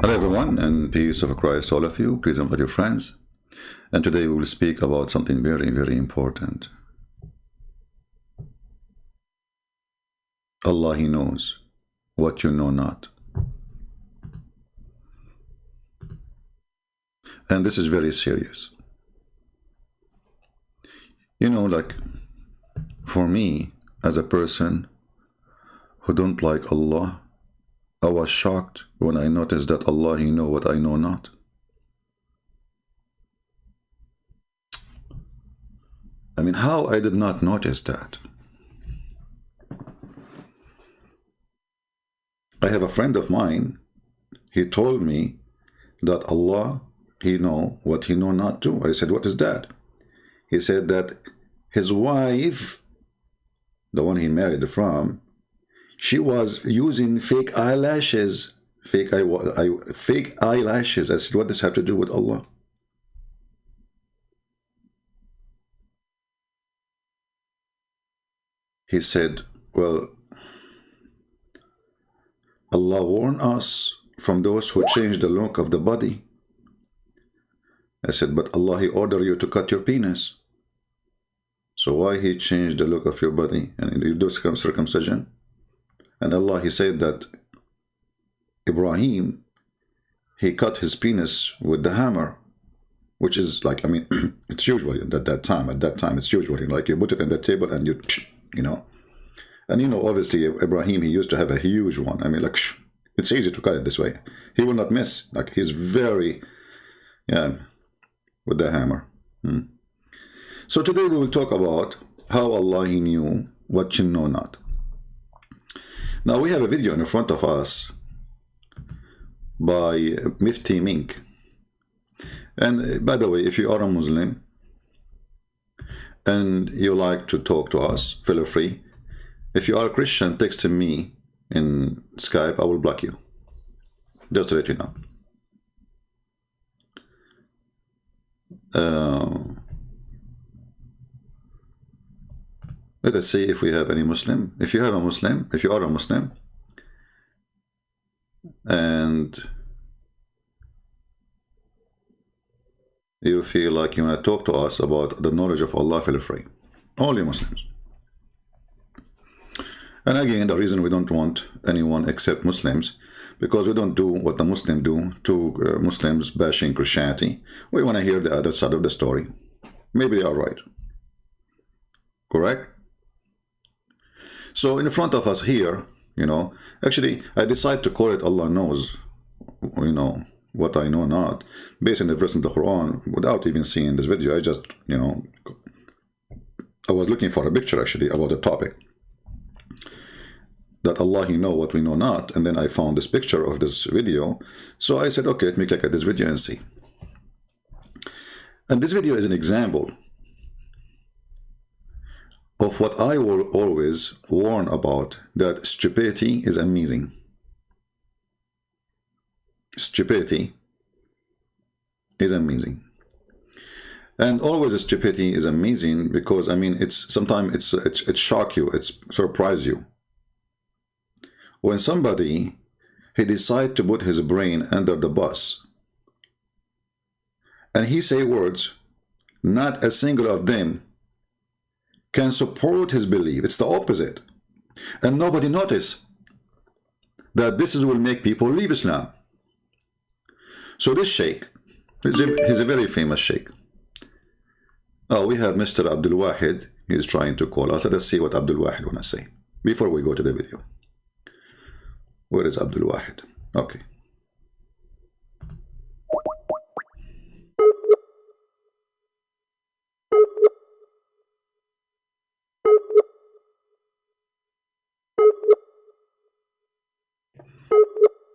Hello everyone, and peace of Christ all of you. Please invite your friends. And today we will speak about something very, very important. Allah, He knows what you know not. And this is very serious. You know, like, for me, as a person who don't like Allah, I was shocked when I noticed that Allah, He know what I know not. I mean, how I did not notice that? I have a friend of mine, he told me that Allah, He know what He know not too. I said, what is that? He said that his wife, the one he married from, she was using fake eyelashes. Fake eyelashes. I said, what does this have to do with Allah? He said, well, Allah warned us from those who change the look of the body. I said, but Allah, He ordered you to cut your penis. So why He changed the look of your body? And you do circumcision? And Allah, He said that Ibrahim, he cut his penis with the hammer, which is like, I mean, it's usually at that time, it's usually like you put it in the table and you know. And you know, obviously, Ibrahim, he used to have a huge one. I mean, like, it's easy to cut it this way. He will not miss. Like, he's very, yeah, with the hammer. So today we will talk about how Allah, He knew what you know not. Now we have a video in front of us by Mufti Menk. And by the way, if you are a Muslim and you like to talk to us, feel free. If you are a Christian, text me in Skype, I will block you. Just to let you know. Let us see if we have any Muslim. If you are a Muslim, and you feel like you want to talk to us about the knowledge of Allah, feel free. Only Muslims. And again, the reason we don't want anyone except Muslims, because we don't do what the Muslims do to Muslims bashing Christianity. We want to hear the other side of the story. Maybe they are right. Correct? So in front of us here, you know, actually I decided to call it Allah knows, you know, what I know not, based on the verse in the Quran, without even seeing this video. I just, you know, I was looking for a picture actually about the topic. That Allah, He know what we know not, and then I found this picture of this video. So I said, okay, let me click at this video and see. And this video is an example of what I will always warn about, that stupidity is amazing. Stupidity is amazing. And always stupidity is amazing because, I mean, it's sometimes it shock you, it's surprise you. When somebody, he decide to put his brain under the bus, and he say words, not a single of them can support his belief. It's the opposite. And nobody notice that this will make people leave Islam. So this sheikh, he's a very famous sheikh. Oh, we have Mr. Abdul. He is trying to call us. Let's see what Abdul want to say before we go to the video. Where is Abdul? Okay.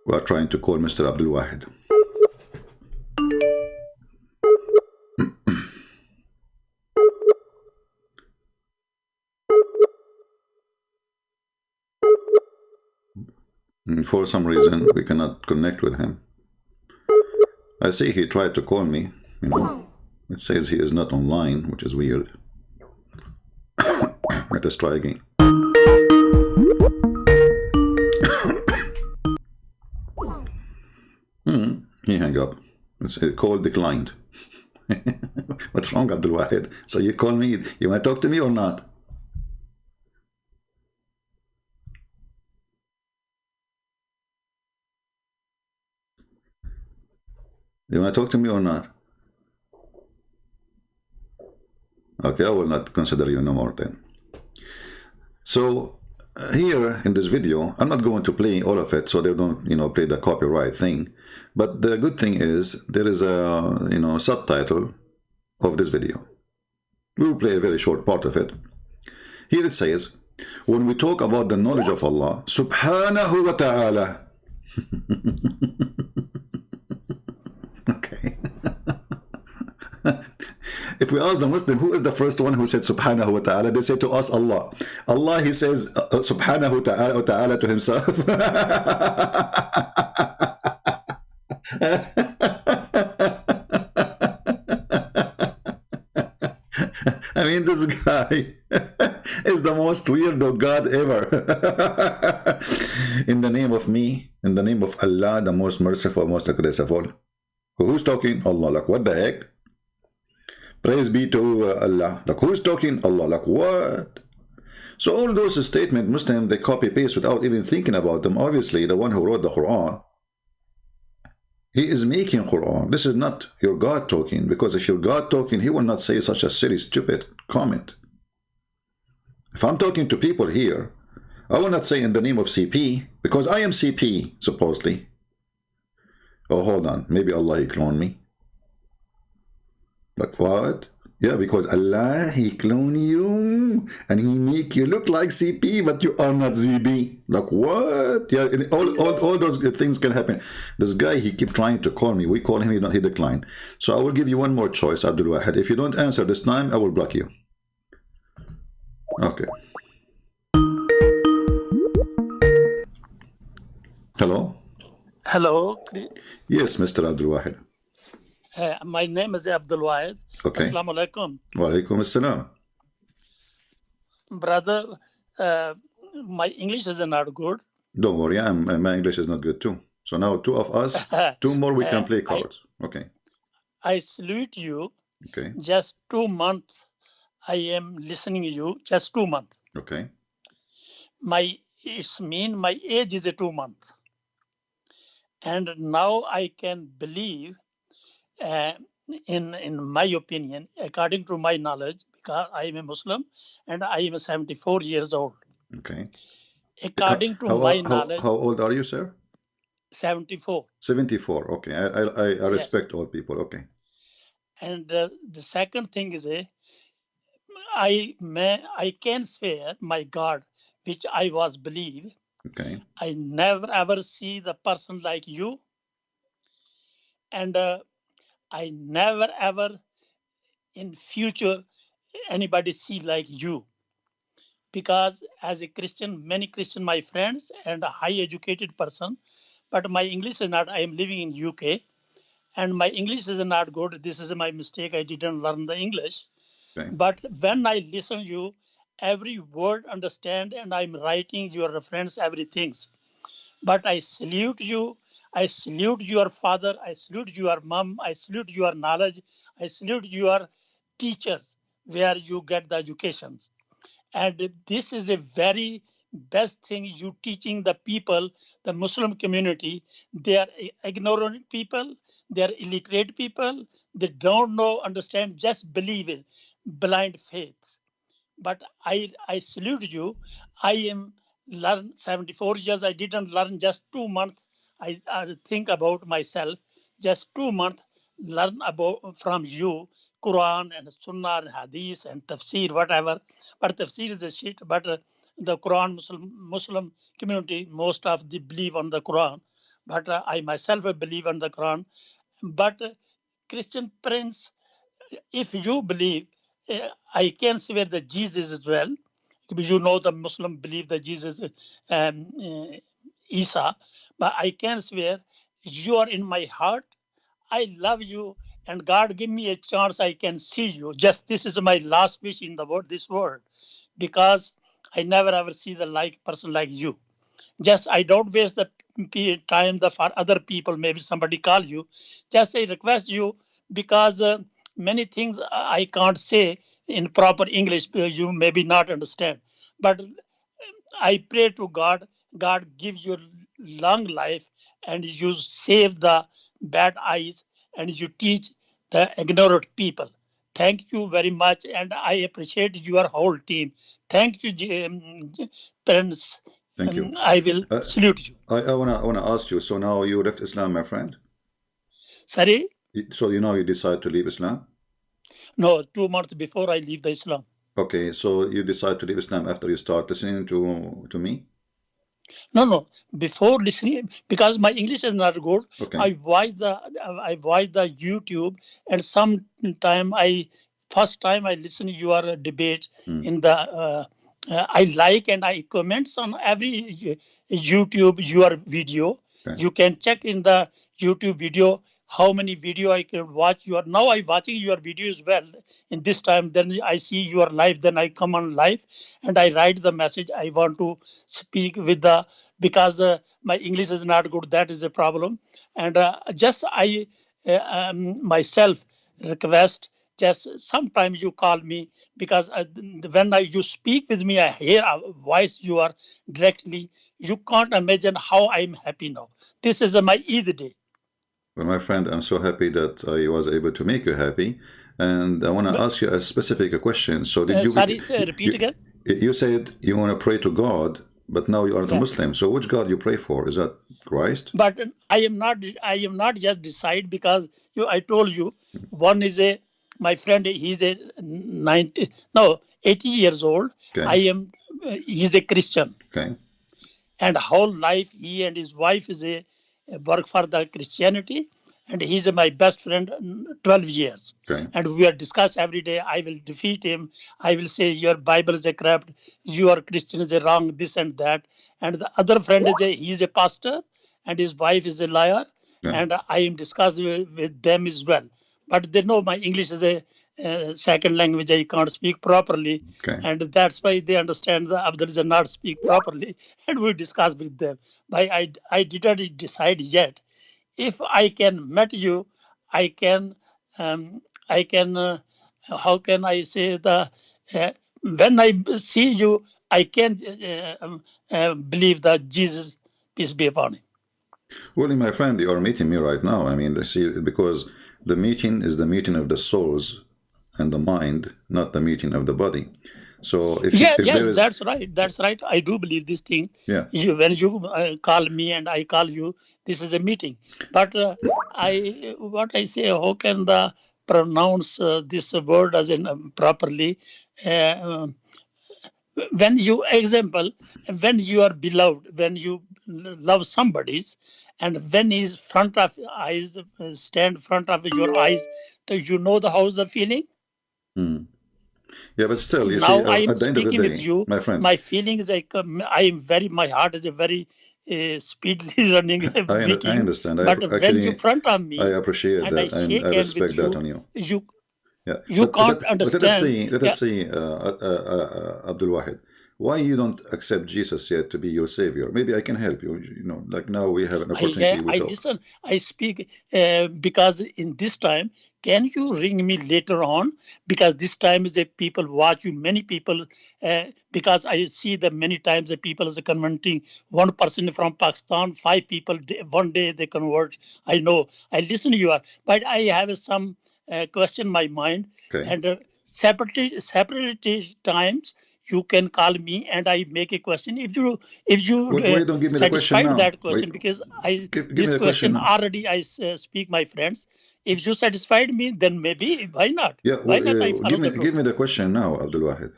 We are trying to call Mr. Abdul. For some reason, we cannot connect with him. I see he tried to call me, you know. It says he is not online, which is weird. Let us try again. hang up. It's a call declined. What's wrong, Abdul Wahid? So you call me, you want to talk to me or not? You want to talk to me or not? Okay, I will not consider you no more then. So here in this video, I'm not going to play all of it so they don't, play the copyright thing. But the good thing is there is a, subtitle of this video. We will play a very short part of it. Here it says, when we talk about the knowledge of Allah, subhanahu wa ta'ala. Okay. If we ask the Muslim, who is the first one who said subhanahu wa ta'ala, they say to us Allah. Allah, he says subhanahu wa ta'ala to himself. I mean, this guy is the most weirdo God ever. In the name of me, in the name of Allah, the most merciful, most aggressive. Who's talking? Allah. Like, what the heck? Praise be to Allah. Like, who's talking? Allah. Like, what? So all those statements, Muslim, they copy paste without even thinking about them. Obviously, the one who wrote the Quran, he is making Quran. This is not your God talking, because if your God talking, he will not say such a silly, stupid comment. If I'm talking to people here, I will not say in the name of CP, because I am CP, supposedly. Oh, hold on. Maybe Allah, he cloned me. Like what? Yeah, because Allah, he clone you and he make you look like CP, but you are not ZB. Like what? Yeah, all those things can happen. This guy, he keep trying to call me. We call him, he declined. So I will give you one more choice, Abdul Wahid. If you don't answer this time, I will block you. Okay. Hello? Hello. Yes, Mr. Abdul Wahid. My name is Abdul Wahid. Okay. Assalamu alaikum. Wa alaikum assalam. Brother, my English is not good. Don't worry, my English is not good too. So now two of us, two more, we can play cards. Okay. I salute you. Okay. Just 2 months I am listening to you. Just 2 months. Okay. It's mean my age is 2 months. And now I can believe, in my opinion, according to my knowledge, because I am a Muslim and I am 74 years old. Okay. According to my knowledge. How old are you, sir? 74. 74. Okay. I respect all people. Okay. And the second thing is, I can swear my God, which I was believe. Okay. I never ever see the person like you, and I never ever in future anybody see like you, because as a Christian, many Christian my friends and a high educated person, but my English is not. I am living in UK, and my English is not good. This is my mistake. I didn't learn the English. Okay. But when I listen you, every word understand, and I'm writing your reference, everything. But I salute you. I salute your father. I salute your mom. I salute your knowledge. I salute your teachers, where you get the education. And this is a very best thing you teaching the people, the Muslim community. They are ignorant people. They are illiterate people. They don't know, understand, just believe it, blind faith. But I salute you. I am learn 74 years. I didn't learn just 2 months. I think about myself. Just 2 months learn about from you, Quran and Sunnah and Hadith and Tafsir, whatever. But Tafsir is a shit. But the Quran, Muslim community, most of the believe on the Quran. But I myself believe on the Quran. But Christian Prince, if you believe, I can swear that Jesus as well, because you know the Muslim believe that Jesus, Isa, but I can swear you are in my heart. I love you, and God give me a chance I can see you. Just this is my last wish in the world, this world, because I never ever see the like person like you. Just I don't waste the time for other people, maybe somebody call you, just I request you, because many things I can't say in proper English, you maybe not understand. But I pray to God, God give you long life, and you save the bad eyes, and you teach the ignorant people. Thank you very much, and I appreciate your whole team. Thank you, parents. Thank you. I will salute you. I wanna ask you. So now you left Islam, my friend. Sorry? So you decide to leave Islam. No, 2 months before I leave the Islam. Okay, so you decide to leave Islam after you start listening to me. No. Before listening, because my English is not good. Okay. I watch the YouTube, and first time I listen your debate in the. I like and I comments on every YouTube your video. Okay. You can check in the YouTube video how many video I can watch. Now I watching your video as well. In this time, then I see your live. Then I come on live and I write the message. I want to speak with the, because my English is not good. That is a problem. And just I myself request. Just sometimes you call me, because when you speak with me, I hear a voice you are directly. You can't imagine how I'm happy now. This is my Eid day. Well, my friend, I'm so happy that I was able to make you happy, and I want to ask you a specific question. So did you? Sorry, repeat again. You said you want to pray to God, but now you aren't a Muslim. So which God you pray for? Is that Christ? But I am not just decide, because I told you, one is my friend. He's 80 years old. Okay. He's a Christian. Okay. And whole life he and his wife is a work for the Christianity, and he's my best friend 12 years. Okay. And we are discuss every day. I will defeat him. I will say your Bible is a corrupt, your Christian is a wrong, this and that. And the other friend is he's a pastor, and his wife is a liar. Yeah. And I am discussing with them as well. But they know my English is a second language. I can't speak properly. Okay. And that's why they understand the Abdul does not speak properly. And we discuss with them. But I didn't decide yet. If I can meet you, I can, how can I say when I see you, I can believe that Jesus, peace be upon him. Well, my friend, you are meeting me right now. I mean, see, because the meeting is the meeting of the souls and the mind, not the meeting of the body. So if that's right. That's right. I do believe this thing. Yeah. When you call me and I call you, this is a meeting. But what I say, how can the pronounce this word as in properly? When you are beloved, when you love somebody's, and when his front of eyes stand front of your eyes, so you know how's the feeling. Yeah, but still, you now see, I am at the end of the speaking day, with you, my friend, my feeling is like my heart is a very speedily running beating. I understand. But when you front of me, I appreciate and that, and I respect that on you. You can't understand. Let us see, Abdul Wahid, why you don't accept Jesus yet to be your savior? Maybe I can help you. Like now we have an opportunity. I listen. I speak because in this time, can you ring me later on? Because this time is the people watch you. Many people, because I see that many times the people is converting. One person from Pakistan, 5 people one day they convert. I know. I listen to you, but I have some question in my mind. Okay. And separate times. You can call me and I make a question. If you why don't give me satisfied that question, wait, because this question already I speak my friends. If you satisfied me, then maybe why not? Yeah, why not? Give me the question now, Abdul Wahid.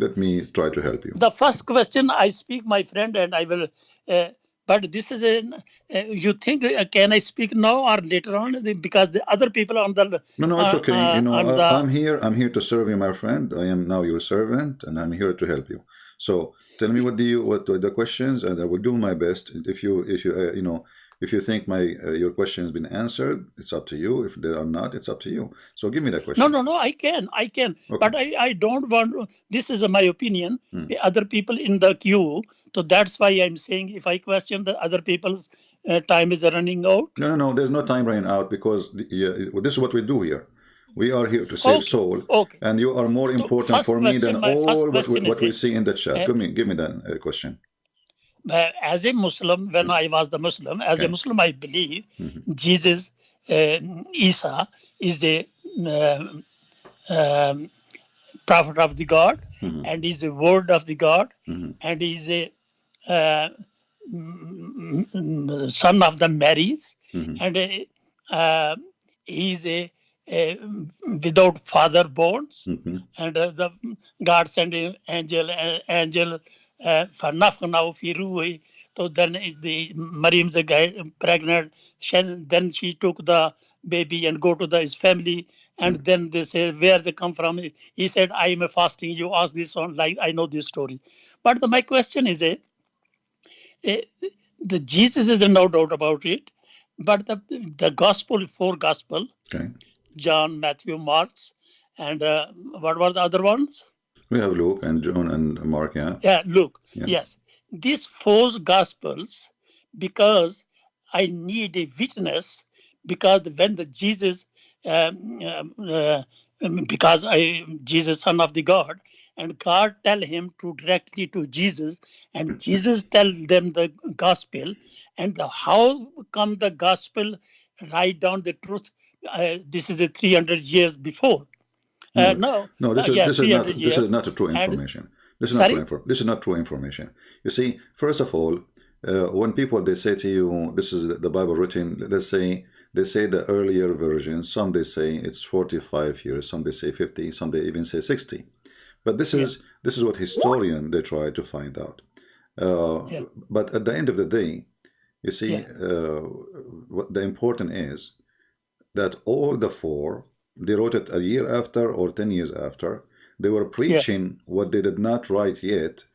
Let me try to help you. The first question I speak my friend and I will. But this is you think can I speak now or later on? Because the other people on the no, it's okay. I'm here to serve you, my friend. I am now your servant, and I'm here to help you. So tell me what the questions, and I will do my best. If If you think your question has been answered, it's up to you. If they are not, it's up to you. So give me that question. No. I can. Okay. But I don't want. This is my opinion. The other people in the queue. So that's why I'm saying if I question the other people's time is running out. No. There's no time running out because this is what we do here. We are here to save soul, Okay. and you are more So important for me than my first all question what we is see in the chat. Give me that question. As a Muslim, when I was the Muslim, as a Muslim, I believe Jesus, Isa, is a prophet of the God, and is a word of the God, and is a son of the Marys, and is a without father borns, and the God sent an angel فَنَفْخْنَا فِي رُوحِهِ. So then the Mariam's pregnant, then she took the baby and go to his family, and then they say where they come from. He said, I am fasting. You ask this on, like, I know this story. But my question is, the Jesus is no doubt about it, but the gospel, four gospel, John, Matthew, Mark, and what were the other ones? We have Luke and John and Mark, Yeah, Luke. Yeah. Yes. These four gospels, because I need a witness, because when the Jesus, because Jesus, son of the God, and God tell him to directly to Jesus, and Jesus tell them the gospel, and how come the gospel write down the truth? This is a 300 years before. No, this is not a true information. This is not true information. You see, first of all, when people they say to you, this is the Bible written, let's say they say the earlier version. Some they say it's 45 years. Some they say 50. Some they even say 60. But this is what historians they try to find out. But at the end of the day, you see, what the important is that all the four, they wrote it a year after or 10 years after. They were preaching what they did not write yet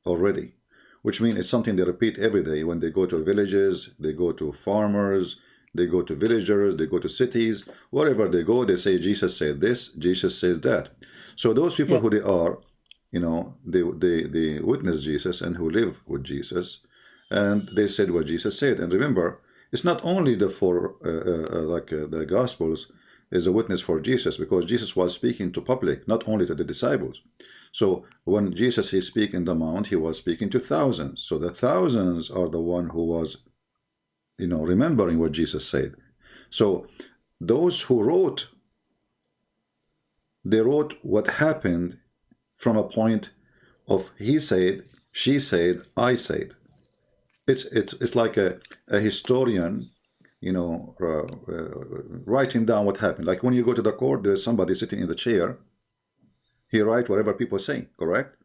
already, which means it's something they repeat every day when they go to villages, they go to farmers, they go to villagers, they go to cities, wherever they go, they say Jesus said this, Jesus says that. So those people who they are, you know, they witness Jesus and who live with Jesus, and they said what Jesus said. And remember, it's not only the four, the Gospels is a witness for Jesus, because Jesus was speaking to public, not only to the disciples. So when Jesus he speak in the mount, he was speaking to thousands. So the thousands are the one who was, you know, remembering what Jesus said. So those who wrote, they wrote what happened from a point of he said, she said, I said. It's like a historian, you know, writing down what happened. Like when you go to the court, there's somebody sitting in the chair. He write whatever people say, correct?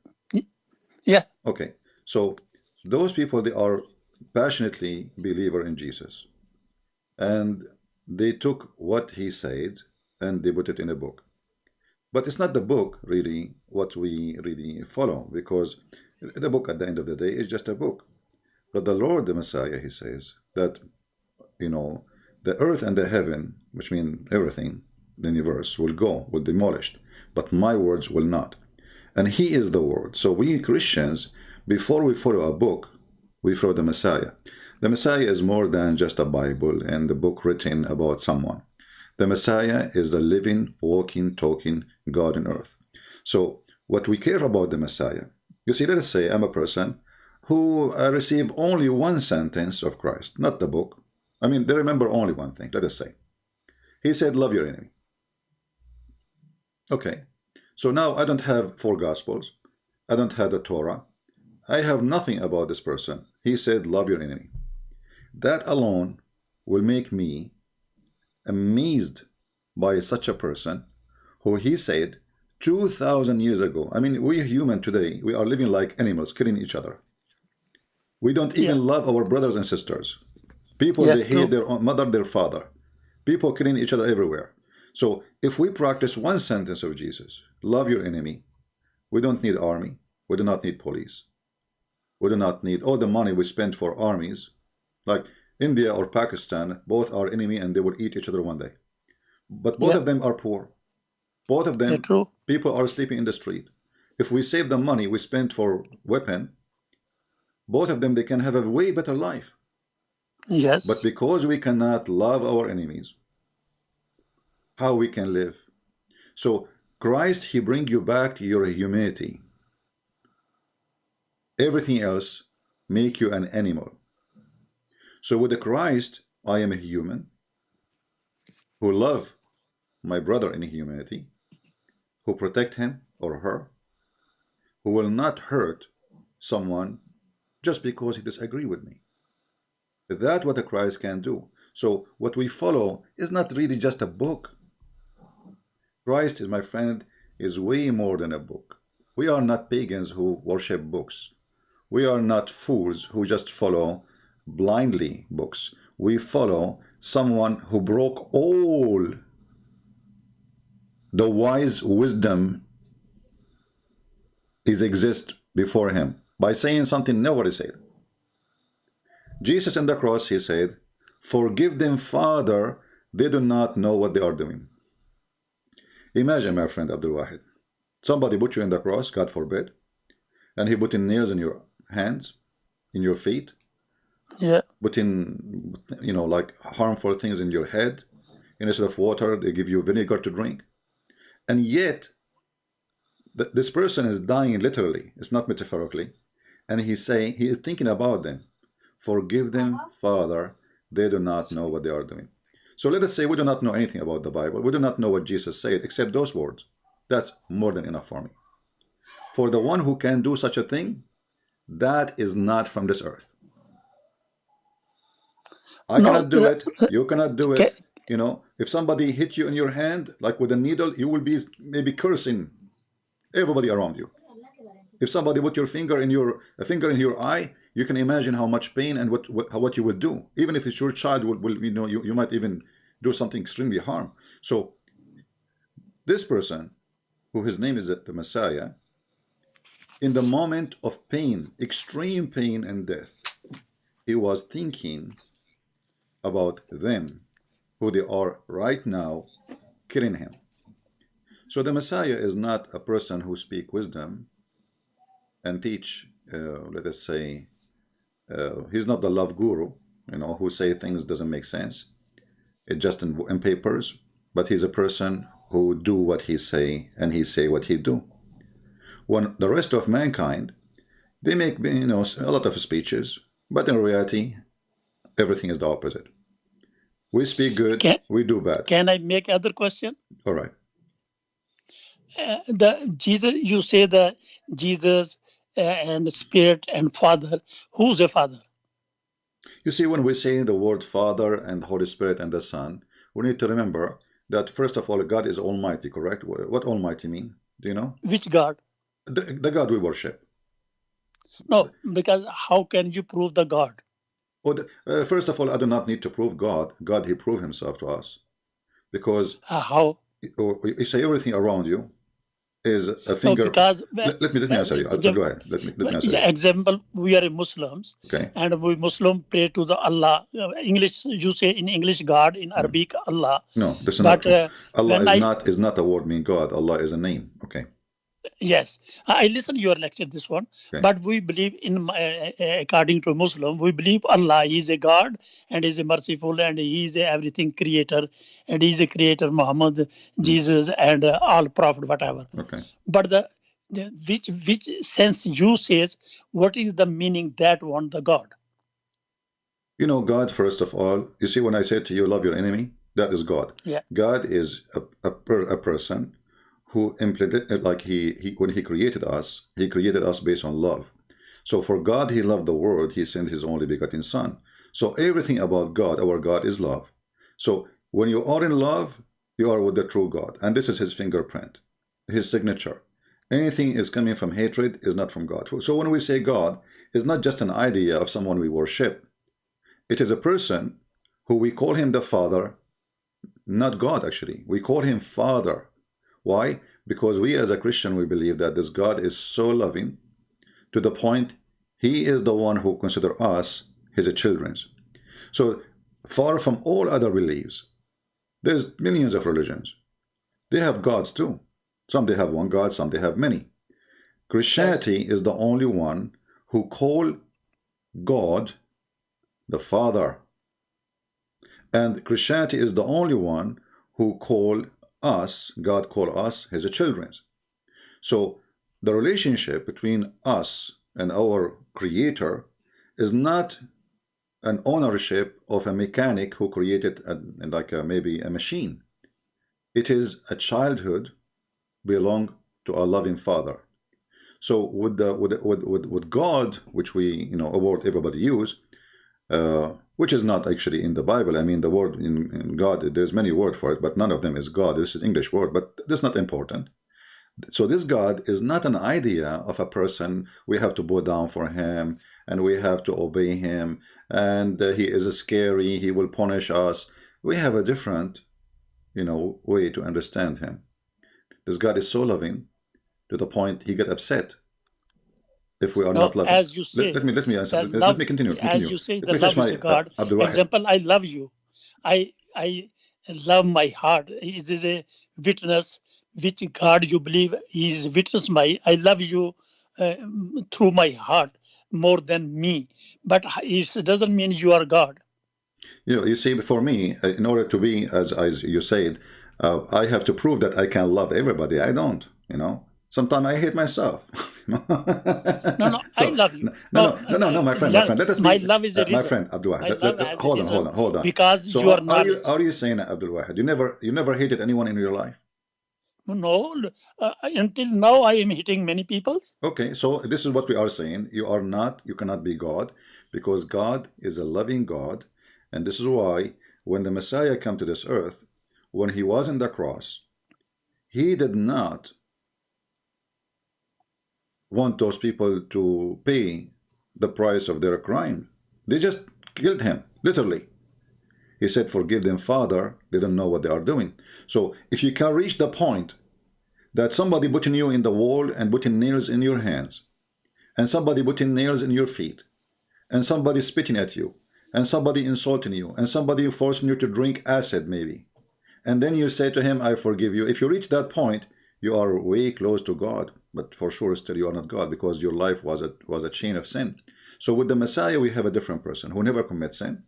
Yeah. Okay. So those people, they are passionately believer in Jesus. And they took what he said and they put it in a book. But it's not the book really what we really follow, because the book at the end of the day is just a book. But the Lord, the Messiah, he says that, you know, the earth and the heaven, which mean everything, the universe, will go, will demolished, but my words will not. And he is the word. So we Christians, before we follow a book, we follow the Messiah. The Messiah is more than just a Bible and a book written about someone. The Messiah is the living, walking, talking God on earth. So what we care about the Messiah, you see, let us say I'm a person who receive only one sentence of Christ, not the book. I mean, they remember only one thing, let us say. He said, love your enemy. Okay, so now I don't have four Gospels. I don't have the Torah. I have nothing about this person. He said, love your enemy. That alone will make me amazed by such a person who he said 2,000 years ago. I mean, we human today, we are living like animals, killing each other. We don't even love our brothers and sisters. People, they hate their own mother, their father. People killing each other everywhere. So if we practice one sentence of Jesus, love your enemy, we don't need army. We do not need police. We do not need all the money we spend for armies. Like India or Pakistan, both are enemy and they will eat each other one day. But both Yeah, of them are poor. Both of yeah, them, true. people are sleeping in the street. If we save the money we spend for weapon, both of them, they can have a way better life. But Yes. because we cannot love our enemies, how we can live? So Christ, he bring you back to your humanity. Everything else make you an animal. So with the Christ, I am a human who love my brother in humanity, who protect him or her, who will not hurt someone just because he disagree with me. That's what the Christ can do. So what we follow is not really just a book. Christ, is my friend, is way more than a book. We are not pagans who worship books. We are not fools who just follow blindly books. We follow someone who broke all the wise wisdom is exist before him by saying something nobody said. Jesus on the cross, he said, "Forgive them, Father, they do not know what they are doing." Imagine, my friend Abdul Wahid, somebody put you in the cross, God forbid, and he put in nails in your hands, in your feet, Yeah. put in, like harmful things in your head. Instead of water, they give you vinegar to drink. And yet, this person is dying literally, it's not metaphorically. And he's saying, he is thinking about them. Forgive them, Father, they do not know what they are doing. So let us say we do not know anything about the Bible. We do not know what Jesus said except those words. That's more than enough for me. For the one who can do such a thing, that is not from this earth. I No. cannot do it. You cannot do Can, it. If somebody hit you in your hand, like with a needle, you will be maybe cursing everybody around you. If somebody put a finger in your eye, you can imagine how much pain and what you would do. Even if it's your child, you might even do something extremely harm. So this person, who his name is the Messiah, in the moment of pain, extreme pain and death, he was thinking about them, who they are right now, killing him. So the Messiah is not a person who speak wisdom and teach, let us say, he's not the love guru, who say things doesn't make sense. It's just in papers, but he's a person who do what he say and he say what he do. When the rest of mankind, they make a lot of speeches, but in reality, everything is the opposite. We speak good, can, we do bad. can I make other question? All right. The Jesus, you say the Jesus and Spirit and Father. Who's the Father? You see, when we say the word Father and Holy Spirit and the Son, we need to remember that first of all, God is Almighty, correct? What Almighty mean? Do you know? Which God? The God we worship. No, because how can you prove the God? First of all, I do not need to prove God. God, he proved himself to us. Because How? you say everything around you is a No, finger. because Let me answer you. I'll go ahead. Let me answer you. example, we are Muslims, Okay. and we Muslim pray to the Allah. English, you say in English God, in Arabic Allah. No, this is not But true. Allah when is not a word mean God. Allah is a name. Okay. yes, I listen your lecture this one, Okay. but we believe in according to Muslim, we believe Allah is a God and is a merciful and he is a everything creator and he is a creator Muhammad, Jesus and all prophet whatever. Okay. But the which sense you says what is the meaning that one the God? God, first of all, you see, when I said to you, love your enemy, that is God. Yeah. God is a person who implemented, like when he created us based on love. So for God, he loved the world, he sent his only begotten Son. So everything about God, our God, is love. So when you are in love, you are with the true God. And this is his fingerprint, his signature. Anything is coming from hatred is not from God. So when we say God, it's not just an idea of someone we worship. It is a person who we call him the Father, not God actually. We call him Father. Why? Because we as a Christian, we believe that this God is so loving to the point he is the one who considers us his children. So far from all other beliefs, there's millions of religions. They have gods too. Some they have one God, some they have many. Christianity is the only one who call God the Father. And Christianity is the only one who call us, God call us his children. So the relationship between us and our Creator is not an ownership of a mechanic who created maybe a machine. It is a childhood belong to a loving Father. So with God, which we a word everybody use, which is not actually in the Bible. I mean, the word in God, there's many words for it, but none of them is God. This is an English word, but that's not important. So this God is not an idea of a person we have to bow down for him and we have to obey him, and he is scary, he will punish us. We have a different way to understand him. This God is so loving to the point he get upset if we are not loving. As you say, let me answer. that Let love, me continue. as you say, Let the me finish love is my a God. Abdul Wahid. Example, I love you. I love my heart. He is a witness which God you believe. He is witness my. I love you through my heart more than me. But it doesn't mean you are God. You see, for me, in order to be, as you said, I have to prove that I can love everybody. I don't, Sometimes I hate myself. No, So, I love you. no, my friend. Let us my be, love is a my reason. friend, Abdul My Wahid. love has a Hold reason on, hold on. because So, you are knowledge. are you saying, Abdul Wahid, you never hated anyone in your life? No, until now I am hitting many people. Okay, so this is what we are saying. You cannot be God, because God is a loving God, and this is why when the Messiah came to this earth, when he was in the cross, he did not want those people to pay the price of their crime. They just killed him, literally. He said, "Forgive them, Father, they don't know what they are doing." So if you can reach the point that somebody putting you in the wall and putting nails in your hands, and somebody putting nails in your feet, and somebody spitting at you, and somebody insulting you, and somebody forcing you to drink acid maybe, and then you say to him, "I forgive you." If you reach that point, you are way close to God, but for sure still you are not God, because your life was a chain of sin. So with the Messiah, we have a different person who never commits sin.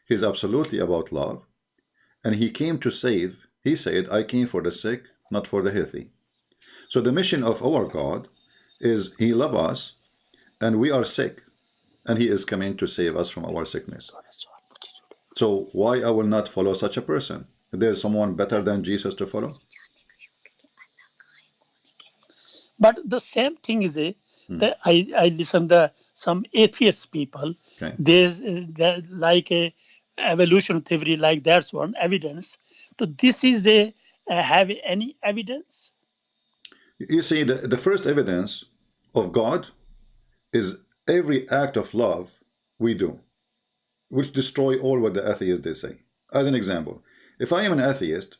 He's absolutely about love, and he came to save. He said, "I came for the sick, not for the healthy." So the mission of our God is he loves us, and we are sick, and he is coming to save us from our sickness. So why I will not follow such a person? There's someone better than Jesus to follow? But the same thing is that I listen to some atheist people. Okay. There's like a evolution theory, like that's one evidence. So this is have any evidence? You see, the first evidence of God is every act of love we do, which destroy all what the atheists they say. As an example, if I am an atheist,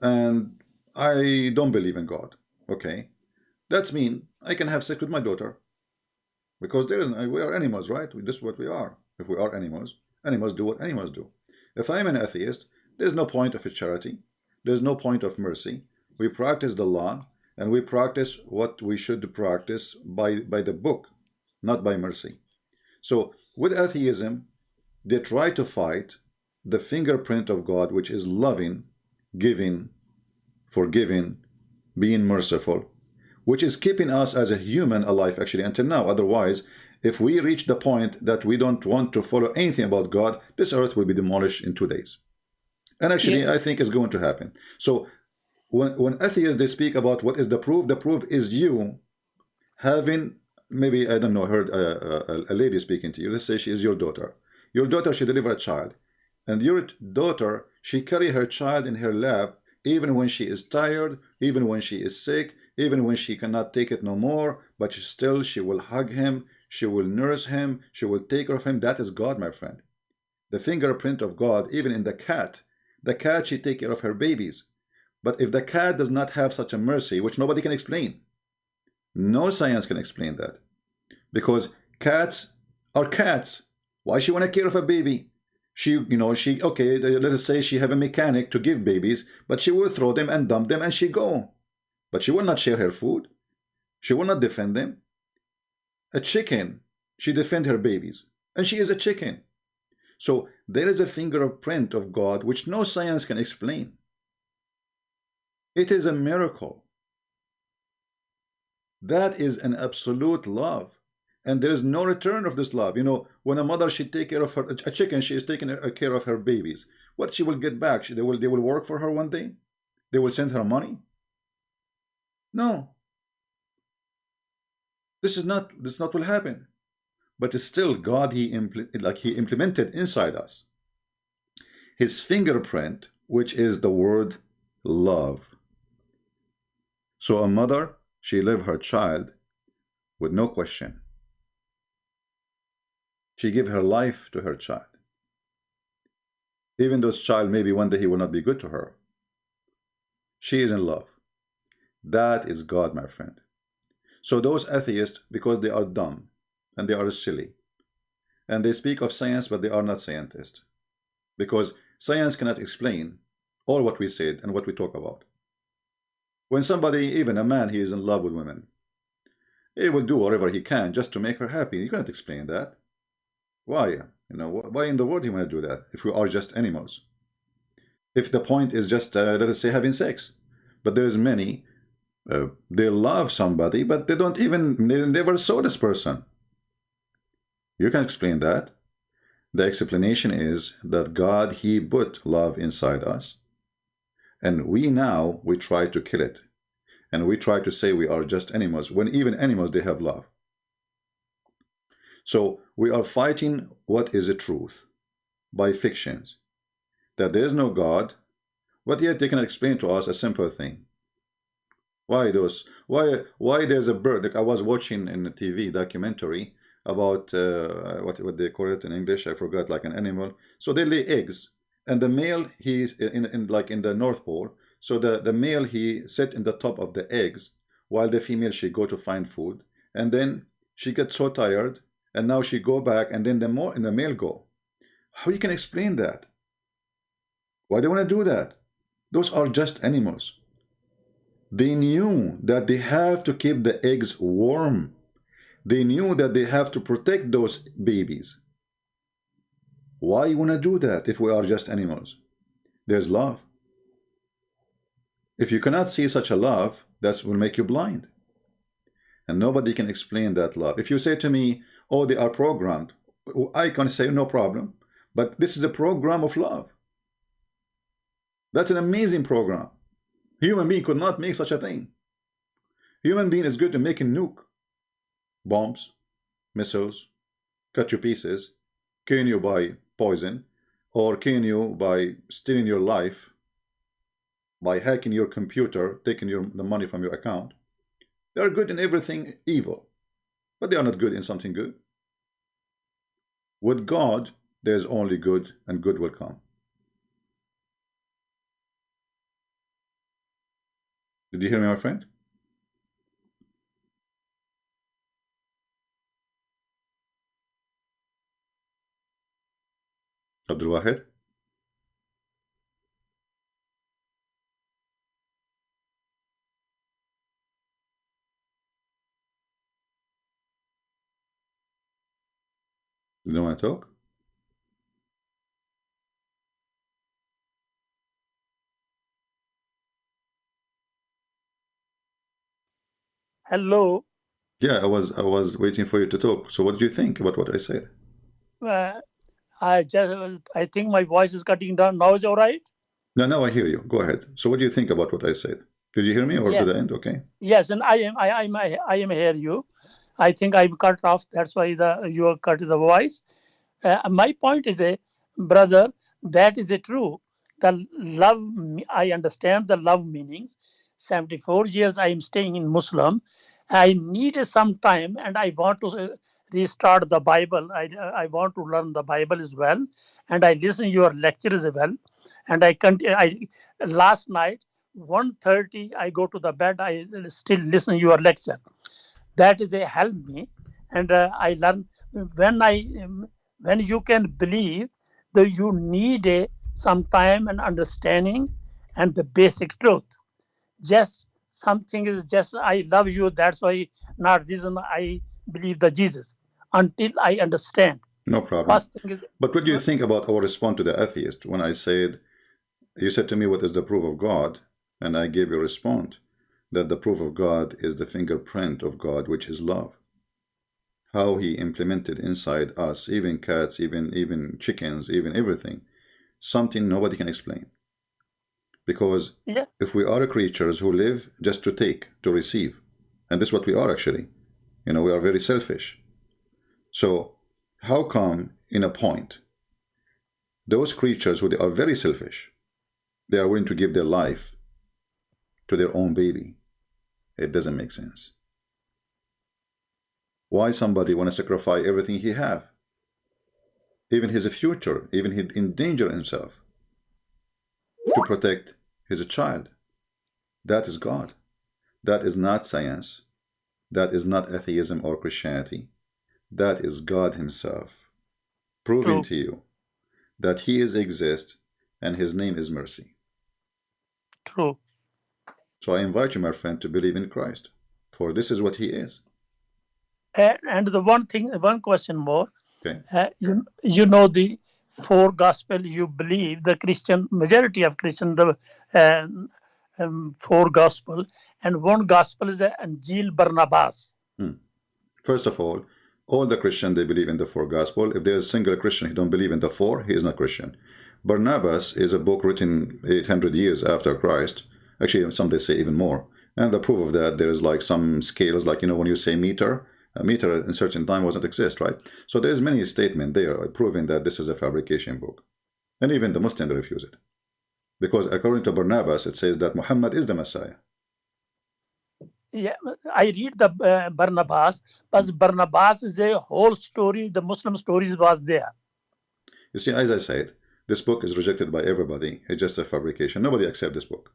and I don't believe in God, okay, that's mean I can have sex with my daughter, because we are animals, right? This is what we are. If we are animals, animals do what animals do. If I am an atheist, there's no point of charity. There's no point of mercy. We practice the law, and we practice what we should practice by the book, not by mercy. So with atheism, they try to fight the fingerprint of God, which is loving, giving, forgiving, being merciful, which is keeping us as a human alive actually until now. Otherwise, if we reach the point that we don't want to follow anything about God, this earth will be demolished in 2 days. And actually, Yes. I think it's going to happen. So when atheists, they speak about what is the proof is you having, maybe, I don't know, heard a lady speaking to you. Let's say she is your daughter. Your daughter, she delivered a child. And your daughter, she carry her child in her lap, even when she is tired, even when she is sick, even when she cannot take it no more, but still she will hug him, she will nurse him, she will take care of him. That is God, my friend. The fingerprint of God, even in the cat, she take care of her babies. But if the cat does not have such a mercy, which nobody can explain, no science can explain that, because cats Or cats. Why she want to care of a baby? Okay, let us say she have a mechanic to give babies, but she will throw them and dump them and she go. But she will not share her food. She will not defend them. A chicken, she defend her babies. And she is a chicken. So there is a fingerprint of God which no science can explain. It is a miracle. That is an absolute love. And there is no return of this love. When a mother, she take care of a chicken, she is taking care of her babies. What she will get back? They will work for her one day? They will send her money? No. This is not what will happen. But still, God, he implemented inside us his fingerprint, which is the word love. So a mother, she love her child with no question. She give her life to her child. Even though this child, maybe one day he will not be good to her. She is in love. That is God, my friend. So those atheists, because they are dumb and they are silly, and they speak of science, but they are not scientists, because science cannot explain all what we said and what we talk about. When somebody, even a man, he is in love with women, he will do whatever he can just to make her happy. You cannot explain that. Why? Why in the world you want to do that if we are just animals? If the point is just, let us say, having sex. But there's many, they love somebody, but they don't even, they never saw this person. You can explain that. The explanation is that God, he put love inside us. And we try to kill it. And we try to say we are just animals, when even animals, they have love. So we are fighting what is the truth by fictions. That there is no God, but yet they can explain to us a simple thing. Why there's a bird? Like I was watching in the TV documentary about what they call it in English, I forgot, like an animal. So they lay eggs, and the male, he's in the North Pole. So the male, he sit in the top of the eggs, while the female, she go to find food, and then she gets so tired, and now she go back, and then the male go. How you can explain that? Why they want to do that? Those are just animals. They knew that they have to keep the eggs warm. They knew that they have to protect those babies. Why you want to do that if we are just animals? There's love. If you cannot see such a love, that will make you blind. And nobody can explain that love. If you say to me, oh, they are programmed, I can say no problem. But this is a program of love. That's an amazing program. Human being could not make such a thing. Human being is good at making nuke, bombs, missiles, cut you pieces, killing you by poison, or killing you by stealing your life, by hacking your computer, taking the money from your account. They are good in everything evil, but they are not good in something good. With God, there's only good, and good will come. Did you hear me, my friend? Abdul Wahid? You don't want to talk? Hello. Yeah, I was waiting for you to talk. So what did you think about what I said? I think my voice is cutting down. Now is all right? No, now I hear you. Go ahead. So what do you think about what I said? Did you hear me or did I Yes. end? Okay. Yes, and I am hear you. I think I'm cut off. That's why you are cut the voice. My point is, brother, that is true. The love, I understand the love meanings. 74 years I am staying in Muslim. I need some time, and I want to restart the Bible. I want to learn the Bible as well, and I listen your lecture as well. And I last night 1:30 I go to the bed. I still listen your lecture. That is a help me, and I learn when I when you can believe that you need some time and understanding and the basic truth. Just something is just I love you. That's why not reason I believe the Jesus until I understand. No problem. First thing is But what do you think about our response to the atheist when I said, you said to me, what is the proof of God? And I gave you a response that the proof of God is the fingerprint of God, which is love. How he implemented inside us, even cats, even chickens, even everything, something nobody can explain. Because yeah, if we are creatures who live just to take, to receive, and this is what we are actually, we are very selfish. So how come in a point, those creatures who they are very selfish, they are willing to give their life to their own baby? It doesn't make sense. Why somebody want to sacrifice everything he have, even his future, even he endanger himself to protect his child? That is God. That is not science. That is not atheism or Christianity. That is God himself proving true, to you that he is exist and his name is mercy. true. So I invite you, my friend, to believe in Christ, for this is what he is. And the one question more. Okay. You know the four gospel. You believe the Christian majority of Christian the four gospel, and one gospel is Angel Barnabas. First of all the Christian, they believe in the four gospel. If there's a single Christian who don't believe in the four, he is not Christian. Barnabas is a book written 800 years after Christ. Actually, some they say even more. And the proof of that, there is like some scales, like, when you say meter, a meter in certain time wasn't exist, right? So there's many statements there proving that this is a fabrication book. And even the Muslims refuse it. Because according to Barnabas, it says that Muhammad is the Messiah. Yeah, I read the Barnabas, but Barnabas is a whole story. The Muslim stories was there. You see, as I said, this book is rejected by everybody. It's just a fabrication. Nobody accepts this book.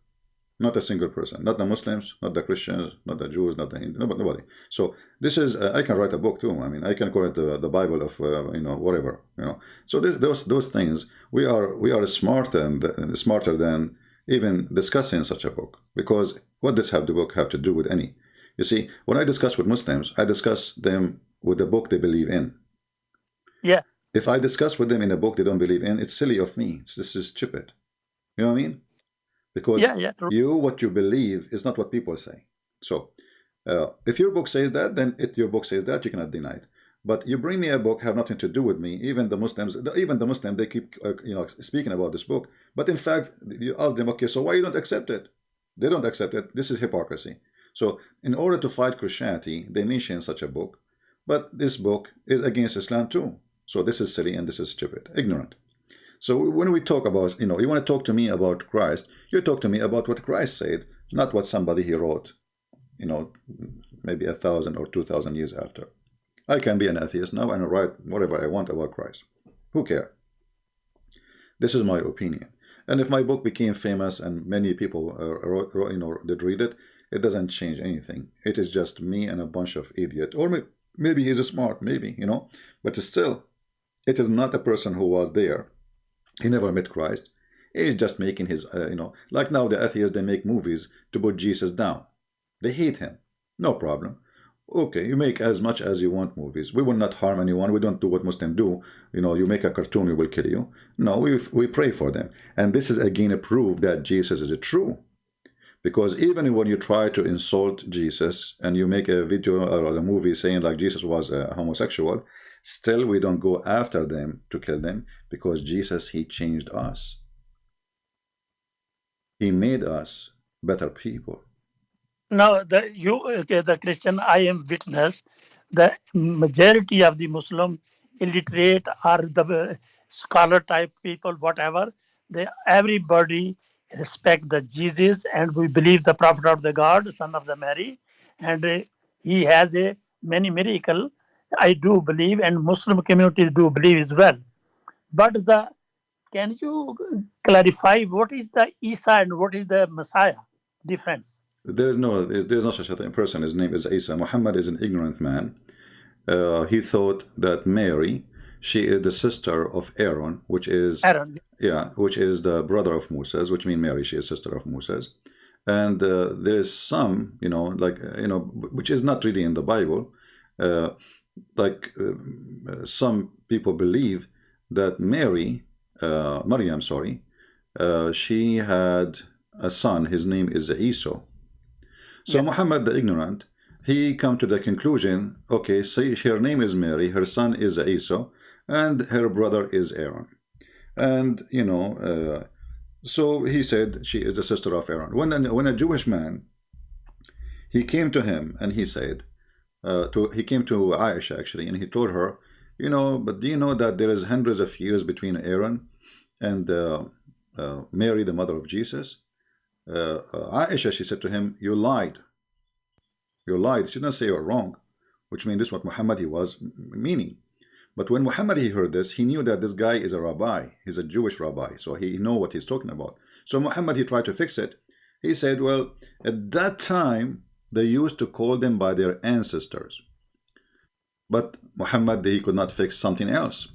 Not a single person. Not the Muslims, not the Christians, not the Jews, not the Hindus, nobody. So this is, I can write a book too. I mean, I can call it the Bible of, whatever, So those things, we are smarter than even discussing such a book. Because what does the book have to do with any? You see, when I discuss with Muslims, I discuss them with the book they believe in. Yeah. If I discuss with them in a book they don't believe in, it's silly of me. This is stupid. You know what I mean? Because yeah, what you believe is not what people say. So if your book says that, then your book says that, you cannot deny it. But you bring me a book have nothing to do with me. Even the Muslims, they keep speaking about this book. But in fact, you ask them, okay, so why you don't accept it? They don't accept it. This is hypocrisy. So in order to fight Christianity, they mention such a book. But this book is against Islam too. So this is silly and this is stupid, ignorant. So when we talk about, you want to talk to me about Christ, you talk to me about what Christ said, not what somebody he wrote, maybe 1,000 or 2,000 years after. I can be an atheist now and write whatever I want about Christ. Who cares? This is my opinion. And if my book became famous and many people did read it, it doesn't change anything. It is just me and a bunch of idiots. Or maybe he's smart, maybe, But still, it is not a person who was there. He never met Christ. He's just making his, like now the atheists, they make movies to put Jesus down. They hate him. No problem. Okay, you make as much as you want movies. We will not harm anyone. We don't do what Muslims do. You make a cartoon, we will kill you. No, we pray for them. And this is again a proof that Jesus is true. Because even when you try to insult Jesus and you make a video or a movie saying like Jesus was a homosexual, still we don't go after them to kill them because Jesus, he changed us. He made us better people. Now, the Christian, I am witness. The majority of the Muslim illiterate or the scholar type people, whatever, everybody respect the Jesus, and we believe the prophet of the God, son of the Mary, and he has a many miracle. I do believe, and Muslim communities do believe as well. But can you clarify what is the Isa and what is the Messiah difference? There's no such a person. His name is Isa. Muhammad is an ignorant man. he thought that Mary, she is the sister of Aaron, which is, Aaron. yeah, which is the brother of Moses, which means Mary, she is sister of Moses. And there is some, like, which is not really in the Bible. Uh, some people believe that Maryam, sorry, she had a son. His name is Esau. So Muhammad the ignorant, he come to the conclusion, okay, so her name is Mary, her son is Esau, and her brother is Aaron. And, so he said she is the sister of Aaron. When a Jewish man, he came to him and he said, he came to Aisha actually, and he told her, but do you know that there is hundreds of years between Aaron and Mary, the mother of Jesus? Aisha, she said to him, you lied. You lied. She didn't say you're wrong, which means this is what Muhammad he was meaning. But when Muhammad he heard this, he knew that this guy is a rabbi. He's a Jewish rabbi, so he know what he's talking about. So Muhammad he tried to fix it. He said, well, at that time they used to call them by their ancestors. But Muhammad he could not fix something else.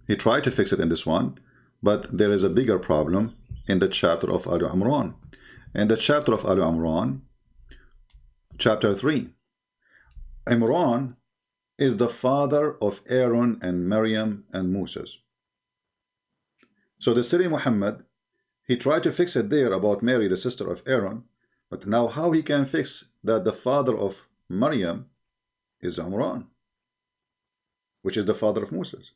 He tried to fix it in this one, but there is a bigger problem in the chapter of Al Imran. In the chapter of Al Imran, chapter 3, Imran is the father of Aaron and Maryam and Moses. So the Syrian Muhammad, he tried to fix it there about Mary, the sister of Aaron, but now how he can fix that the father of Maryam is Imran, which is the father of Moses.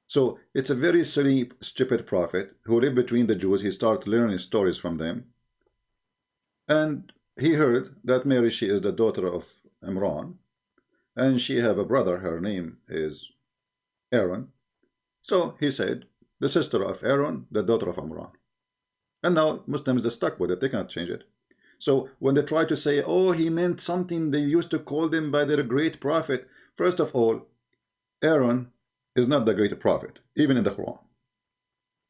So it's a very silly, stupid prophet who lived between the Jews. He started learning stories from them. And he heard that Mary, she is the daughter of Imran, and she have a brother, her name is Aaron. So he said, the sister of Aaron, the daughter of Imran. And now Muslims are stuck with it, they cannot change it. So when they try to say, oh, he meant something, they used to call them by their great prophet. First of all, Aaron is not the great prophet, even in the Quran.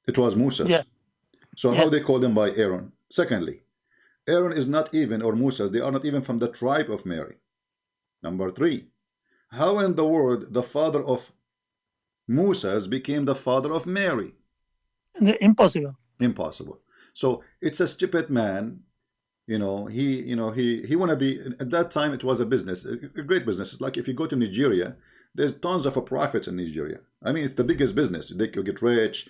It was Moses. Yeah. So how they call them by Aaron? Secondly, Aaron is not even, or Moses, they are not even from the tribe of Mary. Number 3, how in the world the father of Moses became the father of Mary? Impossible. Impossible. So it's a stupid man. He want to be, at that time it was a business, a great business. It's like if you go to Nigeria, there's tons of prophets in Nigeria. I mean, it's the biggest business. They could get rich.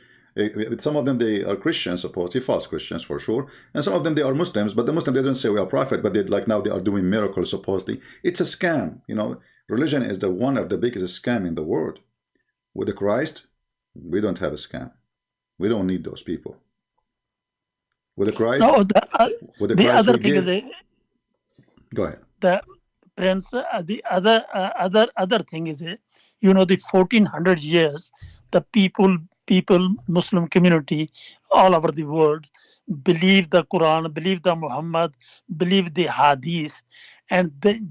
Some of them, they are Christians, supposedly, false Christians for sure. And some of them, they are Muslims, but the Muslims, they don't say we are prophet, but they, like now they are doing miracles, supposedly. It's a scam. Religion is one of the biggest scam in the world. With the Christ, we don't have a scam. We don't need those people. With the Christ, no, with the the Christ other thing is go ahead. the Prince. The other thing is the 1400 years, the people, Muslim community all over the world believe the Quran, believe the Muhammad, believe the Hadith, and they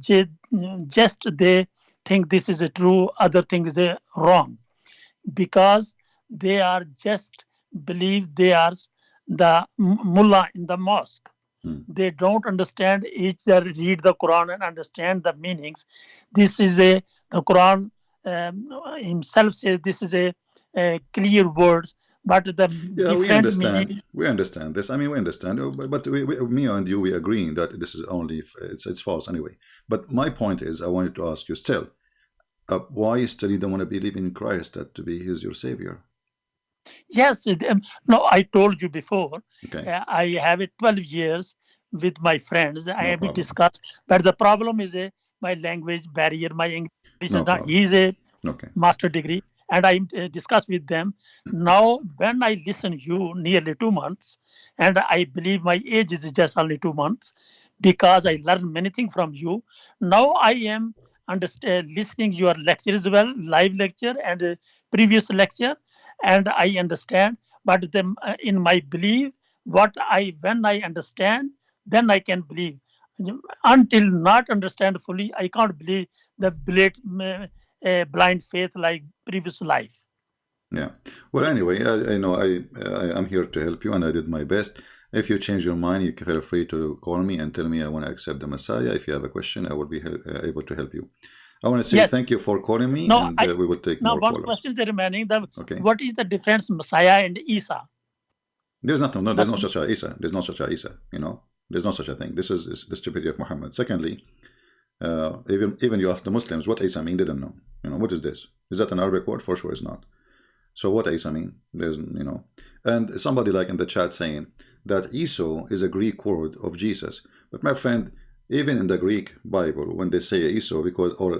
think this is a true, other thing is a wrong, because they are just believe they are the mullah in the mosque. They don't understand either read the Quran and understand the meanings. This is the Quran himself says this is a clear words, but the different meanings. We understand this. I mean, we understand, but me and you, we agreeing that this is only it's false anyway. But my point is, I wanted to ask you still, why still you don't want to believe in Christ that to be He's your Savior? Yes, no, I told you before. Okay. I have it 12 years with my friends. I have problem. discussed, but the problem is my language barrier. My English is not. problem. He is a Okay. master degree, and I discussed with them. Now, when I listen you nearly 2 months, and I believe my age is just only 2 months, because I learned many things from you. Now I am listening your lecture as well, live lecture and previous lecture, and I understand. But in my belief, when I understand, then I can believe. Until not understand fully, I can't believe the blind faith like previous life. Yeah. Well, anyway, I'm here to help you, and I did my best. If you change your mind, you can feel free to call me and tell me I want to accept the Messiah. If you have a question, I will be able to help you. I want to say Yes. thank you for calling me, No, and we will take now more one callers. question is remaining. Okay. What is the difference Messiah and Isa? There's nothing. No, there's no That's- such a Isa. There's no such a Isa. You know, there's no such a thing. This is the stupidity of Muhammad. Secondly, even you ask the Muslims what Isa mean, they don't know. You know, what is this? Is that an Arabic word? For sure, it's not. So what Isa mean? There's, you know, and somebody like in the chat saying that Esau is a Greek word of Jesus. But my friend, even in the Greek Bible, when they say Esau, because or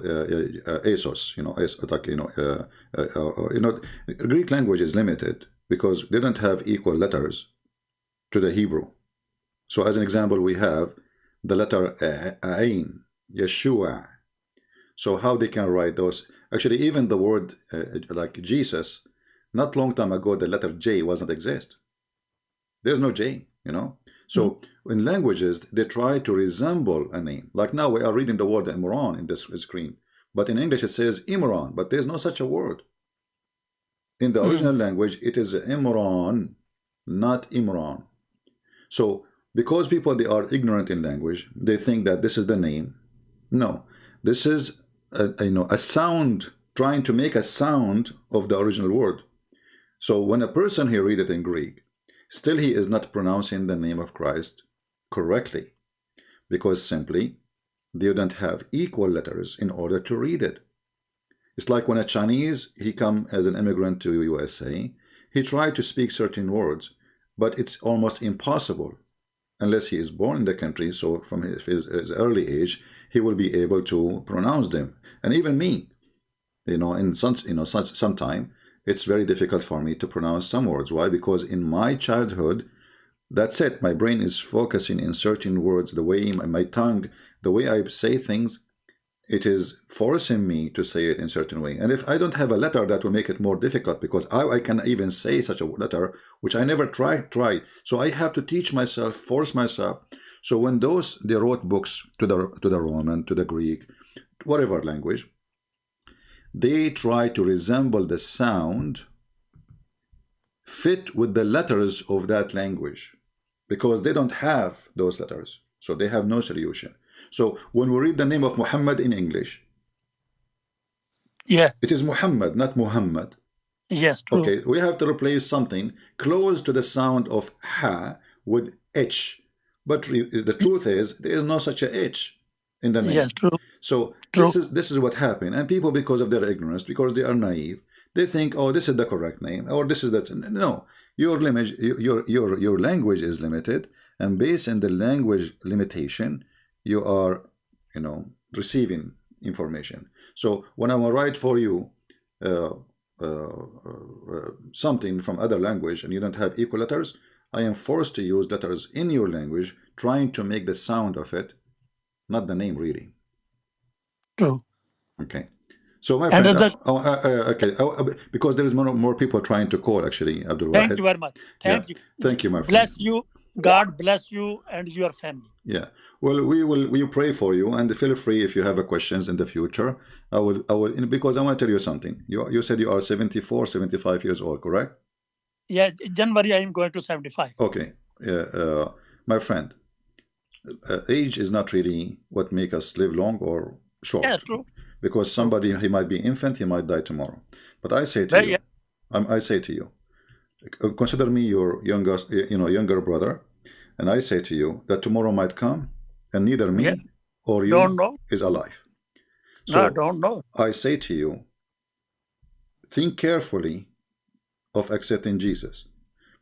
Esos, you know, like, you know, Greek language is limited because they don't have equal letters to the Hebrew. So as an example, we have the letter Ain, Yeshua. So how they can write those? Actually, even the word like Jesus, not long time ago, the letter J wasn't exist. There's no J, you know. So in languages, they try to resemble a name. Like now we are reading the word Imran in this screen, but in English it says Imran, but there's no such a word. In the original language, it is Imran, not Imran. So because people, they are ignorant in language, they think that this is the name. No, this is a sound, trying to make a sound of the original word. So when a person here read it in Greek, still he is not pronouncing the name of Christ correctly, because simply they don't have equal letters in order to read it. It's like when a Chinese, he come as an immigrant to USA, he tried to speak certain words, but it's almost impossible unless he is born in the country. So from his early age, he will be able to pronounce them. And even me, you know, in some time, it's very difficult for me to pronounce some words. Why? Because in my childhood, that's it. My brain is focusing in certain words, the way my tongue, the way I say things, it is forcing me to say it in a certain way. And if I don't have a letter, that will make it more difficult, because I can even say such a letter, which I never tried. So I have to teach myself, force myself. So when they wrote books to the Roman, to the Greek, whatever language, they try to resemble the sound fit with the letters of that language, because they don't have those letters. So they have no solution. So when we read the name of Muhammad in English, it is Muhammad, not Muhammad. Yes, true. Okay, we have to replace something close to the sound of ha with h. But the truth is, there is no such a h in the name. Yes, true. So True. this is what happened. And people, because of their ignorance, because they are naive, they think, oh, this is the correct name, or this is that. No, your language is limited, and based on the language limitation, you are, you know, receiving information. So when I will write for you something from other language and you don't have equal letters, I am forced to use letters in your language, trying to make the sound of it, not the name really. True. Okay. So my friend, okay, because there is more people trying to call, actually, Abdul. Thank you very much. Thank you. Thank you, my friend. Bless you. God bless you and your family. Yeah. Well, we pray for you, and feel free if you have questions in the future. I will, because I want to tell you something. You said you are 74, 75 years old, correct? Yeah, January I am going to 75. Okay. My friend, age is not really what makes us live long or short. Yeah, true. Because somebody, he might be infant, he might die tomorrow. But I say to you, I say to you, consider me your younger brother, and I say to you that tomorrow might come, and neither me or you is alive. So I don't know. I say to you, think carefully of accepting Jesus,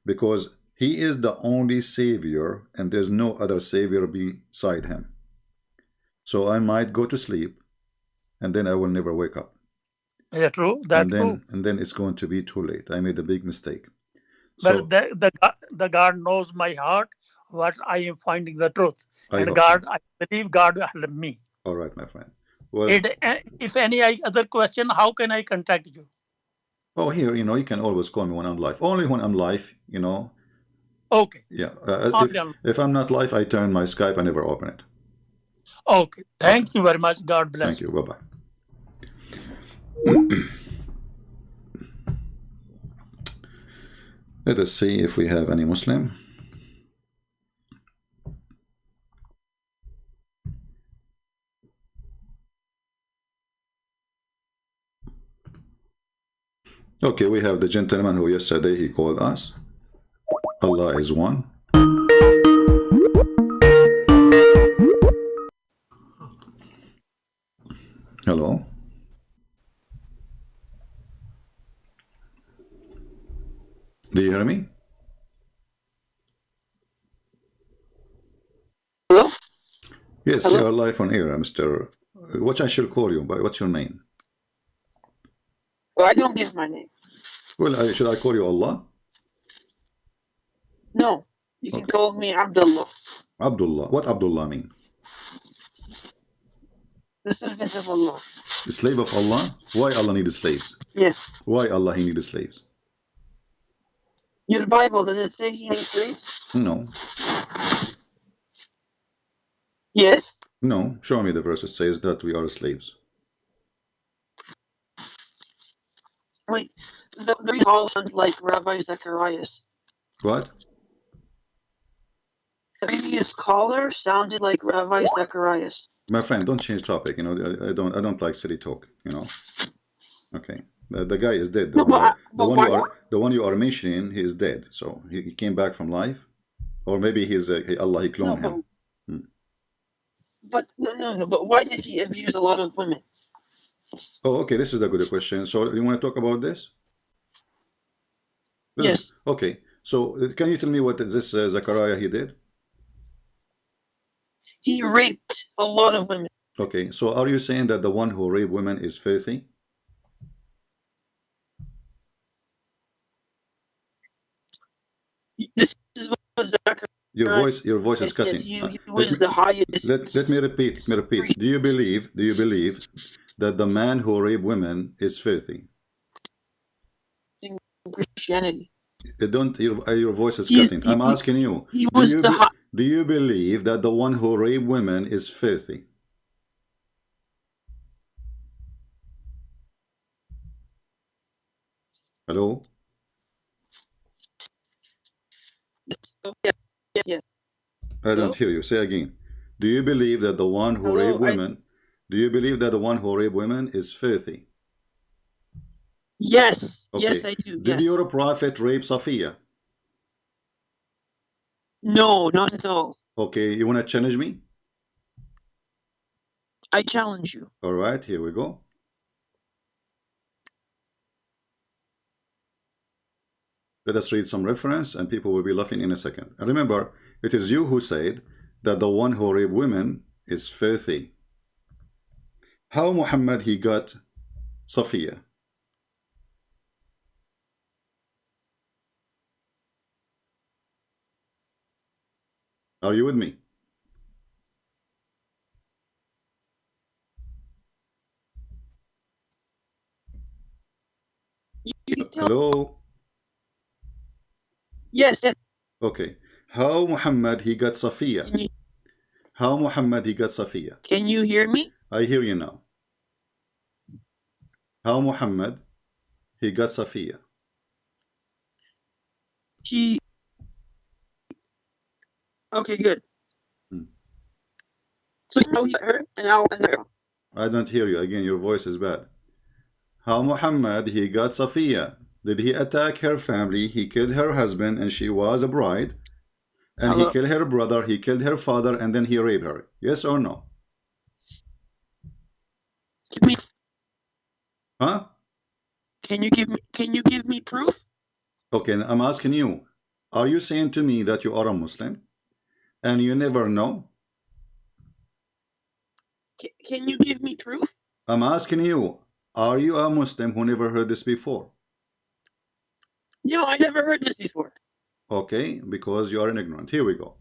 because he is the only savior, and there's no other savior beside him. So I might go to sleep, and then I will never wake up. Yeah, true. That's true. And then it's going to be too late. I made a big mistake. But the God knows my heart, what I am finding the truth. And God, so. I believe God will help me. All right, my friend. Well, if any other question, how can I contact you? Oh, here, you can always call me when I'm live. Only when I'm live, Okay. Yeah. If I'm not live, I turn my Skype. I never open it. Okay. Thank you very much. God bless. Thank you. Bye-bye. Let us see if we have any Muslim. Okay, we have the gentleman who yesterday he called us. Allah is one. Hello. Do you hear me? Hello? Yes, Hello? you are live on air, Mr. What I shall call you by? What's your name? Well, I don't give my name. Well, should I call you Allah? No, you can Okay. call me Abdullah, Abdullah. What Abdullah mean? the servant of Allah. The slave of Allah? Why Allah needs slaves? Yes. Why Allah he needs slaves? Your Bible, does it say he needs slaves? No. Yes. No. Show me the verse that says that we are slaves. Wait, the all sounds like Rabbi Zacharias. What? The previous caller sounded like Rabbi Zacharias. My friend, don't change topic. You know, I don't like silly talk. You know. Okay. The guy is dead. The one you are mentioning, he is dead. So he came back from life, or maybe he's Allah. He cloned him. But no. But why did he abuse a lot of women? Oh, okay. This is a good question. So you want to talk about this? Yes. Okay. So can you tell me what this Zachariah he did? He raped a lot of women. Okay. So are you saying that the one who raped women is filthy? This is what Zacharias Your voice is said. cutting. He was the highest. Let me repeat. Do you believe that the man who raped women is filthy? In Christianity. Your voice is cutting. I'm asking you. He was Do you believe that the one who raped women is filthy? Hello? Yes. I don't hear you. Say again. Do you believe that the one who raped women? Do you believe that the one who raped women is filthy? Yes. Okay. Yes, I do. Did your prophet rape SOFYA? No, not at all. Okay, you want to challenge me? I challenge you. All right, here we go. Let us read some reference and people will be laughing in a second. And remember, it is you who said that the one who raped women is filthy. How Muhammad he got SOFYA? Are you with me? Hello? Yes. Okay. How Muhammad he got SOFYA? How Muhammad he got SOFYA? Can you hear me? I hear you now. How Muhammad he got SOFYA? Okay, good. So now her and I'll. I don't hear you. Again, your voice is bad. How Muhammad he got SOFYA? Did he attack her family? He killed her husband and she was a bride. And he killed her brother, he killed her father, and then he raped her. Yes or no? Huh? Can you give me proof? Okay, I'm asking you. Are you saying to me that you are a Muslim and you never know? Can you give me proof? I'm asking you. Are you a Muslim who never heard this before? No, I never heard this before. Okay, because you are an ignorant. Here we go.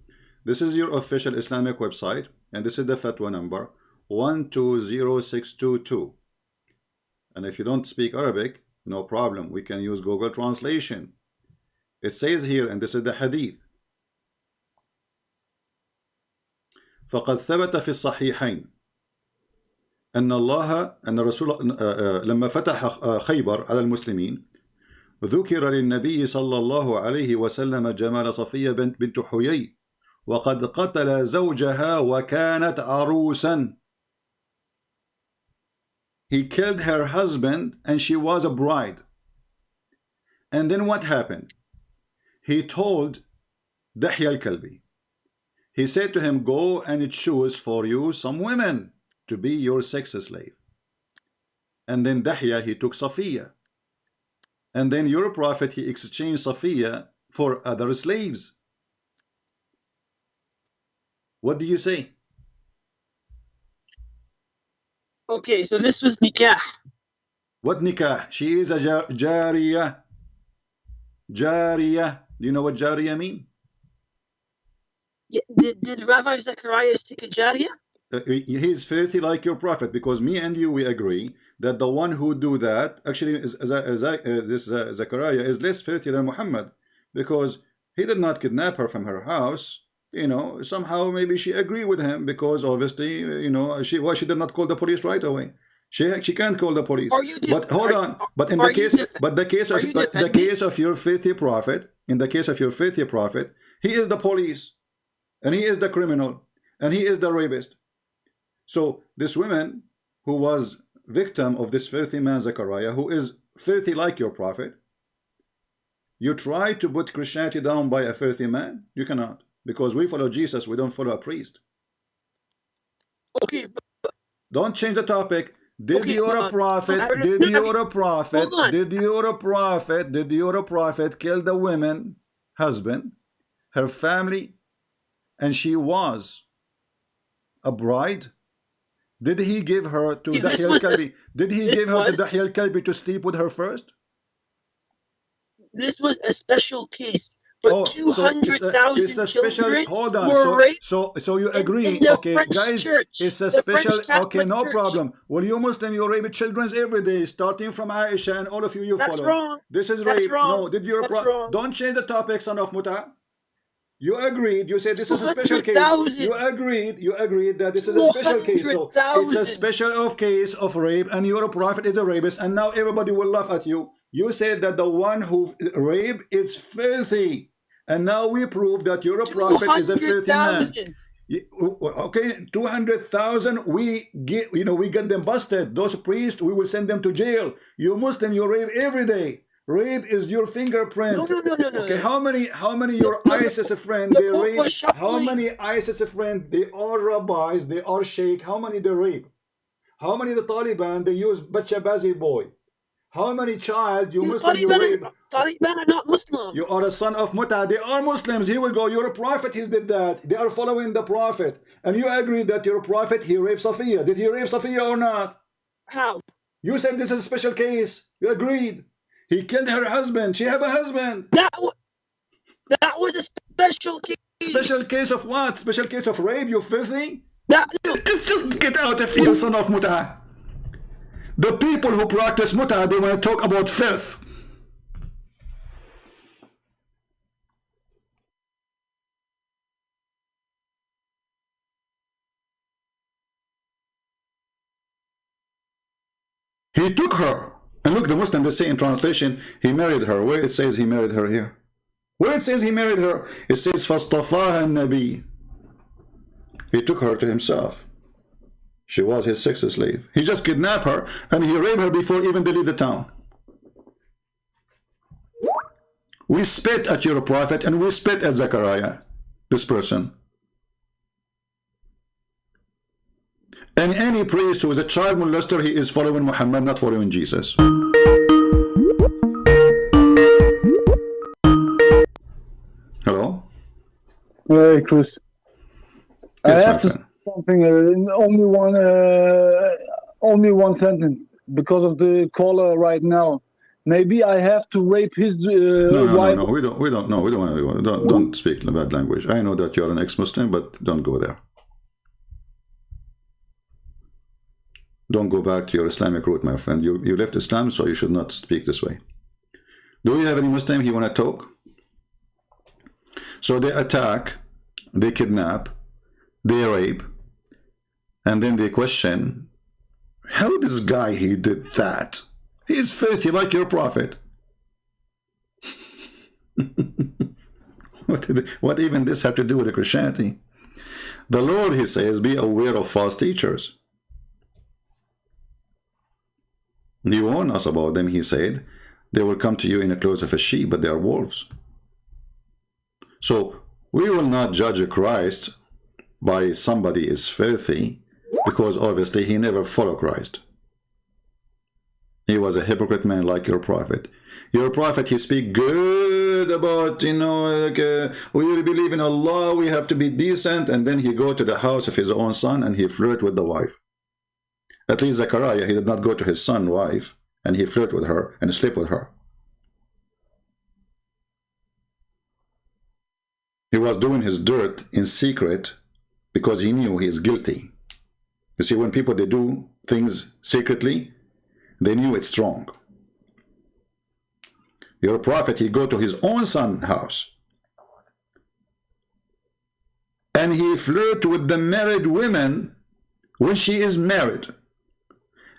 This is your official Islamic website, and this is the fatwa number 120622. And if you don't speak Arabic, no problem. We can use Google Translation. It says here, and this is the hadith. فقد ثبت في الصحيحين أن الرسول لما فتح خيبر على المسلمين ذكر للنبي صلى الله عليه وسلم جمال صفية بنت حيي وقد قتل زوجها وكانت عروسا. He killed her husband and she was a bride. And then what happened? He told Dahya al-Kalbi, he said to him, go and choose for you some women to be your sex slave. And then Dahya, he took Safiya. And then your prophet, he exchanged Safiya for other slaves. What do you say? Okay, so this was nikah. What nikah? She is a jariyah. Jariyah. Do you know what jariyah mean? Yeah, did Rabbi Zacharias take a jariyah? He is filthy like your prophet, because me and you, we agree that the one who do that actually is this Zachariah is less filthy than Muhammad, because he did not kidnap her from her house. You know, somehow maybe she agreed with him, because obviously, you know, she did not call the police right away. She can't call the police. But hold on. But in the case of your filthy prophet, in the case of your filthy prophet, he is the police, and he is the criminal, and he is the rapist. So this woman who was victim of this filthy man Zachariah, who is filthy like your prophet, you try to put Christianity down by a filthy man? You cannot, because we follow Jesus, we don't follow a priest. Okay. Don't change the topic. Did your prophet kill the woman husband, her family, and she was a bride? Did he give her to Dahya al-Kalbi? Did he give her to Dahya al-Kalbi to sleep with her first? This was a special case. But 200,000 children were raped. So you agree? Okay, guys, it's a special. Okay, no problem. Well, you Muslim, you rape children every day, starting from Aisha, and all of you follow. That's wrong. This is rape. No, did your don't change the topic, son of Muta. You agreed. You said this is a special case. You agreed that this is a special case. So it's a special case of rape, and your prophet is a rapist, and now everybody will laugh at you. You said that the one who rape is filthy, and now we prove that your prophet is a filthy man. Okay, 200,000. We get them busted. Those priests, we will send them to jail. You Muslim, you rape every day. Rape is your fingerprint. No. Okay, how many your ISIS friend they rape? How many ISIS friend? They are rabbis, they are sheikh. How many they rape? How many the Taliban they use bachabazi boy? How many child you Muslim you rape? Taliban are not Muslim. You are a son of Muta. They are Muslims. Here we go. You're a prophet. He did that. They are following the prophet, and you agree that your prophet he raped Safiya. Did he rape Safiya or not? How? You said this is a special case. You agreed. He killed her husband. She have a husband. That was a special case. Special case of what? Special case of rape, you filthy? Just get out of here, son of Muta. The people who practice Muta, they want to talk about filth. He took her. And look, the Muslim, they say in translation, he married her. Where it says he married her here? Where it says he married her, it says, فَاصْطَفَاهَا النَّبِي. He took her to himself. She was his sex slave. He just kidnapped her, and he raped her before even they leave the town. We spit at your prophet, and we spit at Zachariah, this person. And any priest who is a child molester, he is following Muhammad, not following Jesus. Hello? Hey, Chris. Yes, I have to say something. Only one sentence because of the caller right now. Maybe I have to rape his wife. No. We don't speak bad language. I know that you're an ex-Muslim, but don't go there. Don't go back to your Islamic root, my friend. You left Islam, so you should not speak this way. Do we have any Muslim here want to talk? So they attack, they kidnap, they rape, and then they question, how this guy, he did that? He is filthy like your prophet. What even this have to do with the Christianity? The Lord, he says, be aware of false teachers. He warned us about them. He said They will come to you in the clothes of a sheep, but they are wolves. So we will not judge Christ by somebody is filthy, because obviously he never followed Christ. He was a hypocrite man like your prophet. Your prophet, he speak good about, you know, like, we believe in Allah, we have to be decent, and then he go to the house of his own son and he flirt with the wife. At least Zechariah, he did not go to his son's wife and he flirt with her and sleep with her. He was doing his dirt in secret because he knew he is guilty. You see, when people, they do things secretly, they knew it's wrong. Your prophet, he go to his own son's house and he flirt with the married women when she is married.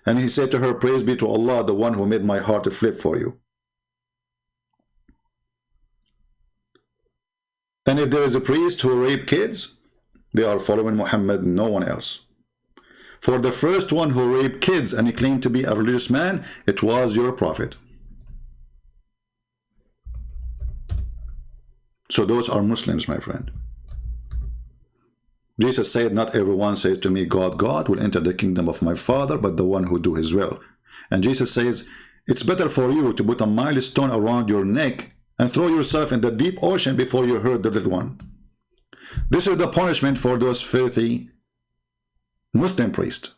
And he said to her, praise be to Allah, the one who made my heart to flip for you. And if there is a priest who rape kids, they are following Muhammad, no one else. For the first one who raped kids and he claimed to be a religious man, it was your prophet. So those are Muslims, my friend. Jesus said, not everyone says to me, God, God will enter the kingdom of my Father, but the one who do his will. And Jesus says, it's better for you to put a milestone around your neck and throw yourself in the deep ocean before you hurt the little one. This is the punishment for those filthy Muslim priests.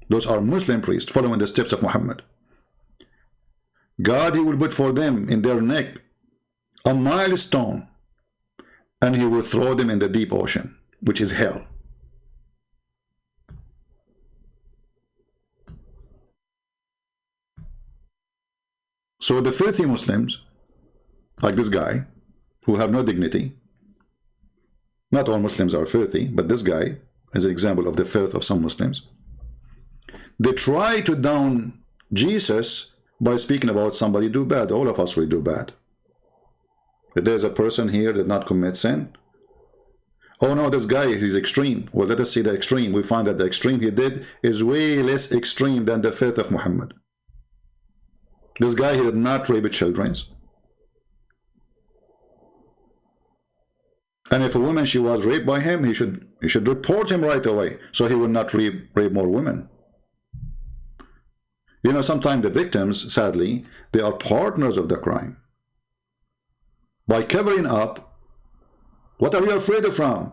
Those are Muslim priests following the steps of Muhammad. God, he will put for them in their neck a milestone, and he will throw them in the deep ocean, which is hell. So the filthy Muslims, like this guy, who have no dignity, not all Muslims are filthy, but this guy is an example of the filth of some Muslims. They try to down Jesus by speaking about somebody do bad. All of us will do bad. If there's a person here that not commit sin, oh no, this guy is extreme. Well, let us see the extreme. We find that the extreme he did is way less extreme than the filth of Muhammad. This guy, he did not rape children. And if a woman, she was raped by him, he should report him right away, so he will not rape more women. You know, sometimes the victims, sadly, they are partners of the crime. By covering up, what are you afraid of from?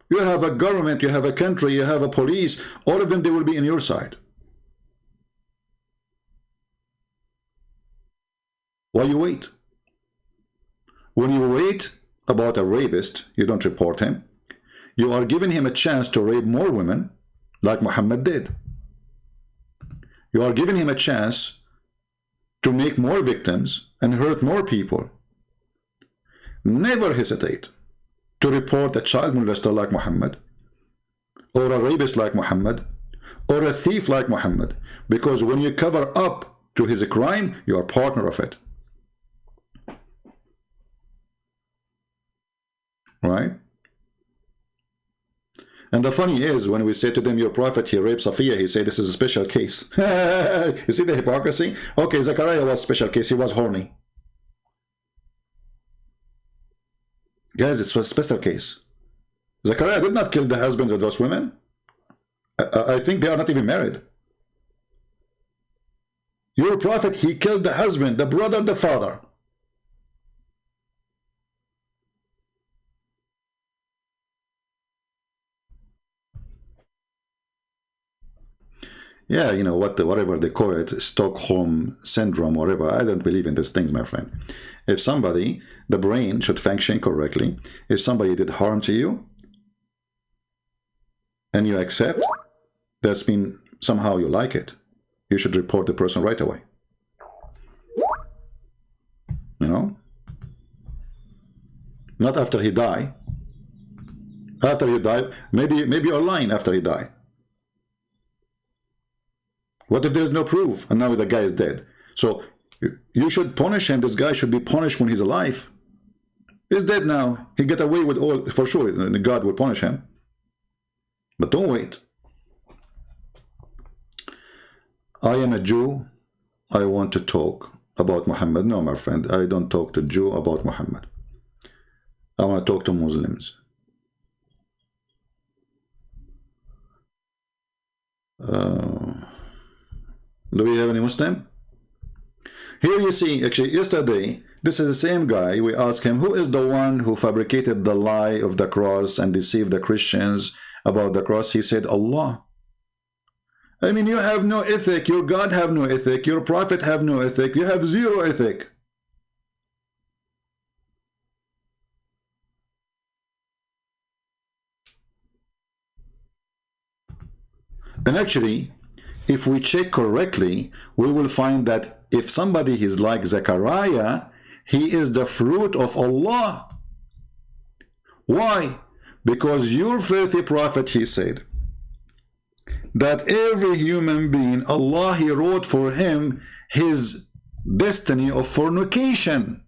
You have a government, you have a country, you have a police, all of them, they will be on your side. Why you wait? When you wait about a rapist, you don't report him. You are giving him a chance to rape more women, like Muhammad did. You are giving him a chance to make more victims and hurt more people. Never hesitate to report a child molester like Muhammad, or a rapist like Muhammad, or a thief like Muhammad, because when you cover up to his crime, you are partner of it. Right? And the funny is, when we say to them, your prophet, he raped SOFYA, he said this is a special case. You see the hypocrisy? Okay, Zechariah was a special case, he was horny. Guys, it's a special case. Zechariah did not kill the husband of those women. I think they are not even married. Your prophet, he killed the husband, the brother, the father. Yeah, you know, whatever they call it, Stockholm syndrome, whatever. I don't believe in these things, my friend. If somebody, the brain should function correctly. If somebody did harm to you, and you accept, that's mean somehow you like it. You should report the person right away. You know? Not after he die. After you die, maybe you're lying after he die. What if there's no proof and now the guy is dead? So you should punish him. This guy should be punished when he's alive. He's dead now. He get away with all, for sure. God will punish him. But don't wait. I am a Jew. I want to talk. about Muhammad. No, my friend, I don't talk to Jew about Muhammad. I want to talk to Muslims. Do we have any Muslim? Here you see, actually, yesterday, this is the same guy. We asked him, who is the one who fabricated the lie of the cross and deceived the Christians about the cross? He said, Allah. I mean, you have no ethic. Your God have no ethic. Your prophet have no ethic. You have zero ethic. And actually, if we check correctly, we will find that if somebody is like Zechariah, he is the fruit of Allah. Why? Because your filthy prophet, he said, that every human being, Allah, he wrote for him his destiny of fornication.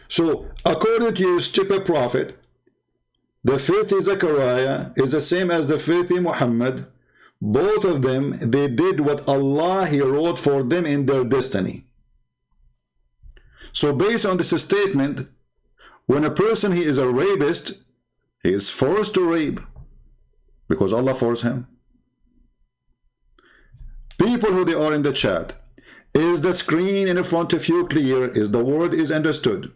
So, according to your stupid prophet, the filthy Zechariah is the same as the filthy Muhammad. Both of them, they did what Allah, he wrote for them in their destiny. So based on this statement, when a person, he is a rapist, he is forced to rape because Allah forced him. People who they are in the chat, is the screen in front of you clear? Is the word is understood?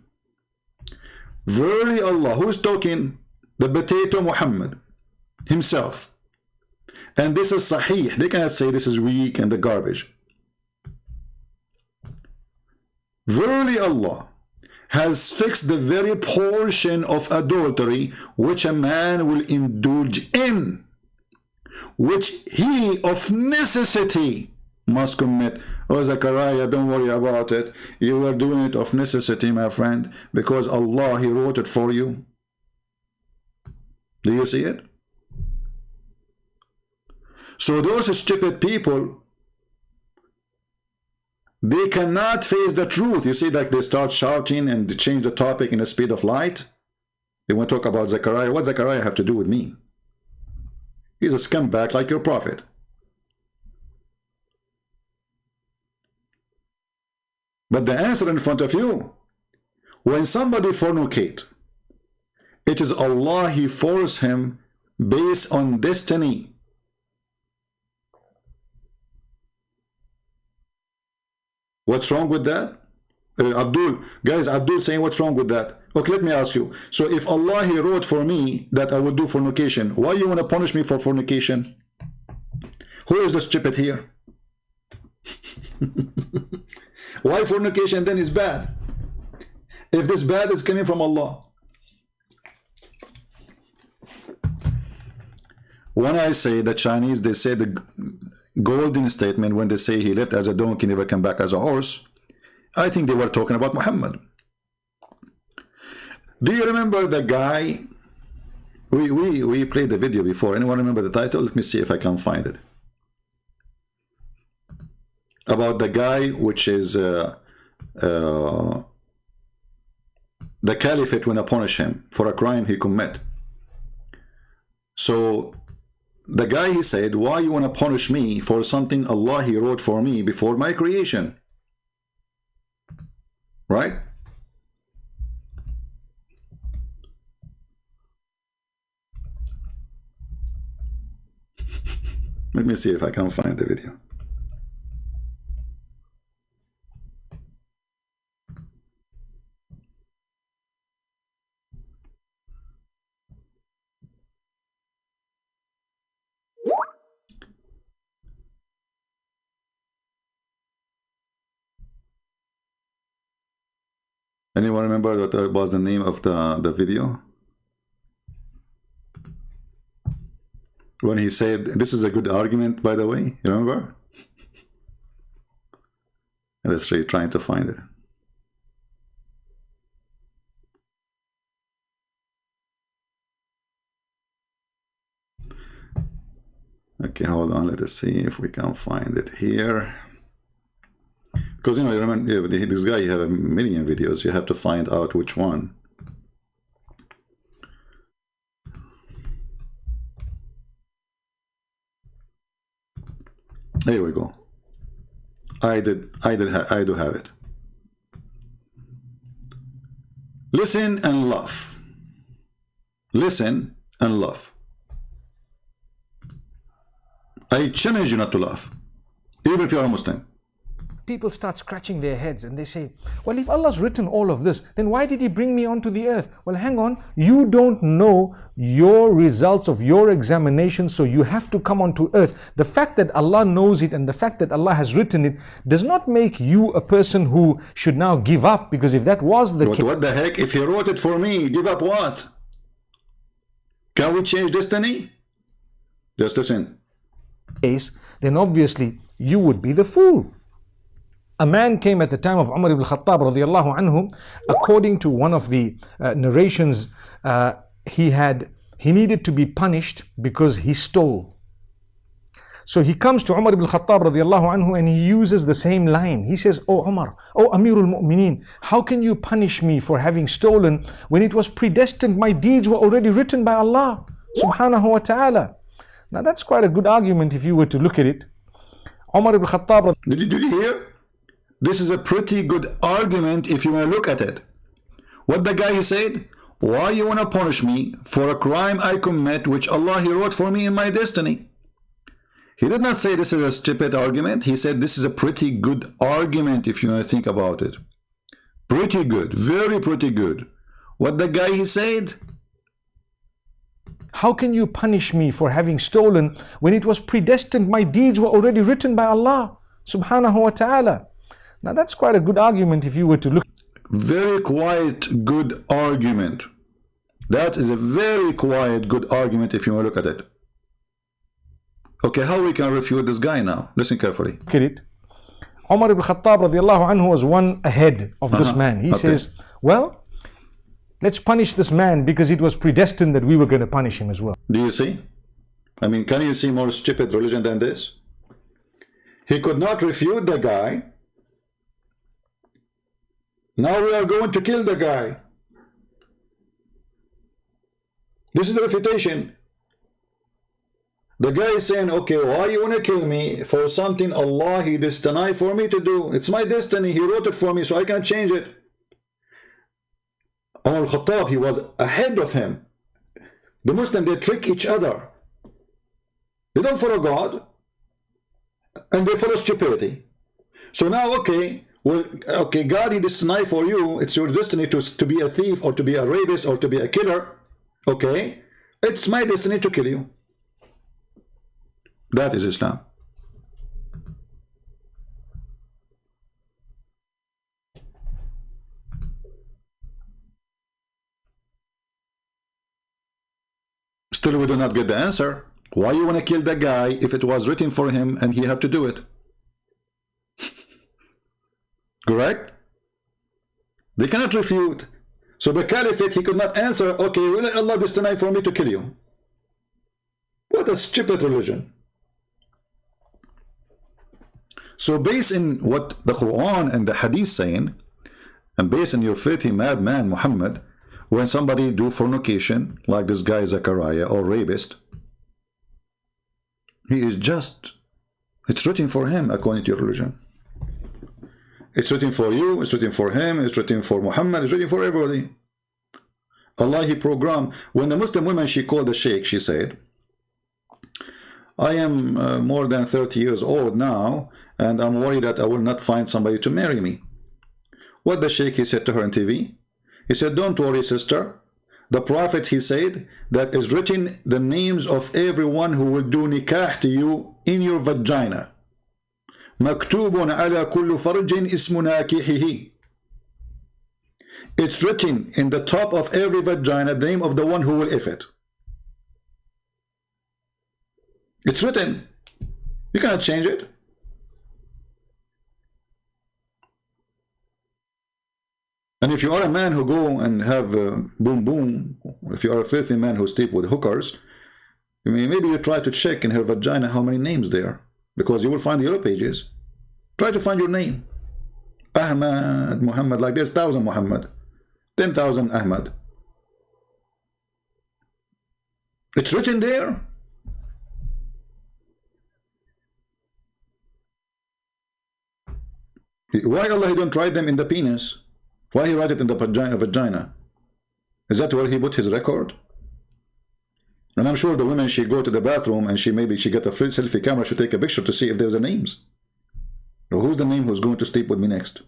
Verily Allah, who's talking? The potato Muhammad himself. And this is sahih. They cannot say this is weak and the garbage. Verily Allah has fixed the very portion of adultery which a man will indulge in, which he of necessity must commit. Oh, Zechariah, don't worry about it. You are doing it of necessity, my friend, because Allah, he wrote it for you. Do you see it? So those stupid people, they cannot face the truth. You see, like they start shouting and they change the topic in the speed of light. They want to talk about Zechariah. What Zechariah have to do with me? He's a scumbag like your prophet. But the answer in front of you, when somebody fornicate, it is Allah, he forced him based on destiny. What's wrong with that? Abdul, guys, Abdul saying what's wrong with that? Okay, let me ask you. So if Allah, he wrote for me that I will do fornication, why you want to punish me for fornication? Who is the stupid here? Why fornication then is bad? If this bad is coming from Allah. When I say the Chinese, they say the golden statement when they say he left as a donkey, never come back as a horse, I think they were talking about Muhammad. Do you remember the guy? We played the video before. Anyone remember the title? Let me see if I can find it. About the guy which is the caliphate when I punish him for a crime he commit. So the guy, he said, why you want to punish me for something Allah, he wrote for me before my creation? Right? Let me see if I can find the video. Anyone remember what was the name of the video? When he said, this is a good argument, by the way, you remember? Let's try trying to find it. Okay, hold on, let us see if we can find it here. Because, you know, you remember, this guy, you have a million videos. You have to find out which one. Here we go. I do have it. Listen and laugh. Listen and laugh. I challenge you not to laugh, even if you are a Muslim. People start scratching their heads and they say, well, if Allah's written all of this, then why did He bring me onto the earth? Well, hang on, you don't know your results of your examination, so you have to come onto earth. The fact that Allah knows it and the fact that Allah has written it does not make you a person who should now give up, because if that was the case... What the heck? If He wrote it for me, give up what? Can we change destiny? Just listen. Then obviously you would be the fool. A man came at the time of Umar ibn Khattab radiallahu anhu. According to one of the narrations, he needed to be punished because he stole. So he comes to Umar ibn Khattab radiallahu anhu and he uses the same line. He says, "Oh Umar, oh Amirul Mu'mineen, how can you punish me for having stolen when it was predestined? My deeds were already written by Allah subhanahu wa ta'ala." Now that's quite a good argument if you were to look at it. Umar ibn Khattab... Did you hear? This is a pretty good argument if you want to look at it. What the guy he said? Why you want to punish me for a crime I commit which Allah He wrote for me in my destiny? He did not say this is a stupid argument. He said this is a pretty good argument if you want to think about it. Pretty good. Very pretty good. What the guy he said? How can you punish me for having stolen when it was predestined? My deeds were already written by Allah subhanahu wa ta'ala. Now that's quite a good argument if you were to look. Very quiet, good argument. That is a very quiet, good argument if you want to look at it. Okay, how we can refute this guy now? Listen carefully. Look at it. Umar ibn Khattab radiallahu anhu was one ahead of this man. He says, well, let's punish this man because it was predestined that we were going to punish him as well. Do you see? I mean, can you see more stupid religion than this? He could not refute the guy. Now we are going to kill the guy. This is the refutation. The guy is saying, okay, why you want to kill me for something Allah He destined for me to do? It's my destiny. He wrote it for me, so I can't change it. Umar al-Khattab, he was ahead of him. The Muslims, they trick each other. They don't follow God, and they follow stupidity. So now, okay, well, okay, God He destined for you. It's your destiny to be a thief or to be a rapist or to be a killer. Okay, it's my destiny to kill you. That is Islam. Still, we do not get the answer. Why you want to kill that guy if it was written for him and he have to do it? Correct? They cannot refute. So the caliphate, he could not answer, okay, will Allah destined for me to kill you? What a stupid religion. So based in what the Quran and the Hadith saying, and based on your filthy madman Muhammad, when somebody do fornication, like this guy Zachariah, or rapist, he is just, it's written for him according to your religion. It's written for you, it's written for him, it's written for Muhammad, it's written for everybody. Allah He programmed. When the Muslim woman, she called the sheikh, she said, I am more than 30 years old now, and I'm worried that I will not find somebody to marry me. What the sheikh, he said to her on TV? He said, don't worry, sister. The Prophet, he said, that is written the names of everyone who will do nikah to you in your vagina. مكتوب على كل فرج اسم ناكحه. It's written in the top of every vagina the name of the one who will if it. It's written. You cannot change it. And if you are a man who go and have boom boom, if you are a filthy man who sleep with hookers, I mean, maybe you try to check in her vagina how many names there are, because you will find the yellow pages. Try to find your name. Ahmed, Muhammad, like there's 1,000 Muhammad, 10,000 Ahmed. It's written there. Why Allah he don't write them in the penis? Why he write it in the vagina? Is that where he put his record? And I'm sure the women, she go to the bathroom and she get a free selfie camera, she take a picture to see if there's a names. Or who's the name who's going to sleep with me next?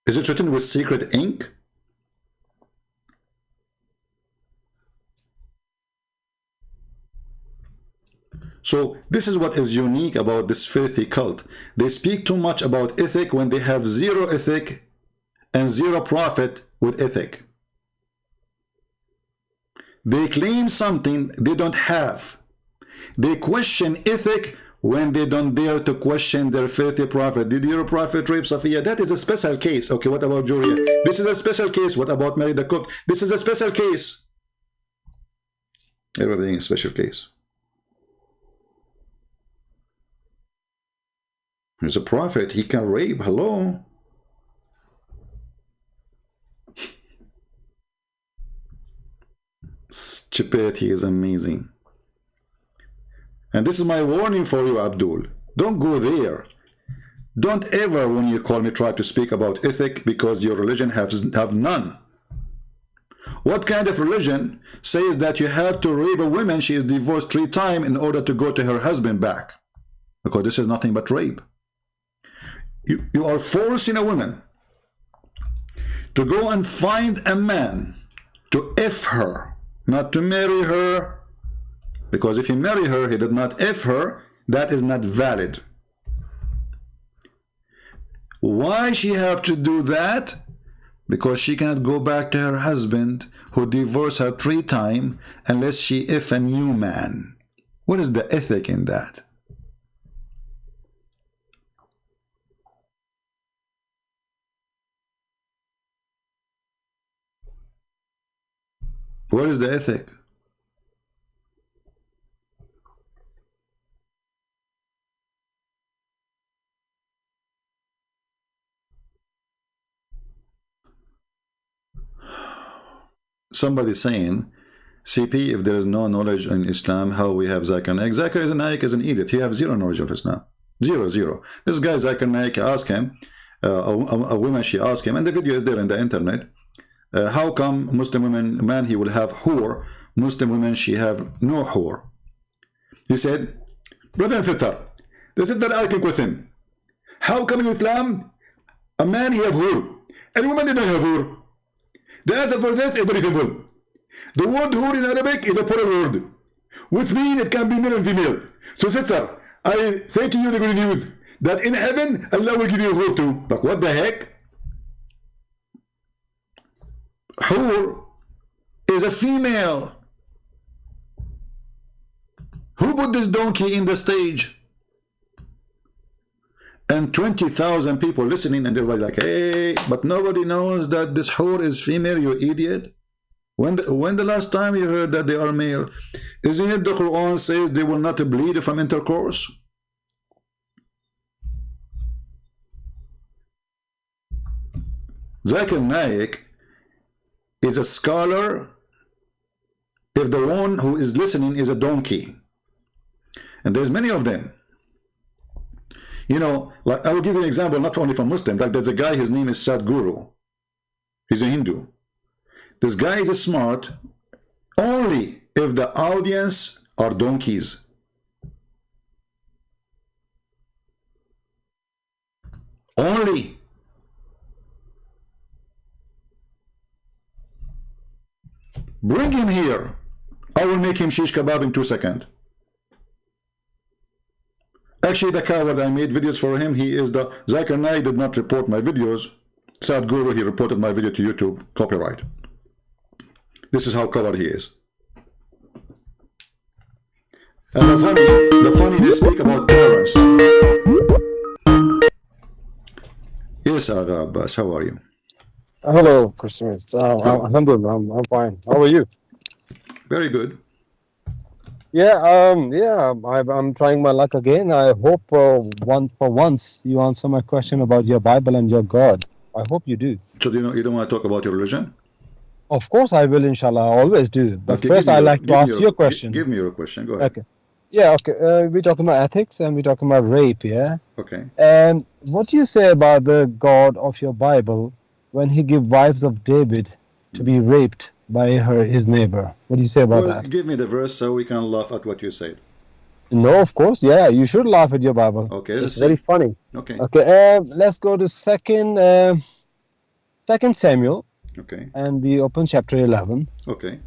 Is it written with secret ink? So this is what is unique about this filthy cult. They speak too much about ethic when they have zero ethic and zero profit with ethic. They claim something they don't have. They question ethic when they don't dare to question their filthy prophet. Did your prophet rape SOFYA? That is a special case. Okay, what about Juria? This is a special case. What about Mary the Cook? This is a special case. Everything is a special case. He's a prophet. He can rape. Hello? Stupidity is amazing. And this is my warning for you, Abdul. Don't go there. Don't ever, when you call me, try to speak about ethic, because your religion have none. What kind of religion says that you have to rape a woman, she is divorced 3 times in order to go to her husband back? Because this is nothing but rape. You are forcing a woman to go and find a man to F her, not to marry her. Because if you marry her, he did not F her, that is not valid. Why she have to do that? Because she cannot go back to her husband who divorced her 3 times unless she F a new man. What is the ethic in that? What is the ethic? Somebody saying, CP, if there is no knowledge in Islam, how we have Zakir Naik? Zakir Naik is an idiot. He has zero knowledge of Islam. Zero. This guy, Zakir Naik, asked him, a woman, she asked him, and the video is there in the internet, how come Muslim women, man, he will have whore, Muslim women, she have no whore? He said, brother and sister, the sister asking question, how come in Islam, a man, he have whore, and woman, they don't have whore? The answer for that is very simple. The word whore in Arabic is a plural word, which means it can be male and female. So sister, I say to you the good news, that in heaven, Allah will give you a whore too. Like, what the heck? Whore is a female. Who put this donkey in the stage? And 20,000 people listening, and everybody like, hey, but nobody knows that this whore is female, you idiot. When the last time you heard that they are male? Isn't it the Quran says they will not bleed from intercourse? Zakir Naik is a scholar if the one who is listening is a donkey. And there's many of them. You know, like I will give you an example, not only from Muslim, like there's a guy, his name is Sadhguru. He's a Hindu. This guy is smart only if the audience are donkeys. Only. Bring him here. I will make him shish kebab in 2 seconds. Actually, the coward, I made videos for him. He is the Zakir Naik did not report my videos. Sadhguru, he reported my video to YouTube. Copyright. This is how coward he is. And the funny they speak about parents. Yes, Agha Abbas, how are you? Hello, Christians. Alhamdulillah, I'm fine. How are you? Very good. Yeah, I'm trying my luck again. I hope for once you answer my question about your Bible and your God. I hope you do. So you don't want to talk about your religion? Of course I will, inshallah. I always do. But okay, first I like to ask you a question. Give me your question. Go ahead. Okay. Yeah, okay. We're talking about ethics and we're talking about rape, yeah? Okay. And what do you say about the God of your Bible when he give wives of David to be raped by his neighbor? What do you say about Well, that? give me the verse so we can laugh at what you said. No, of course, yeah. You should laugh at your Bible. Okay, It's very funny. Okay. Okay, let's go to second Samuel, Okay. and we open chapter 11. Okay.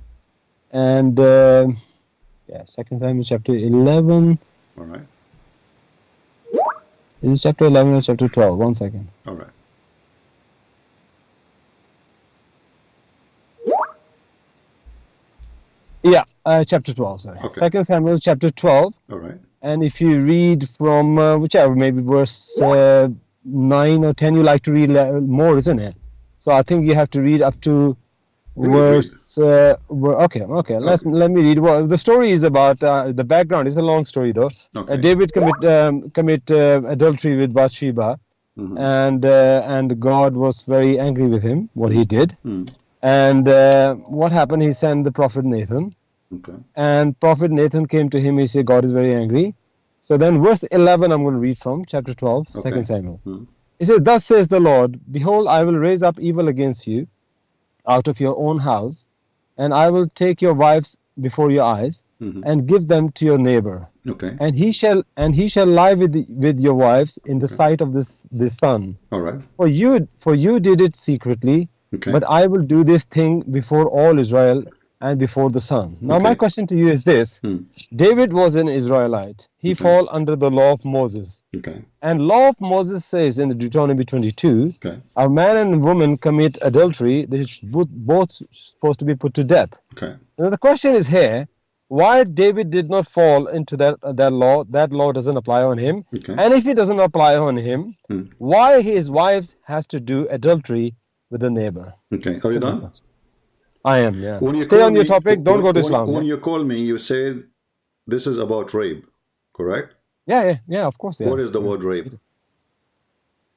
And yeah, 2 Samuel chapter 11. All right. Is it chapter 11 or chapter 12? 1 second. All right. Yeah, chapter 12, sorry. Okay. 2 Samuel chapter 12. All right. And if you read from whichever, maybe verse 9 or 10, you like to read more, isn't it? So I think you have to read up to verse. Okay. Let me read. Well, the story is about the background. It's a long story though. Okay. David commit adultery with Bathsheba, and God was very angry with him. What he did, and what happened? He sent the prophet Nathan. Okay. And prophet Nathan came to him. He said, God is very angry. So then verse 11, I'm going to read from chapter 12, Okay. 2 Samuel. He said, thus says the Lord, behold, I will raise up evil against you out of your own house, and I will take your wives before your eyes and give them to your neighbor. Okay. And he shall lie with your wives in the sight of this son. All right. For you did it secretly, Okay. but I will do this thing before all Israel and before the sun. Now my question to you is this. David was an Israelite. He fall under the law of Moses. Okay. And law of Moses says in the Deuteronomy 22, Okay. a man and woman commit adultery, they should both supposed to be put to death. Okay. Now the question is here, why David did not fall into that law? That law doesn't apply on him. Okay. And if it doesn't apply on him, why his wife has to do adultery with a neighbor? Okay. Are you done? I am, yeah. When you Stay call on your me- topic, don't go to Islam. When Yeah? you call me, you said this is about rape, correct? Yeah, of course, yeah. What is the word rape?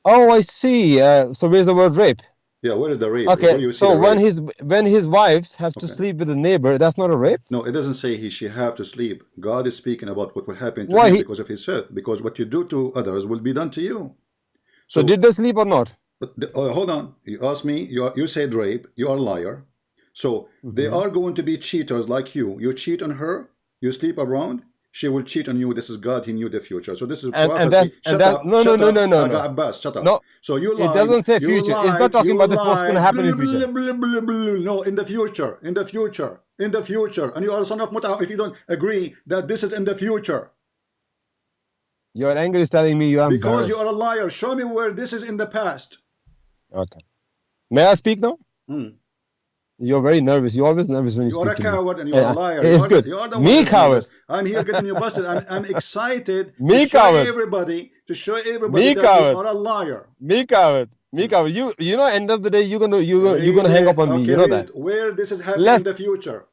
Oh, I see. So where's the word rape? Yeah, what is the rape? Where Okay, you see so the rape? when his wives have to sleep with a neighbor, that's not a rape? No, it doesn't say she have to sleep. God is speaking about what will happen to Why him he- because of his faith. Because what you do to others will be done to you. So did they sleep or not? Hold on. You asked me. You said rape. You are a liar. So they are going to be cheaters like you. You cheat on her. You sleep around. She will cheat on you. This is God. He knew the future. So this is prophecy. Shut up. No. Abbas, shut up. No, So you lied. it doesn't say you future. It's lied, not talking you about what's going to happen in lied. future. No, in the future. In the future. In the future. And you are a son of Muta if you don't agree that this is in the future. Your anger is telling me you are Because you embarrassed. are a liar. Show me where this is in the past. Okay. May I speak now? You're very nervous. You're always nervous when you You are speak a to me. coward and you are a liar. It's good. You are the Me one that coward. nervous. I'm here getting you busted. I'm excited Me to show coward. everybody that Me you coward. are a liar. Me coward. You know, end of the day, you're gonna hang up on me. You know that. Where this is happening Let's- in the future.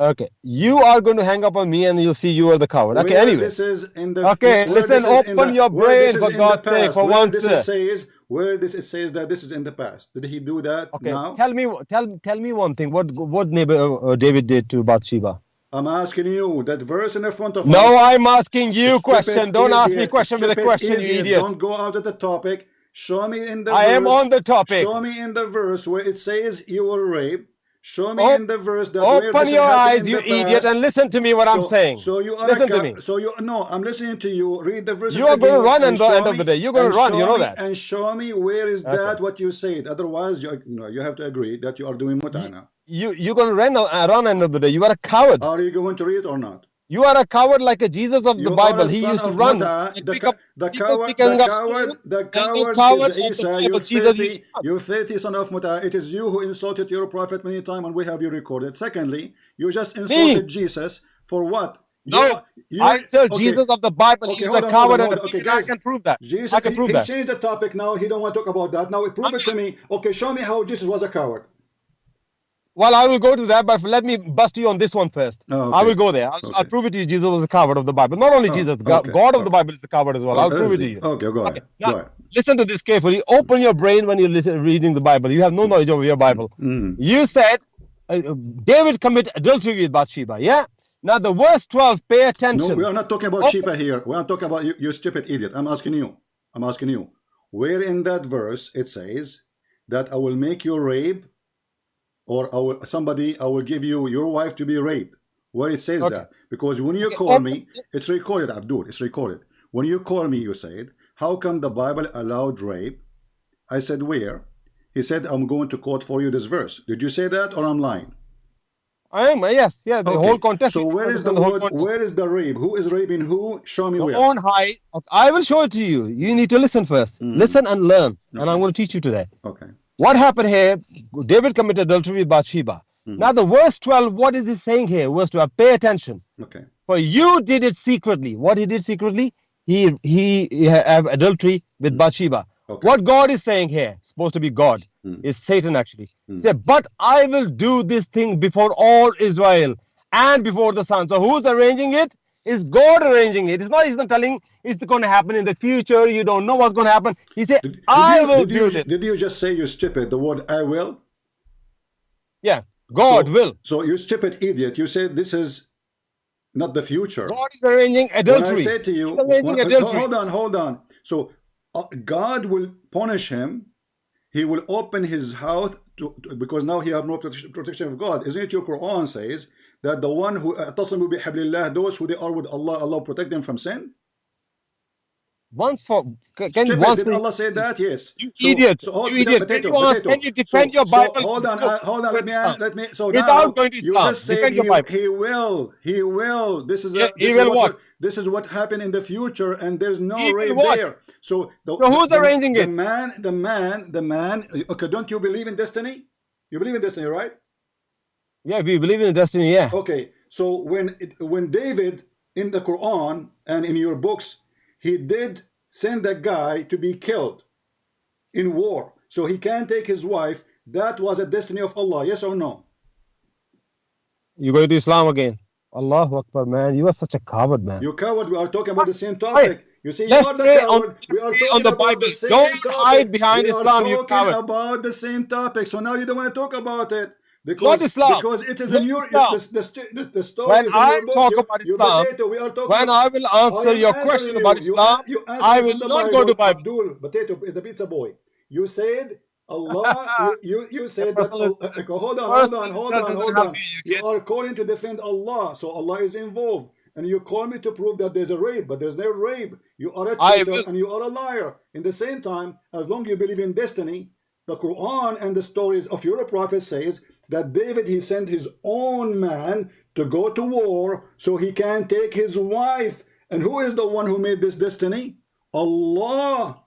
Okay. You are going to hang up on me, and you'll see you are the coward. Okay. Where Anyway. this is in the Okay, where listen, this is in open the- your where brain, this is for in God's the sake, past, for where once. this is says where this it says that this is in the past. Did he do that Okay. now? Tell me one thing. What neighbor David did to Bathsheba? I'm asking you that verse in the front of us. No, I'm asking you Stupid question. Don't ask me idiot, question with a stupid question, you idiot. Don't go out of the topic. Show me in the I verse. am on the topic. Show me in the verse where it says you were raped. Show me Oh, in the verse that where Open this your happened eyes, in you the idiot, past. and listen to me what I'm saying. So you are Listen to me. So you no, I'm listening to you. Read the verse. You are going to run at the end of the day. You're going to run. You know that. And show me where is Okay. that what you said. Otherwise, you have to agree that you are doing muta now. You're going to run end of the day. You are a coward. Are you going to read or not? You are a coward like a Jesus of the You Bible. are a He son used to of run. Muta. Like The pick up people coward picking up stones, is Isa. You Jesus used filthy, to run. you filthy son of Muta. It is you who insulted your prophet many times, and we have you recorded. Secondly, you just insulted Jesus for what? No, I said Jesus of the Bible. He's a coward and a Okay, thief. guys, I can prove that. Jesus, I can prove he that. changed the topic now. He don't want to talk about that. Now prove it to me. Okay, show me how Jesus was a coward. Well, I will go to that, but let me bust you on this one first. Oh, okay. I will go there. I'll prove it to you. Jesus was a coward of the Bible. Not only Jesus, okay. God of the Bible is a coward as well. I'll prove it to you. Okay, go ahead. Now, Go ahead. listen to this carefully. Open your brain when you're reading the Bible. You have no knowledge of your Bible. You said David committed adultery with Bathsheba, yeah? Now the verse 12, pay attention. No, we are not talking about Sheba here. We are talking about you stupid idiot. I'm asking you. Where in that verse it says that I will make you rape, or I will give you your wife to be raped? Where it says that? Because when you call me, it's recorded, Abdul. It's recorded. When you call me, you said, how come the Bible allowed rape? I said, where? He said, I'm going to quote for you this verse. Did you say that, or I'm lying? I am, yes, the whole context. So where is the word? Where is the rape? Who is raping who? Show me where. On high. I will show it to you. You need to listen first. Listen and learn. And I'm going to teach you today. Okay. What happened here? David committed adultery with Bathsheba. Now the verse 12, what is it saying here? Verse 12, pay attention. Okay. For you did it secretly. What he did secretly? He had adultery with Bathsheba. Okay. What God is saying here, supposed to be God, is Satan actually. He said, but I will do this thing before all Israel and before the sun. So who's arranging it? Is God arranging it? He's not telling it's going to happen in the future. You don't know what's going to happen. He said, I will do this. Did you just say, you stupid, the word I will? Yeah, God will. So you stupid idiot, you said this is not the future. God is arranging adultery. When I say to you, hold on. So God will punish him. He will open his house because now he have no protection of God. Isn't it your Quran says that the one who those who they are with Allah, Allah protect them from sin? Did Allah say that? Yes. You idiot. Can you defend your Bible? Hold on. Let me. So without going to Islam, you just said he will. This is what happened in the future, and there's no rape there. So who's arranging it? The man. Okay, don't you believe in destiny? You believe in destiny, right? Yeah, we believe in destiny. Yeah. Okay. So when David in the Quran and in your books, he did send a guy to be killed in war, so he can't take his wife. That was a destiny of Allah, yes or no? You go to Islam again. Allahu Akbar, man. You are such a coward, man. You coward. We are talking about the same topic. You see, let's stay on the Bible. Don't hide behind Islam, you coward. We are talking about the same topic, so now you don't want to talk about it. Not Islam. Because it is in your the story. When I talk about Islam, when I will answer your question about Islam, I will not go to Bible. Abdul, potato, the pizza boy. You said Allah. you said that. Hold on. You are calling to defend Allah, so Allah is involved, and you call me to prove that there's a rape, but there's no rape. You are a cheater and you are a liar. In the same time, as long as you believe in destiny, the Quran and the stories of your prophet says that David, he sent his own man to go to war so he can take his wife. And who is the one who made this destiny? Allah.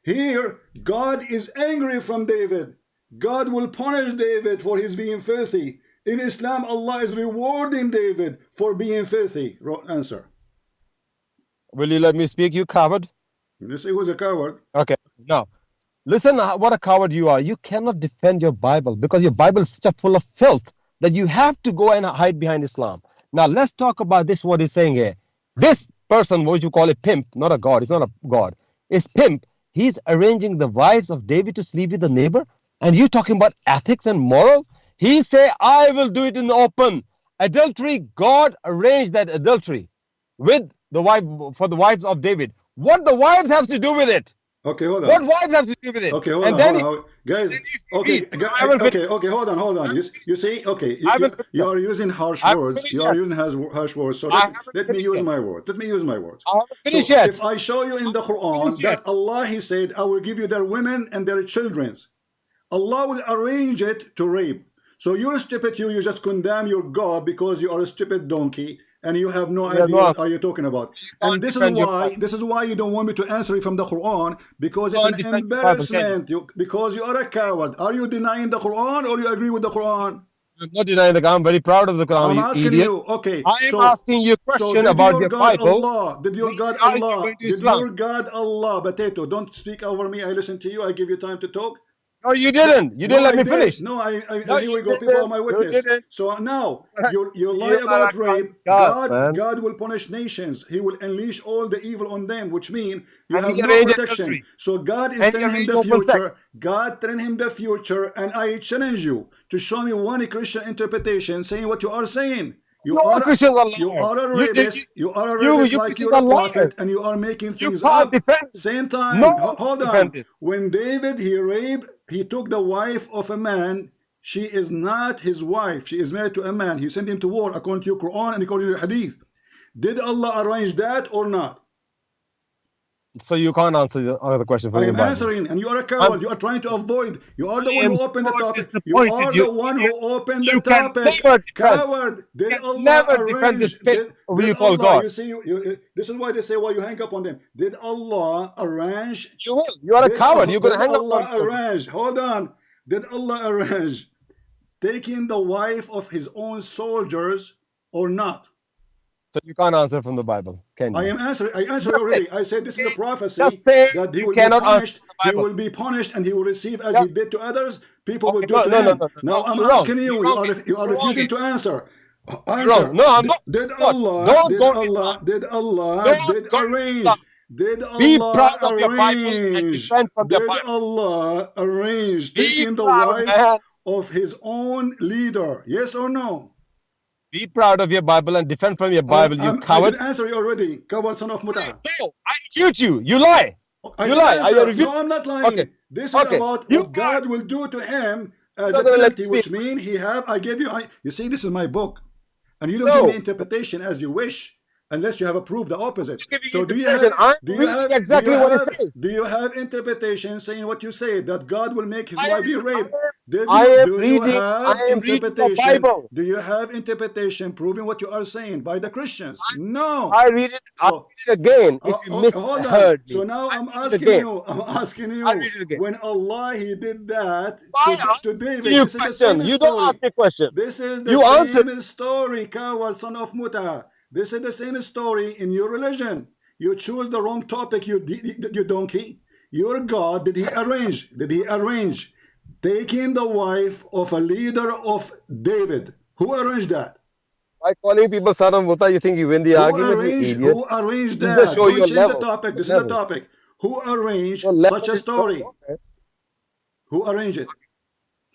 Here, God is angry from David. God will punish David for his being filthy. In Islam, Allah is rewarding David for being filthy. Answer. Will you let me speak, you coward? You see who's a coward? Okay, now. Listen, what a coward you are. You cannot defend your Bible because your Bible is such full of filth that you have to go and hide behind Islam. Now, let's talk about this, what he's saying here. This person, what you call a pimp, not a God, it's not a God, is pimp. He's arranging the wives of David to sleep with the neighbor. And you talking about ethics and morals? He say, I will do it in the open. Adultery, God arranged that adultery with the wife for the wives of David. What the wives have to do with it? Okay, hold on. What wives have to do with it? Okay, hold on. Guys, okay, hold on. You see, okay, you are using harsh words. You are using harsh words. So let me use my word. Let me use my words. If I show you in the Quran that Allah, he said, I will give you their women and their children. Allah will arrange it to rape. So you're stupid, you just condemn your God because you are a stupid donkey. And you have no idea what are you talking about. And this is why you don't want me to answer you from the Quran, because it's an embarrassment. Because you are a coward. Are you denying the Quran or you agree with the Quran? I'm not denying the Quran. I'm very proud of the Quran. I'm asking you. Okay. I am asking you a question about your Bible. Did your God Allah? Did your God Allah? Potato, don't speak over me. I listen to you. I give you time to talk. No, you didn't. You didn't let me finish. No, here we go. People are my witness. So now you lie about rape. God will punish nations. He will unleash all the evil on them, which means you have no protection. So God is telling him the future. God telling him the future, and I challenge you to show me one Christian interpretation saying what you are saying. You are Christians are you liars. are a rapist. You are a rapist like Christians you're are a prophet, liars. and you are making You things can't up. defend it. Same No time. one Hold can defend on. this. When David he took the wife of a man. She is not his wife. She is married to a man. He sent him to war according to your Quran and according to your Hadith. Did Allah arrange that or not? So you can't answer the other question from I your am Bible. answering, and you are a coward. You are trying to avoid. You are the I one am who opened the so topic. You disappointed. are the one who opened the You can topic. never defend. Coward. Did You can Allah never defend this arrange? faith Did you call Allah? God. You see, this is why they say why you hang up on them. Did Allah arrange? You will. You are a coward. You're going to hang up Allah on God. arrange? Hold on. Did Allah arrange taking the wife of his own soldiers or not? So you can't answer from the Bible, can you? I am answering. I answered already. I said this is a prophecy Just say that he you will be cannot answer punished. from the He Bible. will be punished, and he will receive as Yeah. he did to others. People will Okay, do no, to no, him. no, no, Now no, I'm you're wrong. asking you. You're You wrong. are You're refusing wrong. to answer. You're Answer. wrong. No, I'm not. Did Don't Allah? Did go to Allah? Islam. Did Allah? Don't Did go to Islam. arrange? Did Be Allah proud of your Bible and arrange? defend from your Did Bible. Allah arrange Be taking the proud, wife man. of his own leader? Yes or no? Be proud of your Bible and defend from your Bible, you I coward. did answer you already. Coward son of Muta. No, I refute you. You lie. I You did lie. answer. I refute. No, I'm not lying. Okay. This is Okay. about You what God will do to him as You're a not gonna let penalty, me which speak. means I gave you. You see, this is my book, and you don't No. give me interpretation as you wish, unless you have approved the opposite. So do you have? I'm Do you reading have exactly what it says. Do you have interpretation saying what you say that God will make his I wife be am- raped? I am Do you reading. have I am reading the interpretation? Bible. Do you have interpretation proving what you are saying by the Christians? No. I read it. I So read it again. If you hold on. misheard me. So now I I'm read it asking again. you. I'm asking you. I read it again. When Allah he did that Why to ask David, you this is the question? same You don't story. ask me question. This is the You answer. same story, coward son of Muta. This is the same story in your religion. You choose the wrong topic, you donkey. Your God, did he arrange? Did he arrange taking the wife of a leader of David? Who arranged that? By calling people son of Muta, you think you win the argument, you idiot. Who arranged This that? is to show Don't your change level. the topic. This is Level. the topic. Who arranged Your level such a is so story? low, man. Who arranged it?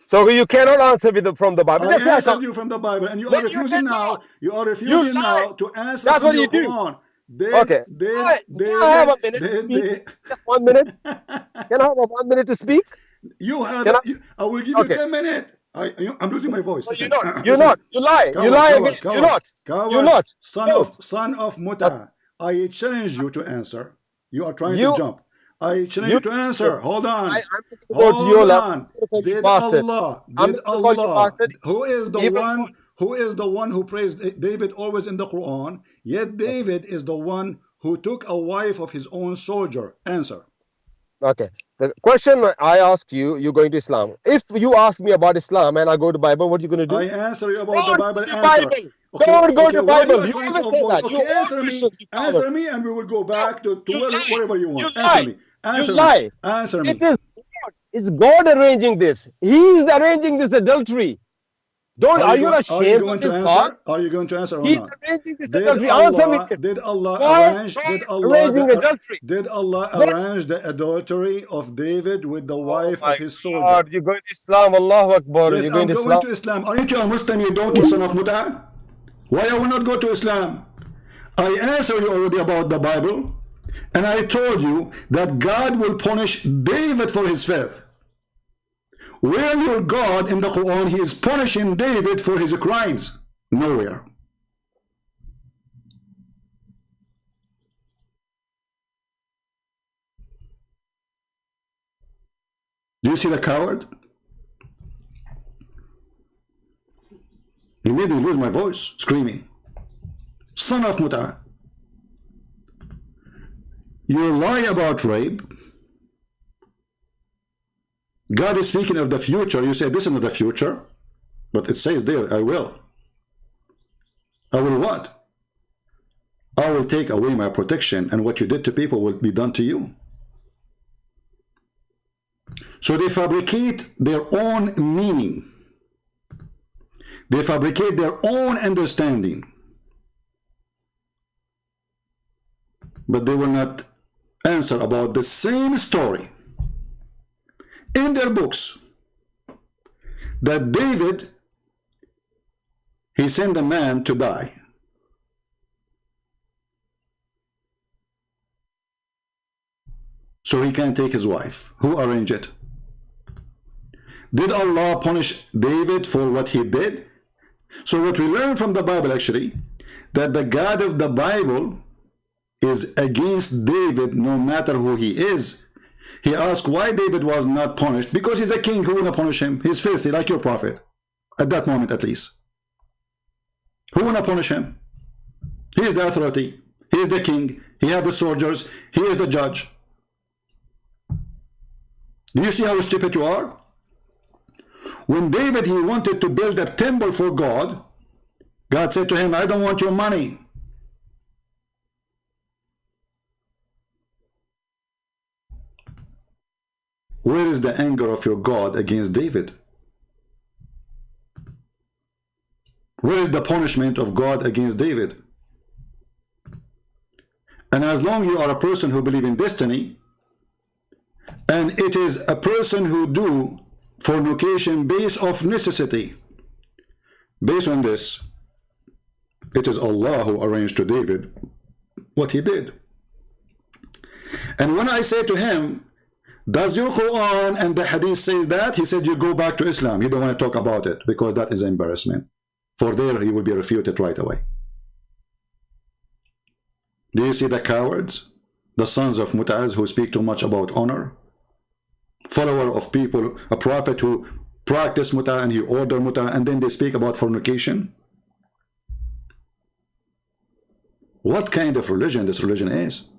So you cannot answer from the Bible. I That's why I answered can't. you from the Bible, and you No, are you refusing did now. not. You are refusing lie. now to answer That's from what your you do. Quran. Okay. Can I have a minute to speak? Just 1 minute. Can I have a 1 minute to speak? You have. Can I will give Okay. you 10 minutes. I'm losing my voice. No, Listen. you're not. You're Listen. not. You lie. Coward, You lie coward, again. coward, You're not. coward, You're not. Son of Muta. I challenge you to answer. You are trying You- to jump. I challenge you to answer. Hold on. I'm going to go to your Hold level. on. I'm gonna call you Did bastard. Allah? I'm Did gonna call you Allah? bastard. Who is the Even one? Who is the one who praised David always in the Quran? Yet David is the one who took a wife of his own soldier. Answer. Okay. The question I ask you, you're going to Islam. If you ask me about Islam and I go to Bible, what are you going to do? I answer you about the Don't Bible. go to Answer. Bible. Don't go to why Bible. are You trying always to say avoid? that. Okay, You all answer me. Christians, you Answer coward. me, and we will go back to You lie. whatever you want. You Answer lie. me. Answer You me. lie. Answer me. It is God. It's God arranging this. He is arranging this adultery. Are you not ashamed of this God? Are you going to answer or He's not? arranging this Did adultery. Answer me Allah, this. did Allah God arrange? is Did arranging Allah, adultery. did Allah God- arrange the adultery of David with the wife Oh my of his soldier? God, you're going to Islam. Allahu Akbar. Yes, You're going I'm to going Islam. to Islam. Aren't you a Muslim, you donkey son of Muta? Why I will not go to Islam? I answered you already about the Bible, and I told you that God will punish David for his faith. Where your God in the Quran, he is punishing David for his crimes? Nowhere. Do you see the coward? He made me lose my voice, screaming. Son of Muta. You lie about rape. God is speaking of the future. You say this is not the future, but it says there, I will. I will what? I will take away my protection, and what you did to people will be done to you. So they fabricate their own meaning. They fabricate their own understanding. But they will not answer about the same story in their books, that David he sent a man to die. So he can take his wife. Who arranged it? Did Allah punish David for what he did? So what we learn from the Bible actually, that the God of the Bible is against David no matter who he is. He asked why David was not punished. Because he's a king. Who will punish him? He's filthy like your prophet. At that moment at least. Who will punish him? He is the authority. He is the king. He has the soldiers. He is the judge. Do you see how stupid you are? When David, he wanted to build a temple for God, God said to him, I don't want your money. Where is the anger of your God against David? Where is the punishment of God against David? And as long as you are a person who believes in destiny, and it is a person who do fornication based of necessity, based on this, it is Allah who arranged to David what he did. And when I say to him, does your Quran and the Hadith say that? He said, you go back to Islam. He don't want to talk about it because that is an embarrassment. For there he will be refuted right away. Do you see the cowards? The sons of Mutaz who speak too much about honor? Follower of people, a prophet who practice Mutah and he order Mutah, and then they speak about fornication? What kind of religion this religion is?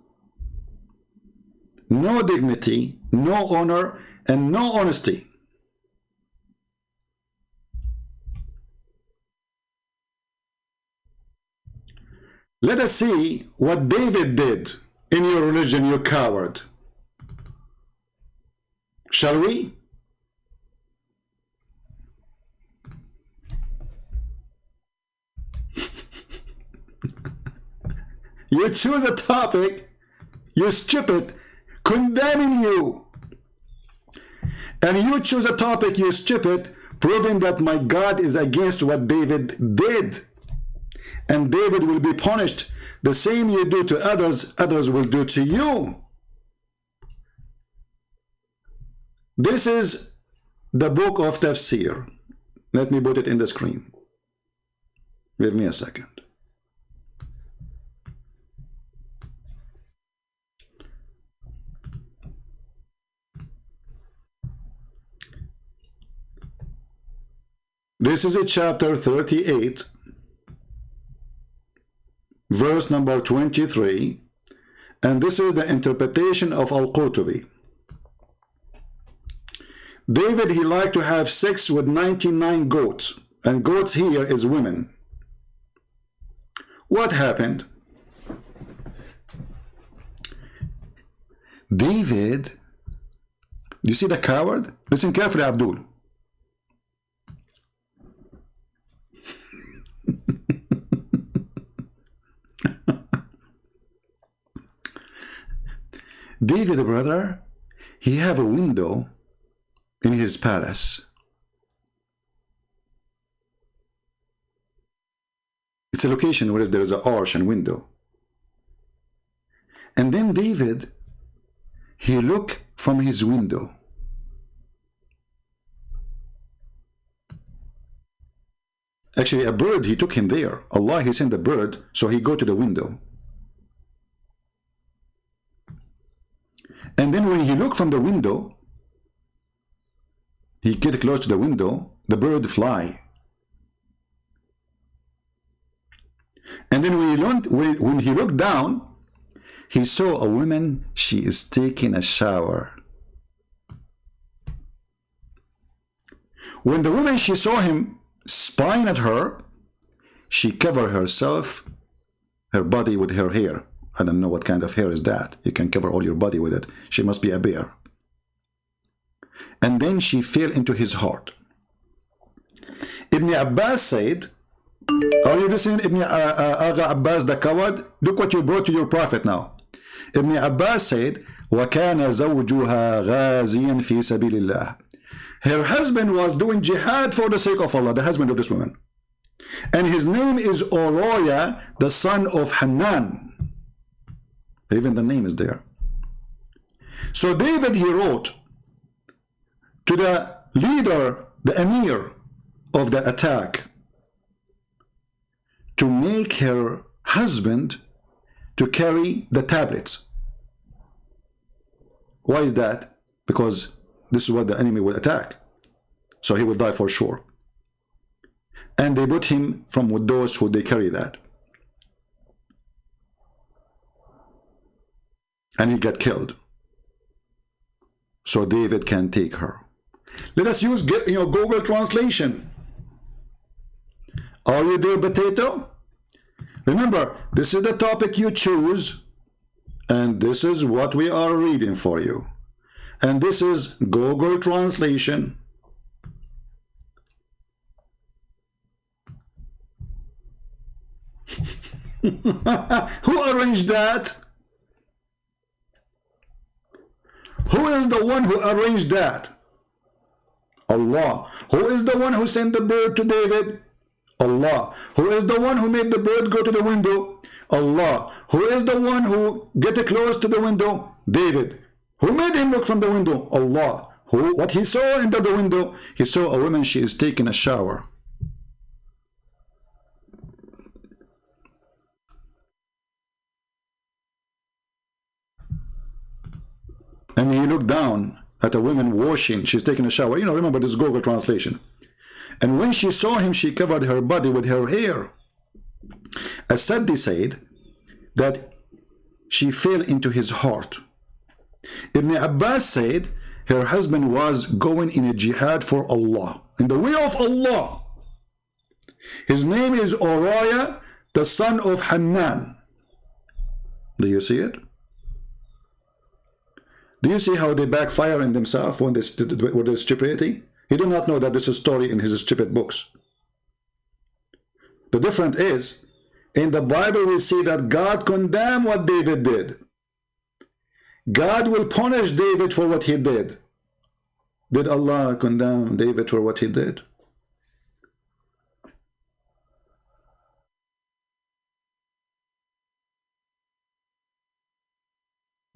No dignity, no honor, and no honesty. Let us see what David did in your religion, you coward. Shall we? You choose a topic, you stupid, condemning you. And you choose a topic, you stupid, proving that my God is against what David did. And David will be punished. The same you do to others, others will do to you. This is the book of Tafsir. Let me put it in the screen. Give me a second. This is a chapter 38, verse number 23, and this is the interpretation of Al-Qurtubi. David, he liked to have sex with 99 goats, and goats here is women. What happened? David, you see the coward? Listen carefully, Abdul. David, brother, he have a window in his palace. It's a location where there is an arch and window. And then David, he looked from his window. Actually, a bird, he took him there. Allah, he sent a bird, so he go to the window. And then when he looked from the window, he get close to the window, the bird fly. And then when he looked down, he saw a woman, she is taking a shower. When the woman, she saw him spying at her, she covered herself, her body with her hair. I don't know what kind of hair is that. You can cover all your body with it. She must be a bear. And then she fell into his heart. Ibn Abbas said, are you listening, Ibn Agha Abbas the coward? Look what you brought to your prophet now. Ibn Abbas said, وَكَانَ زَوْجُهَا غَازِيًا فِي سَبِيلِ اللَّهِ. Her husband was doing jihad for the sake of Allah, the husband of this woman. And his name is Uriah, the son of Hanan. Even the name is there. So David, he wrote to the leader, the emir of the attack, to make her husband to carry the tablets. Why is that? Because this is what the enemy will attack. So he will die for sure. And they put him from with those who they carry that. And he got killed. So David can take her. Let us use Google translation. Are you there, potato? Remember, this is the topic you choose, and this is what we are reading for you. And this is Google translation. Who arranged that? Who is the one who arranged that? Allah. Who is the one who sent the bird to David? Allah. Who is the one who made the bird go to the window? Allah. Who is the one who get close to the window? David. Who made him look from the window? Allah. What he saw under the window? He saw a woman, she is taking a shower. And he looked down at a woman washing, she's taking a shower. Remember this Google translation. And when she saw him, she covered her body with her hair. As-Saddi said that she fell into his heart. Ibn Abbas said her husband was going in a jihad for Allah, in the way of Allah. His name is Uriah, the son of Hanan. Do you see it? Do you see how they backfire in themselves when with their stupidity? He did not know that this is a story in his stupid books. The difference is, in the Bible we see that God condemned what David did. God will punish David for what he did. Did Allah condemn David for what he did?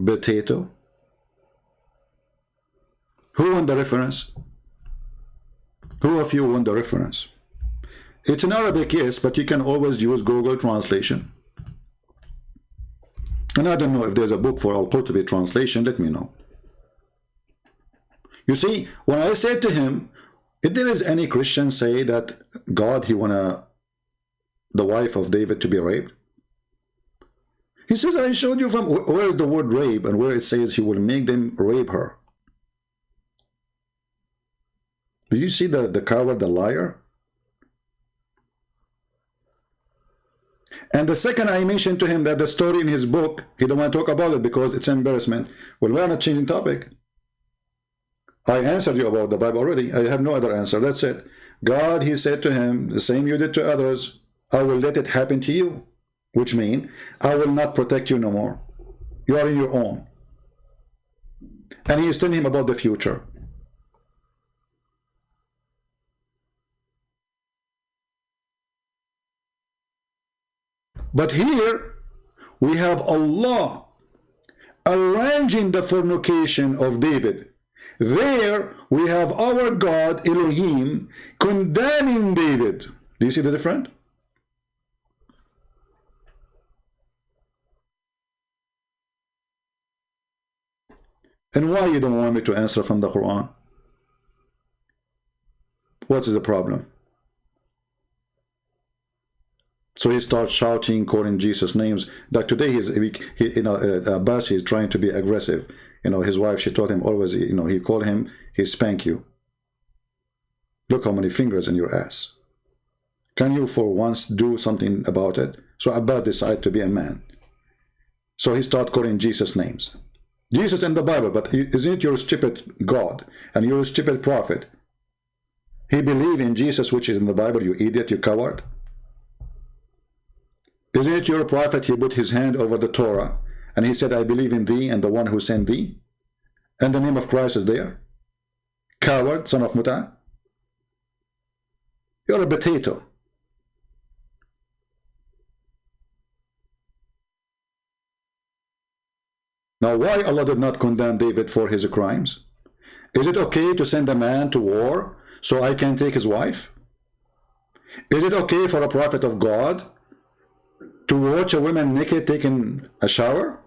Potato. Who won the reference? Who of you won the reference? It's in Arabic, yes, but you can always use Google translation. And I don't know if there's a book for Al-Qurtubi translation, let me know. You see, when I said to him, if there is any Christian say that God, he wanted the wife of David to be raped, he says, I showed you from where is the word rape and where it says he will make them rape her. Do you see the coward, the liar? And the second I mentioned to him that the story in his book, he don't want to talk about it because it's embarrassment. Well, we are not changing topic. I answered you about the Bible already. I have no other answer. That's it. God, he said to him, the same you did to others, I will let it happen to you. Which means, I will not protect you no more. You are in your own. And he is telling him about the future. But here we have Allah arranging the fornication of David. There we have our God Elohim condemning David. Do you see the difference? And why you don't want me to answer from the Quran? What is the problem? So he starts shouting, calling Jesus names. Like today, Abbas is trying to be aggressive. His wife, she told him always, he called him, he spank you. Look how many fingers in your ass. Can you for once do something about it? So Abbas decided to be a man. So he started calling Jesus names. Jesus in the Bible, but isn't it your stupid God and your stupid prophet? He believed in Jesus, which is in the Bible, you idiot, you coward. Isn't it your prophet? He put his hand over the Torah and he said, I believe in thee and the one who sent thee. And the name of Christ is there. Coward, son of Muta. You're a potato. Now, why Allah did not condemn David for his crimes? Is it okay to send a man to war so I can take his wife? Is it okay for a prophet of God to watch a woman naked taking a shower?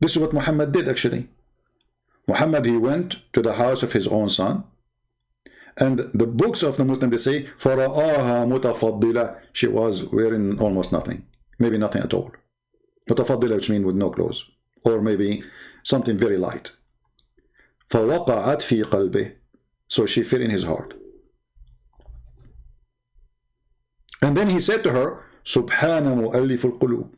This is what Muhammad did actually. Muhammad, he went to the house of his own son, and the books of the Muslim, they say, فَرَآهَا مُتَفَضِّلَةً, she was wearing almost nothing, maybe nothing at all. متفضلة, which means with no clothes, or maybe something very light. فَوَقَعَتْ فِي قَلْبِهِ, so she fell in his heart. And then he said to her, سُبْحَانَ مُؤَلِّفُ الْقُلُوبِ,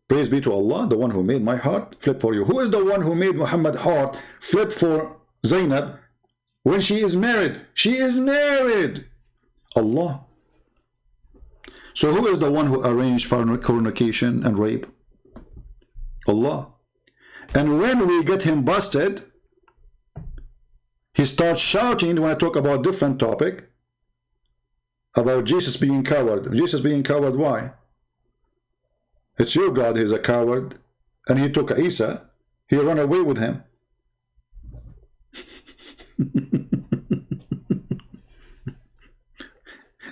praise be to Allah, the one who made my heart flip for you. Who is the one who made Muhammad's heart flip for Zainab when she is married? She is married. Allah. So who is the one who arranged fornication and rape? Allah. And when we get him busted, he starts shouting when I talk about different topic about Jesus being coward. Jesus being coward, why? It's your God, he's a coward, and he took Isa, he ran away with him.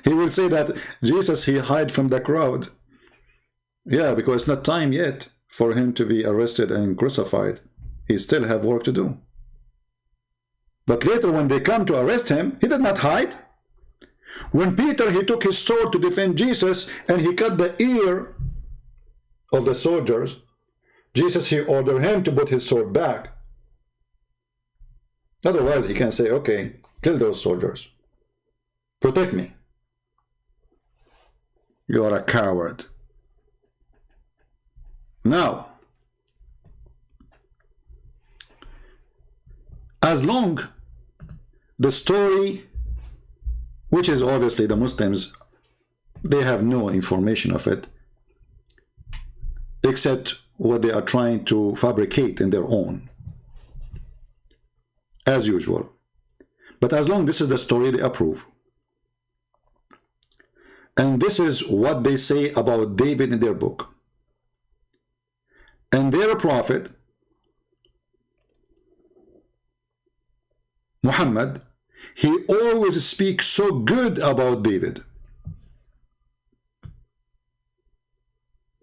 He will say that Jesus, he hid from the crowd. Yeah, because it's not time yet for him to be arrested and crucified. He still have work to do. But later when they come to arrest him, he did not hide. When Peter, he took his sword to defend Jesus and he cut the ear of the soldiers, Jesus, he ordered him to put his sword back. Otherwise he can say, okay, kill those soldiers, protect me. You are a coward. Now, as long the story, which is obviously the Muslims, they have no information of it except what they are trying to fabricate in their own, as usual. But as long this is the story, they approve. And this is what they say about David in their book. And their prophet, Muhammad, he always speaks so good about David.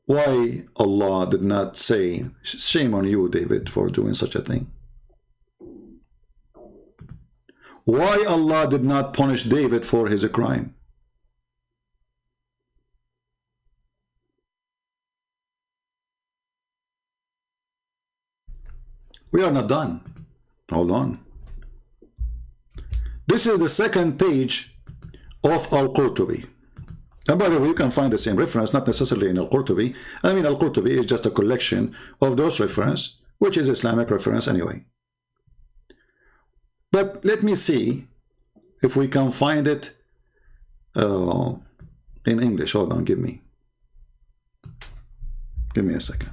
Why Allah did not say, shame on you, David, for doing such a thing? Why Allah did not punish David for his crime? We are not done. Hold on. This is the second page of Al-Qurtubi. And by the way, you can find the same reference, not necessarily in Al-Qurtubi. I mean, Al-Qurtubi is just a collection of those references, which is Islamic reference anyway. But let me see if we can find it in English. Hold on, give me a second.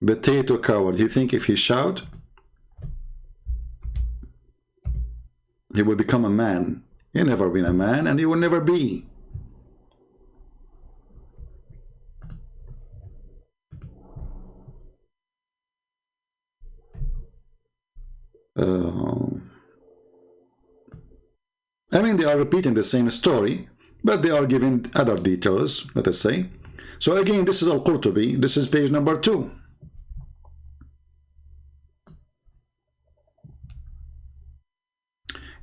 Potato coward. You think if he shout, he will become a man? He never been a man, and he will never be. I mean, they are repeating the same story, but they are giving other details, let us say. So again, this is Al-Qurtubi. This is page number 2.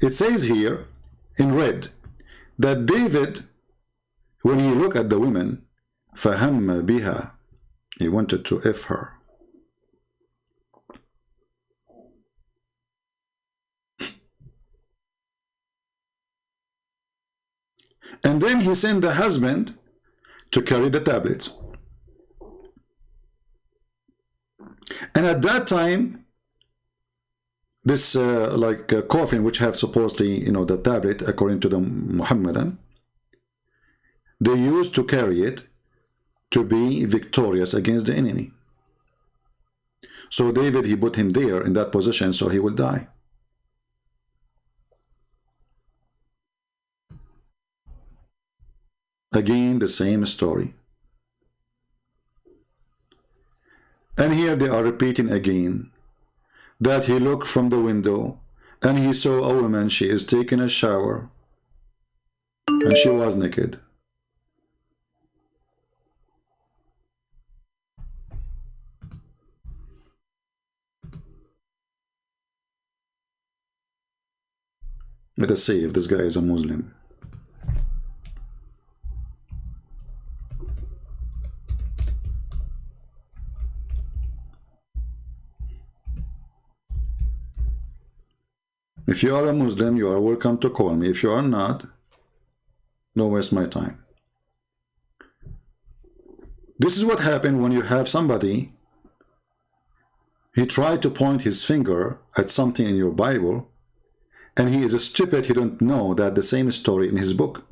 It says here in red that David, when he looked at the woman, فَهَمَّ بِهَا, he wanted to F her. And then he sent the husband to carry the tablets. And at that time, this coffin, which have supposedly, the tablet, according to the Muhammadan, they used to carry it to be victorious against the enemy. So David, he put him there in that position so he will die. Again, the same story. And here they are repeating again that he looked from the window and he saw a woman, she is taking a shower, and she was naked. Let us see if this guy is a Muslim. If you are a Muslim, you are welcome to call me. If you are not, don't waste my time. This is what happened when you have somebody, he tried to point his finger at something in your Bible, and he is stupid, he don't know that the same story in his book.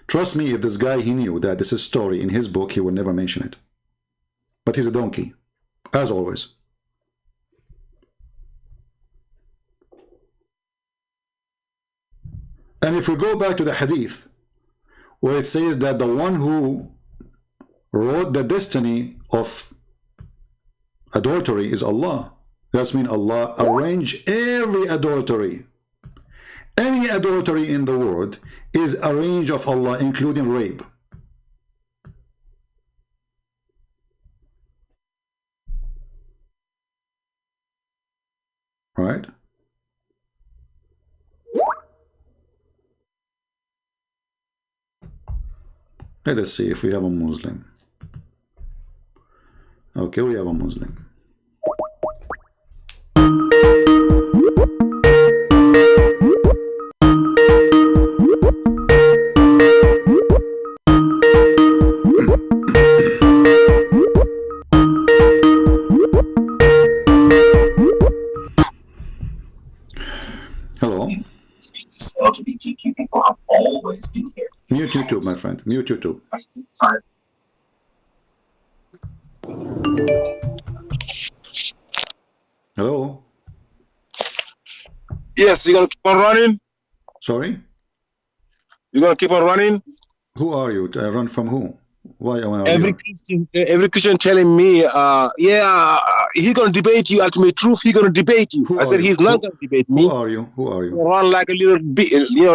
Trust me, if this guy, he knew that this is story in his book, he would never mention it. But he's a donkey, as always. And if we go back to the hadith, where it says that the one who wrote the destiny of adultery is Allah. That means Allah arranged every adultery. Any adultery in the world is arranged of Allah, including rape. Right? Let us see if we have a Muslim. Okay, we have a Muslim. Hello. LGBTQ people have always been here. Mute YouTube, my friend. Mute YouTube. Hello. Yes, you're gonna keep on running? Sorry? You're gonna keep on running? Who are you? Run from who? Why am I every Christian telling me, he's gonna debate you, ultimate truth, he's gonna debate you. I said he's not gonna debate me. Who are you? Who are you? Run like a little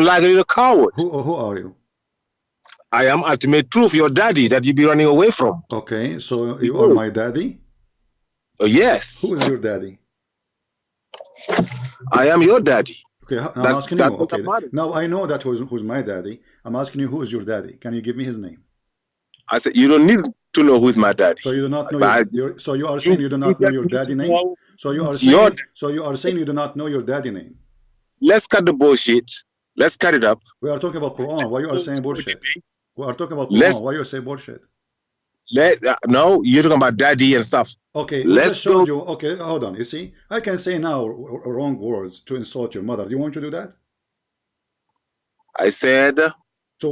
like a little coward. Who are you? I am ultimate truth, your daddy that you be running away from. Okay, so you are my daddy? Yes. Who is your daddy? I am your daddy. Okay, I'm asking you. Okay, now I know that who's my daddy. I'm asking you, who is your daddy? Can you give me his name? I said you don't need to know who is my daddy. So you do not know so you are saying you do not know your daddy name? So you are saying you do not know your daddy name? Let's cut the bullshit. Let's cut it up. We are talking about Quran. Why you are saying bullshit? We are talking about Quran. Why you say bullshit? No, you're talking about daddy and stuff. Okay, let's show you. Okay, hold on. You see, I can say now wrong words to insult your mother. Do you want to do that? I said. So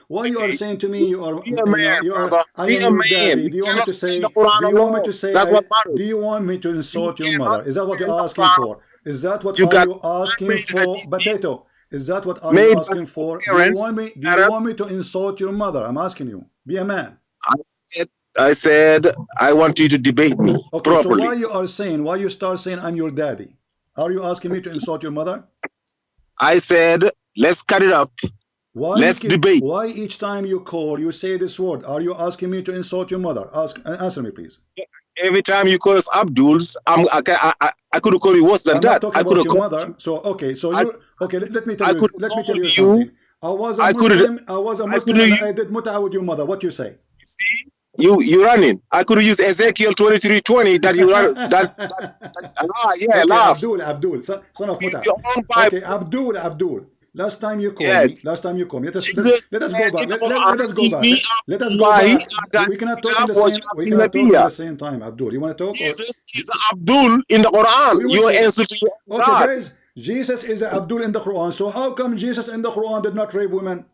why you are saying to me you are be a man, brother. Be a man. Do you want me to say? Do you want me to say? That's what matters. Do you want me to insult your mother? Is that what you're asking for? Is that what you asking for? Potato. Is that what are you asking for? Do you want me to insult your mother? I'm asking you. Be a man. I said I want you to debate me properly. So why you start saying I'm your daddy? Are you asking me to insult your mother? I said let's cut it up. Let's debate. Why each time you call you say this word? Are you asking me to insult your mother? Answer me, please. Every time you call us Abduls, I could have called you worse than that. I could have called your mother. So let me tell you something. I was a Muslim and I did mut'a with your mother. What you say? See? You running. I could have used Ezekiel 23:20 that you run laugh. Abdul, son of Muta. Okay, Abdul. Last time you called me. Let us go back. Let us go back. We cannot talk at the same time, Abdul. You want to talk? Jesus is Abdul in the Quran. You answer to your God. Okay, guys. Jesus is Abdul in the Quran. So how come Jesus in the Quran did not rape women?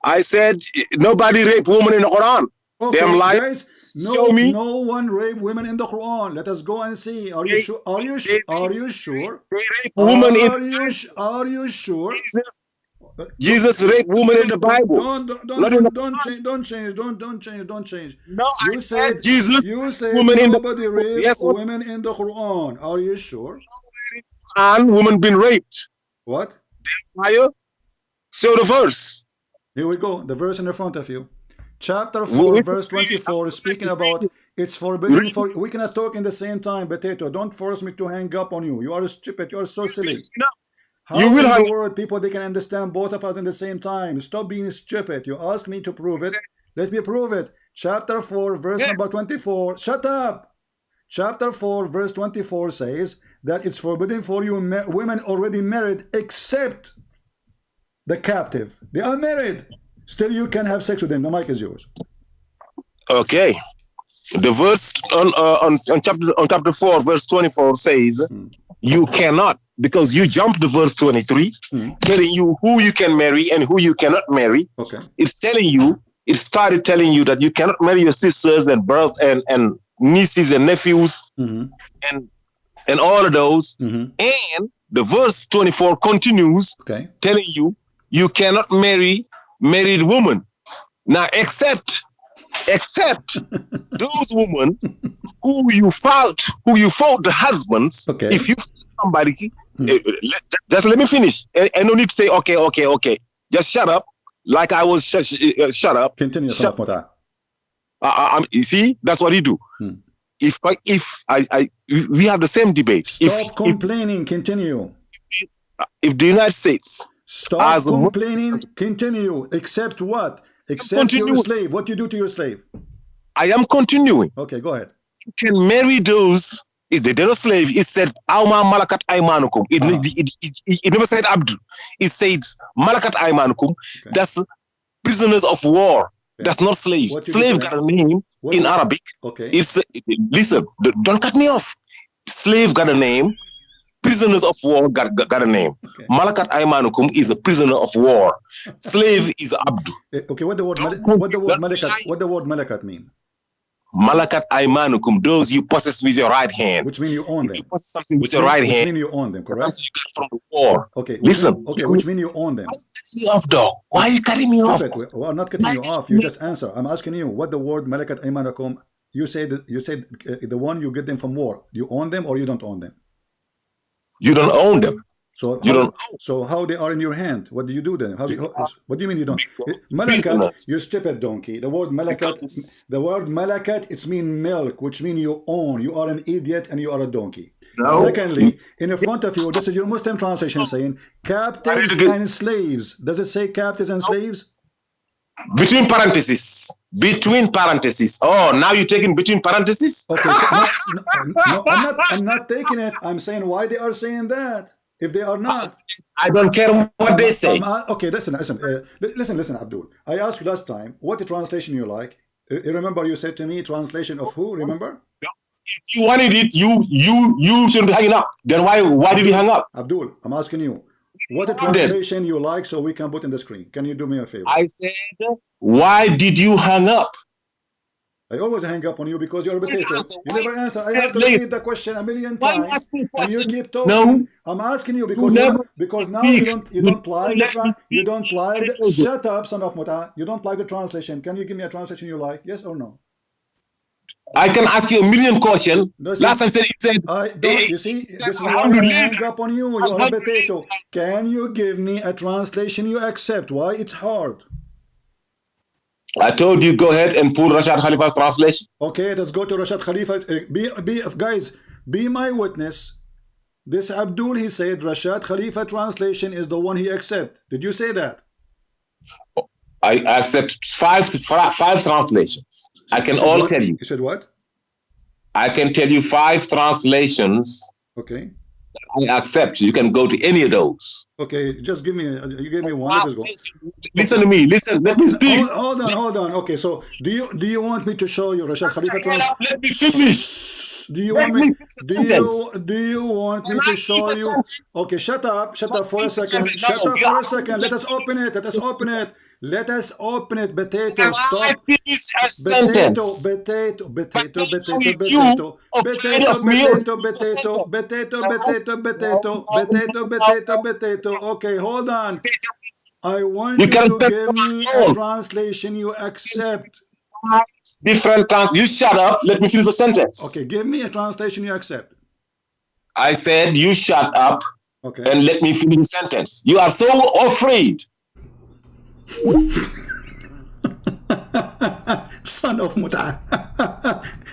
I said nobody raped women in the Quran. Okay, guys, no one raped women in the Quran. Let us go and see. Are you sure? Are you sure? Women are you sure? Jesus raped women in the Bible. Don't change. No, You said Jesus. You said women in nobody raped Yes, women in the Quran. Are you sure? and women been raped. What? Fire. Show the verse. Here we go. The verse in the front of you. Chapter 4, verse 24 is speaking about it's forbidden for... We cannot talk in the same time, Potato. Don't force me to hang up on you. You are stupid. You are so silly. How You will in hang the world people they can understand both of us in the same time? Stop being stupid. You ask me to prove it. Let me prove it. Chapter 4, verse number 24. Shut up. Chapter 4, verse 24 says that it's forbidden for you women already married except the captive. They are married. Still you can have sex with them. The mic is yours. Okay. The verse on chapter 4, verse 24 says you cannot, because you jumped the verse 23, telling you who you can marry and who you cannot marry. Okay. It's telling you, it started telling you that you cannot marry your sisters and and nieces and nephews and all of those. And the verse 24 continues telling you you cannot marry married woman. Now, except those women who you fought the husbands. If you somebody, just let me finish. I don't need to say okay. Just shut up. Like I was shut up. Continue. You see, that's what you do. If we have the same debate. Stop complaining. Continue. If the United States stop complaining. Continue. Except what? Except your slave. What you do to your slave? I am continuing. Okay, go ahead. You can marry those. If they're not slave, it said Auma Malakat Aymanukum. It never said Abdul. It said Malakat Aymanukum. That's prisoners of war. That's not slave. Slave got a name in Arabic. It's listen, don't cut me off. Slave got a name. Prisoners of war got a name. Malakat Aymanukum is a prisoner of war. Slave is Abdul. Okay, what the word Malakat mean? Malakat Aymanukum, those you possess with your right hand. Which mean you own them. You possess something with your right hand. Which mean you own them, correct? You got from the war. Okay. Listen. Which mean you own them. Why are you cutting me off? Well, I'm not cutting you off. You just answer. I'm asking you what the word Malakat Aymanukum. You said the one you get them from war. Do you own them or you don't own them? You don't own them. So how they are in your hand? What do you do then? What do you mean you don't? Malakat, you stupid donkey. The word malakat, it's mean milk, which mean you own. You are an idiot and you are a donkey. No. Secondly, in the front of you, this is your Muslim translation saying captives and slaves. Does it say captives and slaves? Between parentheses. Oh, now you're taking between parentheses? Okay, so no, I'm not taking it. I'm saying why they are saying that. If they are not, I don't care what they say. Okay, listen, Abdul. I asked you last time what the translation you like. You remember you said to me translation of who? Remember? If you wanted it, you shouldn't be hanging up. Then why did you hang up? Abdul, I'm asking you what the translation you like so we can put in the screen. Can you do me a favor? I said, why did you hang up? I always hang up on you because you're a potato. You never answer. I have to repeat the question a million times, and you keep talking. No. I'm asking you because now you don't like the shut up, son of Muta. You don't like the translation. Can you give me a translation you like? Yes or no? I can ask you a million questions. Last time it said. You see, this is why I hang up on you. You're a potato. Can you give me a translation you accept? Why it's hard? I told you go ahead and pull Rashad Khalifa's translation. Okay, let's go to Rashad Khalifa. Guys, be my witness. This Abdul, he said Rashad Khalifa translation is the one he accept. Did you say that? I accept five translations. I can all tell you. You said what? I can tell you 5 translations. Okay. I accept. You can go to any of those. Okay, just give me. You gave me one. Listen to me. Listen. Let me speak. Hold on. Okay, so do you want me to show you Rashad Khalifa translation? Let me finish. Do you want me to show you? Okay, shut up for a second. Let us open it. Let us open it. Potato. Stop. Potato. Okay, hold on. I want you to give me a translation you accept. Different you shut up. Let me finish the sentence. Okay, give me a translation you accept. I said you shut up. Okay. And let me finish the sentence. You are so afraid. Son of Muta.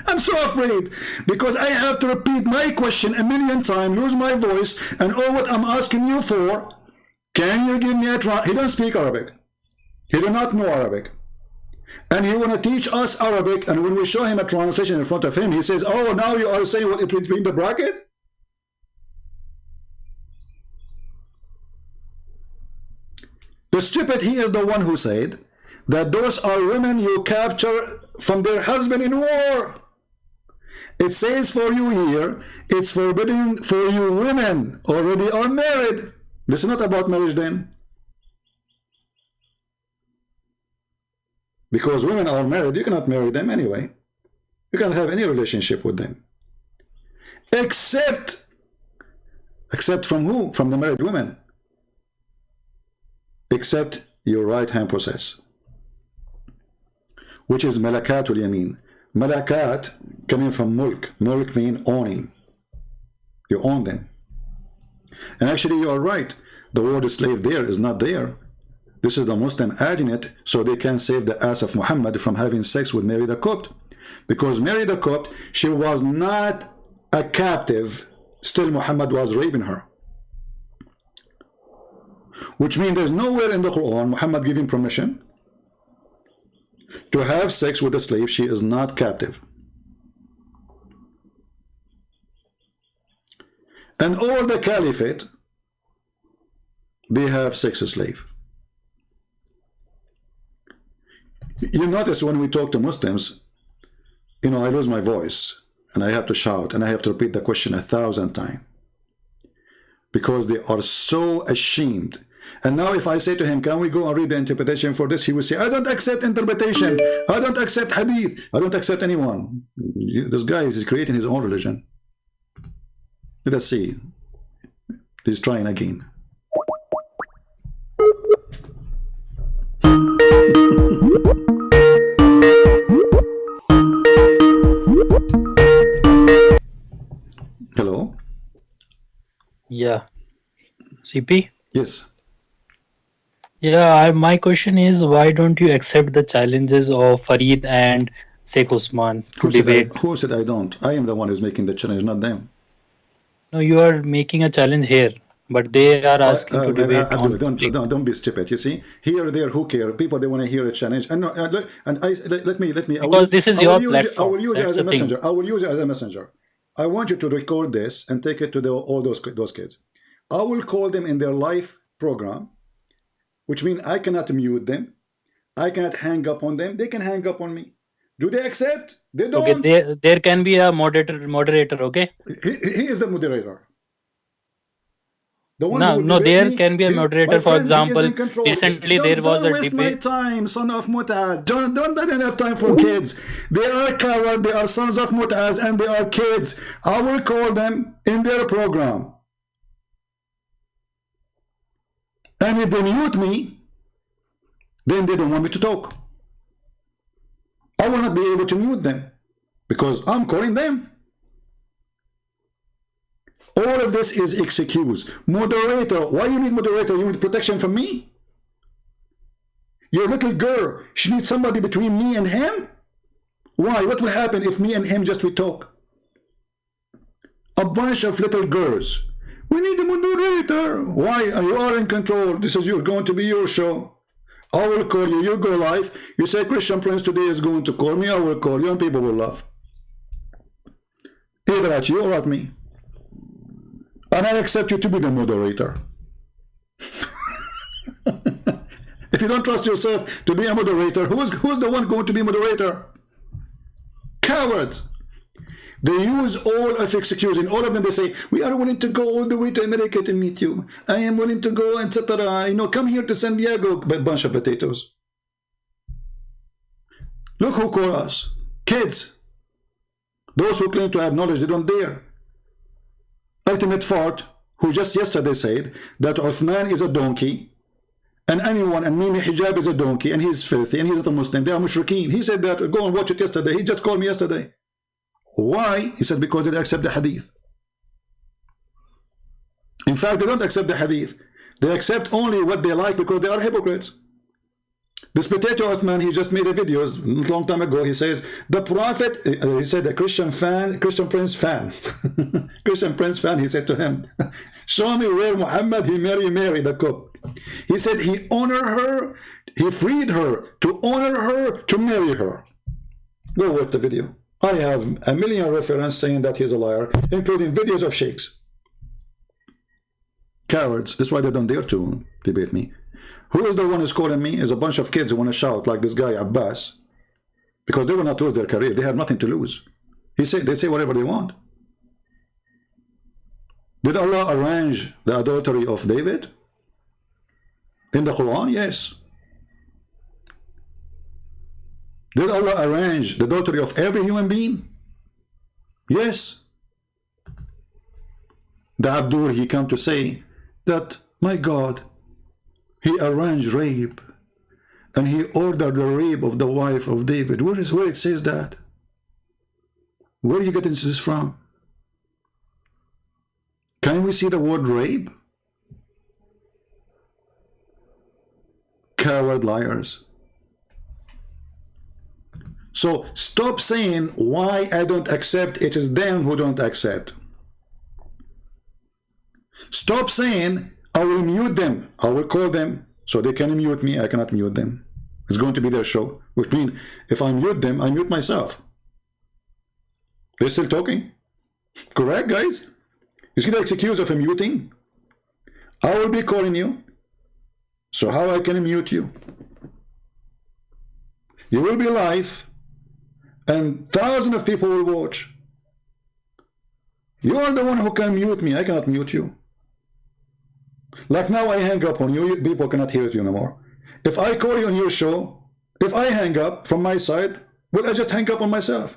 I'm so afraid because I have to repeat my question a million times, lose my voice, and all what I'm asking you for. Can you give me a He don't speak Arabic. He do not know Arabic. And he want to teach us Arabic, and when we show him a translation in front of him, he says, oh, now you are saying what it would be in the bracket? The stupid, he is the one who said that those are women you capture from their husband in war. It says for you here, it's forbidden for you women already are married. This is not about marriage then. Because women are married, you cannot marry them anyway. You cannot have any relationship with them. Except from who? From the married women. Except your right hand process, which is malakatul yamin. Malakat coming from mulk. Mulk means owning. You own them. And actually you are right. The word slave there is not there. This is the Muslim adding it so they can save the ass of Muhammad from having sex with Mary the Copt. Because Mary the Copt, she was not a captive. Still Muhammad was raping her. Which means there's nowhere in the Quran Muhammad giving permission to have sex with a slave. She is not captive. And all the caliphate, they have sex slave. You notice when we talk to Muslims, I lose my voice and I have to shout and I have to repeat the question 1,000 times because they are so ashamed. And now if I say to him, can we go and read the interpretation for this? He will say, I don't accept interpretation. I don't accept hadith. I don't accept anyone. This guy is creating his own religion. Let us see. He's trying again. Hello? Yeah. CP? Yes. Yeah, my question is, why don't you accept the challenges of Farid and Sheikh Usman to debate? Who said I don't? I am the one who's making the challenge, not them. No, you are making a challenge here, but they are asking to debate. Abdul, don't be stupid. You see, here, there, who care? People, they want to hear a challenge. And no, let me. Because this is your platform. I will use it as a messenger. I will use it as a messenger. I want you to record this and take it to all those kids. I will call them in their live program, which means I cannot mute them. I cannot hang up on them. They can hang up on me. Do they accept? They don't. Okay, there can be a moderator. Okay. He is the moderator. The one no, there can be a moderator. For example, recently there was a debate. Don't waste my time, son of Mutaz. Don't have time for kids. They are cowards. They are sons of Mutaz, and they are kids. I will call them in their program. And if they mute me, then they don't want me to talk. I will not be able to mute them because I'm calling them. All of this is excuse. Moderator, why you need moderator? You need protection from me? Your little girl, she needs somebody between me and him? Why? What will happen if me and him just we talk? A bunch of little girls. We need a moderator. Why? You are in control. This is going to be your show. I will call you. You go live. You say Christian Prince today is going to call me. I will call you and people will laugh. Either at you or at me. And I accept you to be the moderator. If you don't trust yourself to be a moderator, who's the one going to be moderator? Cowards. They use all of excusing. All of them, they say, we are willing to go all the way to America to meet you. I am willing to go, etc. Come here to San Diego. A bunch of potatoes. Look who call us. Kids. Those who claim to have knowledge, they don't dare. Ultimate fart, who just yesterday said that Uthman is a donkey And anyone, and Mimi Hijab is a donkey, and he's filthy, and he's not a Muslim. They are mushrikeen. He said that. Go and watch it yesterday. He just called me yesterday. Why? He said because they don't accept the hadith. In fact, they don't accept the hadith. They accept only what they like because they are hypocrites. This potato Uthman, he just made a video a long time ago. He says the Prophet, he said a Christian Prince fan, Christian Prince fan. He said to him, show me where Muhammad he married Mary the cook. He said he honored her, he freed her to honor her, to marry her. Go watch the video. I have a million references saying that he's a liar, including videos of sheikhs. Cowards. That's why they don't dare to debate me. Who is the one who's calling me? Is a bunch of kids who want to shout like this guy Abbas, because they will not lose their career. They have nothing to lose. They say whatever they want. Did Allah arrange the adultery of David in the Quran? Yes. Did Allah arrange the adultery of every human being? Yes. The Abdul, he come to say that, my God, he arranged rape, and he ordered the rape of the wife of David. Where it says that? Where are you getting this from? Can we see the word rape? Coward liars. So stop saying why I don't accept. It is them who don't accept. Stop saying I will mute them. I will call them so they can mute me. I cannot mute them. It's going to be their show. Which means if I mute them, I mute myself. They're still talking. Correct, guys? You see the excuse of a muting? I will be calling you. So how I can mute you? You will be live and thousands of people will watch. You are the one who can mute me. I cannot mute you. Like now I hang up on you, people cannot hear it anymore. If I call you on your show, if I hang up from my side, will I just hang up on myself?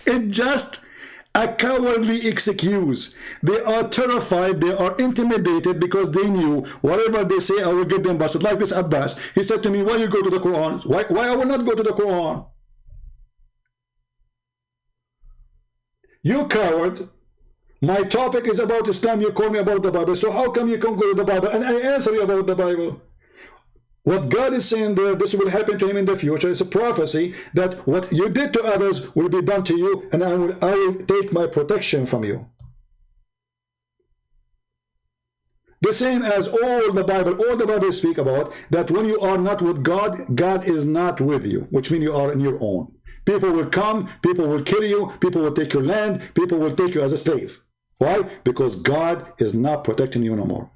It's just a cowardly excuse. They are terrified, they are intimidated because they knew whatever they say, I will get them busted. Like this Abbas, he said to me, why you go to the Quran? Why I will not go to the Quran? You coward. My topic is about Islam, you call me about the Bible, so how come you can't go to the Bible? And I answer you about the Bible. What God is saying there, this will happen to him in the future. It's a prophecy that what you did to others will be done to you, and I will take my protection from you. The same as all the Bible speak about, that when you are not with God, God is not with you, which means you are on your own. People will come, people will kill you, people will take your land, people will take you as a slave. Why? Because God is not protecting you no more.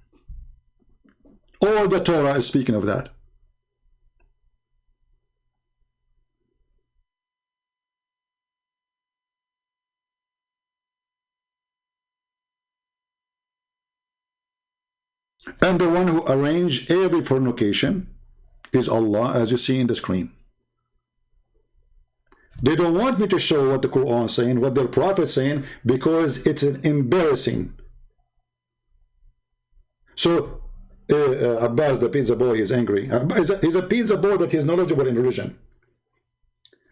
All the Torah is speaking of that. And the one who arranged every fornication is Allah, as you see in the screen. They don't want me to show what the Quran is saying, what their prophet is saying, because it's embarrassing. So Abbas, the pizza boy, is angry. He's a pizza boy that is knowledgeable in religion.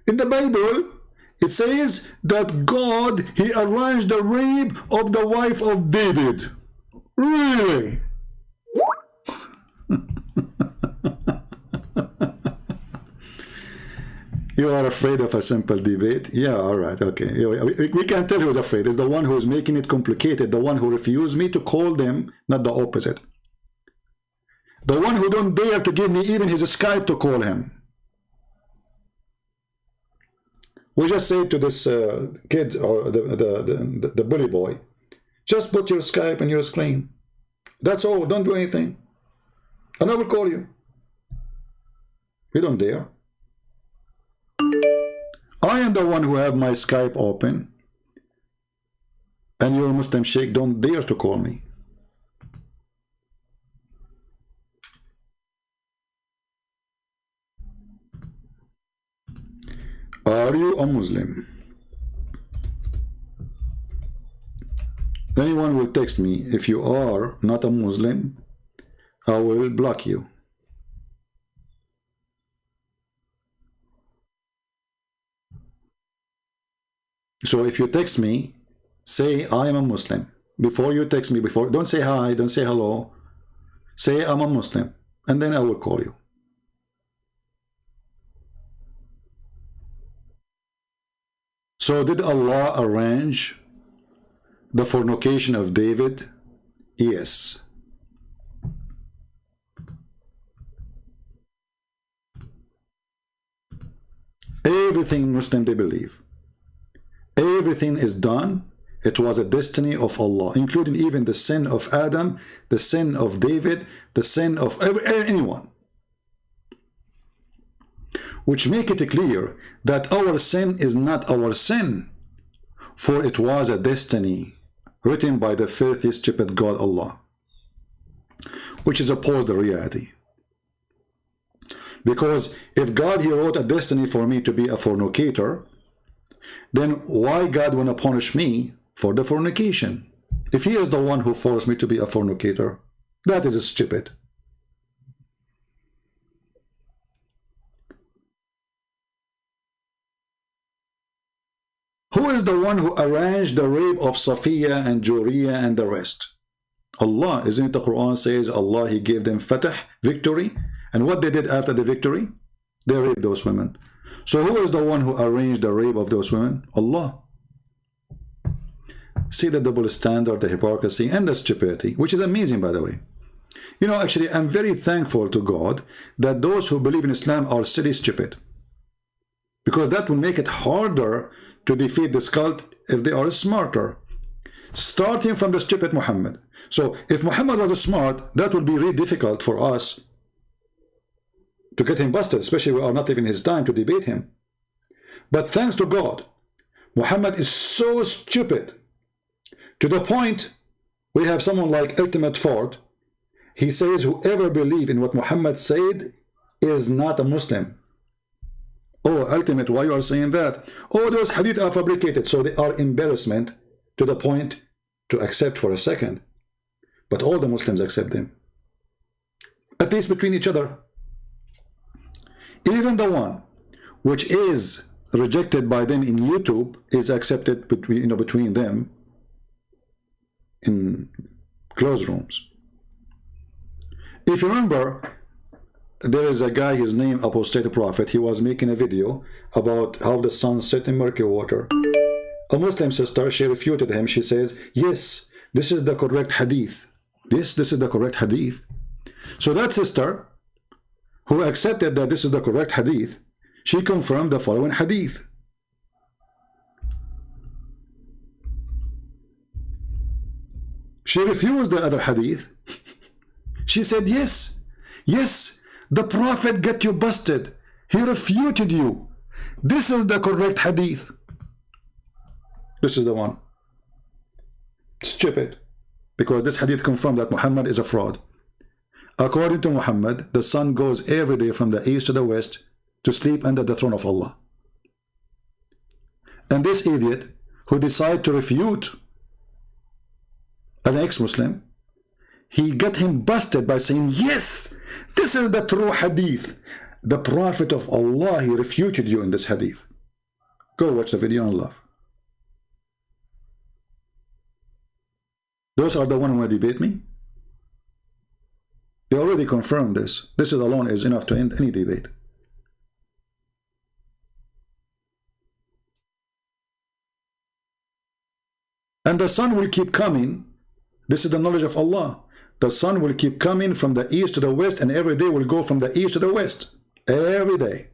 In the Bible, it says that God, he arranged the rape of the wife of David. Really? You are afraid of a simple debate? Yeah, all right, okay. We can tell who's afraid. It's the one who is making it complicated, the one who refused me to call them, not the opposite. The one who don't dare to give me even his Skype to call him. We just say to this kid, or the bully boy, just put your Skype in your screen. That's all, don't do anything. And I will call you. You don't dare. I am the one who have my Skype open, and your Muslim sheikh don't dare to call me. Are you a Muslim? Anyone will text me. If you are not a Muslim, I will block you. So if you text me, say I am a Muslim. Before you text me, don't say hi, don't say hello. Say I'm a Muslim, and then I will call you. So did Allah arrange the fornication of David? Yes. Everything Muslim they believe. Everything is done. It was a destiny of Allah, including even the sin of Adam, the sin of David, the sin of anyone. Which make it clear that our sin is not our sin, for it was a destiny written by the filthy, stupid God Allah, which is opposed to reality. Because if God, he wrote a destiny for me to be a fornicator, then why God wanna punish me for the fornication? If he is the one who forced me to be a fornicator, that is stupid. Who is the one who arranged the rape of SOFYA and Juriya and the rest? Allah. Isn't it the Quran says Allah, he gave them fatah, victory, and what they did after the victory? They raped those women. So who is the one who arranged the rape of those women? Allah. See the double standard, the hypocrisy, and the stupidity, which is amazing, by the way. You know, actually, I'm very thankful to God that those who believe in Islam are silly stupid, because that will make it harder to defeat this cult if they are smarter, starting from the stupid Muhammad. So if Muhammad was smart, that would be really difficult for us to get him busted, especially we are not even his time to debate him. But thanks to God, Muhammad is so stupid to the point we have someone like Ultimate Ford. He says whoever believes in what Muhammad said is not a Muslim. Oh, Ultimate, why you are saying that? Oh, those hadith are fabricated, so they are embarrassment to the point to accept for a second. But all the Muslims accept them, at least between each other. Even the one which is rejected by them in YouTube is accepted between, between them in closed rooms. If you remember, there is a guy, his name Apostate Prophet, he was making a video about how the sun set in murky water. A Muslim sister, she refuted him. She says, yes, this is the correct hadith. Yes, this is the correct hadith. So that sister, who accepted that this is the correct hadith, she confirmed the following hadith. She refused the other hadith. She said, yes, yes, the Prophet got you busted. He refuted you. This is the correct hadith. This is the one. Stupid. Because this hadith confirmed that Muhammad is a fraud. According to Muhammad, the sun goes every day from the east to the west to sleep under the throne of Allah. And this idiot who decided to refute an ex-Muslim, he got him busted by saying, yes, this is the true hadith. The Prophet of Allah, he refuted you in this hadith. Go watch the video and laugh. Those are the ones who want to debate me. They already confirmed this. This is alone is enough to end any debate. And the sun will keep coming. This is the knowledge of Allah. The sun will keep coming from the east to the west, and every day will go from the east to the west. Every day.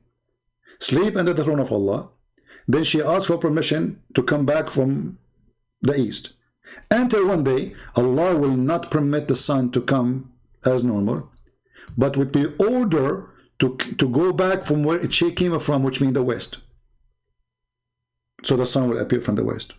Sleep under the throne of Allah. Then she asked for permission to come back from the east. Until one day, Allah will not permit the sun to come as normal, but would be order to go back from where it came from, which means the west. So the sun will appear from the west.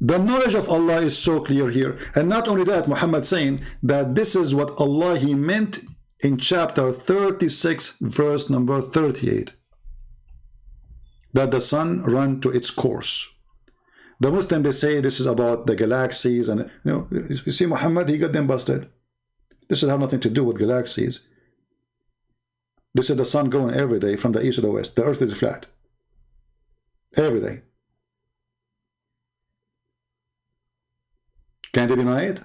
The knowledge of Allah is so clear here. And not only that, Muhammad saying that this is what Allah he meant in chapter 36 verse number 38, that the sun run to its course. The Muslim, they say this is about the galaxies, and you see Muhammad, he got them busted. This has nothing to do with galaxies. This is the sun going every day from the east to the west. The earth is flat. Every day. Can they deny it?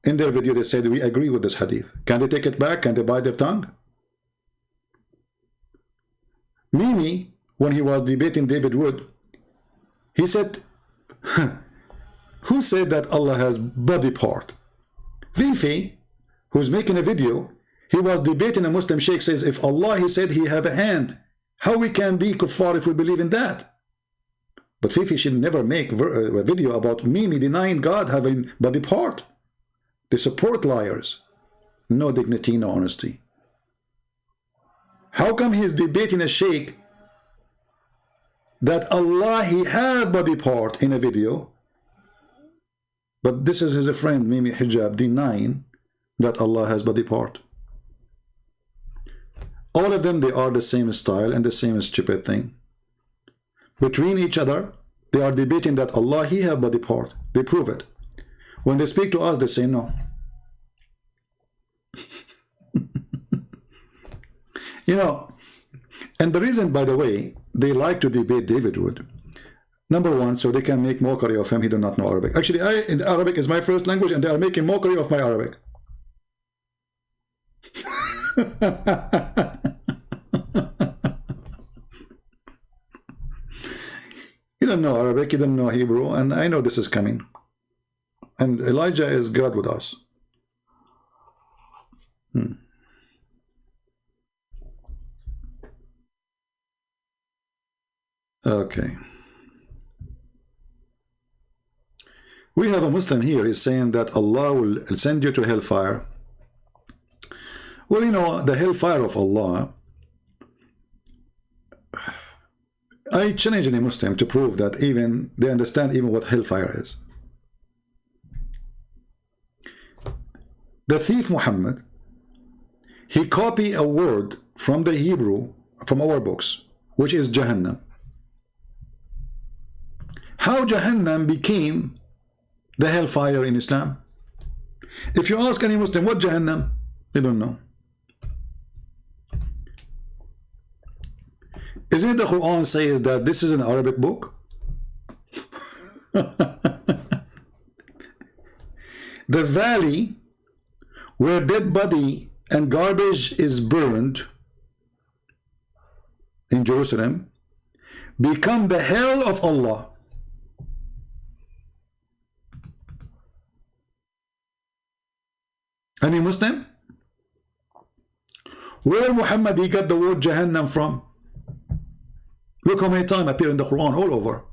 In their video, they said, we agree with this hadith. Can they take it back? Can they bite their tongue? Mimi, when he was debating David Wood, he said, who said that Allah has body part? Fifi, who's making a video, he was debating a Muslim sheikh, says, if Allah, he said he have a hand, how we can be kuffar if we believe in that? But Fifi should never make a video about Mimi denying God having body part. They support liars. No dignity, no honesty. How come he's debating a sheikh that Allah, he have body part in a video, but this is his friend Mimi Hijab denying that Allah has body part? All of them, they are the same style and the same stupid thing. Between each other, they are debating that Allah, he have body part. They prove it. When they speak to us, they say no. And the reason, by the way, they like to debate David Wood, number one, so they can make mockery of him. He do not know Arabic. Actually, Arabic is my first language, and they are making mockery of my Arabic. You don't know Arabic, you don't know Hebrew, and I know this is coming. And Elijah is God with us. Okay. We have a Muslim here is saying that Allah will send you to hellfire. Well, the hellfire of Allah, I challenge any Muslim to prove that even they understand even what hellfire is. The thief Muhammad, he copied a word from the Hebrew, from our books, which is Jahannam. How Jahannam became the hellfire in Islam? If you ask any Muslim, what Jahannam? They don't know. Isn't it the Quran says that this is an Arabic book? The valley where dead body and garbage is burned in Jerusalem become the hell of Allah. Any Muslim? Where Muhammad he got the word Jahannam from? Look how many times appear in the Quran all over.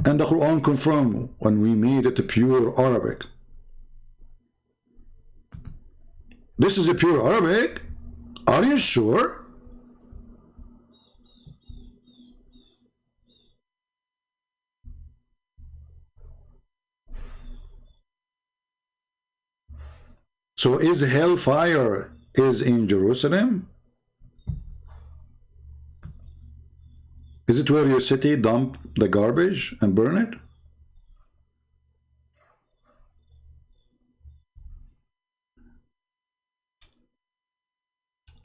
And the Quran confirmed when we made it pure Arabic. This is a pure Arabic? Are you sure? So is hellfire is in Jerusalem? Is it where your city dump the garbage and burn it?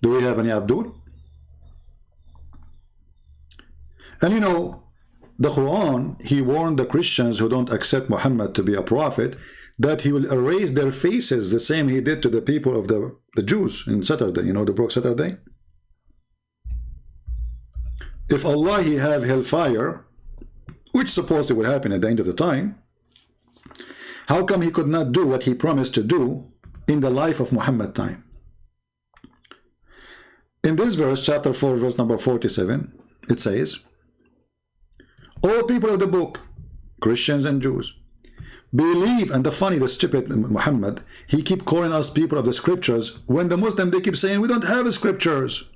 Do we have any Abdul? And the Quran, he warned the Christians who don't accept Muhammad to be a prophet that he will erase their faces the same he did to the people of the Jews in Saturday, the broke Saturday. If Allah he have hellfire, which supposedly will happen at the end of the time, how come he could not do what he promised to do in the life of Muhammad time? In this verse, chapter 4, verse number 47, it says, "O people of the book, Christians and Jews, believe," and the stupid Muhammad, he keep calling us people of the scriptures, when the Muslim, they keep saying, we don't have scriptures.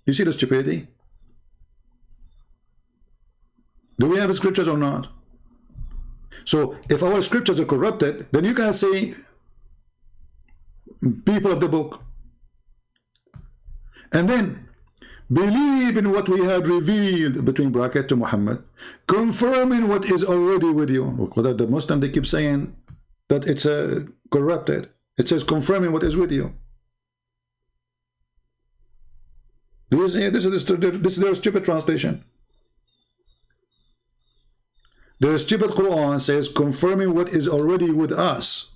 You see the stupidity? Do we have scriptures or not? So if our scriptures are corrupted, then you can say people of the book. And then Believe in what we had revealed, between bracket, to Muhammad, confirming what is already with you. The Muslim, they keep saying that it's corrupted. It says confirming what is with you. Do you see? This is their stupid translation. Their stupid Quran says confirming what is already with us.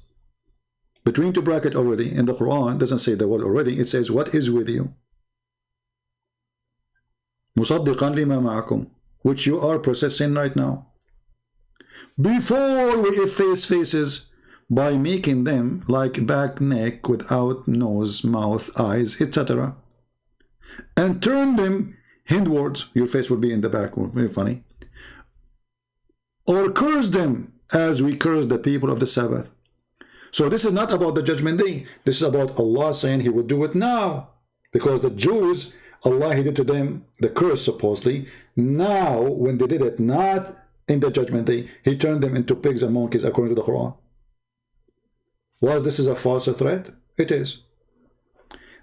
Between two bracket, already in the Quran doesn't say the word already. It says what is with you. مصدقا لما معكم, which you are processing right now. Before we efface faces by making them like back, neck, without nose, mouth, eyes, etc., and turn them hindwards, your face will be in the back, very funny, or curse them as we curse the people of the Sabbath. So this is not about the judgment day. This is about Allah saying he would do it now, because the Jews, Allah, he did to them the curse supposedly. Now when they did it, not in the judgment day, he turned them into pigs and monkeys according to the Quran. Was this is a false threat? It is.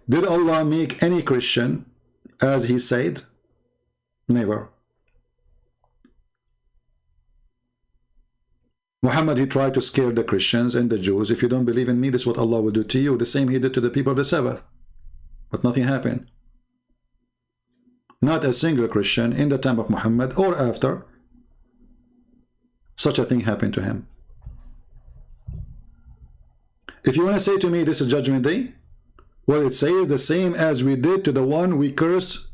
Did Allah make any Christian as he said? Never. Muhammad, he tried to scare the Christians and the Jews. If you don't believe in me, this is what Allah will do to you. The same he did to the people of the Sabbath. But nothing happened. Not a single Christian in the time of Muhammad or after, such a thing happened to him. If you want to say to me this is judgment day, well, it says the same as we did to the one we curse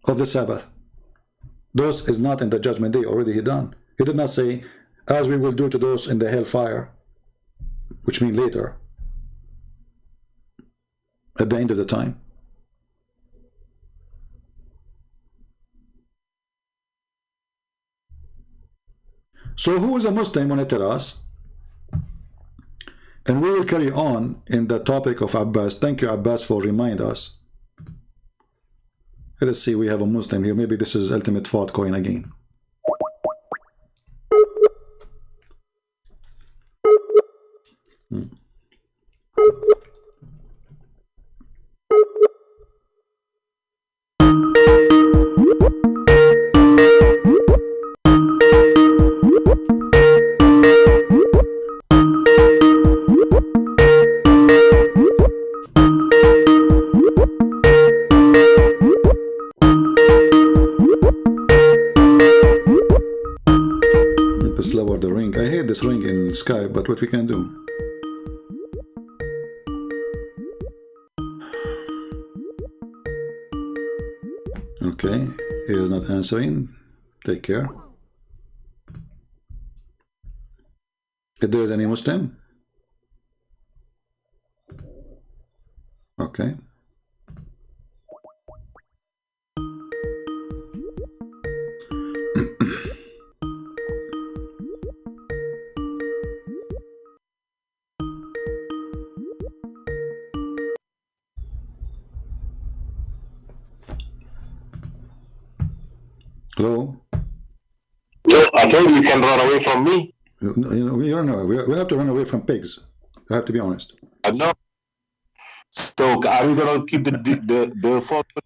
of the Sabbath. Those is not in the judgment day, already he done. He did not say as we will do to those in the hellfire, which means later, at the end of the time. So who is a Muslim when it tell us? And we will carry on in the topic of Abbas. Thank you, Abbas, for reminding us. Let us see, we have a Muslim here. Maybe this is ultimate fault coin again. This ring in Skype, but what we can do? Okay, he is not answering. Take care. If there is any Muslim, okay. Hello? I told you you can run away from me. We run away. We have to run away from pigs. I have to be honest. No. So are we going to keep the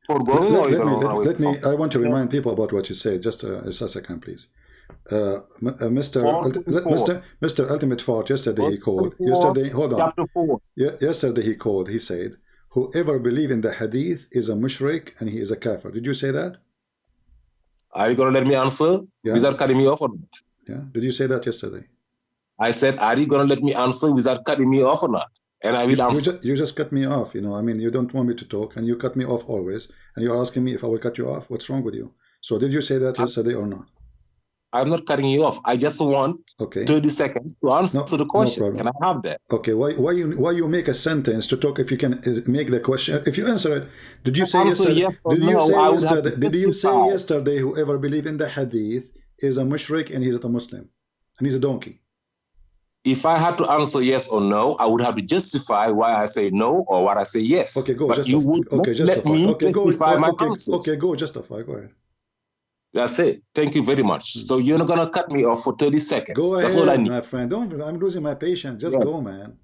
4 going? Let me. I want to remind people about what you said. Just a second, please. Mr. Ultimate Fault. Yesterday he called. Yesterday, hold on. Chapter 4. Yesterday he called. He said, "Whoever believes in the Hadith is a mushrik and he is a kafir." Did you say that? Are you going to let me answer without cutting me off or not? Yeah. Did you say that yesterday? I said, are you going to let me answer without cutting me off or not? And I will answer. You just cut me off. You know, I mean, you don't want me to talk and you cut me off always. And you're asking me if I will cut you off. What's wrong with you? So did you say that yesterday or not? I'm not cutting you off. I just want 30 seconds to answer the question. No, can I have that? Okay. Why you make a sentence to talk if you can make the question? If you answer it, did you say yesterday? Yes or no, did you say yesterday whoever believes in the Hadith is a mushrik and he's not a Muslim and he's a donkey? If I had to answer yes or no, I would have to justify why I say no or why I say yes. Okay, go. But you would let me justify my answers. Okay, go. Justify. Go ahead. That's it. Thank you very much. So you're not gonna cut me off for 30 seconds. Go ahead, that's all I need. my friend. I'm losing my patience. Just go, man.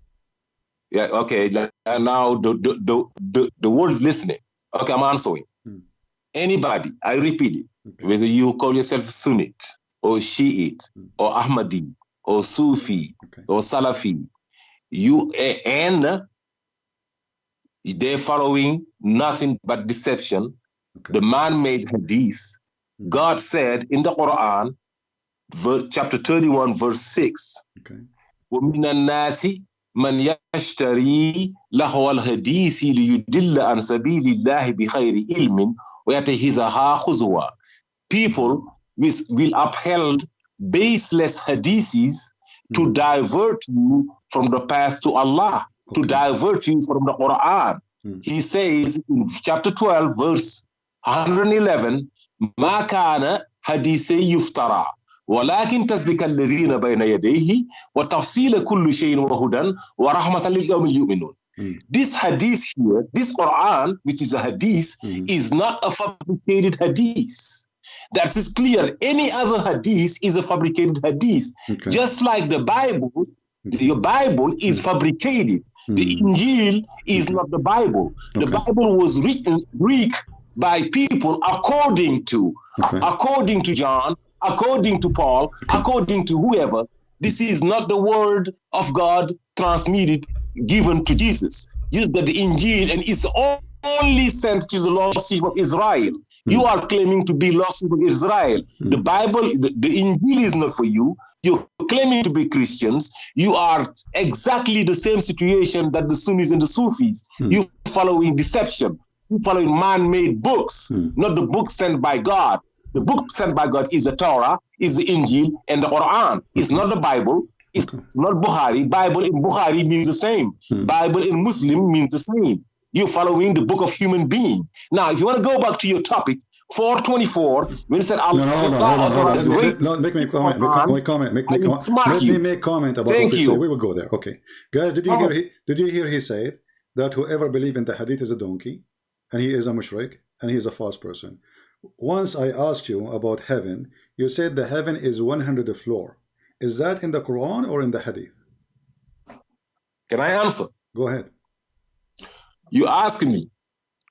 Yeah. Okay. And now the world is listening. Okay, I'm answering. anybody, I repeat it, whether you call yourself Sunnit or Shiite or Ahmadi or Sufi or Salafi, and they're following nothing but deception, the man-made hadith. God said in the Quran, chapter 31, verse 6, وَمِنَ النَّاسِ مَنْ يَشْتَرِي لَهْوَ الْحَدِيثِ لِيُدِلَّ عَنْ سَبِيلِ اللَّهِ بِغَيْرِ عِلْمٍ وَيَتَخِذَهَا هُزُوًا. People will uphold baseless hadiths to divert you from the path to Allah, to divert you from the Quran. He says in chapter 12, verse 111, مَا كَانَ حَدِيثًا يُفْتَرَى ولكن تصدق الذين بين يديه وتفصيل كل شيء وهدى ورحمة للقوم يؤمنون. This hadith here, this Quran, which is a hadith, is not a fabricated hadith. That is clear. Any other hadith is a fabricated hadith. Just like the Bible, your Bible is fabricated. The Injil is not the Bible. The Bible was written Greek by people according to John, according to Paul, according to whoever. This is not the word of God transmitted, given to Jesus. Just that the Injil, and it's only sent to the lost sheep of Israel. You are claiming to be lost sheep of Israel. The Bible, the Injil is not for you. You're claiming to be Christians. You are exactly the same situation that the Sunnis and the Sufis. You're following deception. You're following man-made books, not the books sent by God. The book sent by God is the Torah, is the Injil, and the Quran. It's not the Bible. It's not Bukhari. Bible in Bukhari means the same. Bible in Muslim means the same. You're following the book of human being. Now, if you want to go back to your topic, 424, when it said Allah authorized rape. No, make me comment. Let me make comment about what he said. We will go there. Okay. Guys, did you hear he said that whoever believes in the hadith is a donkey, and he is a mushrik, and he is a false person? Once I asked you about heaven, you said the heaven is 100 floor. Is that in the Quran or in the hadith? Can I answer? Go ahead. You asked me.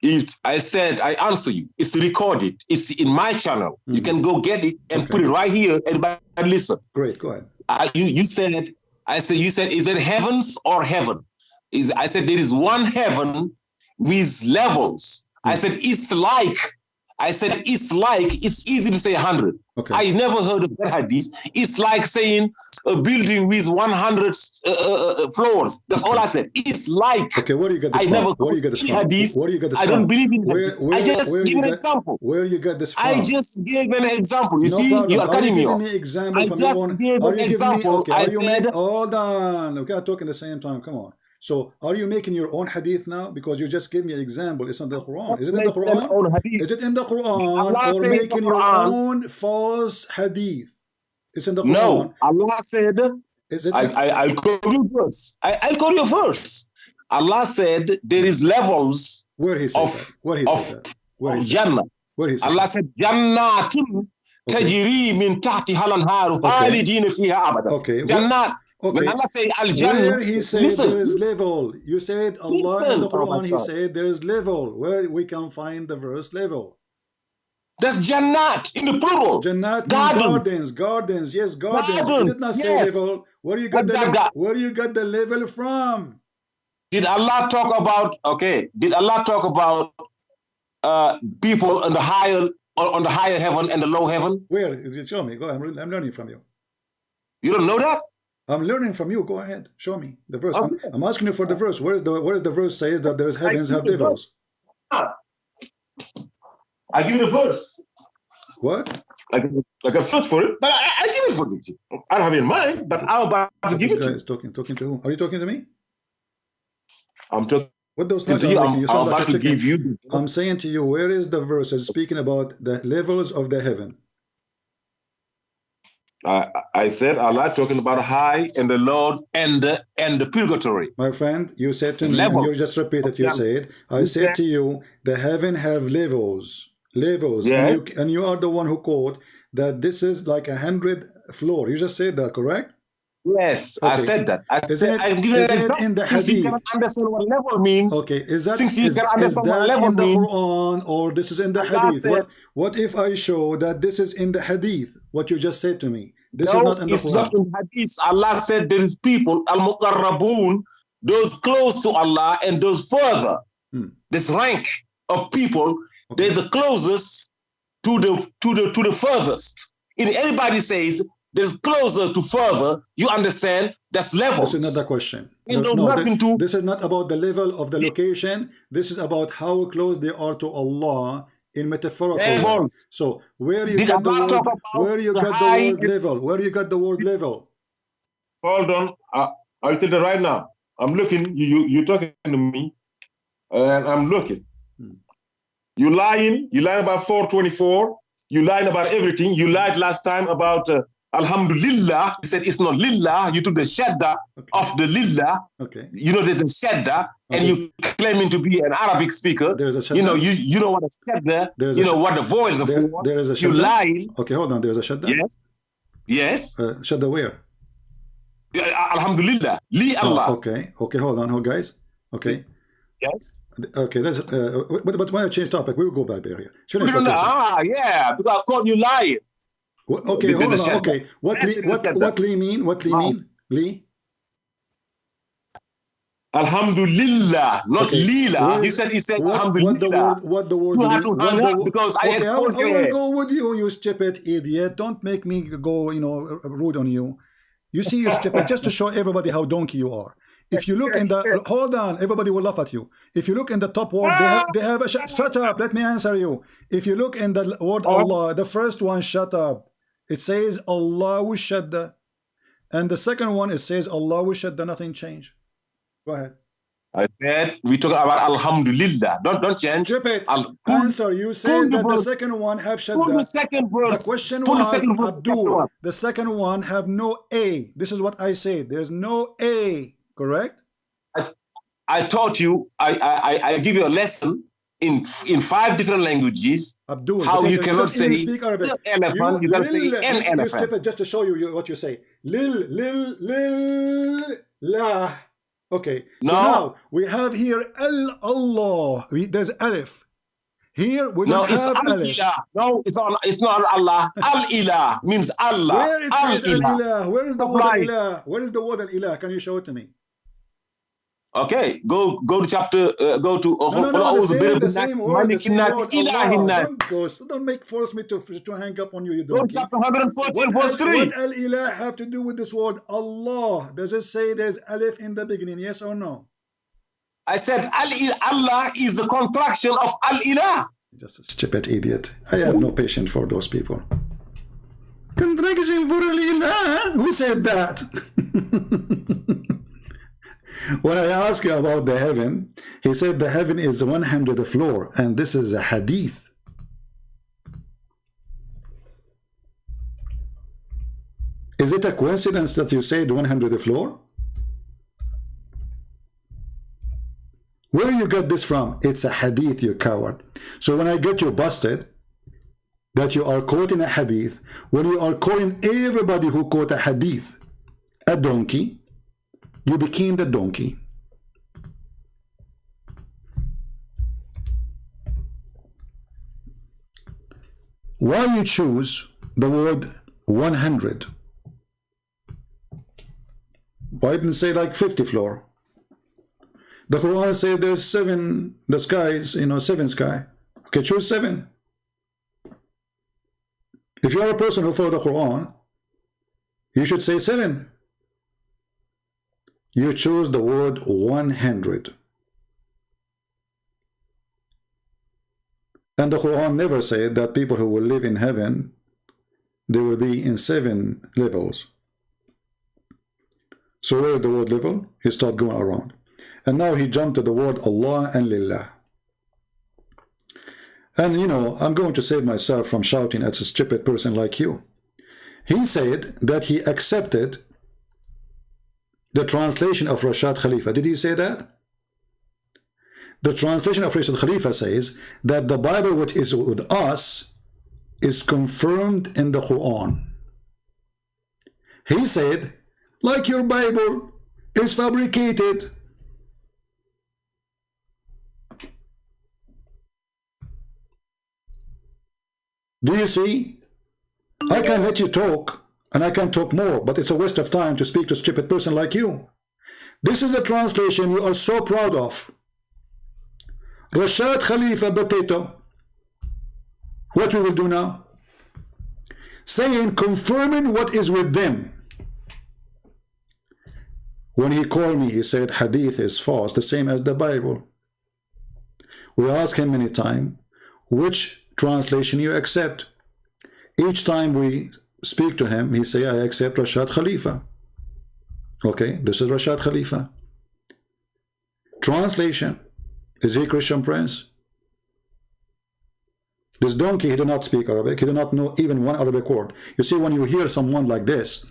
If I said I answer you, it's recorded. It's in my channel. You can go get it and put it right here and listen. Great, go ahead. You said, is it heavens or heaven? I said there is one heaven with levels. I said it's easy to say 100. I never heard of that hadith. It's like saying a building with 100 floors. That's all I said. It's like. Okay, where do you get this from? Where do you get this from? Hadith. Where do you get this I from? don't believe in hadith. I just give an example. Where you get this from? I just gave an example. You see, you are cutting me off. I just gave an example. I said. Hold on. Okay, I'm talking at the same time. Come on. So, are you making your own hadith now? Because you just gave me an example. It's in the Quran. Is it in the Quran? Is it in the Quran? Or making your own false hadith? It's in the Quran. No, Allah said. Is it? I'll call you verse. I'll call you a verse. Allah said there is levels. Where he said that? Where he said that? Where he said Jannah. Where he said Allah said Jannatun tajri min tahtiha al-anharu khalidina fiha abada. Okay. Jannat. Okay. When Allah say Al-Jannah, where he said there is level. You said Allah in the Quran, he said there is level. Where we can find the verse level. That's Jannat in the plural. Jannat gardens. Yes, gardens. He did not say level. Where you got the level from? Did Allah talk about Did Allah talk about people on the higher heaven and the low heaven? Where? Show me. Go ahead. I'm learning from you. You don't know that? I'm learning from you. Go ahead. Show me the verse. Okay. I'm asking you for the verse. Where is the verse says that there is heavens have devils? I give you the verse. What? I can search for it, but I give it for you. I don't have it in mind, but I'm about to give it to you. This guy is talking to who? Are you talking to me? I'm talking what those to you. I'm about to give you. I'm saying to you, where is the verse speaking about the levels of the heaven? I said Allah talking about high and the low and the purgatory. My friend, you said to me, and you just repeated. You said, I said to you, the heaven have levels. Yes. And you are the one who quote that this is like 100 floor. You just said that, correct? Yes, Okay. I said that. I Isn't said it- I'm giving isn't an it in the example since you hadith? cannot understand what level means. Okay, is that Since you is, can is understand what that level in the means. Quran or this is in the Allah hadith? said- What if I show that this is in the hadith? What you just said to me. This No, is not in the it's Quran. not in hadith. Allah said there is people, al-muqarrabun, those close to Allah and those further. This rank of people, they're the closest to the furthest. If anybody says there's closer to further, you understand that's levels. This is not the question. No, this is not about the level of the location. This is about how close they are to Allah in metaphorical levels. So where you Did got the Allah word, talk about where you the got the high word level, where you got the word level. Hold on, I'll tell you right now. I'm looking. You're talking to me, and I'm looking. You lying about 424. You lying about everything. You lied last time about Alhamdulillah. You said it's not Lillah. You took the shadda of the Lillah. Okay. You know there's a shadda, and you claiming to be an Arabic speaker. There's a shadda. You know what a shadda. You know what the vowels are for. There is a shadda. You lying. Okay, hold on. There's a shadda. Yes. Yes. Shadda where? Alhamdulillah. Li Allah. Okay. Okay. Hold on, guys. Okay. Yes. Okay. Let's. But when I change topic, we will go back there. Here. Yeah. Because I caught you lying. Okay. Hold on. Okay. What Li mean? What Li mean? Li. Alhamdulillah, not Lila. He said Alhamdulillah. What the word mean? Because I exposed you. I will go with you stupid idiot. Don't make me go, rude on you. You see, you stupid, just to show everybody how donkey you are. If you look in the, hold on, everybody will laugh at you. If you look in the top word, they have a, shut up, let me answer you. If you look in the word Allah, the first one, shut up. It says Allahu shadda. And the second one, it says Allahu shadda, nothing changed. Go ahead. I said we talk about Alhamdulillah. Don't change. Stupid. Answer. You said that the second one have shadda. The second verse. The question was Abdul. The second one have no A. This is what I said. There's no A. Correct? I taught you. I give you a lesson in 5 different languages. Abdul, how you cannot say speak Arabic. Elephant. You gotta say an elephant. You stupid. Just to show you what you say. Lil la. Okay, so now we have here Allah. There's Alif. Here we don't have Alif. No, it's not Allah. Al-Ilah means Allah. Where it says Al-Ilah? Where is the word Al-Ilah? Where is the word Al-Ilah? Can you show it to me? Okay, go to chapter. Go to. The same word. Don't force me to hang up on you. Go to chapter 114, verse 3. What Al-Ilah have to do with this word Allah? Does it say there's Alif in the beginning? Yes or no? I said Allah is the contraction of Al-Ilah. Just a stupid idiot. I have no patience for those people. Contraction for Al-Ilah? Who said that? When I asked you about the heaven, he said the heaven is 100 floor, and this is a hadith. Is it a coincidence that you said 100 floor? Where you got this from? It's a hadith, you coward. So when I get you busted, that you are quoting a hadith, when you are calling everybody who quote a hadith a donkey, you became the donkey. Why you choose the word 100? Why didn't say like 50 floor? The Quran says there's 7, the skies, 7 sky. Okay, choose 7. If you are a person who follows the Quran, you should say 7. You choose the word 100. And the Quran never said that people who will live in heaven, they will be in 7 levels. So where is the word level? He started going around. And now he jumped to the word Allah and Lillah. And I'm going to save myself from shouting at a stupid person like you. He said that he accepted the translation of Rashad Khalifa. Did he say that? The translation of Rashad Khalifa says that the Bible which is with us is confirmed in the Quran. He said, like your Bible is fabricated. Do you see? I can let you talk, and I can talk more, but it's a waste of time to speak to a stupid person like you. This is the translation you are so proud of. Rashad Khalifa Potato. What we will do now? Saying, confirming what is with them. When he called me, he said, Hadith is false, the same as the Bible. We ask him many times, which translation you accept? Each time we speak to him, he say, I accept Rashad Khalifa. Okay, this is Rashad Khalifa. Translation, is he Christian Prince? This donkey, he did not speak Arabic. He did not know even one Arabic word. You see, when you hear someone like this,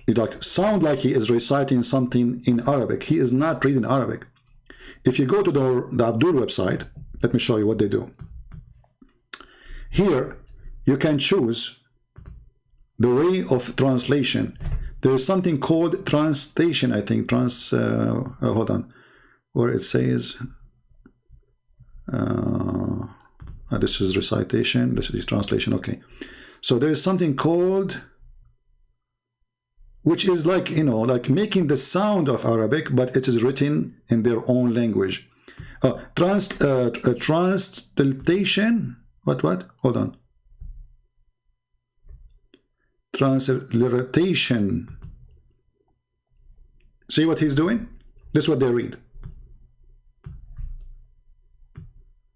it like sound like he is reciting something in Arabic. He is not reading Arabic. If you go to the Abdul website, let me show you what they do. Here, you can choose the way of translation. There is something called translation, I think. Hold on, where it says. This is recitation. This is translation. Okay, so there is something called, which is like, you know, like making the sound of Arabic, but it is written in their own language. Translation. What? Hold on. Transliteration. See what he's doing? This is what they read.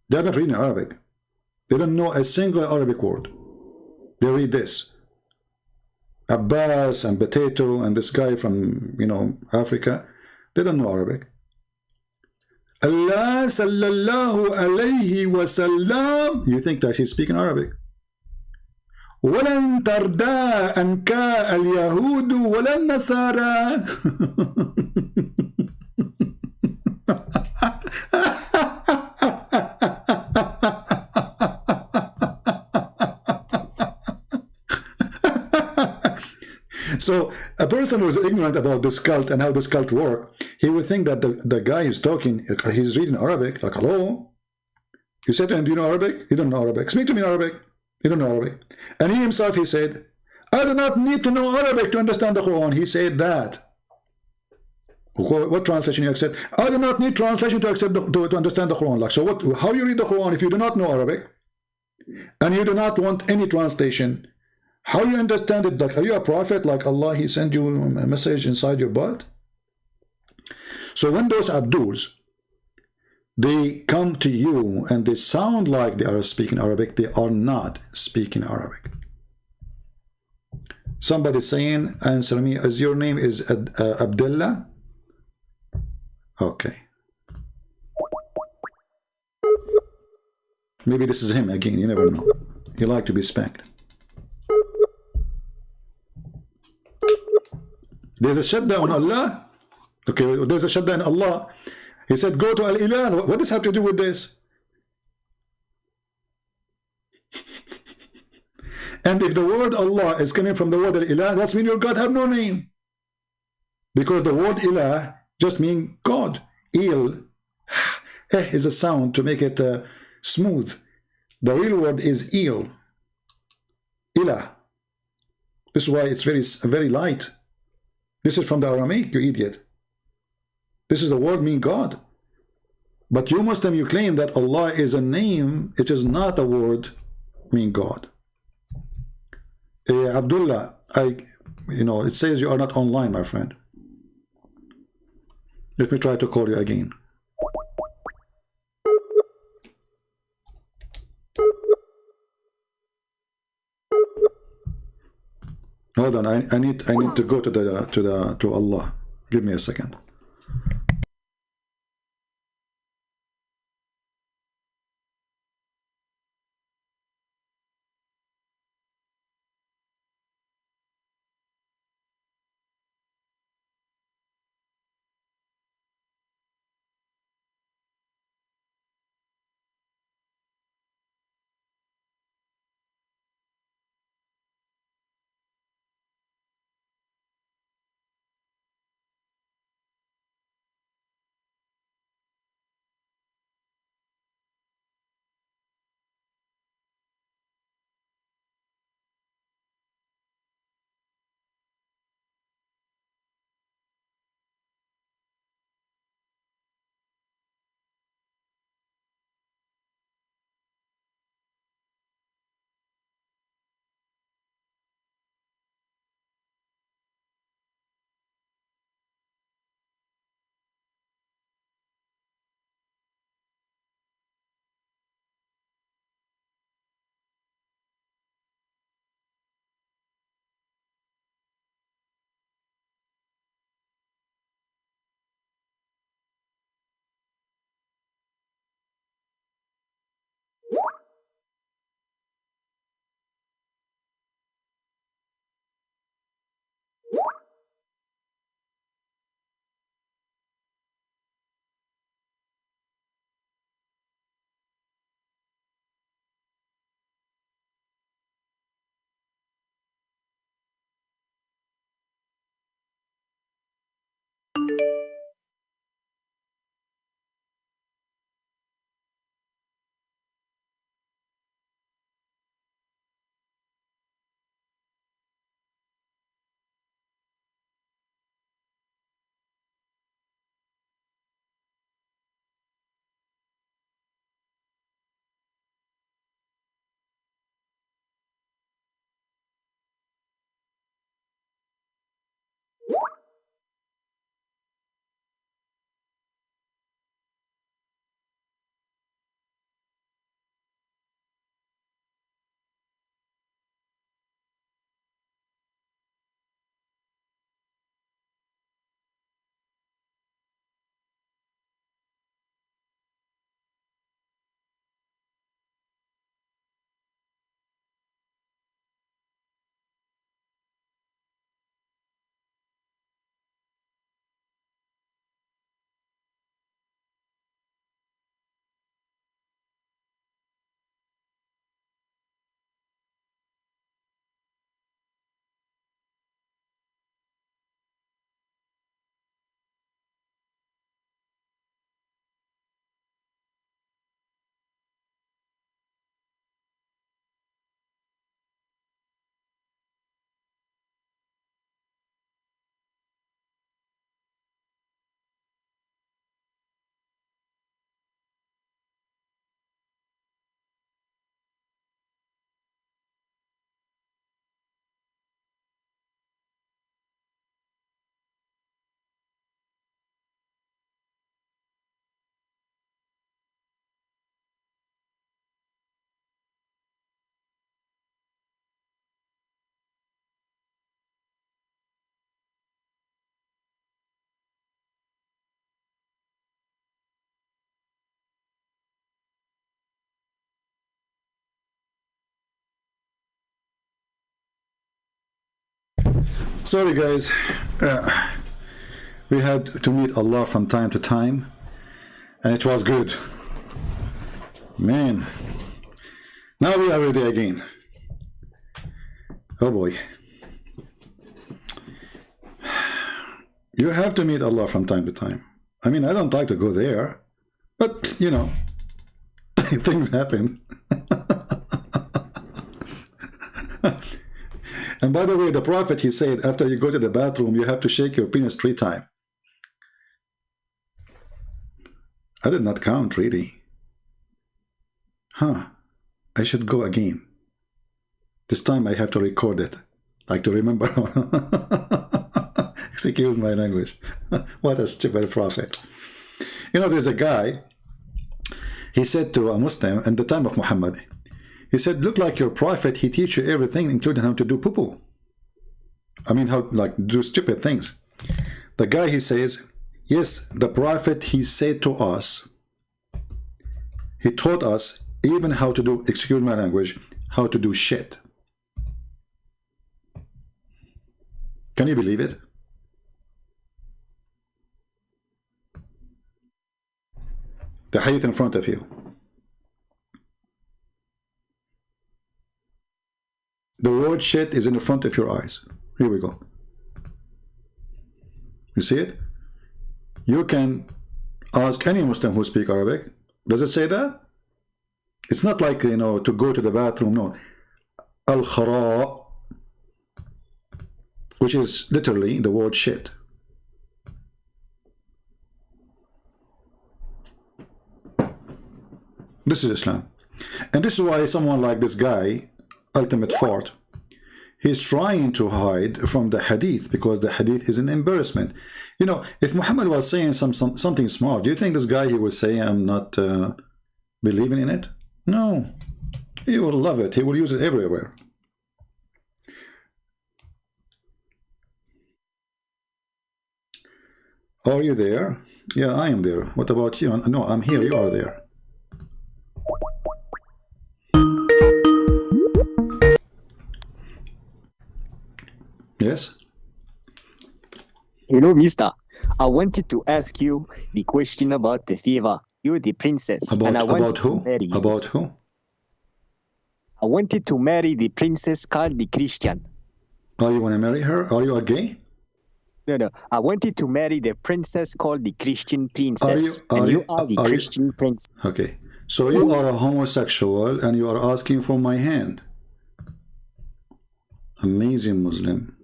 They're not reading Arabic. They don't know a single Arabic word. They read this. Abbas and Potato and this guy from, you know, Africa. They don't know Arabic. Allah sallallahu alayhi wa sallam. You think that he's speaking Arabic. وَلَن تَرْدَى أَنْكَ الْيَهُودُ وَلَا النَّصَارَى. So a person who is ignorant about this cult and how this cult works, he would think that the guy who's talking, he's reading Arabic, like, hello? You said to him, do you know Arabic? You don't know Arabic. Speak to me in Arabic. You don't know Arabic. And he himself, he said, I do not need to know Arabic to understand the Quran. He said that. What translation you accept? I do not need translation to accept to understand the Quran. Like, so what? How you read the Quran if you do not know Arabic? And you do not want any translation? How you understand it? Like, are you a prophet? Like Allah, he sent you a message inside your butt? So when those Abduls, they come to you and they sound like they are speaking Arabic, they are not speaking Arabic. Somebody saying, answer me, as your name is Abdullah? Okay. Maybe this is him again, you never know. He like to be spanked. There's a shadda on Allah. Okay, there's a shadda on Allah. He said, go to Al-Ilah. What does have to do with this? And if the word Allah is coming from the word Al-Ilah, that's mean your God have no name. Because the word Ilah just means God. Il is a sound to make it smooth. The real word is Il. Ilah. This is why it's very light. This is from the Aramaic, you idiot. This is the word mean God. But you Muslim, you claim that Allah is a name. It is not a word mean God. Abdullah, it says you are not online, my friend. Let me try to call you again. Hold on, I need to go to Allah. Give me a second. Sorry guys, we had to meet Allah from time to time, and it was good. Man, now we are ready again. Oh boy. You have to meet Allah from time to time. I mean, I don't like to go there, but you know, things happen. And by the way, the Prophet, he said, after you go to the bathroom, you have to shake your penis 3 times. I did not count, really. Huh. I should go again. This time I have to record it. Like to remember. Excuse my language. What a stupid Prophet. You know, there's a guy, he said to a Muslim in the time of Muhammad, he said, look like your Prophet, he teach you everything, including how to do poo-poo. I mean, how, like, do stupid things. The guy, he says, yes, the Prophet, he said to us, he taught us even how to do, excuse my language, how to do shit. Can you believe it? The hadith in front of you. The word shit is in the front of your eyes. Here we go. You see it? You can ask any Muslim who speaks Arabic. Does it say that? It's not like, you know, to go to the bathroom. No. Al-khara, which is literally the word shit. This is Islam. And this is why someone like this guy, Ultimate Fart, he's trying to hide from the hadith, because the hadith is an embarrassment. You know, if Muhammad was saying something smart, do you think this guy, he would say, I'm not believing in it? No. He will love it. He will use it everywhere. Are you there? Yeah, I am there. What about you? No, I'm here. You are there. Yes? Hello, mister. I wanted to ask you the question about the fever. You're the princess. About who? About who? I wanted to marry the princess called the Christian. Oh, you want to marry her? Are you a gay? No. I wanted to marry the princess called the Christian princess. You are the Christian prince. Okay. So you are a homosexual and you are asking for my hand. Amazing Muslim.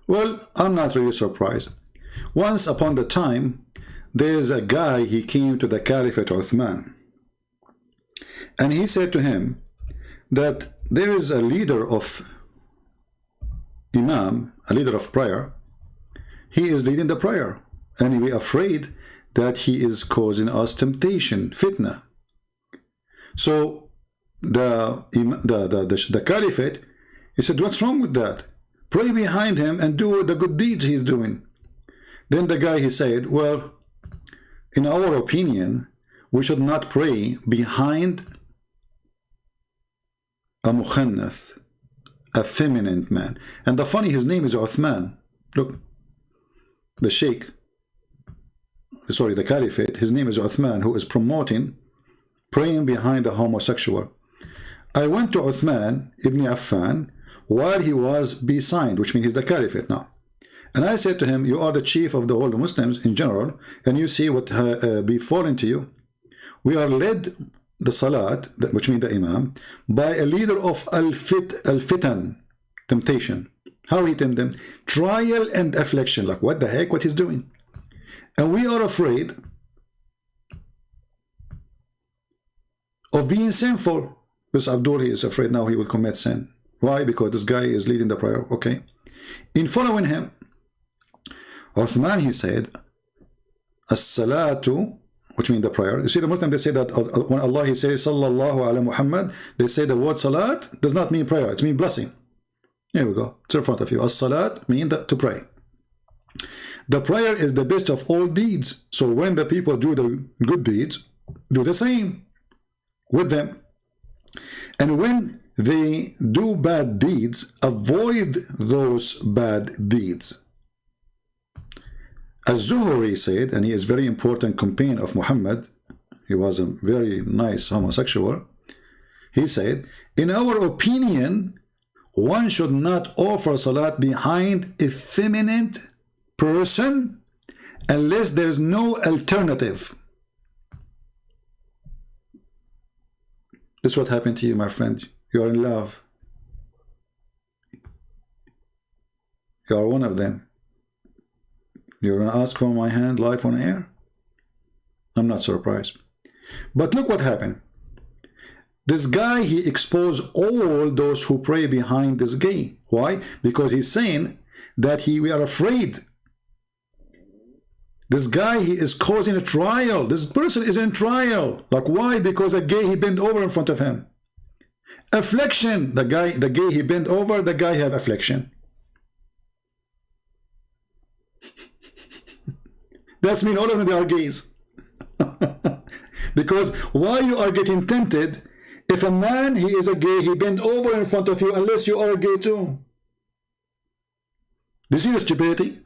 Well, I'm not really surprised. Once upon the time, there's a guy, he came to the Caliphate Uthman. And he said to him that there is a leader of Imam, a leader of prayer. He is leading the prayer. And we are afraid that he is causing us temptation, fitna. So the Caliphate, he said, what's wrong with that? Pray behind him and do the good deeds he's doing. Then the guy, he said, well, in our opinion, we should not pray behind a mukhannath, a feminine man. And the funny, his name is Uthman. Look, the sheikh, sorry, the Caliphate, his name is Uthman, who is promoting praying behind a homosexual. I went to Uthman ibn Affan while he was besigned, which means he's the Caliphate now. And I said to him, you are the chief of the whole Muslims in general, and you see what befallen to you. We are led the Salat, which means the Imam, by a leader of al-fitan, temptation. How he tempted them? Trial and affliction. Like, what the heck, what he's doing? And we are afraid of being sinful. This Abdul, he is afraid now he will commit sin. Why? Because this guy is leading the prayer. Okay. In following him, Uthman, he said, as-salatu, which means the prayer. You see, the Muslim, they say that when Allah, he says, sallallahu ala Muhammad, they say the word salat does not mean prayer. It means blessing. Here we go. It's in front of you. As-salat means to pray. The prayer is the best of all deeds. So when the people do the good deeds, do the same with them. And when they do bad deeds, avoid those bad deeds. Az-Zuhri said, and he is very important companion of Muhammad, he was a very nice homosexual, he said, in our opinion, one should not offer salat behind a feminine person unless there is no alternative. This is what happened to you, my friend. You are in love. You are one of them. You're going to ask for my hand live on air? I'm not surprised. But look what happened. This guy, he exposed all those who pray behind this gay. Why? Because he's saying that we are afraid. This guy, he is causing a trial. This person is in trial. Like, why? Because a gay, he bent over in front of him. Affliction. The gay, he bent over, the guy have affliction. That's mean all of them, they are gays. Because why you are getting tempted if a man, he is a gay, he bent over in front of you unless you are a gay too. Do you see the stupidity?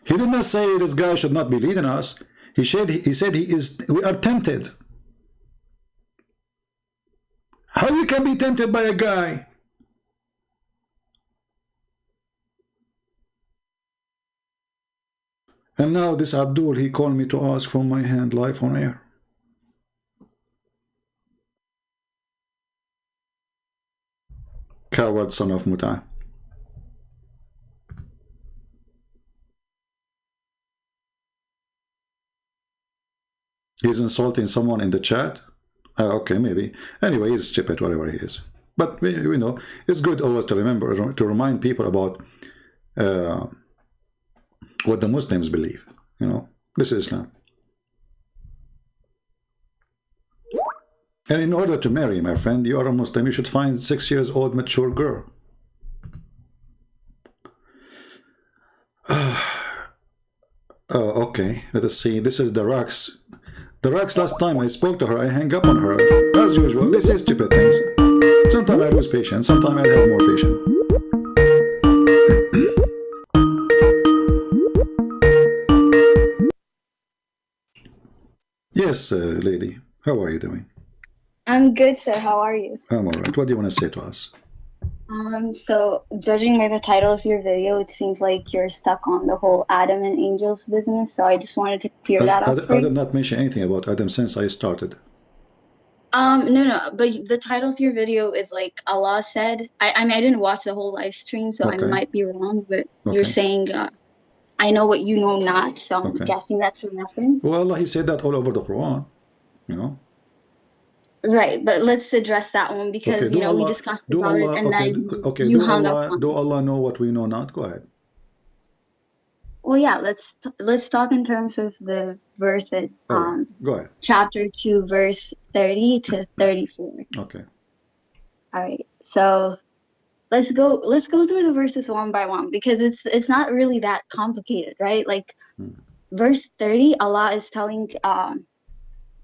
He did not say this guy should not be leading us. He said we are tempted. How you can be tempted by a guy? And now this Abdul, he called me to ask for my hand live on air. Coward son of Muta. He's insulting someone in the chat. Okay, maybe. Anyway, he's stupid, whatever he is. But we know it's good always to remember, to remind people about what the Muslims believe. You know, this is Islam. And in order to marry, my friend, you are a Muslim, you should find 6 years old mature girl. Okay, let us see. This is the Rocks. The Rocks, last time I spoke to her, I hang up on her. As usual, they say stupid things. Sometimes I lose patience, sometimes I have more patience. Yes, lady. How are you doing? I'm good, sir. How are you? I'm all right. What do you want to say to us? So judging by the title of your video, it seems like you're stuck on the whole Adam and angels business. So I just wanted to clear that up for I you. did not mention anything about Adam since I started. No, but the title of your video is like Allah said. I mean, I didn't watch the whole live stream, so I might be wrong, but you're saying, I know what you know not, so I'm guessing that's a reference. Well, Allah, He said that all over the Quran, you know. Right, but let's address that one because, you know, we discussed about it and then you hung up on it. Do Allah know what we know not? Go ahead. Well, yeah, let's talk in terms of the verse that, go ahead. chapter 2, verse 30 to 34. Okay. All right, so let's go through the verses one by one because it's not really that complicated, right? Like verse 30, Allah is telling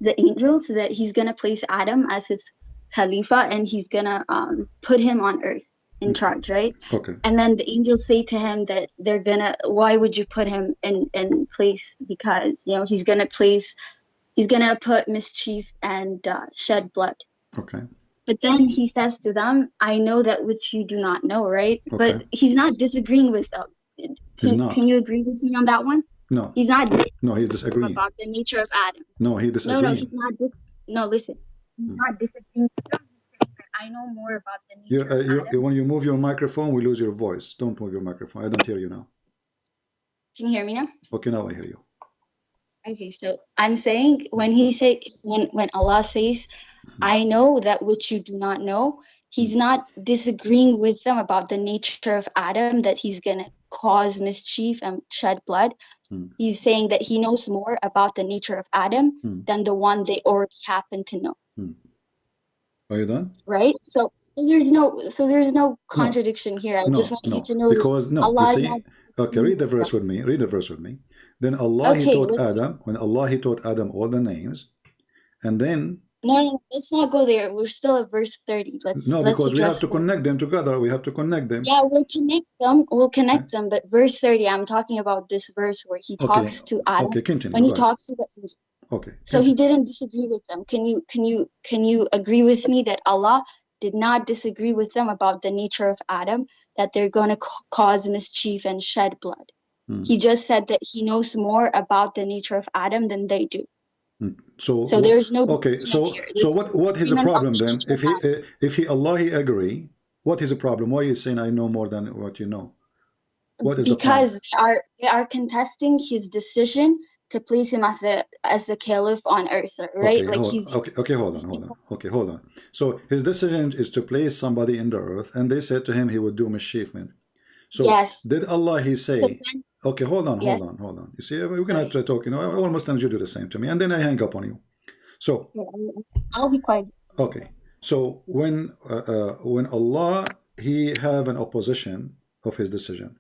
the angels that He's gonna place Adam as His Khalifa and He's gonna put him on earth in charge, right? Okay. And then the angels say to him that they're gonna, why would you put him in place? Because, you know, he's gonna put mischief and shed blood. Okay. But then He says to them, I know that which you do not know, right? Okay. But He's not disagreeing with them. Can you agree with me on that one? No. He's not disagreeing about the nature of Adam. No, he disagreeing. No, he's not. No, listen. He's not disagreeing with them. He's saying that I know more about the nature of Adam. When you move your microphone, we lose your voice. Don't move your microphone. I don't hear you now. Can you hear me now? Okay, now I hear you. Okay, so I'm saying when Allah says, I know that which you do not know, He's not disagreeing with them about the nature of Adam, that he's going to cause mischief and shed blood. He's saying that He knows more about the nature of Adam than the one they already happen to know. Are you done? Right? So there's no contradiction here. I just want you to know because Allah is not. Okay, read the verse with me. Read the verse with me. Then Allah He taught Adam, when Allah He taught Adam all the names, and then No, let's not go there. We're still at verse 30. Because we have to connect them together. We have to connect them. Yeah, we'll connect them. But verse 30, I'm talking about this verse where He talks to Adam. Okay, continue. When He talks to the angel. Okay. So He didn't disagree with them. Can you agree with me that Allah did not disagree with them about the nature of Adam, that they're going to cause mischief and shed blood? He just said that He knows more about the nature of Adam than they do. So there's no here. So what is the problem then? If Allah He agree, what is the problem? Why are you saying I know more than what you know? What is because they are contesting His decision to place him as the caliph on earth, right? Hold on. So His decision is to place somebody in the earth, and they said to Him He would do mischievement. So did Allah He say? Okay, hold on. You see, we're gonna try talking. All Muslims, you do the same to me, and then I hang up on you. So I'll be quiet. Okay, so when Allah He have an opposition of His decision,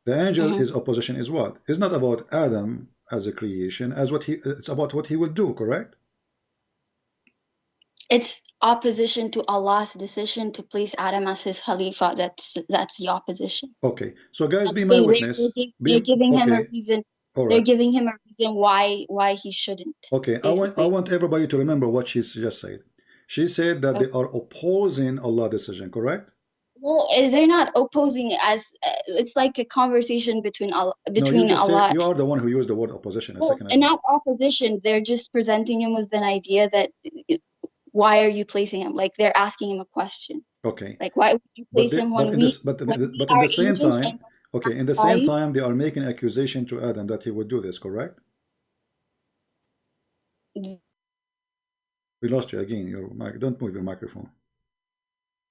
the angel His opposition is what? It's not about Adam as a creation, it's about what he will do. Correct? It's opposition to Allah's decision to place Adam as His Khalifa. That's the opposition. Okay, so guys, be my witness. They're giving him a reason. They're giving him a reason why he shouldn't. Okay, I want everybody to remember what she just said. She said that they are opposing Allah's decision. Correct? Well, they're not opposing as it's like a conversation between Allah. You are the one who used the word opposition a second ago. And not opposition. They're just presenting him with an idea that. Why are you placing him? Like they're asking him a question. Okay. Like why would you place him but in the same time, in the same time, they are making accusation to Adam that he would do this. Correct? We lost you again. Your mic. Don't move your microphone.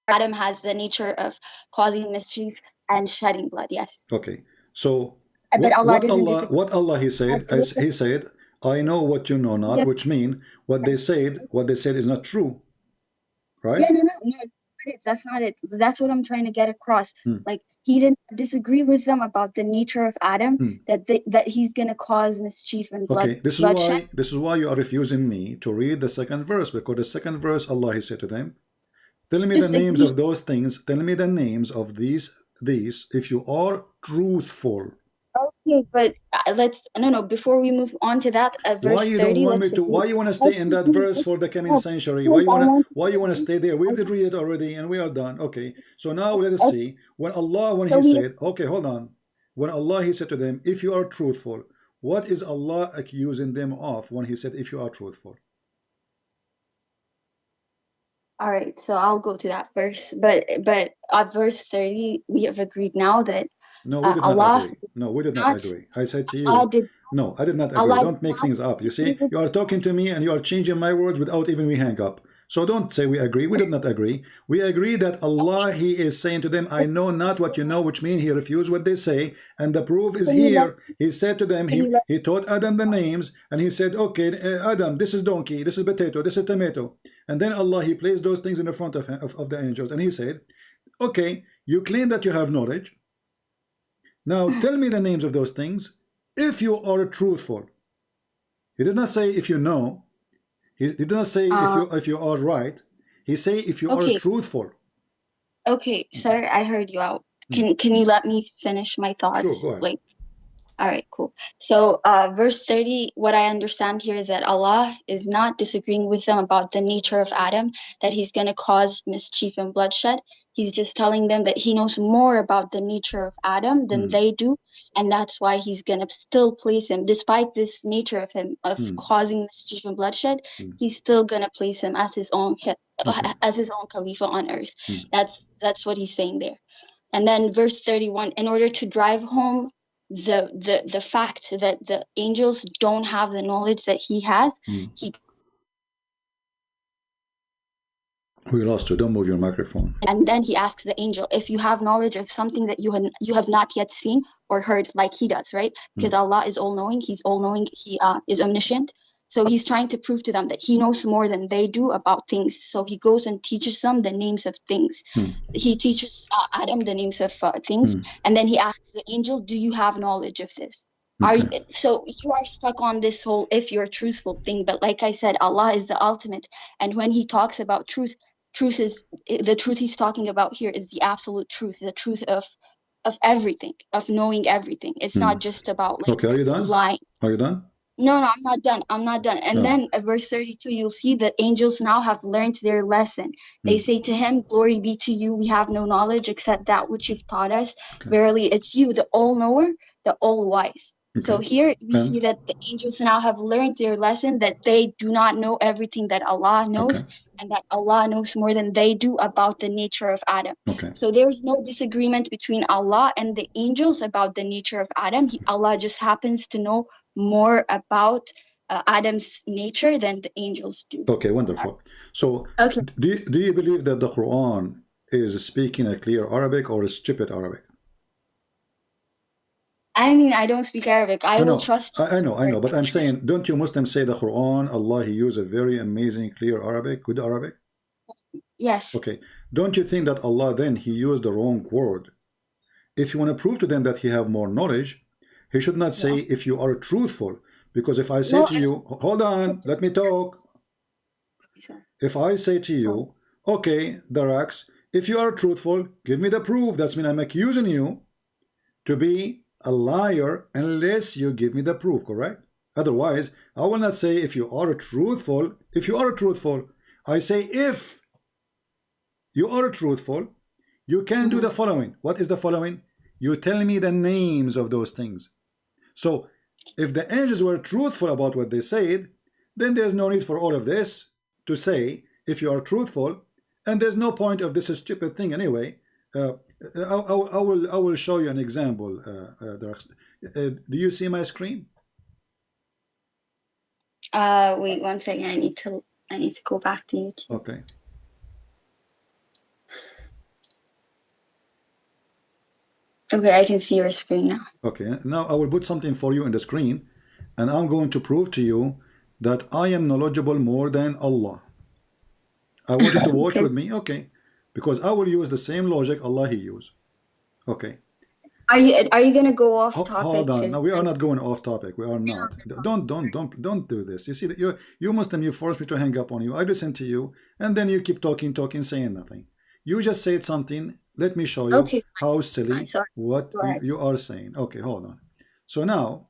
Adam has the nature of causing mischief and shedding blood. Yes. Okay. So what Allah He said is He said, I know what you know not, which mean what they said is not true, right? Yeah, no, that's not it. That's what I'm trying to get across. Like He didn't disagree with them about the nature of Adam, that he's gonna cause mischief and blood. Okay, this is why you are refusing me to read the second verse, because the second verse Allah He said to them, tell me the names of those things. Tell me the names of these. If you are truthful. Okay, but no. Before we move on to that, verse 30. Why you want to stay in that verse for the coming century? Why you want to stay there? We did read it already, and we are done. Okay, so now let us see when He said, okay, hold on. When Allah He said to them, if you are truthful, what is Allah accusing them of when He said, if you are truthful? All right, so I'll go to that verse, but at verse 30, we have agreed now that no, we did not agree. No, we did not agree. I said to you, no, I did not agree. Don't make things up. You see, you are talking to me and you are changing my words without even we hang up. So don't say we agree. We did not agree. We agree that Allah, He is saying to them, I know not what you know, which means He refused what they say. And the proof is here. He said to them, he taught Adam the names, and He said, okay, Adam, this is donkey, this is potato, this is tomato. And then Allah, He placed those things in the front of the angels. And He said, okay, you claim that you have knowledge. Now tell me the names of those things if you are truthful. He did not say if you know. He did not say if you are right. He say if you are truthful. Okay, sir, I heard you out. Can you let me finish my thoughts? Sure, go ahead. All right, cool. So verse 30, what I understand here is that Allah is not disagreeing with them about the nature of Adam, that he's going to cause mischief and bloodshed. He's just telling them that he knows more about the nature of Adam than they do, and that's why he's going to still place him, despite this nature of him, of causing mischief and bloodshed, he's still going to place him as his own Khalifa on earth. That's what he's saying there. And then verse 31, in order to drive home the fact that the angels don't have the knowledge that he has, We lost you. Don't move your microphone. And then he asks the angel, if you have knowledge of something that you have not yet seen or heard, like he does, right? Because Allah is all-knowing. He's all-knowing. He is omniscient. So he's trying to prove to them that he knows more than they do about things. So he goes and teaches them the names of things. He teaches Adam the names of things. And then he asks the angel, do you have knowledge of this? So you are stuck on this whole if you're truthful thing. But like I said, Allah is the ultimate. And when he talks about truth is the truth he's talking about here is the absolute truth, the truth of everything, of knowing everything. It's not just about like are you done? Lying. Are you done? No, I'm not done. And then at verse 32, you'll see that angels now have learned their lesson. They say to him, glory be to you. We have no knowledge except that which you've taught us. Verily, it's you, the all-knower, the all-wise. So here we see that the angels now have learned their lesson, that they do not know everything that Allah knows, and that Allah knows more than they do about the nature of Adam. So there's no disagreement between Allah and the angels about the nature of Adam. Allah just happens to know more about Adam's nature than the angels do. Okay, wonderful. So do you believe that the Quran is speaking a clear Arabic or a stupid Arabic? I mean, I don't speak Arabic. I will trust you. I know, but I'm saying, don't you Muslims say the Quran, Allah, He used a very amazing, clear Arabic, good Arabic? Yes. Okay. Don't you think that Allah then, He used the wrong word? If you want to prove to them that He have more knowledge, He should not say, if you are truthful. Because if I say to you, hold on, let me talk. If I say to you, okay, Darax, if you are truthful, give me the proof. That's mean I'm accusing you to be a liar unless you give me the proof, correct? Otherwise, I will not say if you are truthful. If you are truthful, I say if you are truthful, you can do the following. What is the following? You tell me the names of those things. So if the angels were truthful about what they said, then there's no need for all of this to say if you are truthful, and there's no point of this stupid thing anyway. I will show you an example. Do you see my screen? Wait 1 second. I need to go back to YouTube. Okay. Okay, I can see your screen now. Okay, now I will put something for you in the screen, and I'm going to prove to you that I am knowledgeable more than Allah. I want you to watch with me, okay? Because I will use the same logic Allah He used. Okay. Are you gonna go off topic? Hold on. No, we are not going off topic. We are not. Don't do this. You see that you Muslim, you force me to hang up on you. I listen to you, and then you keep talking, saying nothing. You just said something. Let me show you how silly what you are saying. Okay, hold on. So now,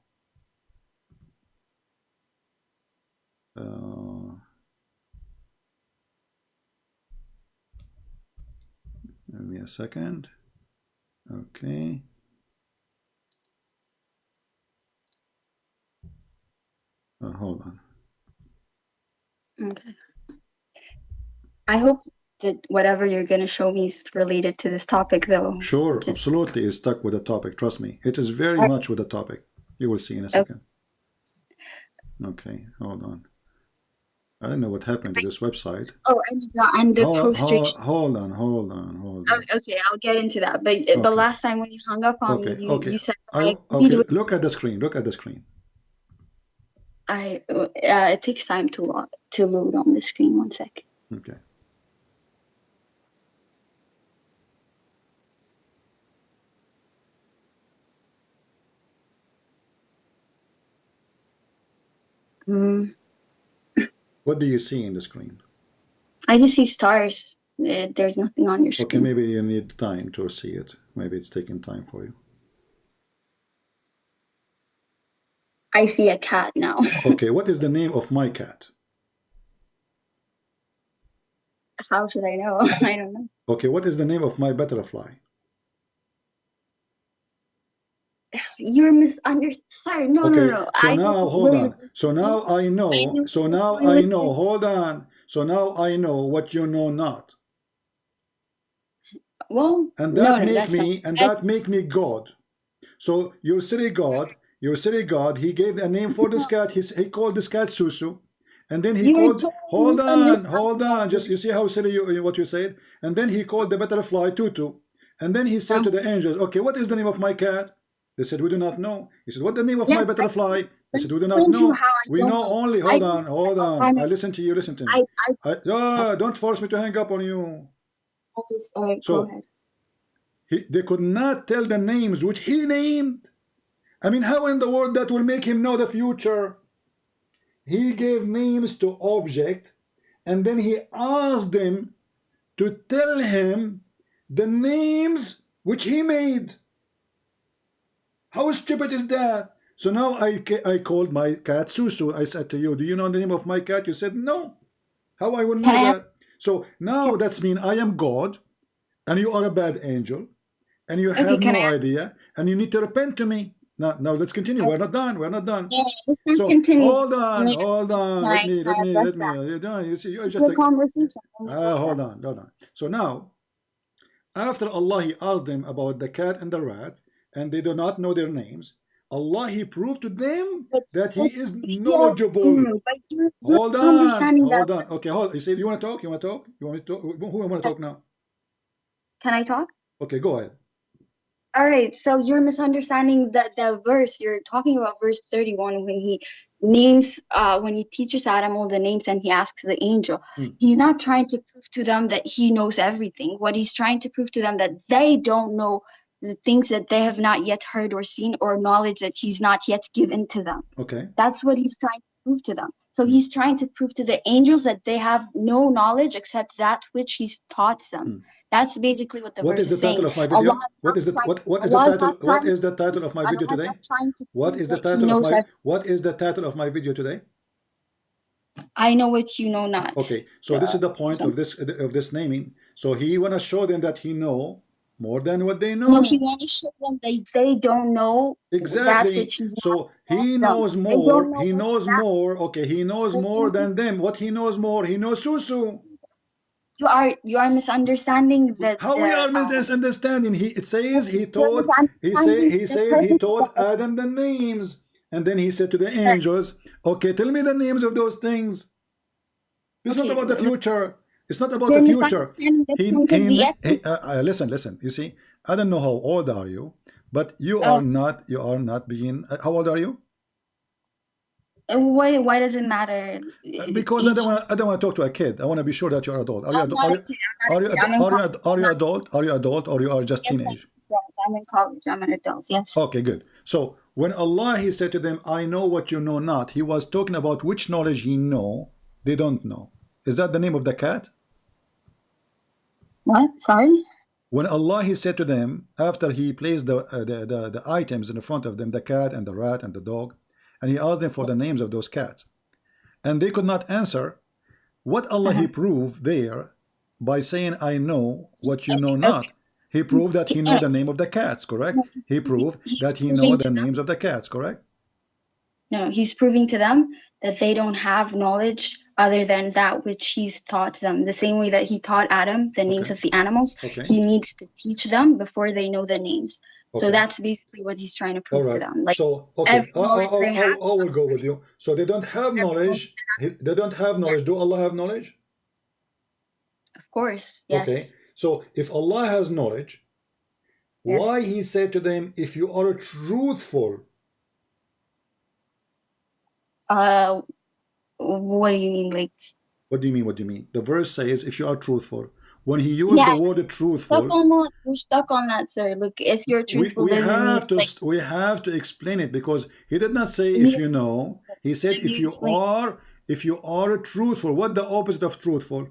give me a second. Okay. Hold on. Okay. I hope that whatever you're going to show me is related to this topic, though. Sure, absolutely is stuck with the topic. Trust me. It is very much with the topic. You will see in a second. Okay, hold on. I don't know what happened to this website. Oh, and the prostration. Hold on. Okay, I'll get into that. But last time when you hung up on me, you said look at the screen. Look at the screen. It takes time to load on the screen. 1 sec. Okay. What do you see in the screen? I just see stars. There's nothing on your screen. Okay, maybe you need time to see it. Maybe it's taking time for you. I see a cat now. Okay, what is the name of my cat? How should I know? I don't know. Okay, what is the name of my butterfly? You're misunderstanding. Sorry, no. So now, hold on. So now I know. Hold on. So now I know what you know not. Well, and that make me God. So your silly God, he gave a name for this cat. He called this cat Susu. And then he called, hold on, just you see how silly what you said? And then he called the butterfly Tutu. And then he said to the angels, okay, what is the name of my cat? They said, we do not know. He said, what's the name of my butterfly? They said, we do not know. We know only, hold on. I listen to you, listen to me. Don't force me to hang up on you. Go ahead. They could not tell the names which he named. I mean, how in the world that will make him know the future? He gave names to object, and then he asked them to tell him the names which he made. How stupid is that? So now I called my cat Susu. I said to you, do you know the name of my cat? You said no. How I would know that? So now that's mean I am God, and you are a bad angel, and you have no idea, and you need to repent to me. Now let's continue. We're not done. Yeah, so continue. Hold on. Let me. You see, you're just a conversation. Hold on. So now, after Allah, He asked them about the cat and the rat, and they do not know their names. Allah, He proved to them that He is knowledgeable. Hold on. Okay, hold. You say you want to talk? You want me to talk? Who want to talk now? Can I talk? Okay, go ahead. All right, so you're misunderstanding the verse. You're talking about verse 31 when he names, when he teaches Adam all the names and he asks the angel. He's not trying to prove to them that he knows everything. What he's trying to prove to them that they don't know the things that they have not yet heard or seen, or knowledge that he's not yet given to them. Okay. That's what he's trying to prove to them. So he's trying to prove to the angels that they have no knowledge except that which he's taught them. That's basically what the verse is saying. What is the title of my video? What is the title of my video today? What is the title of my video today? I know what you know not. Okay, so this is the point of this naming. So he wanna show them that he know more than what they know. No, he want to show them they don't know exactly. So he knows more. He knows more. Okay, he knows more than them. What he knows more? He knows Susu. You are misunderstanding that. How we are misunderstanding? It says he taught Adam the names, and then he said to the angels, "Okay, tell me the names of those things." This is not about the future. It's not about the future. Listen. You see, I don't know how old are you, but you are not being. How old are you? Why does it matter? Because I don't want to talk to a kid. I want to be sure that you're adult. Are you adult? Are you adult or you are just teenage? I'm in college. I'm an adult. Yes. Okay, good. So when Allah He said to them, "I know what you know not," He was talking about which knowledge He know they don't know. Is that the name of the cat? What? Sorry? When Allah He said to them after He placed the items in the front of them, the cat and the rat and the dog, and He asked them for the names of those cats, and they could not answer. What Allah He proved there by saying, I know what you know not. He proved that He know the name of the cats, correct? He proved that He know the names of the cats, correct? No, He's proving to them that they don't have knowledge other than that which He's taught them. The same way that He taught Adam the names of the animals, He needs to teach them before they know the names. So that's basically what He's trying to prove to them. Like, so, I will go with you. So they don't have knowledge. They don't have knowledge. Do Allah have knowledge? Of course, yes. Okay. So if Allah has knowledge, why He said to them, if you are truthful? What do you mean? Like, what do you mean? What do you mean? The verse says, if you are truthful. When He used the word truthful, we're stuck on that, sir. Look, if you're truthful, we have to explain it, because He did not say if you know. He said if you are truthful. What the opposite of truthful?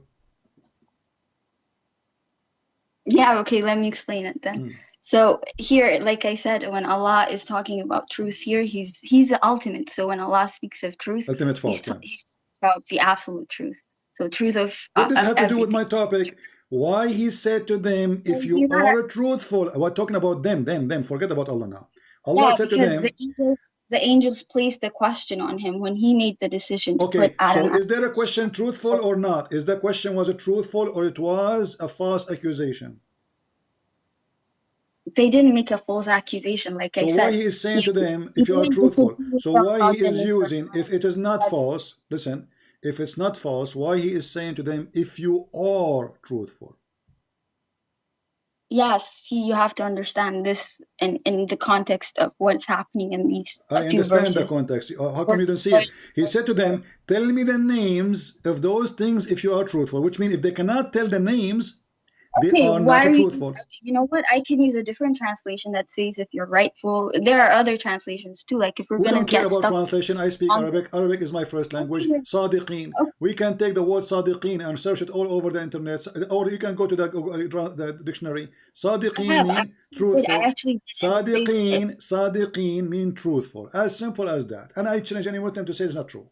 Yeah, okay, let me explain it then. So here, like I said, when Allah is talking about truth here, He's the ultimate. So when Allah speaks of truth, He's talking about the absolute truth. So truth of what does have to do with my topic? Why He said to them, if you are truthful, we're talking about them, forget about Allah now. Allah said to them, the angels placed the question on Him when He made the decision to put Adam. So is there a question truthful or not? Is the question was it truthful or it was a false accusation? They didn't make a false accusation, like I said. So why He is saying to them, if you are truthful? So why He is using, if it is not false, listen, if it's not false, why He is saying to them, if you are truthful? Yes, you have to understand this in the context of what's happening in these I understand the context. How come you don't see it? He said to them, tell me the names of those things if you are truthful, which means if they cannot tell the names, they are not truthful. You know what? I can use a different translation that says if you're rightful. There are other translations too. Like if we're going to get about translation, I speak Arabic. Arabic is my first language. Sadiqeen. We can take the word Sadiqeen and search it all over the internet, or you can go to the dictionary. Sadiqeen mean truthful. Sadiqeen mean truthful. As simple as that. And I challenge any Muslim to say it's not true.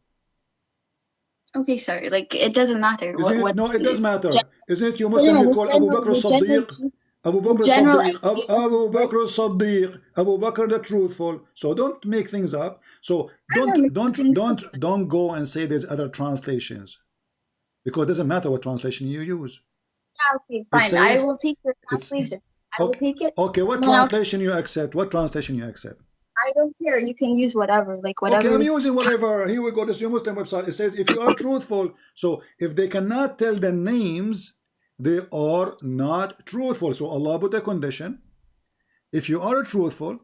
Okay, sorry. Like it doesn't matter. No, it does matter. Isn't it you Muslim you call Abu Bakr Siddiq? Abu Bakr Siddiq. Abu Bakr Siddiq. Abu Bakr the truthful. So don't make things up. So don't go and say there's other translations, because it doesn't matter what translation you use. Yeah, okay, fine. I will take your translation. I will take it. Okay, what translation you accept? What translation you accept? I don't care. You can use whatever, like whatever. Okay, I'm using whatever. Here we go. This is your Muslim website. It says if you are truthful. So if they cannot tell the names, they are not truthful. So Allah put a condition. If you are truthful,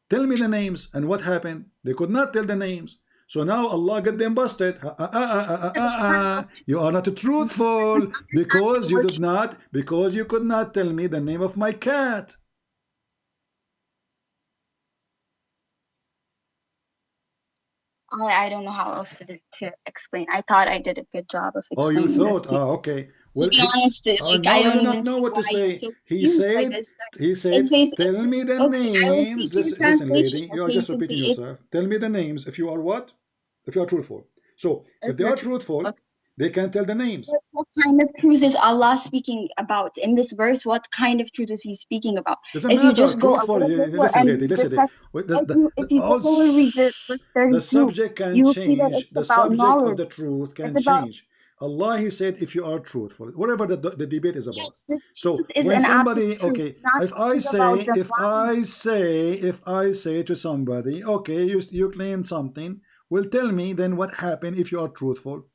tell me the names. And what happened? They could not tell the names. So now Allah got them busted. You are not truthful because you did not, because you could not tell me the name of my cat. I don't know how else to explain. I thought I did a good job of explaining. Oh, you thought? Okay. Well, to be honest, like, I don't even know what to say. He said, tell me the names. Listen, lady, you are just repeating yourself. Tell me the names if you are what? If you are truthful. So, if they are truthful, they can tell the names. What kind of truth is Allah speaking about in this verse? What kind of truth is He speaking about? If you just go the subject can change. The subject of the truth can change. Allah, He said, if you are truthful, whatever the debate is about. So when somebody, okay, if I say to somebody, okay, you claimed something, well, tell me then what happened if you are truthful.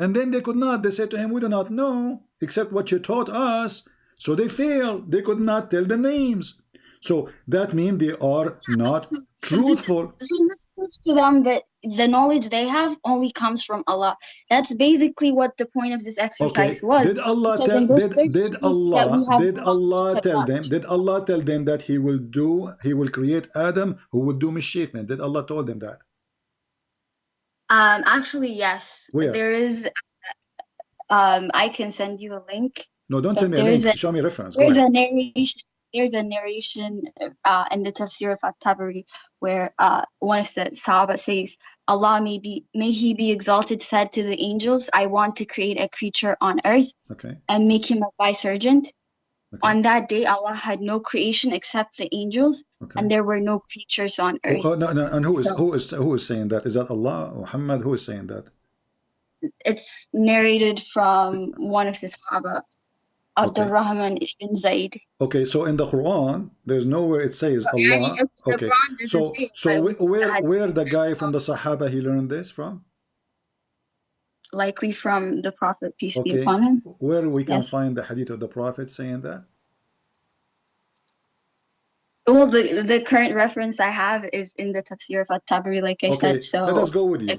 And then they could not. They said to him, we do not know except what you taught us. So they failed. They could not tell the names. So that means they are not truthful. This proves to them that the knowledge they have only comes from Allah. That's basically what the point of this exercise was. Did Allah tell them that He will create Adam who would do mischievement? Did Allah told them that? Actually, yes. Where? There is I can send you a link. No, don't tell me a There's link. a Show me a reference. Go there's ahead. a narration. There's a narration in the Tafsir of At-Tabari where one of the Sahaba says, Allah may he be exalted, said to the angels, I want to create a creature on earth and make him a vicegerent. On that day, Allah had no creation except the angels, and there were no creatures on earth. Oh, no, and who is saying that? Is that Allah, Muhammad? Who is saying that? It's narrated from one of the Sahaba, Abdul Rahman ibn Zayd. Okay, so in the Quran, there's nowhere it says Allah. Okay, so where the guy from the Sahaba he learned this from? Likely from the Prophet, peace be upon him. Where we can find the hadith of the Prophet saying that? Well, the current reference I have is in the Tafsir of At-Tabari, like I said. So let us go with you.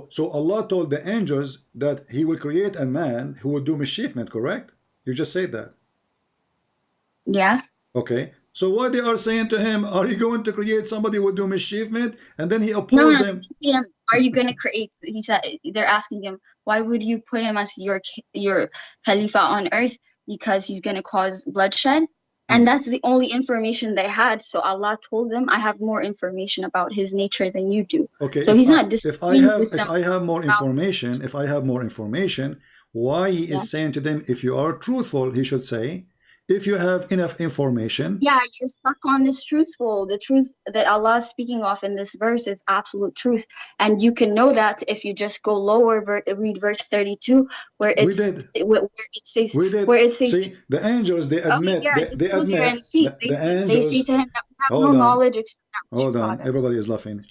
So Allah told the angels that He will create a man who will do mischievement, correct? You just said that. Yeah. Okay. So what they are saying to him, are you going to create somebody who will do mischievement? And then he opposed them. Are you going to create? He said they're asking him, why would you put him as your Khalifa on earth? Because he's going to cause bloodshed. And that's the only information they had. So Allah told them, I have more information about his nature than you do. Okay. So he's not disagreeing with them. If I have more information, why he is saying to them, if you are truthful, he should say, if you have enough information. Yeah, you're stuck on this truthful. The truth that Allah is speaking of in this verse is absolute truth. And you can know that if you just go lower, read verse 32, where it says, See, the angels, they admit, they admit, they say to him that we have no knowledge except that hold on, everybody is laughing.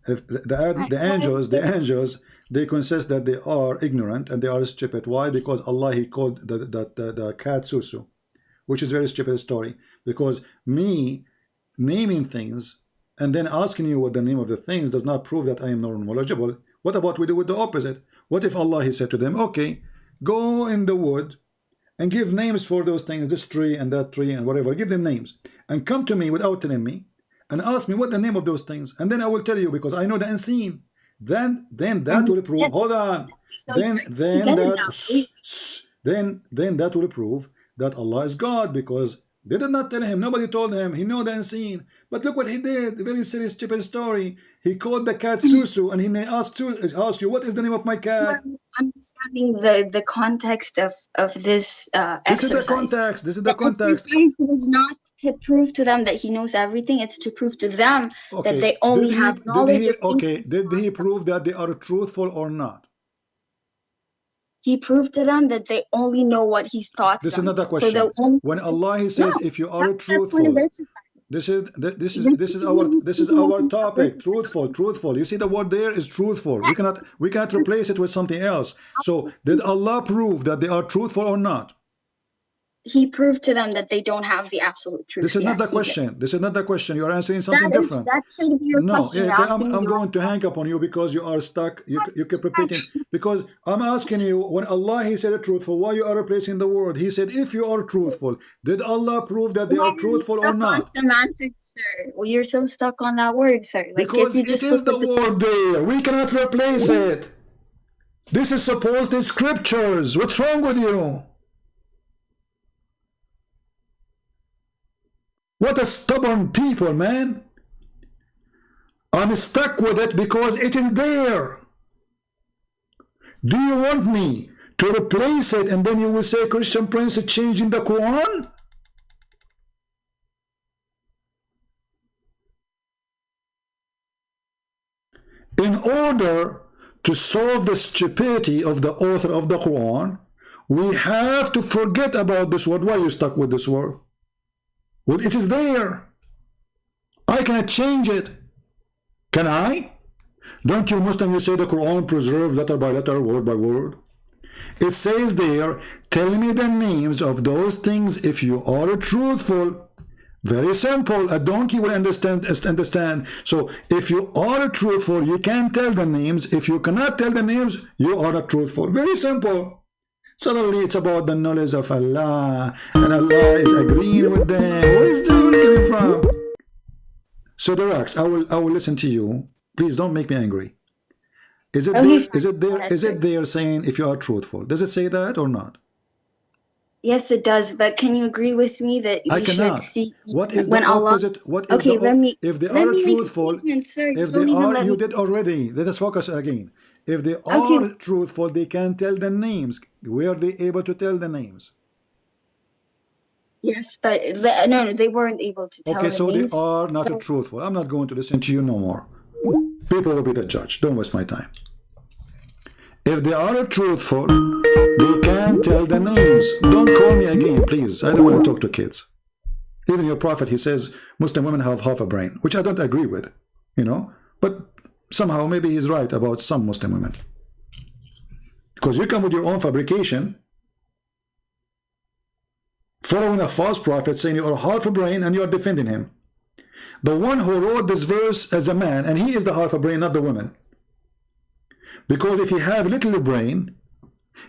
If the angels, they consist that they are ignorant and they are stupid. Why? Because Allah, He called the cat Susu, which is a very stupid story. Because me naming things and then asking you what the name of the things does not prove that I am not knowledgeable. What about we do with the opposite? What if Allah, He said to them, okay, go in the wood and give names for those things, this tree and that tree and whatever, give them names, and come to me without telling me and ask me what the name of those things, and then I will tell you, because I know the unseen. Then that will prove. Hold on. Then that will prove that Allah is God, because they did not tell him. Nobody told him. He knew the unseen. But look what he did. A very serious, stupid story. He called the cat Susu, and he may ask you, what is the name of my cat? Understanding the context of this exercise. This is the context. This is the context. Exercise is not to prove to them that he knows everything. It's to prove to them that they only have knowledge of things. Did he prove that they are truthful or not? He proved to them that they only know what he's taught them. This is another question. So when Allah, He says, if you are truthful, this is our topic. Truthful. You see the word there is truthful. We cannot replace it with something else. So did Allah prove that they are truthful or not? He proved to them that they don't have the absolute truth. This is not the question. This is not the question. You are answering something different. That should be your question. I'm going to hang up on you because you are stuck. You keep repeating. Because I'm asking you, when Allah, He said truthful, why you are replacing the word? He said, if you are truthful, did Allah prove that they are truthful or not? On semantics, sir. Well, you're so stuck on that word, sir. Like, because it is the word there. We cannot replace it. This is supposed in scriptures. What's wrong with you? What a stubborn people, man. I'm stuck with it because it is there. Do you want me to replace it and then you will say Christian Prince is changing the Quran? In order to solve the stupidity of the author of the Quran, we have to forget about this word. Why are you stuck with this word? Well, it is there. I cannot change it. Can I? Don't you Muslim, you say the Quran preserved letter by letter, word by word? It says there, tell me the names of those things if you are truthful. Very simple. A donkey will understand. So if you are truthful, you can tell the names. If you cannot tell the names, you are not truthful. Very simple. Suddenly it's about the knowledge of Allah, and Allah is agreeing with them. Where is that coming from? So Tariq, I will listen to you. Please don't make me angry. Is it there saying if you are truthful? Does it say that or not? Yes, it does. But can you agree with me that I we should cannot. see What is when the Allah? opposite? What is Okay, if they let are me make a truthful, statement, sir. You if don't they even are, let you me did speak. already. Let us focus again. If they Okay. are truthful, they can tell the names. Were they able to tell the names? Yes, but no, they weren't able to tell Okay, the so they names. are not truthful. I'm not going to listen to you no more. People will be the judge. Don't waste my time. If they are truthful, they can tell the names. Don't call me again, please. I don't want to talk to kids. Even your prophet, he says Muslim women have half a brain, which I don't agree with, you know. But somehow maybe he's right about some Muslim women. Because you come with your own fabrication, following a false prophet, saying you are half a brain and you are defending him. The one who wrote this verse as a man, and he is the half a brain, not the woman. Because if he have little brain,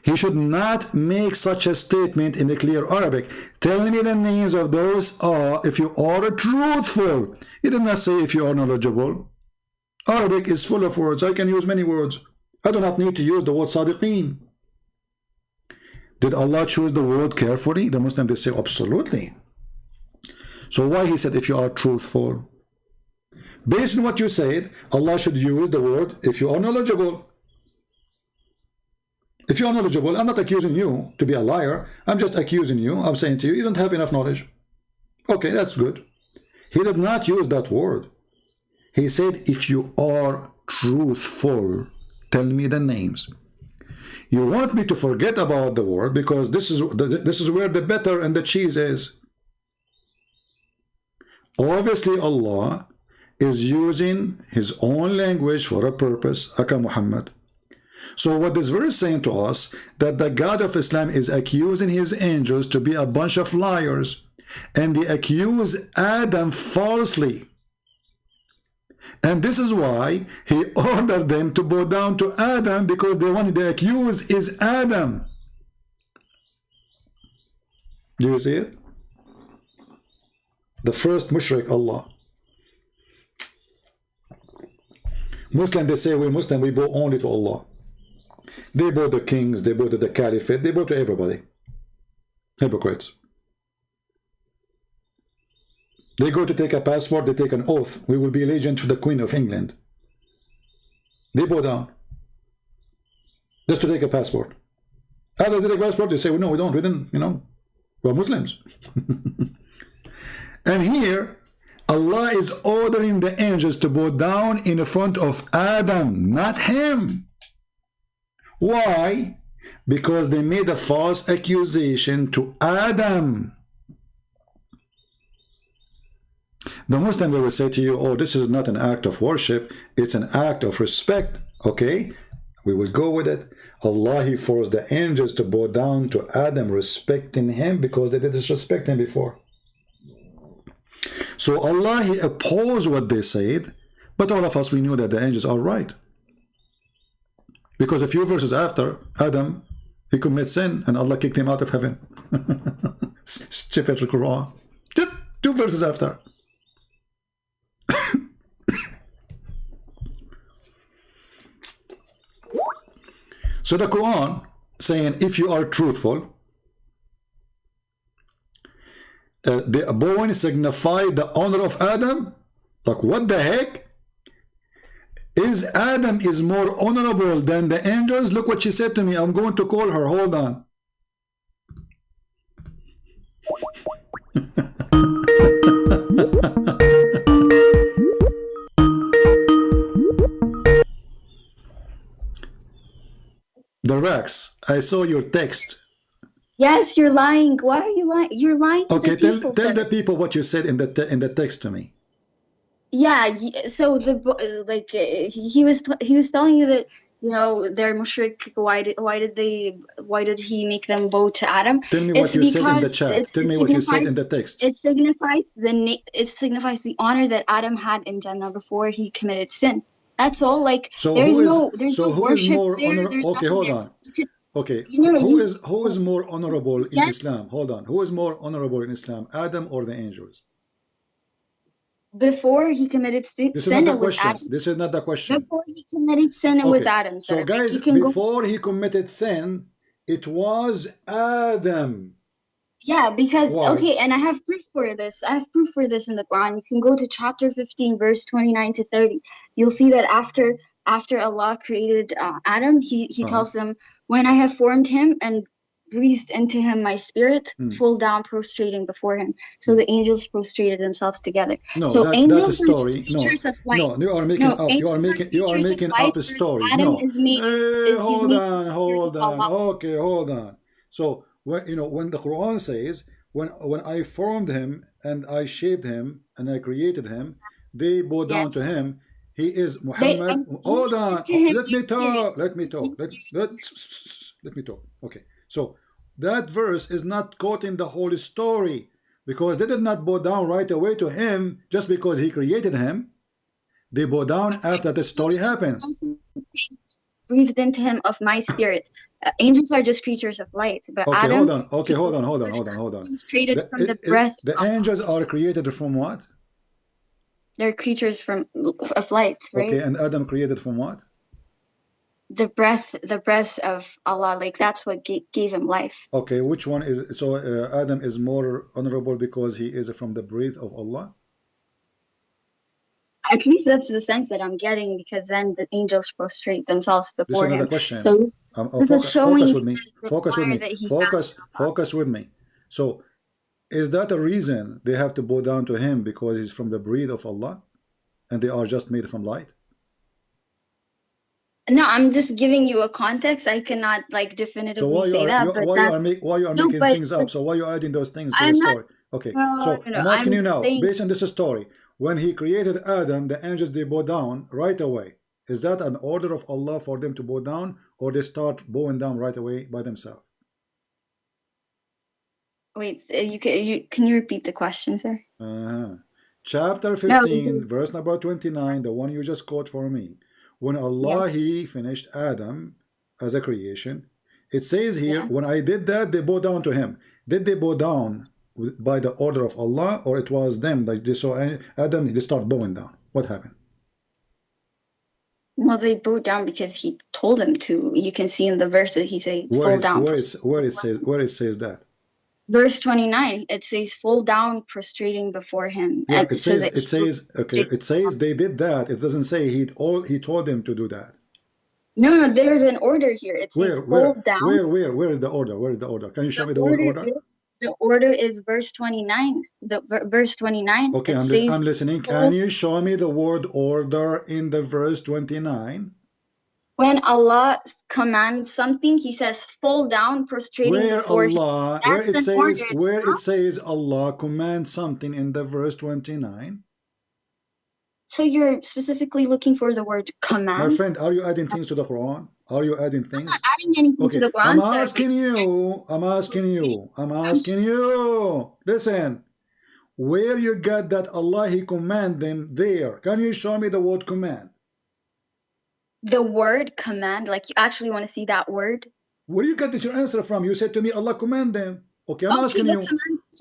he should not make such a statement in the clear Arabic. Tell me the names of those if you are truthful. He did not say if you are knowledgeable. Arabic is full of words. I can use many words. I do not need to use the word sadiqeen. Did Allah choose the word carefully? The Muslims, they say absolutely. So why he said if you are truthful? Based on what you said, Allah should use the word if you are knowledgeable. If you are knowledgeable, I'm not accusing you to be a liar. I'm just accusing you. I'm saying to you, you don't have enough knowledge. Okay, that's good. He did not use that word. He said, if you are truthful, tell me the names. You want me to forget about the word because this is where the butter and the cheese is. Obviously, Allah is using his own language for a purpose, Aka Muhammad. So what this verse is saying to us, that the God of Islam is accusing his angels to be a bunch of liars, and they accuse Adam falsely. And this is why he ordered them to bow down to Adam, because they wanted to accuse is Adam. Do you see it? The first mushrik, Allah. Muslim, they say we Muslim, we bow only to Allah. They bow to kings, they bow to the caliphate, they bow to everybody. Hypocrites. They go to take a passport, they take an oath. We will be allegiant to the Queen of England. They bow down. Just to take a passport. After they take a passport, they say, well, no, we don't, you know, we're Muslims. And here, Allah is ordering the angels to bow down in front of Adam, not him. Why? Because they made a false accusation to Adam. The Muslim, they will say to you, oh, this is not an act of worship, it's an act of respect. Okay, we will go with it. Allah, he forced the angels to bow down to Adam, respecting him because they did disrespect him before. So Allah, he opposed what they said, but all of us, we knew that the angels are right. Because a few verses after, Adam, he commits sin and Allah kicked him out of heaven. Stupid Quran. Just 2 verses after. So the Quran saying, if you are truthful, the bowing signified the honor of Adam. Like, what the heck? Is Adam is more honorable than the angels? Look what she said to me. I'm going to call her. Hold on. The Rex, I saw your text. Yes, you're lying. Why are you lying? You're lying to Okay, the people. tell the people what you said in the text to me. Yeah, so he was telling you that, you know, they're mushrik. Why did he make them bow to Adam? Tell me what you said in the chat. Tell me what you said in the text. It signifies the honor that Adam had in Jannah before he committed sin. That's all. Like, so there's no worship more there. Okay, hold on. Okay, who is more honorable in Islam? Hold on. Who is more honorable in Islam, Adam or the angels? Before he committed sin, it was Adam. This is not the question. Before he committed sin, it was Adam. So guys, before he committed sin, it was Adam. Yeah, because Why? okay, and I have proof for this. I have proof for this in the Quran. You can go to chapter 15, verse 29 to 30. You'll see that after Allah created Adam, he tells them, when I have formed him and breathed into him my spirit, fall down prostrating before him. So the angels prostrated themselves together. No, so that's angels a story. are creatures of light. No, you are making up. You are making up stories. Adam No, is made hold on. Okay, hold on. So when when the Quran says, when I formed him and I shaped him and I created him, they bow down to him. He is Muhammad. Hold on. Let me talk. Let me talk. Okay. So that verse is not quoting the whole story, because they did not bow down right away to him just because he created him. They bow down after the story happened. Breathed into him of my spirit. Angels are just creatures of light, but okay, Adam. Hold on. He's created from the breath. The angels are created from what? They're creatures of light, right? Okay, and Adam created from what? The breath of Allah, like that's what gave him life. Okay, which one is so? Adam is more honorable because he is from the breath of Allah. At least that's the sense that I'm getting, because then the angels prostrate themselves before him. Question. So this is showing. Focus with me. So, is that a reason they have to bow down to him because he's from the breath of Allah, and they are just made from light? No, I'm just giving you a context. I cannot definitively say that. Why you are making things up? So why are you adding those things to the story? Okay, I'm asking you now, based on this story, when he created Adam, the angels, they bow down right away. Is that an order of Allah for them to bow down, or they start bowing down right away by themselves? Wait, can you repeat the question, sir? Chapter 15, verse number 29, the one you just quote for me. When Allah, he finished Adam as a creation, it says here, when I did that, they bow down to him. Did they bow down by the order of Allah, or it was them that they saw Adam, they start bowing down? What happened? Well, they bowed down because he told them to. You can see in the verse that he said, fall down. Where it says that? Verse 29, it says, fall down prostrating before him. Yeah, it says they did that. It doesn't say he told them to do that. No, there's an order here. It says fall down. Where is the order? Where is the order? Can you show me the word order? The order is verse 29. Verse 29. Okay, I'm listening. Can you show me the word order in the verse 29? When Allah commands something, he says, fall down, prostrating before him. Where it says Allah commands something in the verse 29. So you're specifically looking for the word command? My friend, are you adding things to the Quran? Are you adding things? I'm not adding anything to the Quran, I'm asking you. Listen. Where you got that Allah, he command them there? Can you show me the word command? The word command, like you actually want to see that word? Where you got your answer from? You said to me, Allah command them. Okay, I'm asking you,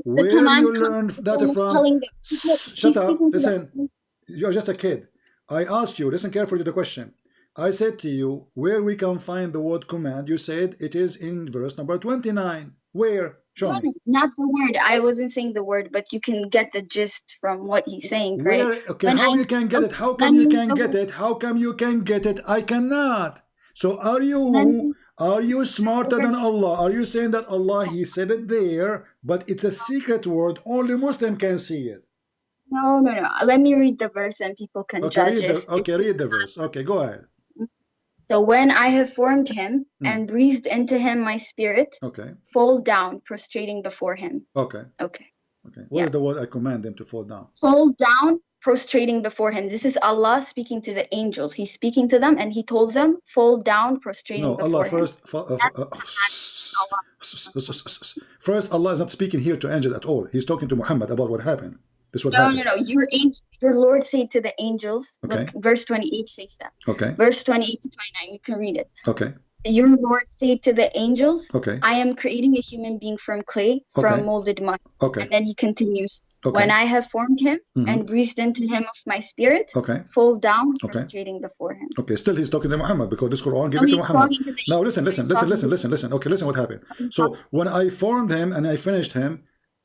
where you learned that from? Shut up, listen, you're just a kid. I asked you, listen carefully to the question. I said to you, where we can find the word command? You said it is in verse number 29. Where? Show me. Not the word. I wasn't saying the word, but you can get the gist from what he's saying, right? Okay, how you can get it? How come you can get it? How come you can get it? I cannot. So are you smarter than Allah? Are you saying that Allah, he said it there, but it's a secret word, only Muslim can see it? No. Let me read the verse and people can judge it. Read the verse. Okay, go ahead. So when I have formed him and breathed into him my spirit, fall down, prostrating before him. Okay. What is the word I command them to fall down? Fall down, prostrating before him. This is Allah speaking to the angels. He's speaking to them and he told them, fall down, prostrating before him. First, Allah is not speaking here to angels at all. He's talking to Muhammad about what happened. No. Your Lord said to the angels, look, verse 28 says that. Okay. Verse 28 to 29, you can read it. Okay. your Lord said to the angels, okay, I am creating a human being from clay, from molded mud. Okay. And then he continues, Okay. when I have formed him and breathed into him of my spirit, fall down, prostrating before him. Okay, still he's talking to Muhammad because this Quran gives it to Muhammad. Now listen. Okay, listen what happened. So when I formed him and I finished him,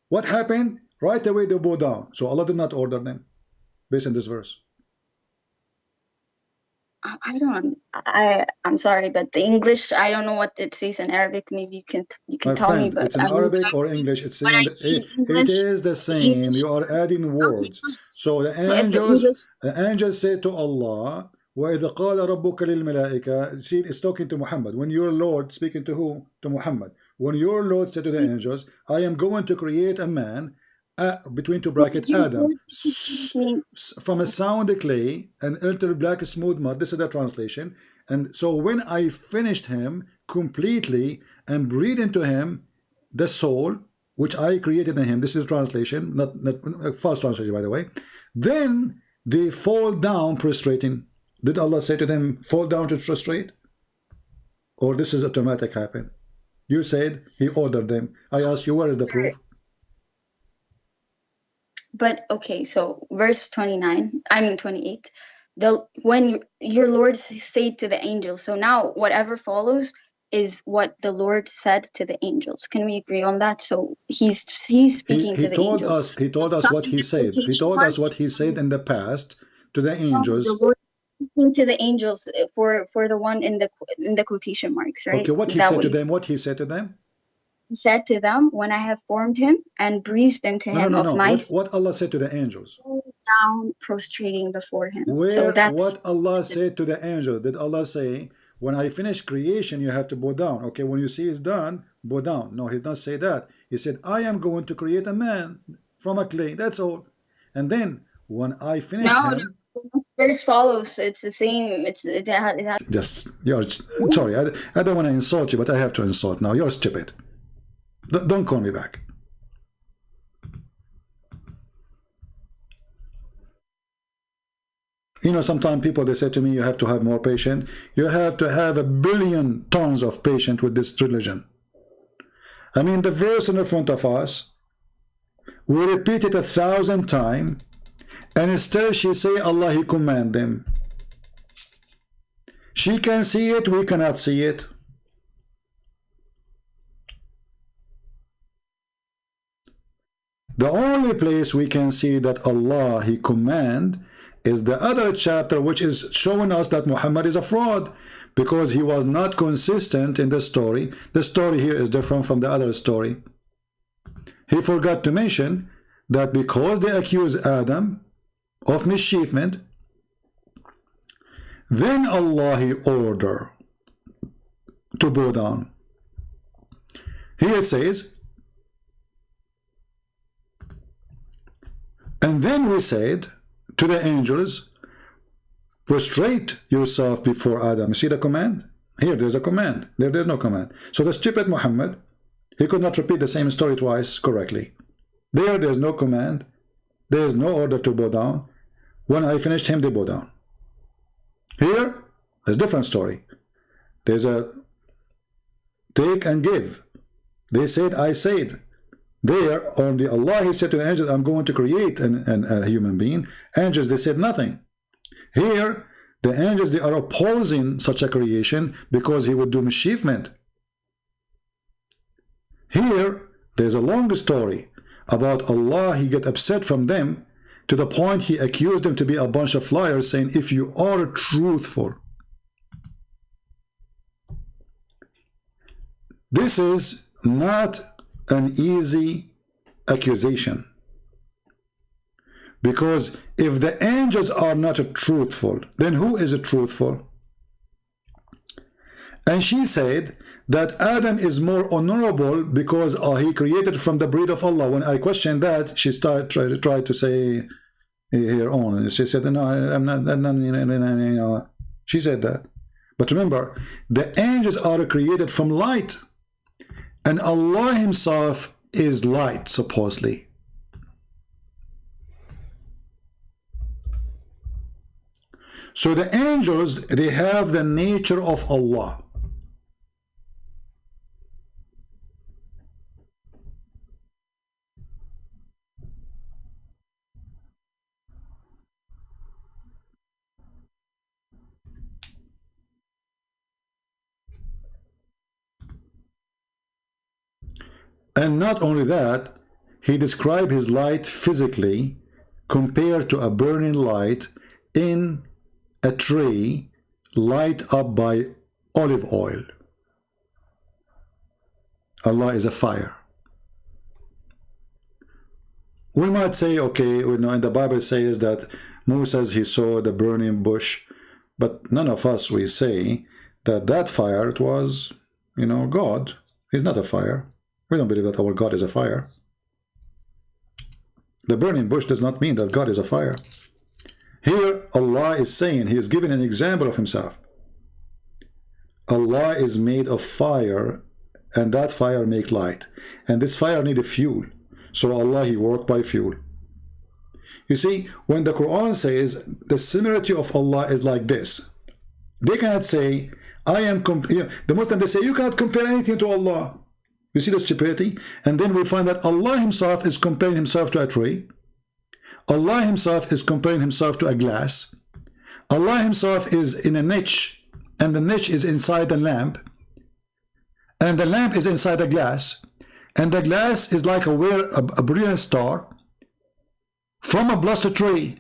what happened? Right away they bow down. So Allah did not order them based on this verse. I'm sorry, but the English, I don't know what it says in Arabic. Maybe you can tell me. But it's in Arabic or English. It's saying it is the same. You are adding words. So the angels say to Allah, وَإِذَا قَالَ رَبُّكَ لِلْمَلَائِكَةِ. See, it's talking to Muhammad. When your Lord, speaking to who? To Muhammad. When your Lord said to the angels, I am going to create a man, between two brackets, Adam, from a sound clay and enter black smooth mud. This is the translation. And so when I finished him completely and breathed into him the soul which I created in him, this is translation, not false translation by the way, then they fall down prostrating. Did Allah say to them, fall down to prostrate? Or this is automatic happen? You said he ordered them. I ask you, where is the proof? But okay, so verse 28, when your Lord said to the angels, so now whatever follows is what the Lord said to the angels. Can we agree on that? So he's speaking to the angels. He told us what he said. He told us what he said in the past to the angels. The Lord speaking to the angels for the one in the quotation marks, right? Okay, what he said to them? What he said to them? He said to them, when I have formed him and breathed into him of my... What Allah said to the angels? Down, prostrating before him. What Allah said to the angel? Did Allah say, when I finish creation, you have to bow down? Okay, when you see it's done, bow down. No, he did not say that. He said, I am going to create a man from a clay. That's all. And then, when I finish him... Verse follows. It's the same. You're sorry. I don't want to insult you, but I have to insult now. You're stupid. Don't call me back. You know, sometimes people, they say to me, you have to have more patience. You have to have 1 billion tons of patience with this religion. I mean, the verse in the front of us, we repeat it 1,000 times, and still she say, Allah, He command them. She can see it, we cannot see it. The only place we can see that Allah, He command, is the other chapter, which is showing us that Muhammad is a fraud because he was not consistent in the story. The story here is different from the other story. He forgot to mention that because they accuse Adam of mischievement, then Allah, He order to bow down. Here it says, and then we said to the angels, prostrate yourself before Adam. You see the command? Here there's a command. There's no command. So the stupid Muhammad, he could not repeat the same story twice correctly. There's no command. There's no order to bow down. When I finished him, they bow down. Here, there's a different story. There's a take and give. They said, I said. There, on the Allah, He said to the angels, I'm going to create a human being. Angels, they said nothing. Here, the angels, they are opposing such a creation because He would do mischievement. Here, there's a long story about Allah. He get upset from them to the point He accused them to be a bunch of liars, saying, if you are truthful. This is not an easy accusation, because if the angels are not truthful, then who is truthful? And she said that Adam is more honorable because he created from the breed of Allah. When I questioned that, she tried to say her own, and she said, no, I'm not, she said that. But remember, the angels are created from light, and Allah Himself is light, supposedly. So the angels, they have the nature of Allah. And not only that, he described his light physically compared to a burning light in a tree light up by olive oil. Allah is a fire. We might say, okay, we know in the Bible says that Moses, he saw the burning bush, but none of us, we say that that fire, it was, you know, God. He's not a fire. We don't believe that our God is a fire. The burning bush does not mean that God is a fire. Here, Allah is saying, he is giving an example of himself. Allah is made of fire, and that fire make light. And this fire need a fuel. So Allah, he worked by fuel. You see, when the Quran says the similarity of Allah is like this, they cannot say, I am, the Muslims, they say, you cannot compare anything to Allah. You see the stupidity? And then we find that Allah himself is comparing himself to a tree. Allah himself is comparing himself to a glass. Allah himself is in a niche, and the niche is inside the lamp. And the lamp is inside the glass. And the glass is like a brilliant star from a blessed tree.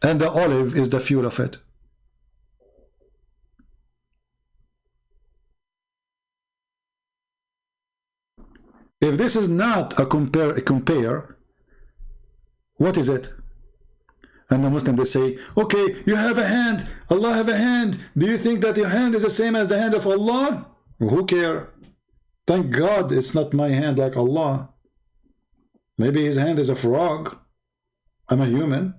And the olive is the fuel of it. If this is not a compare, what is it? And the Muslim, they say, okay, you have a hand, Allah have a hand. Do you think that your hand is the same as the hand of Allah? Who care? Thank God it's not my hand like Allah. Maybe his hand is a frog. I'm a human.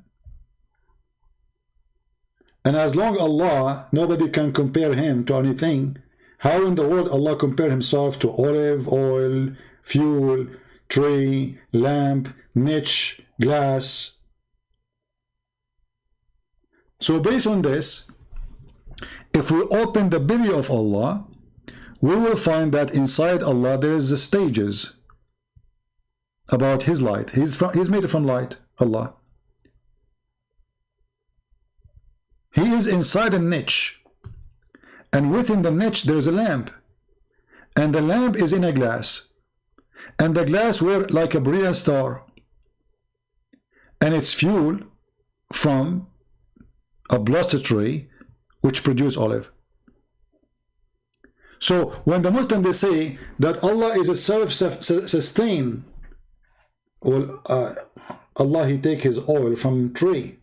And as long Allah, nobody can compare him to anything. How in the world Allah compare himself to olive oil, fuel, tree, lamp, niche, glass? So based on this, if we open the belly of Allah, we will find that inside Allah there is the stages about his light. He's made from light, Allah. He is inside a niche, and within the niche there is a lamp, and the lamp is in a glass, and the glass were like a brilliant star, and it's fuel from a blessed tree which produce olive. So when the Muslims, they say that Allah is a self-sustain, well, Allah, he take his oil from tree,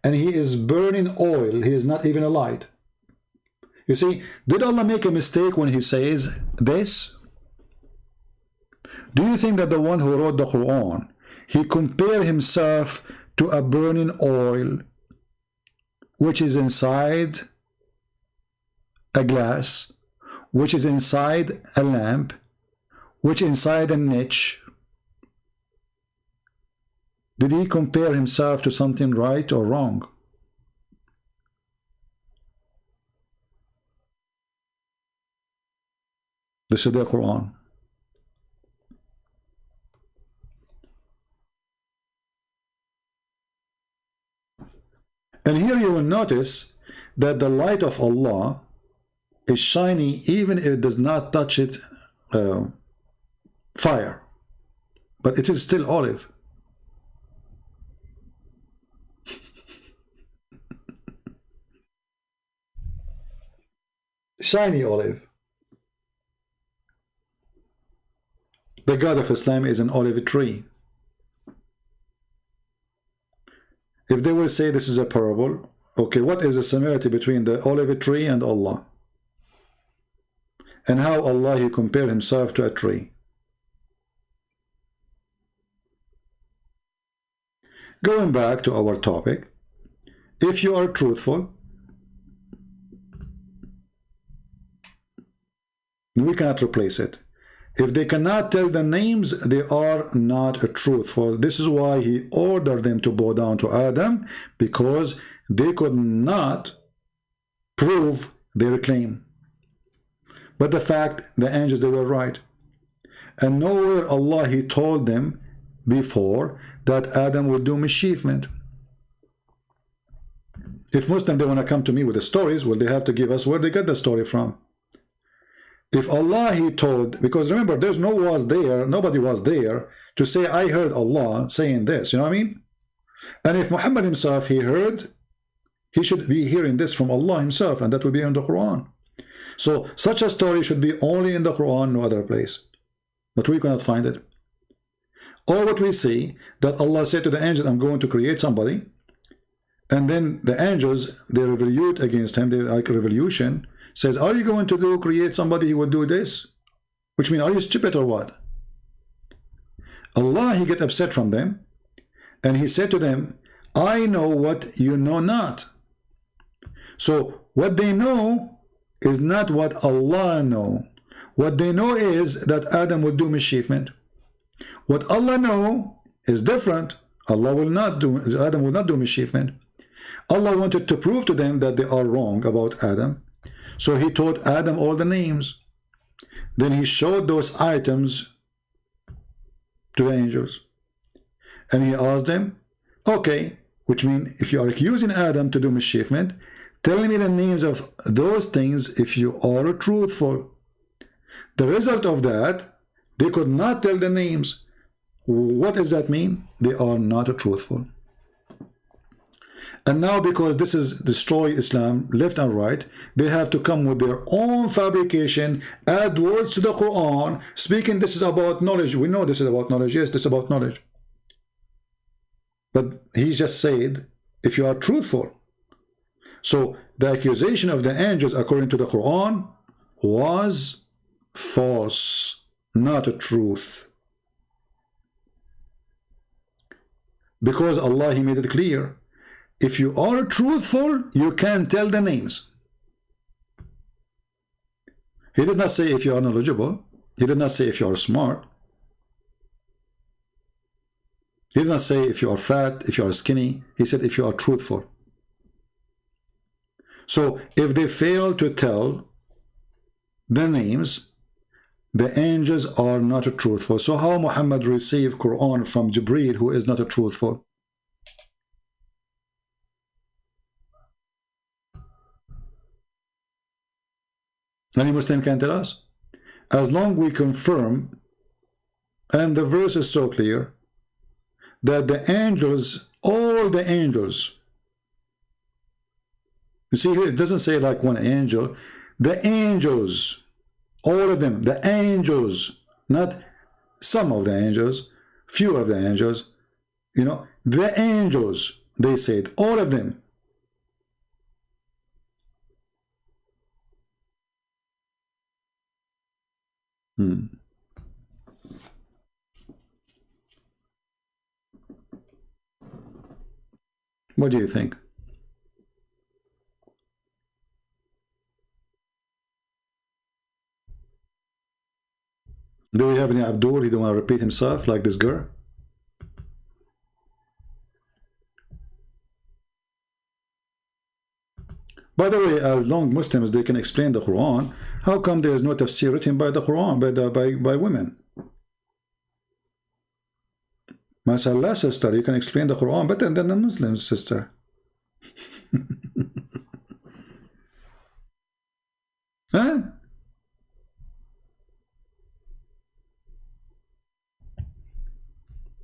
and he is burning oil. He is not even a light. You see, did Allah make a mistake when he says this? Do you think that the one who wrote the Quran, he compared himself to a burning oil which is inside a glass, which is inside a lamp, which inside a niche? Did he compare himself to something right or wrong? This is the Quran. And here you will notice that the light of Allah is shiny even if it does not touch it fire, but it is still olive. Shiny olive. The God of Islam is an olive tree. If they will say this is a parable, okay, what is the similarity between the olive tree and Allah? And how Allah, he compared himself to a tree? Going back to our topic, if you are truthful, we cannot replace it. If they cannot tell the names, they are not truthful. This is why he ordered them to bow down to Adam, because they could not prove their claim. But the fact, the angels, they were right. And nowhere Allah, he told them before that Adam would do mischievement. If Muslims, they want to come to me with the stories, well, they have to give us where they got the story from. If Allah he told, because remember there's no was there, nobody was there to say I heard Allah saying this, you know what I mean? And if Muhammad himself he heard, he should be hearing this from Allah himself, and that will be in the Quran. So such a story should be only in the Quran, no other place. But we cannot find it. Or what we see, that Allah said to the angels, I'm going to create somebody, and then the angels, they revolute against him, they're like a revolution, says, are you going to create somebody who will do this? Which means, are you stupid or what? Allah, he get upset from them, and he said to them, I know what you know not. So what they know is not what Allah know. What they know is that Adam will do mischievement. What Allah know is different. Allah will not do, Adam will not do mischievement. Allah wanted to prove to them that they are wrong about Adam. So he taught Adam all the names. Then he showed those items to the angels. And he asked them, okay, which means if you are accusing Adam to do mischievement, tell me the names of those things if you are truthful. The result of that, they could not tell the names. What does that mean? They are not truthful. And now, because this is destroy Islam left and right, they have to come with their own fabrication, add words to the Quran, speaking this is about knowledge. We know this is about knowledge. Yes, this is about knowledge. But he just said, if you are truthful. So the accusation of the angels according to the Quran was false, not a truth. Because Allah, he made it clear. If you are truthful, you can tell the names. He did not say if you are knowledgeable. He did not say if you are smart. He did not say if you are fat, if you are skinny. He said if you are truthful. So if they fail to tell the names, the angels are not truthful. So how Muhammad received Quran from Jibreel, who is not a truthful? Any Muslim can tell us. As long we confirm, and the verse is so clear, that the angels, all the angels, you see here, it doesn't say like one angel, the angels, all of them, the angels, not some of the angels, few of the angels, you know, the angels, they said, all of them. What do you think? Do we have any Abdul? He don't want to repeat himself like this girl? By the way, as long Muslims they can explain the Quran, how come there is no tafsir written by the Quran by women? Mashallah, sister, you can explain the Quran better than the Muslims, sister. Huh?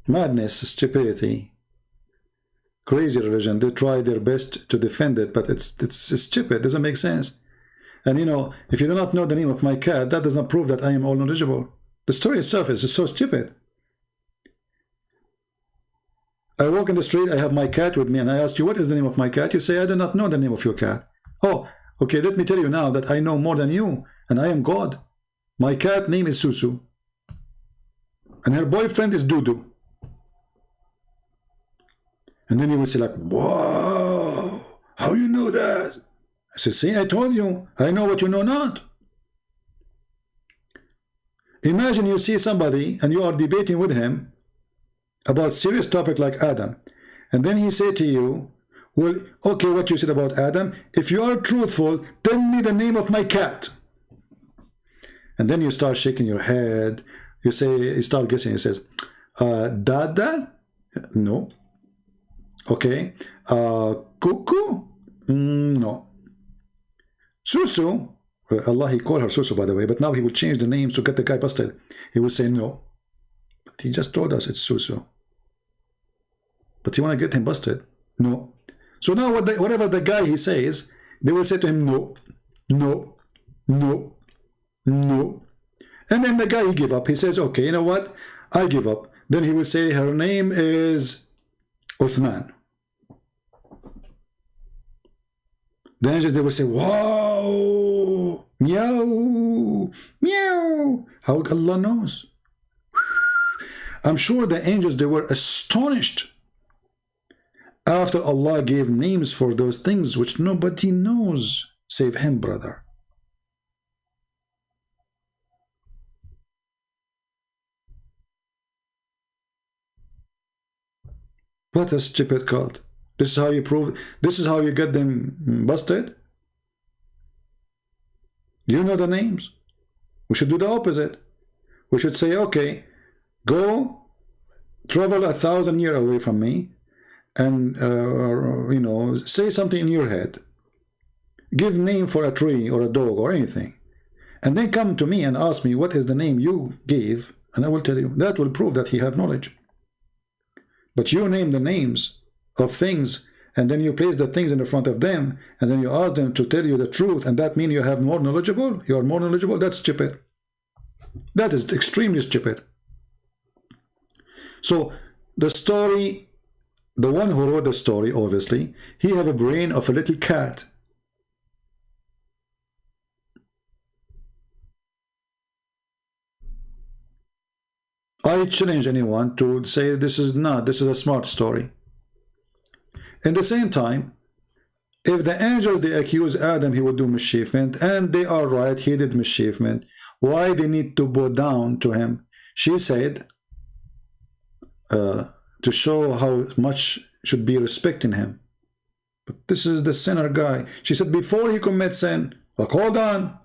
Madness, stupidity, crazy religion. They try their best to defend it, but it's stupid. It doesn't make sense. And you know, if you do not know the name of my cat, that does not prove that I am all knowledgeable. The story itself is just so stupid. I walk in the street, I have my cat with me, and I ask you, what is the name of my cat? You say, I do not know the name of your cat. Oh, okay, let me tell you now that I know more than you, and I am God. My cat name is Susu, and her boyfriend is Dudu. And then you will say like, whoa, how you know that? I say, see, I told you, I know what you know not. Imagine you see somebody and you are debating with him about serious topic like Adam. And then he say to you, well, okay, what you said about Adam, if you are truthful, tell me the name of my cat. And then you start shaking your head. You say, you start guessing. He says, Dada? No. Okay. Cuckoo? No. Susu? Allah, he called her Susu, by the way, but now he will change the name to get the guy busted. He will say no. But he just told us it's Susu. But you want to get him busted? No. So now whatever the guy he says, they will say to him no, no, no, no. And then the guy, he give up. He says, okay, you know what? I give up. Then he will say her name is Uthman. The angels, they will say, wow, meow, meow. How Allah knows? I'm sure the angels, they were astonished after Allah gave names for those things which nobody knows save him, brother. What a stupid cult. This is how you prove, this is how you get them busted? You know the names. We should do the opposite. We should say, okay, go travel 1,000 years away from me and, you know, say something in your head. Give name for a tree or a dog or anything. And then come to me and ask me what is the name you gave, and I will tell you. That will prove that he have knowledge. But you name the names of things, and then you place the things in the front of them, and then you ask them to tell you the truth, and that means you have more knowledgeable? You are more knowledgeable? That's stupid. That is extremely stupid. So the story, the one who wrote the story, obviously, he have a brain of a little cat. I challenge anyone to say this is a smart story. In the same time, if the angels, they accuse Adam he will do mischievement, and they are right, he did mischievement, why they need to bow down to him? She said, to show how much should be respecting him. But this is the sinner guy. She said before he commits sin, like, hold on,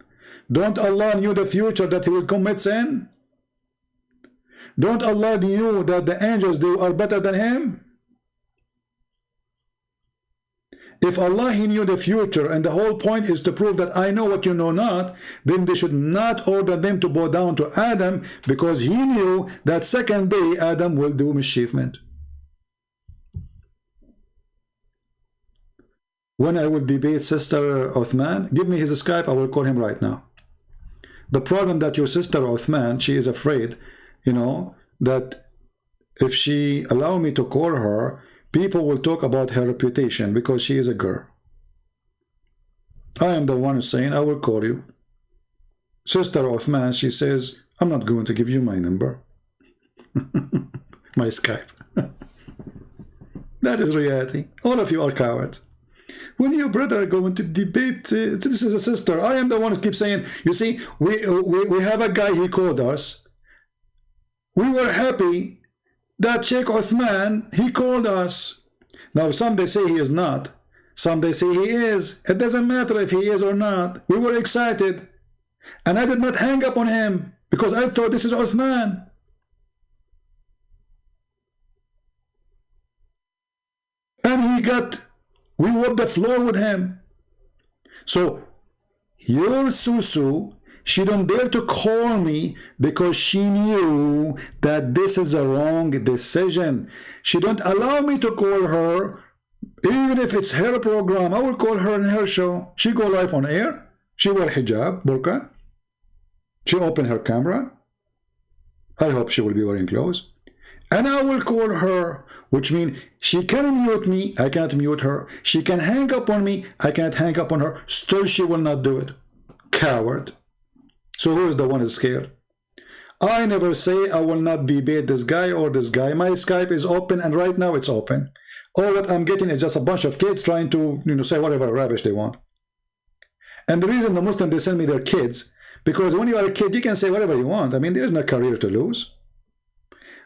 don't Allah knew the future that he will commit sin? Don't Allah knew that the angels, they are better than him? If Allah, he knew the future, and the whole point is to prove that I know what you know not, then they should not order them to bow down to Adam, because he knew that second day Adam will do mischievement. When I will debate Sister Uthman, give me his Skype, I will call him right now. The problem that your sister Uthman, she is afraid, you know, that if she allow me to call her, people will talk about her reputation because she is a girl. I am the one saying I will call you. Sister Uthman, she says, I'm not going to give you my number. My Skype. That is reality. All of you are cowards. When your brother are going to debate, this is a sister. I am the one who keeps saying, you see, we have a guy, he called us. We were happy that Sheikh Uthman, he called us. Now some they say he is not. Some they say he is. It doesn't matter if he is or not. We were excited. And I did not hang up on him because I thought this is Uthman. And we whooped the floor with him. So your Susu, she don't dare to call me because she knew that this is a wrong decision. She don't allow me to call her, even if it's her program. I will call her in her show. She go live on air. She wear hijab, burqa. She open her camera. I hope she will be wearing clothes. And I will call her, which means she can mute me. I can't mute her. She can hang up on me. I can't hang up on her. Still, she will not do it. Coward. So who is the one who is scared? I never say I will not debate this guy or this guy. My Skype is open, and right now it's open. All what I'm getting is just a bunch of kids trying to, say whatever rubbish they want. And the reason the Muslims, they send me their kids, because when you are a kid, you can say whatever you want. I mean, there's no career to lose.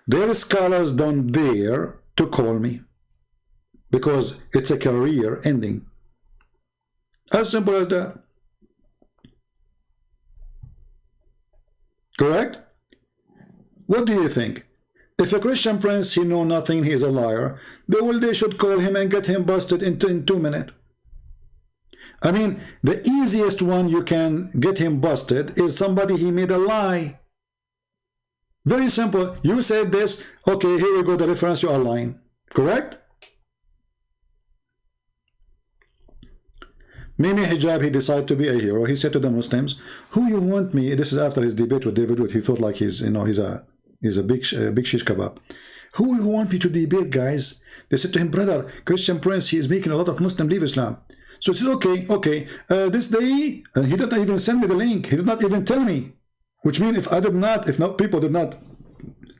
Their scholars don't dare to call me because it's a career ending. As simple as that. Correct? What do you think? If a Christian prince, he know nothing, he is a liar, they should call him and get him busted in 2 minutes. I mean, the easiest one you can get him busted is somebody he made a lie. Very simple. You said this. Okay, here we go. The reference, you are lying. Correct? Mimi Hijab, he decided to be a hero. He said to the Muslims, "Who you want me?" This is after his debate with David Wood. He thought like he's a big shish kebab. Who you want me to debate, guys? They said to him, "Brother, Christian Prince, he is making a lot of Muslim leave Islam." So he said, okay. This day, he did not even send me the link. He did not even tell me. Which means if people did not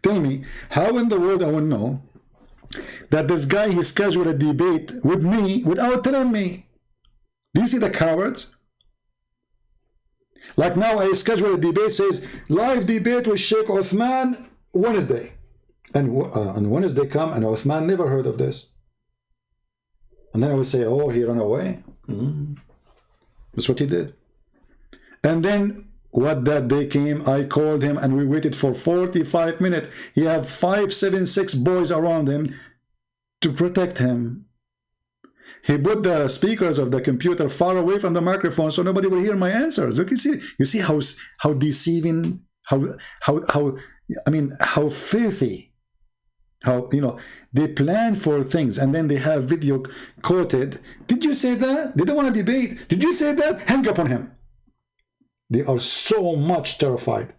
tell me, how in the world I will know that this guy, he scheduled a debate with me without telling me? Do you see the cowards? Like now I schedule a debate, says live debate with Sheikh Uthman Wednesday. And on Wednesday come and Uthman never heard of this. And then I would say, oh, he ran away. That's what he did. And then what that day came, I called him and we waited for 45 minutes. He had 5, 7, 6 boys around him to protect him. He put the speakers of the computer far away from the microphone so nobody will hear my answers. Look, you see how deceiving, how filthy, how, they plan for things and then they have video quoted. Did you say that? They don't want to debate. Did you say that? Hang up on him. They are so much terrified.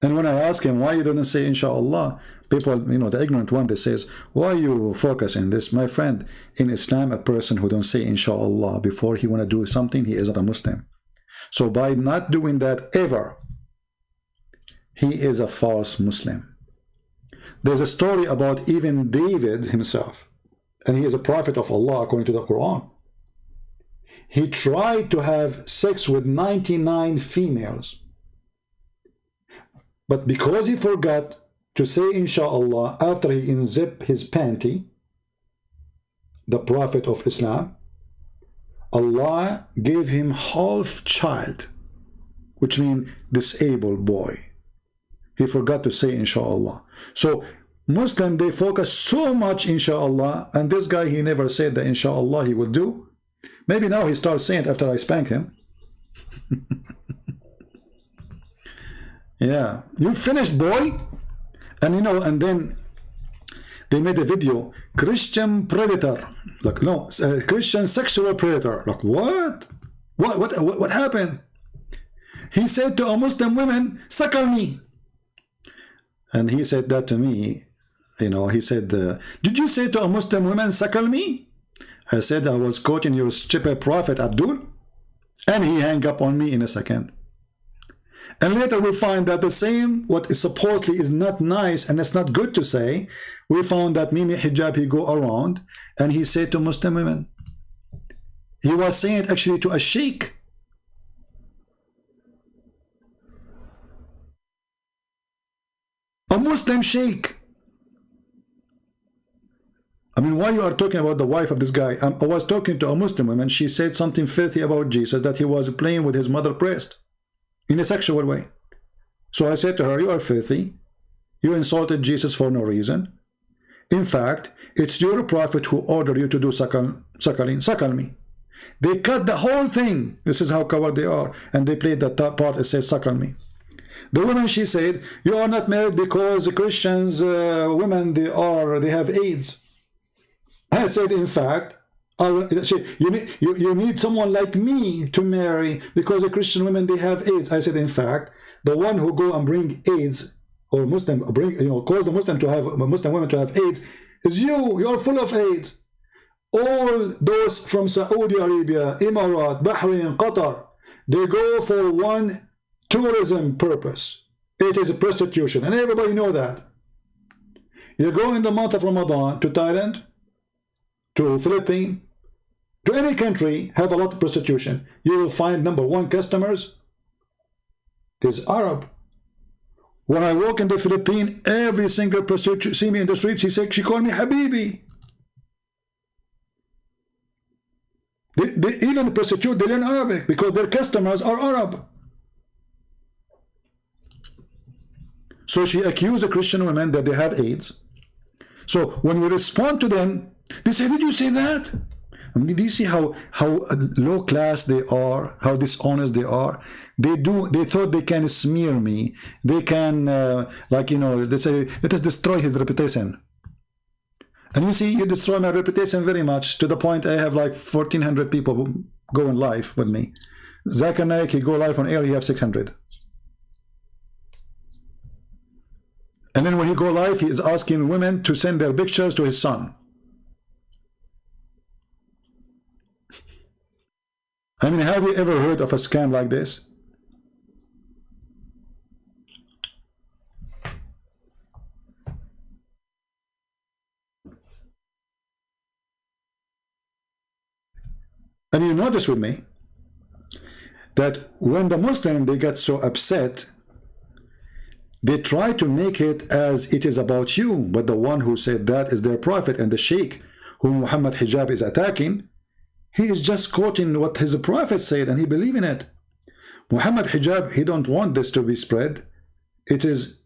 And when I ask him why you didn't say inshallah, people, the ignorant one, they says, why you focus in this? My friend, in Islam, a person who don't say inshallah before he want to do something, he is not a Muslim. So by not doing that ever, he is a false Muslim. There's a story about even David himself, and he is a prophet of Allah according to the Quran. He tried to have sex with 99 females. But because he forgot to say inshallah after he unzipped his panty, the Prophet of Islam, Allah gave him half child, which means disabled boy. He forgot to say inshallah. So Muslim, they focus so much inshallah, and this guy, he never said that inshallah he will do. Maybe now he starts saying it after I spank him. Yeah, you finished, boy. And and then they made a video, Christian predator. Like, no, Christian sexual predator. Like, what? What happened? He said to a Muslim woman, suckle me. And he said that to me, he said, did you say to a Muslim woman, suckle me? I said, I was quoting your stupid prophet, Abdul. And he hung up on me in a second. And later we find that the same, what is supposedly is not nice and it's not good to say, we found that Mimi Hijab, he go around and he said to Muslim women. He was saying it actually to a sheikh. A Muslim sheikh. I mean, why you are talking about the wife of this guy? I was talking to a Muslim woman. She said something filthy about Jesus, that he was playing with his mother breast in a sexual way. So I said to her, you are filthy. You insulted Jesus for no reason. In fact, it's your prophet who ordered you to do suckling. Suckle me. They cut the whole thing. This is how coward they are. And they played that part that says suckle me. The woman, she said, you are not married because the Christians, women, they have AIDS. I said, in fact, you need someone like me to marry because the Christian women, they have AIDS. I said, in fact, the one who go and bring AIDS or Muslim cause the Muslim women to have AIDS is you. You're full of AIDS. All those from Saudi Arabia, Emirat, Bahrain, Qatar, they go for one tourism purpose. It is prostitution, and everybody know that. You go in the month of Ramadan to Thailand, to Philippines, to any country, have a lot of prostitution. You will find number one customers is Arab. When I walk in the Philippines, every single prostitute see me in the street, she called me Habibi. Even the prostitute, they learn Arabic because their customers are Arab. So she accused the Christian women that they have AIDS. So when we respond to them, They say, did you say that? I mean, do you see how low class they are, how dishonest they are? They thought they can smear me. They can, like, you know, they say, let us destroy his reputation. And you see, you destroy my reputation very much, to the point I have like 1,400 people going live with me. Zakir Naik, he go live on air, he have 600. And then when he go live, he is asking women to send their pictures to his son. I mean, have you ever heard of a scam like this? And you notice with me that when the Muslim, they get so upset, they try to make it as it is about you, but the one who said that is their prophet, and the sheikh whom Muhammad Hijab is attacking, he is just quoting what his prophet said and he believe in it. Muhammad Hijab, he don't want this to be spread. It is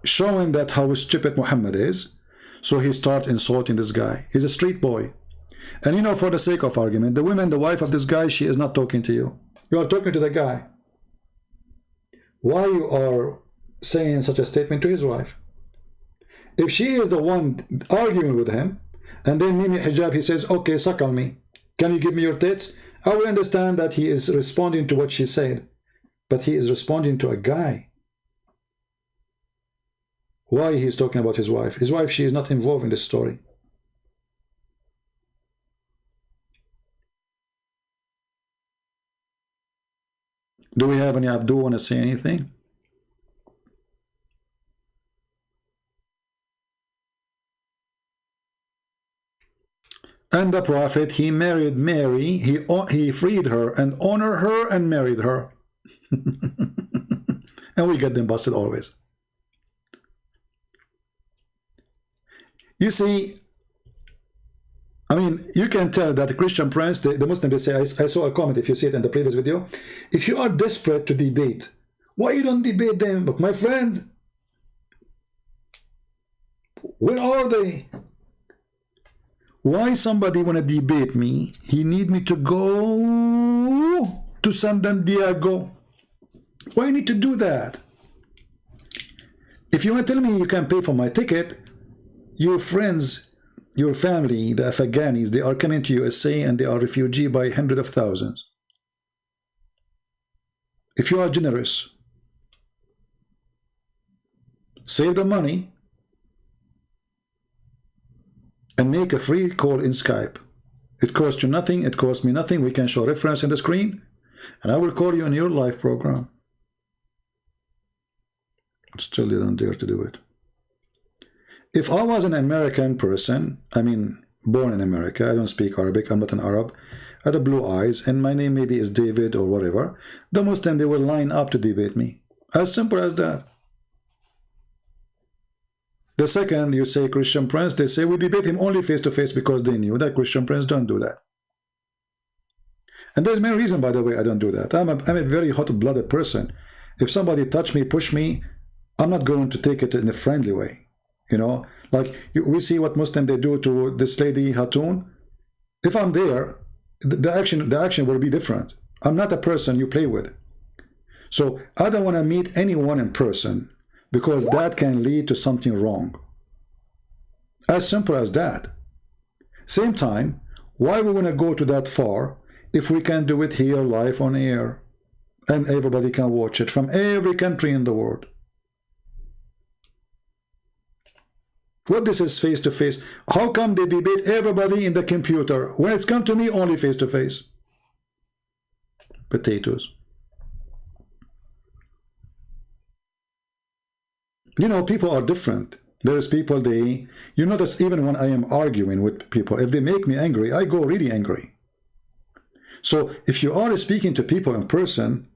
showing that how stupid Muhammad is. So he start insulting this guy. He's a street boy. And you know, for the sake of argument, the woman, the wife of this guy, she is not talking to you. You are talking to the guy. Why you are saying such a statement to his wife? If she is the one arguing with him, and then Mimi Hijab, he says, okay, suckle me. Can you give me your tits? I will understand that he is responding to what she said. But he is responding to a guy. Why he is talking about his wife? His wife, she is not involved in this story. Do we have any Abdul want to say anything? And the prophet, he married Mary, he freed her and honored her and married her. And we get them busted always. You see, I mean, you can tell that the Christian prince, the Muslim, they say, I saw a comment, if you see it in the previous video, if you are desperate to debate, why you don't debate them? But my friend, where are they? Why somebody want to debate me? He need me to go to San Diego. Why I need to do that? If you want to tell me you can pay for my ticket, your friends, your family, the Afghanis, they are coming to USA and they are refugee by hundreds of thousands. If you are generous, save the money and make a free call in Skype. It costs you nothing, it costs me nothing. We can show reference in the screen and I will call you on your live program. Still they don't dare to do it. If I was an American person, I mean born in America, I don't speak Arabic, I'm not an Arab, I have blue eyes and my name maybe is David or whatever, the Muslim, they will line up to debate me. As simple as that. The second you say Christian prince, they say we debate him only face to face because they knew that Christian prince don't do that. And there's many reasons, by the way, I don't do that. I'm a very hot-blooded person. If somebody touch me, push me, I'm not going to take it in a friendly way. You know, like we see what Muslim they do to this lady Hatun. If I'm there, the action will be different. I'm not a person you play with. So I don't want to meet anyone in person because that can lead to something wrong. As simple as that. Same time, why we want to go to that far if we can do it here live on air and everybody can watch it from every country in the world? What this is face to face? How come they debate everybody in the computer when it's come to me only face to face? Potatoes. You know, people are different. There's people you notice even when I am arguing with people, if they make me angry, I go really angry. So if you are speaking to people in person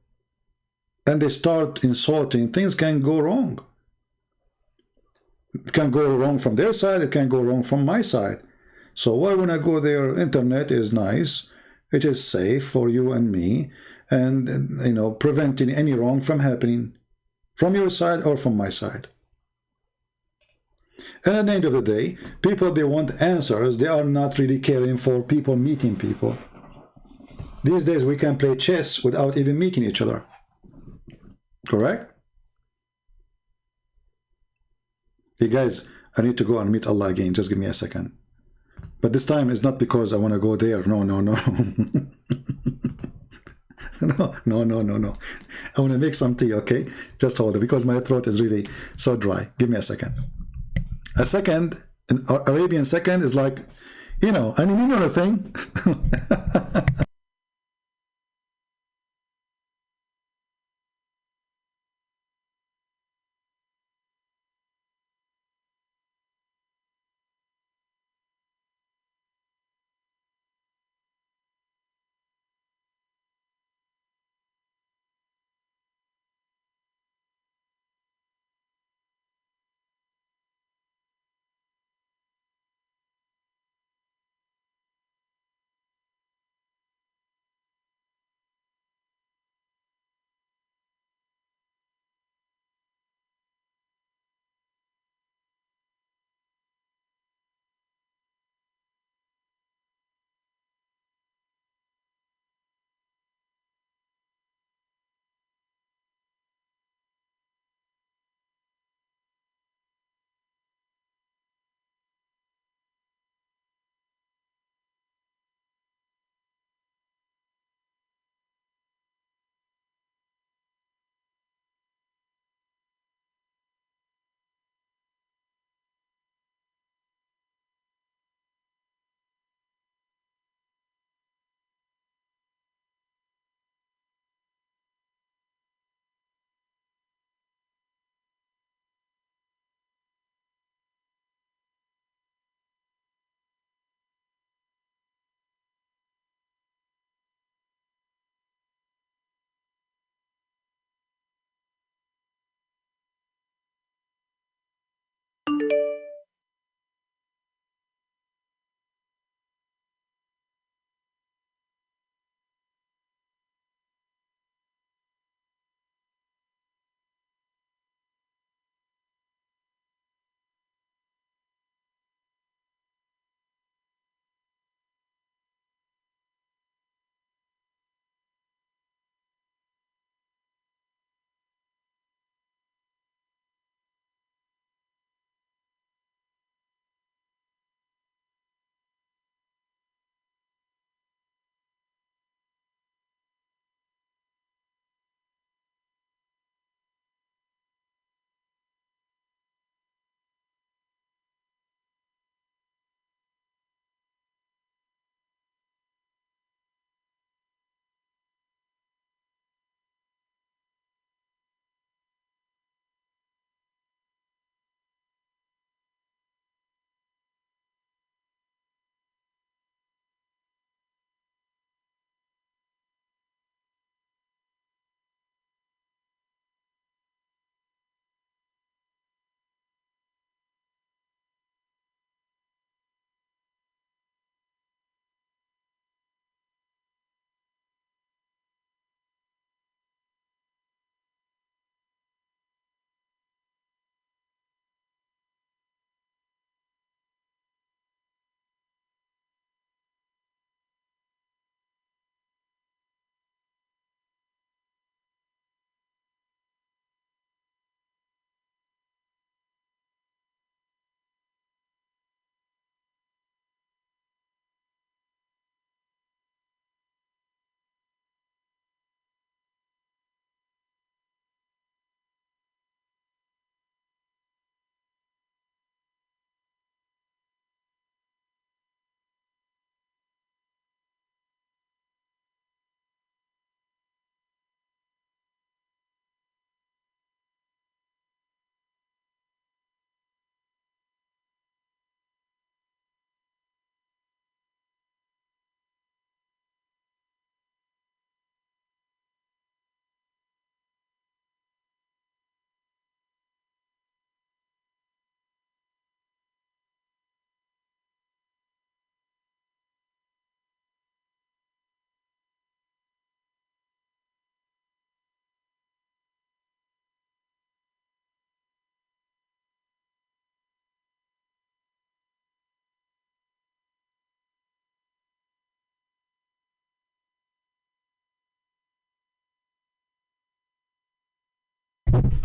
and they start insulting, things can go wrong. It can go wrong from their side, it can go wrong from my side. So why when I go there, internet is nice, it is safe for you and me, and you know, preventing any wrong from happening from your side or from my side. And at the end of the day, people, they want answers. They are not really caring for people meeting people. These days we can play chess without even meeting each other. Correct? Hey guys, I need to go and meet Allah again. Just give me a second. But this time it's not because I want to go there. No, no, no. No. I want to make some tea, okay? Just hold it, because my throat is really so dry. Give me a second. A second, an Arabian second is like, you know, I mean, you know the thing.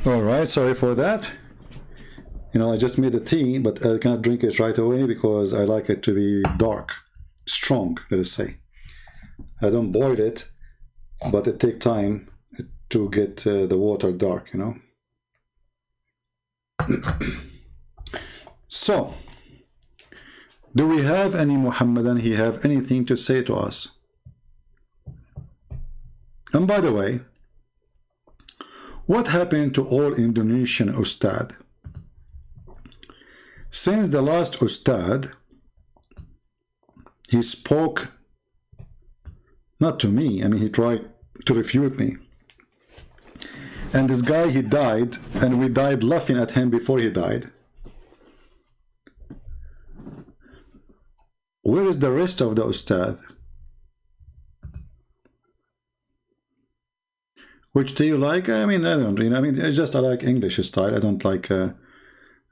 All right, sorry for that. You know, I just made the tea, but I cannot drink it right away because I like it to be dark, strong, let us say. I don't boil it, but it takes time to get the water dark, you know. So, do we have any Muhammadan? He have anything to say to us? And by the way, what happened to all Indonesian Ustad? Since the last Ustad, he spoke, not to me, I mean, he tried to refute me. And this guy, he died, and we died laughing at him before he died. Where is the rest of the Ustad? Which do you like? I mean, I don't, you know, I mean, it's just I like English style. I don't like, I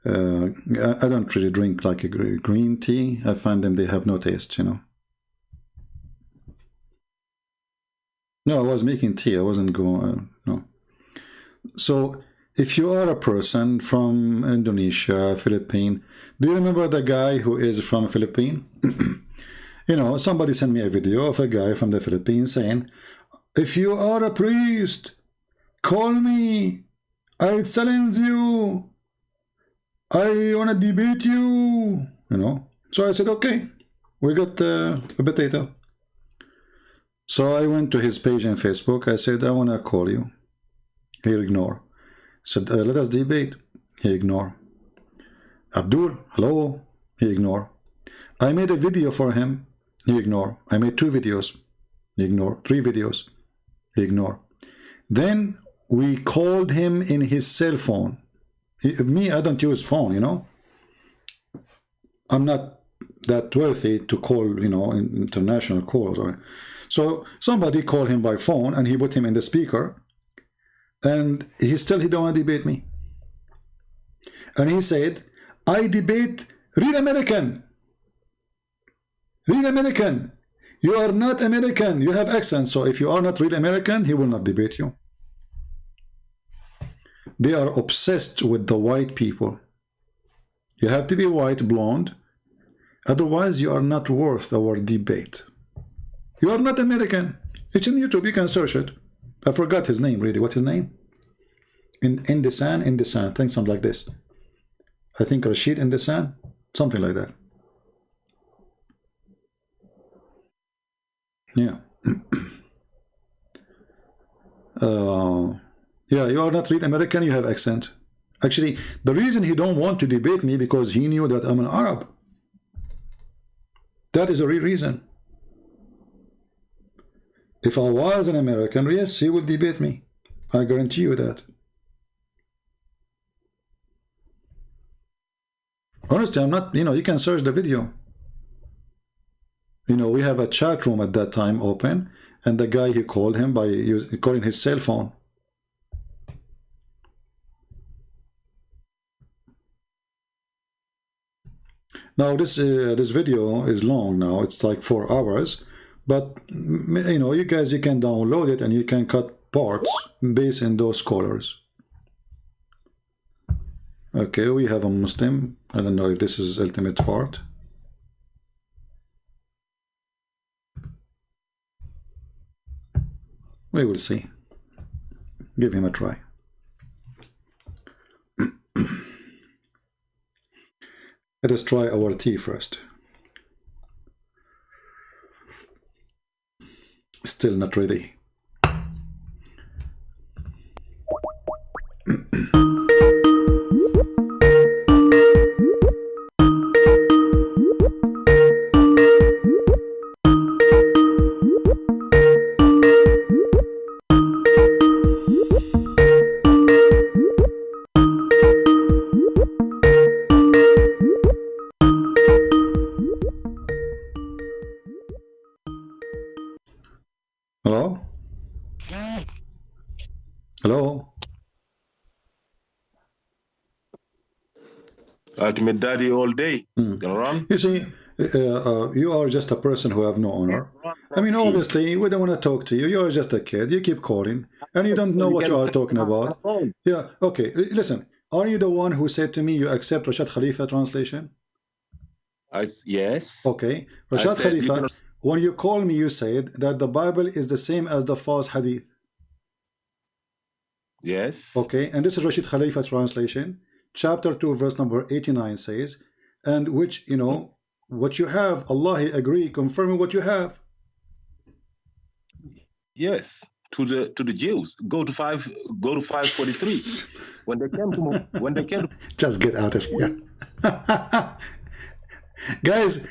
don't really drink like a green tea. I find them, they have no taste, you know. No, I was making tea. I wasn't going, no. So, if you are a person from Indonesia, Philippines, do you remember the guy who is from Philippines? You know, somebody sent me a video of a guy from the Philippines saying, if you are a priest, call me. I challenge you. I want to debate you. You know. So I said, okay, we got a potato. So I went to his page on Facebook. I said, I want to call you. He ignored. Said, let us debate. He ignored. Abdul, hello. He ignored. I made a video for him. He ignored. I made 2 videos. He ignored. 3 videos. He ignored. Then we called him in his cell phone. Me, I don't use phone, you know. I'm not that wealthy to call, you know, international calls. So somebody called him by phone and he put him in the speaker. And he don't want to debate me. And he said, I debate real American. Real American. You are not American. You have accent. So if you are not real American, he will not debate you. They are obsessed with the white people. You have to be white, blonde. Otherwise, you are not worth our debate. You are not American. It's on YouTube. You can search it. I forgot his name, really. What's his name? In the Sun, I think something like this. I think Rashid in the Sun, something like that. Yeah. Yeah, you are not real American, you have accent. Actually, the reason he don't want to debate me because he knew that I'm an Arab. That is a real reason. If I was an American, yes, he would debate me. I guarantee you that. Honestly, I'm not, you know, you can search the video. You know, we have a chat room at that time open, and the guy, he called him by calling his cell phone. Now, this video is long now. It's like 4 hours. But, you know, you guys, you can download it and you can cut parts based on those colors. Okay, we have a Muslim. I don't know if this is ultimate part. We will see. Give him a try. Let us try our tea first. Still not ready. Hello? Hello? Ultimate daddy all day. Gonna run? You see, You are just a person who have no honor. I mean, obviously, we don't want to talk to you. You're just a kid. You keep calling, and you don't know what you are talking about. Yeah, okay. Listen, are you the one who said to me you accept Rashad Khalifa translation? Yes. Okay. Rashad Khalifa, when you called me, you said that the Bible is the same as the false hadith. Yes. Okay, and this is Rashid Khalifa translation. Chapter 2, verse number 89 says, and which, you know, what you have, Allah, He agree, confirming what you have. Yes, to the Jews. Go to 543. when they came to just get out of here. Guys,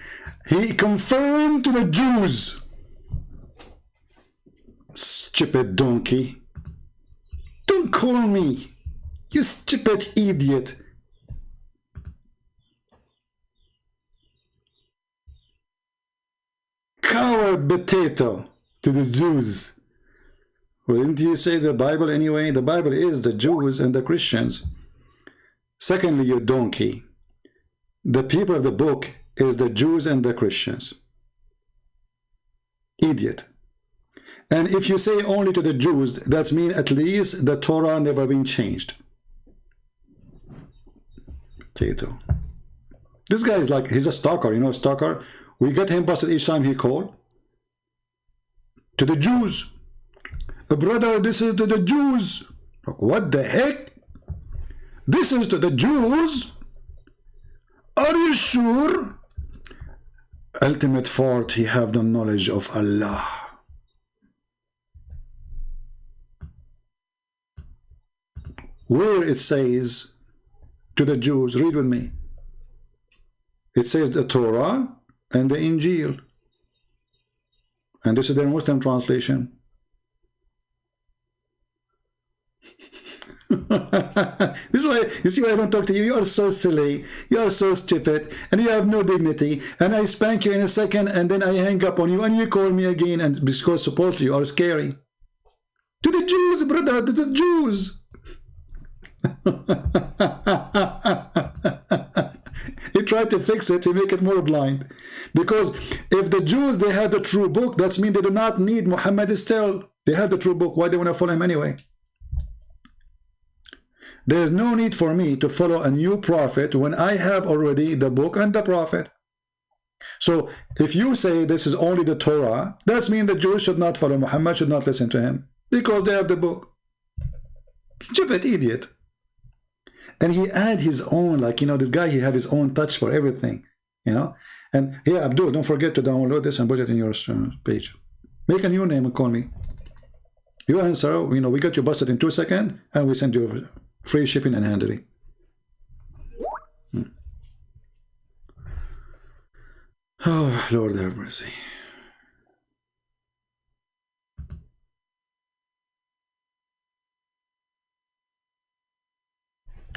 he confirmed to the Jews. Stupid donkey. Don't call me, you stupid idiot. Coward potato to the Jews. Well, didn't you say the Bible anyway? The Bible is the Jews and the Christians. Secondly, you donkey. The people of the book is the Jews and the Christians. Idiot. And if you say only to the Jews, that means at least the Torah never been changed. Potato. This guy is like, he's a stalker, you know, a stalker. We get him busted each time he called. To the Jews. Brother, this is to the Jews. What the heck? This is to the Jews? Are you sure? Ultimate fault, he have the knowledge of Allah. Where it says to the Jews, read with me. It says the Torah and the Injil. And this is their Muslim translation. This is why, you see why I don't talk to you. You are so silly, you are so stupid, and you have no dignity, and I spank you in a second, and then I hang up on you, and you call me again, and because supposedly you are scary. To the Jews, brother, to the Jews. He tried to fix it, he make it more blind. Because if the Jews, they have the true book, that means they do not need Muhammad still. They have the true book. Why do they want to follow him anyway? There is no need for me to follow a new prophet when I have already the book and the prophet. So if you say this is only the Torah, that means the Jews should not follow Muhammad, should not listen to him, because they have the book. Stupid idiot. And he add his own, like, you know, this guy, he have his own touch for everything, you know. And yeah, Abdul, don't forget to download this and put it in your page. Make a new name and call me. You answer, you know, we got you busted in 2 seconds, and we send you free shipping and handling. Oh, Lord have mercy.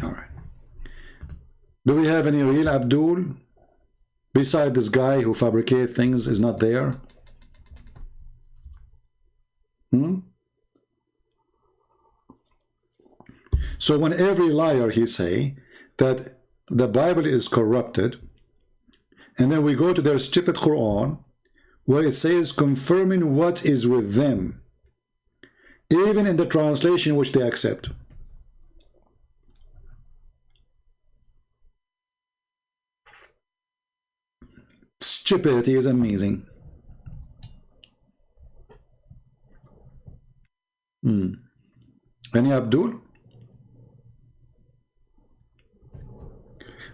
All right. Do we have any real Abdul? Beside this guy who fabricate things is not there? So when every liar he say that the Bible is corrupted, and then we go to their stupid Quran where it says confirming what is with them, even in the translation which they accept. Stupidity is amazing. Any Abdul?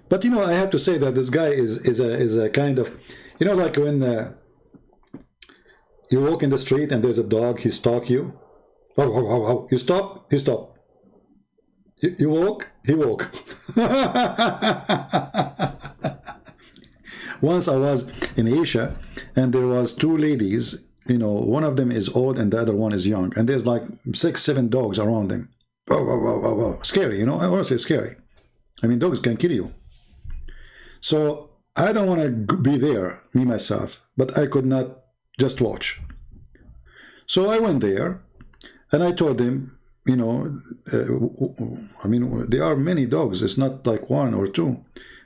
But you know, I have to say that this guy is a kind of, you know, like when you walk in the street and there's a dog, he stalk you. Oh, you stop, he stop. You walk, he walk. Once I was in Asia, and there was 2 ladies, you know, one of them is old and the other one is young, and there's like 6, 7 dogs around them. Oh, scary, you know, I want to say scary. I mean, dogs can kill you. So I don't want to be there, me myself, but I could not just watch. So I went there, and I told them, you know, I mean, there are many dogs. It's not like 1 or 2.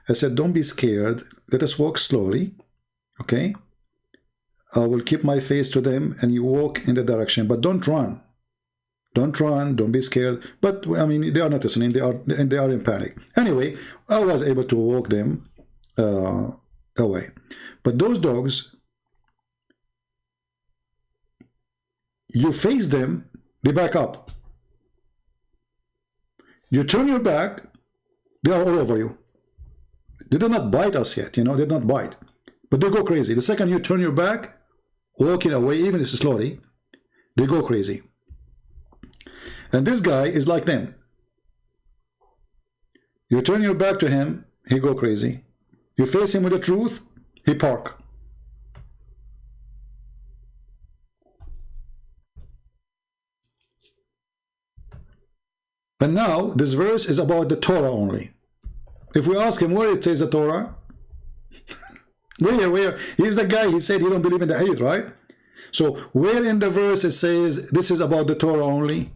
I said, don't be scared. Let us walk slowly. Okay? I will keep my face to them and you walk in the direction, but don't run. Don't run, don't be scared. But I mean, they are not listening, they are in panic. Anyway, I was able to walk them away. But those dogs, you face them, they back up. You turn your back, they are all over you. They did not bite us yet, you know, they did not bite. But they go crazy. The second you turn your back, walking away, even if it's slowly, they go crazy. And this guy is like them. You turn your back to him, he go crazy. You face him with the truth, he park. And now, this verse is about the Torah only. If we ask him where it says the Torah, where? He's the guy, he said he don't believe in the Hadith, right? So, where in the verse it says this is about the Torah only?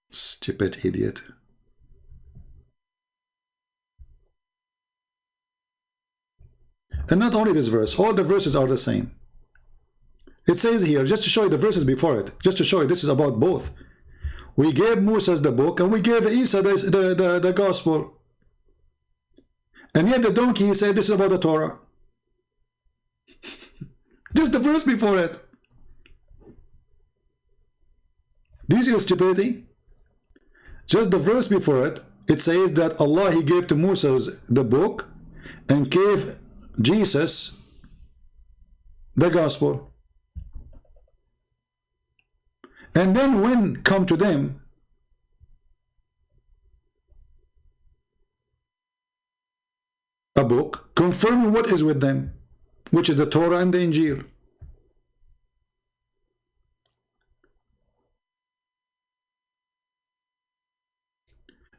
Stupid idiot. And not only this verse, all the verses are the same. It says here, just to show you the verses before it, just to show you this is about both. We gave Moses the book and we gave Isa the gospel. And yet the donkey, he said this is about the Torah. Just the verse before it. Do you see the stupidity? Just the verse before it, it says that Allah, he gave to Moses the book and gave Jesus the gospel. And then when come to them, a book confirming what is with them, which is the Torah and the Injil.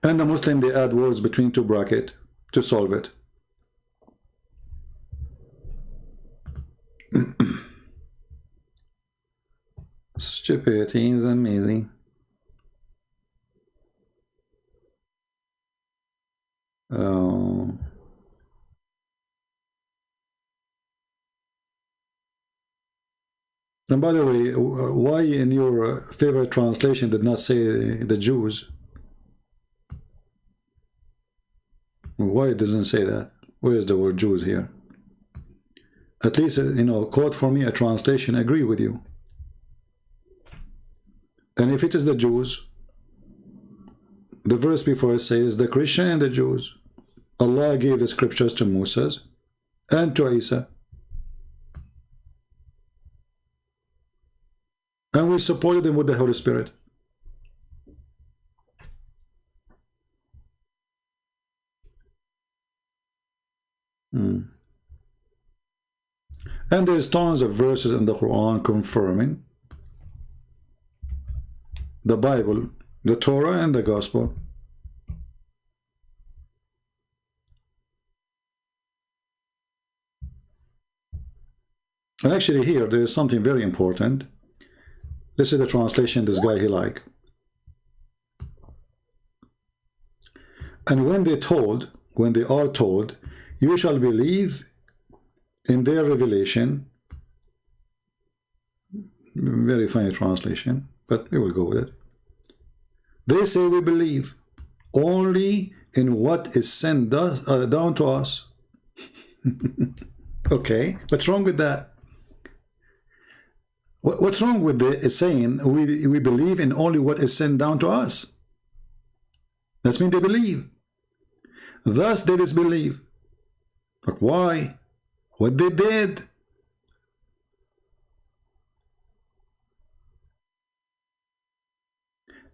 And the Muslim, they add words between two brackets to solve it. Stupidity is amazing. Oh. And by the way, why in your favorite translation did not say the Jews? Why it doesn't say that? Where is the word Jews here? At least, you know, quote for me a translation, agree with you. And if it is the Jews, the verse before it says the Christian and the Jews. Allah gave the scriptures to Moses and to Isa. And we supported them with the Holy Spirit. And there's tons of verses in the Quran confirming the Bible, the Torah, and the Gospel. And actually here, there is something very important. This is the translation this guy he like. And when they are told, you shall believe in their revelation. Very funny translation, but we will go with it. They say we believe only in what is sent down to us. Okay, what's wrong with that? What's wrong with the saying we believe in only what is sent down to us? That means they believe. Thus they disbelieve. But why? What they did?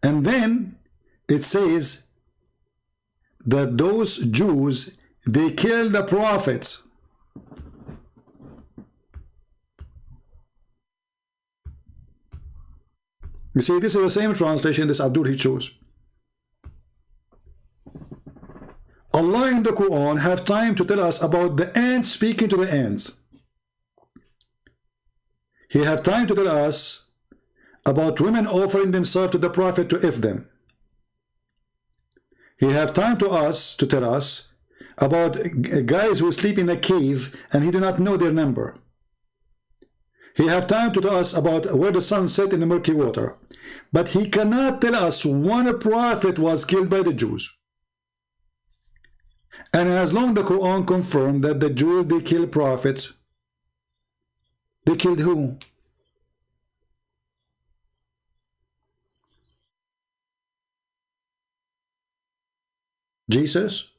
And then it says that those Jews, they killed the prophets. You see, this is the same translation this Abdul he chose. Allah in the Quran have time to tell us about the ants speaking to the ants. He have time to tell us about women offering themselves to the Prophet to if them. He have time to tell us about guys who sleep in a cave and he do not know their number. He have time to tell us about where the sun set in the murky water, but he cannot tell us one prophet was killed by the Jews. And as long the Quran confirmed that the Jews, they kill prophets, they killed who? Jesus?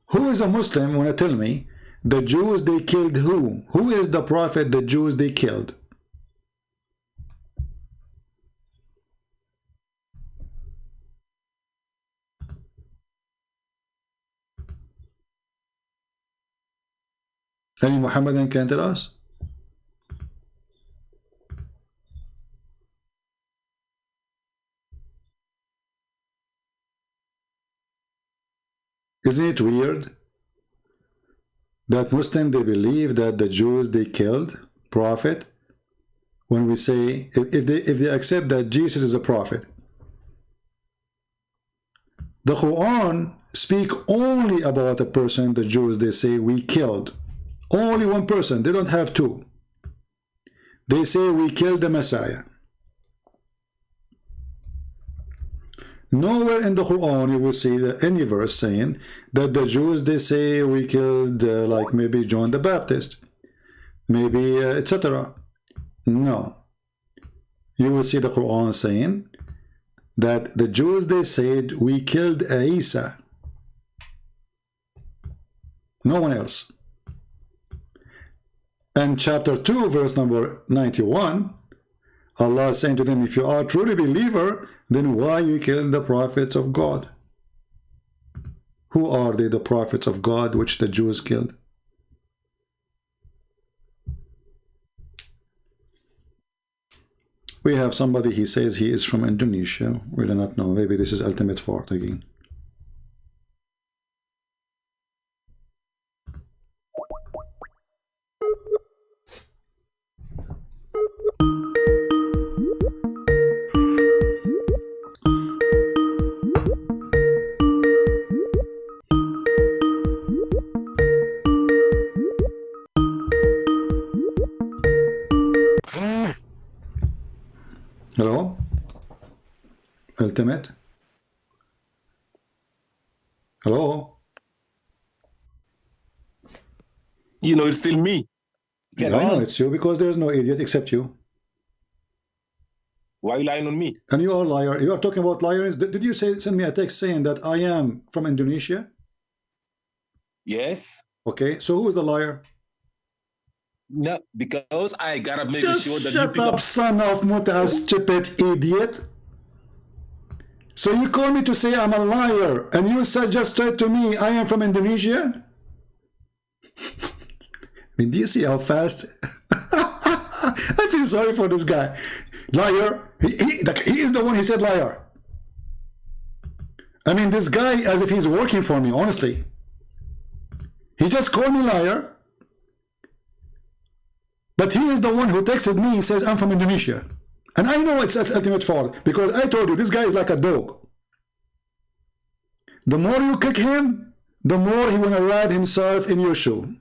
Who is a Muslim when I tell me the Jews, they killed who? Who is the prophet the Jews, they killed? Any Muhammadan can tell us? Isn't it weird that Muslims, they believe that the Jews, they killed prophet? When we say, if they accept that Jesus is a prophet, the Quran speak only about a person, the Jews, they say we killed. Only one person, they don't have two. They say we killed the Messiah. Nowhere in the Quran you will see any verse saying that the Jews, they say we killed like maybe John the Baptist, maybe etc. No. You will see the Quran saying that the Jews, they said we killed Isa. No one else. And chapter 2 verse number 91, Allah is saying to them, if you are truly believer, then why you kill the prophets of God? Who are they, the prophets of God which the Jews killed? We have somebody, he says he is from Indonesia. We do not know. Maybe this is ultimate fault again. Hello? Ultimate? Hello? You know, it's still me. Yeah, I know it's you because there's no idiot except you. Why are you lying on me? And you are a liar. You are talking about liars. Did you send me a text saying that I am from Indonesia? Yes. Okay, so who is the liar? No, because I gotta make Just sure that shut up, son of Muta, stupid idiot. So you call me to say I'm a liar, and you said just straight to me, I am from Indonesia? I mean, do you see how fast? I feel sorry for this guy. Liar. He is the one who said liar. I mean, this guy, as if he's working for me, honestly. He just called me liar. But he is the one who texted me, he says, I'm from Indonesia. And I know it's ultimate fault, because I told you, this guy is like a dog. The more you kick him, the more he will wrap himself in your shoe.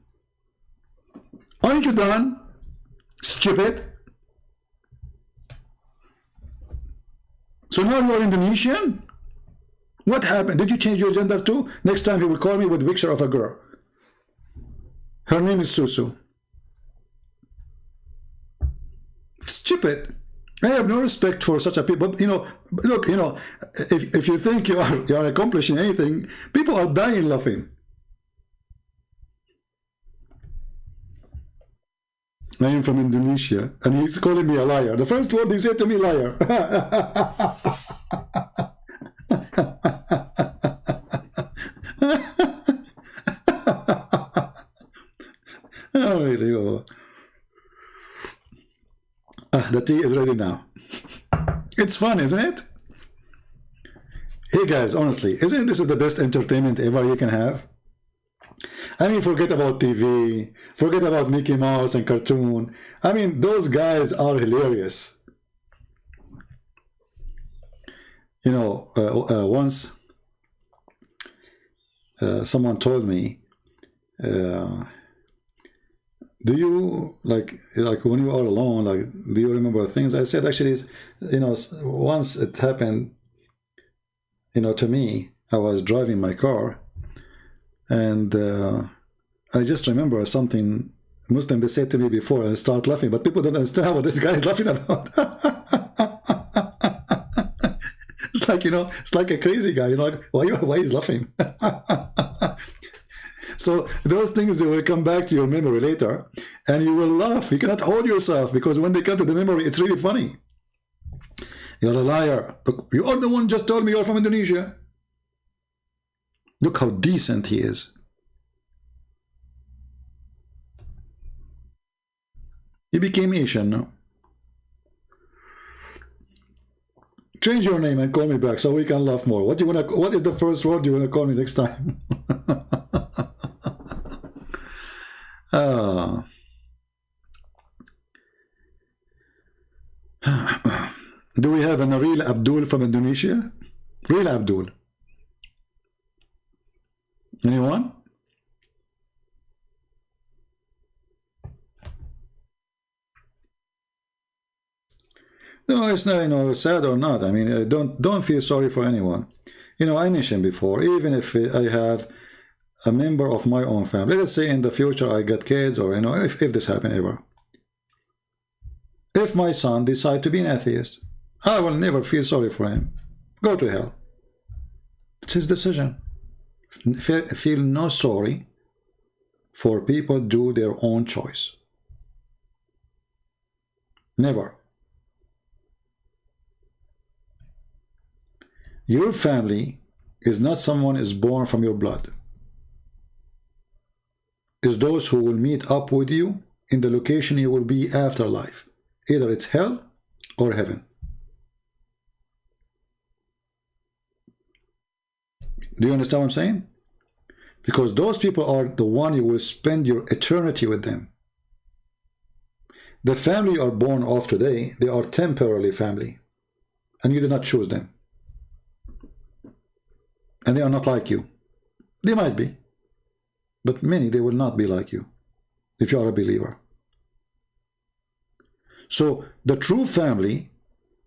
Aren't you done? Stupid. So now you are Indonesian? What happened? Did you change your gender too? Next time he will call me with a picture of a girl. Her name is Susu. Stupid. I have no respect for such a people. You know, look, you know, if you think you are accomplishing anything, people are dying laughing. I am from Indonesia, and he's calling me a liar. The first word he said to me, liar. Unbelievable. The tea is ready now. It's fun, isn't it? Hey guys, honestly, isn't this the best entertainment ever you can have? I mean, forget about TV, forget about Mickey Mouse and cartoon. I mean, those guys are hilarious. You know, once someone told me, do you like when you are alone, like, do you remember things? I said, actually, once it happened, to me. I was driving my car, and I just remember something Muslim they said to me before, and start laughing, but people don't understand what this guy is laughing about. It's like, it's like a crazy guy, like, why he's laughing? So those things, they will come back to your memory later, and you will laugh. You cannot hold yourself, because when they come to the memory, it's really funny. You're a liar. Look, you are the one just told me you're from Indonesia. Look how decent he is. He became Asian now. Change your name and call me back so we can laugh more. What is the first word you wanna call me next time? Do we have a real Abdul from Indonesia? Real Abdul? Anyone? No, it's not, sad or not. I mean, don't feel sorry for anyone. I mentioned before, even if I have a member of my own family, let's say in the future I get kids, or if this happen ever, if my son decide to be an atheist, I will never feel sorry for him. Go to hell. It's his decision. Feel no sorry for people do their own choice. Never. Your family is not someone is born from your blood. It's those who will meet up with you in the location you will be after life. Either it's hell or heaven. Do you understand what I'm saying? Because those people are the one you will spend your eternity with them. The family you are born of today, they are temporarily family, and you did not choose them. And they are not like you. They might be, but many, they will not be like you if you are a believer. So the true family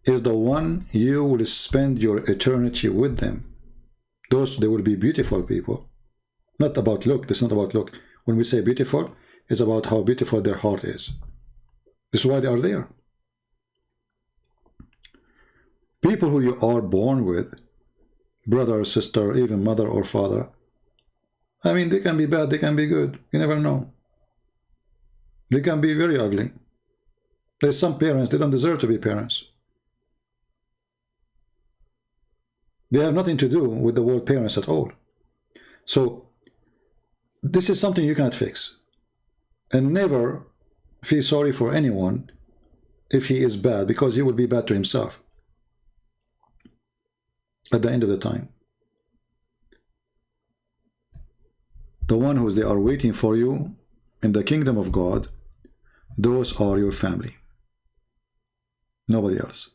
is the one you will spend your eternity with them. Those, they will be beautiful people. Not about look. This is not about look. When we say beautiful, it's about how beautiful their heart is. This is why they are there. People who you are born with, brother or sister, even mother or father, I mean, they can be bad, they can be good. You never know. They can be very ugly. There's some parents, they don't deserve to be parents. They have nothing to do with the word parents at all. So this is something you cannot fix. And never feel sorry for anyone if he is bad, because he will be bad to himself at the end of the time. The one who they are waiting for you in the kingdom of God, those are your family. Nobody else.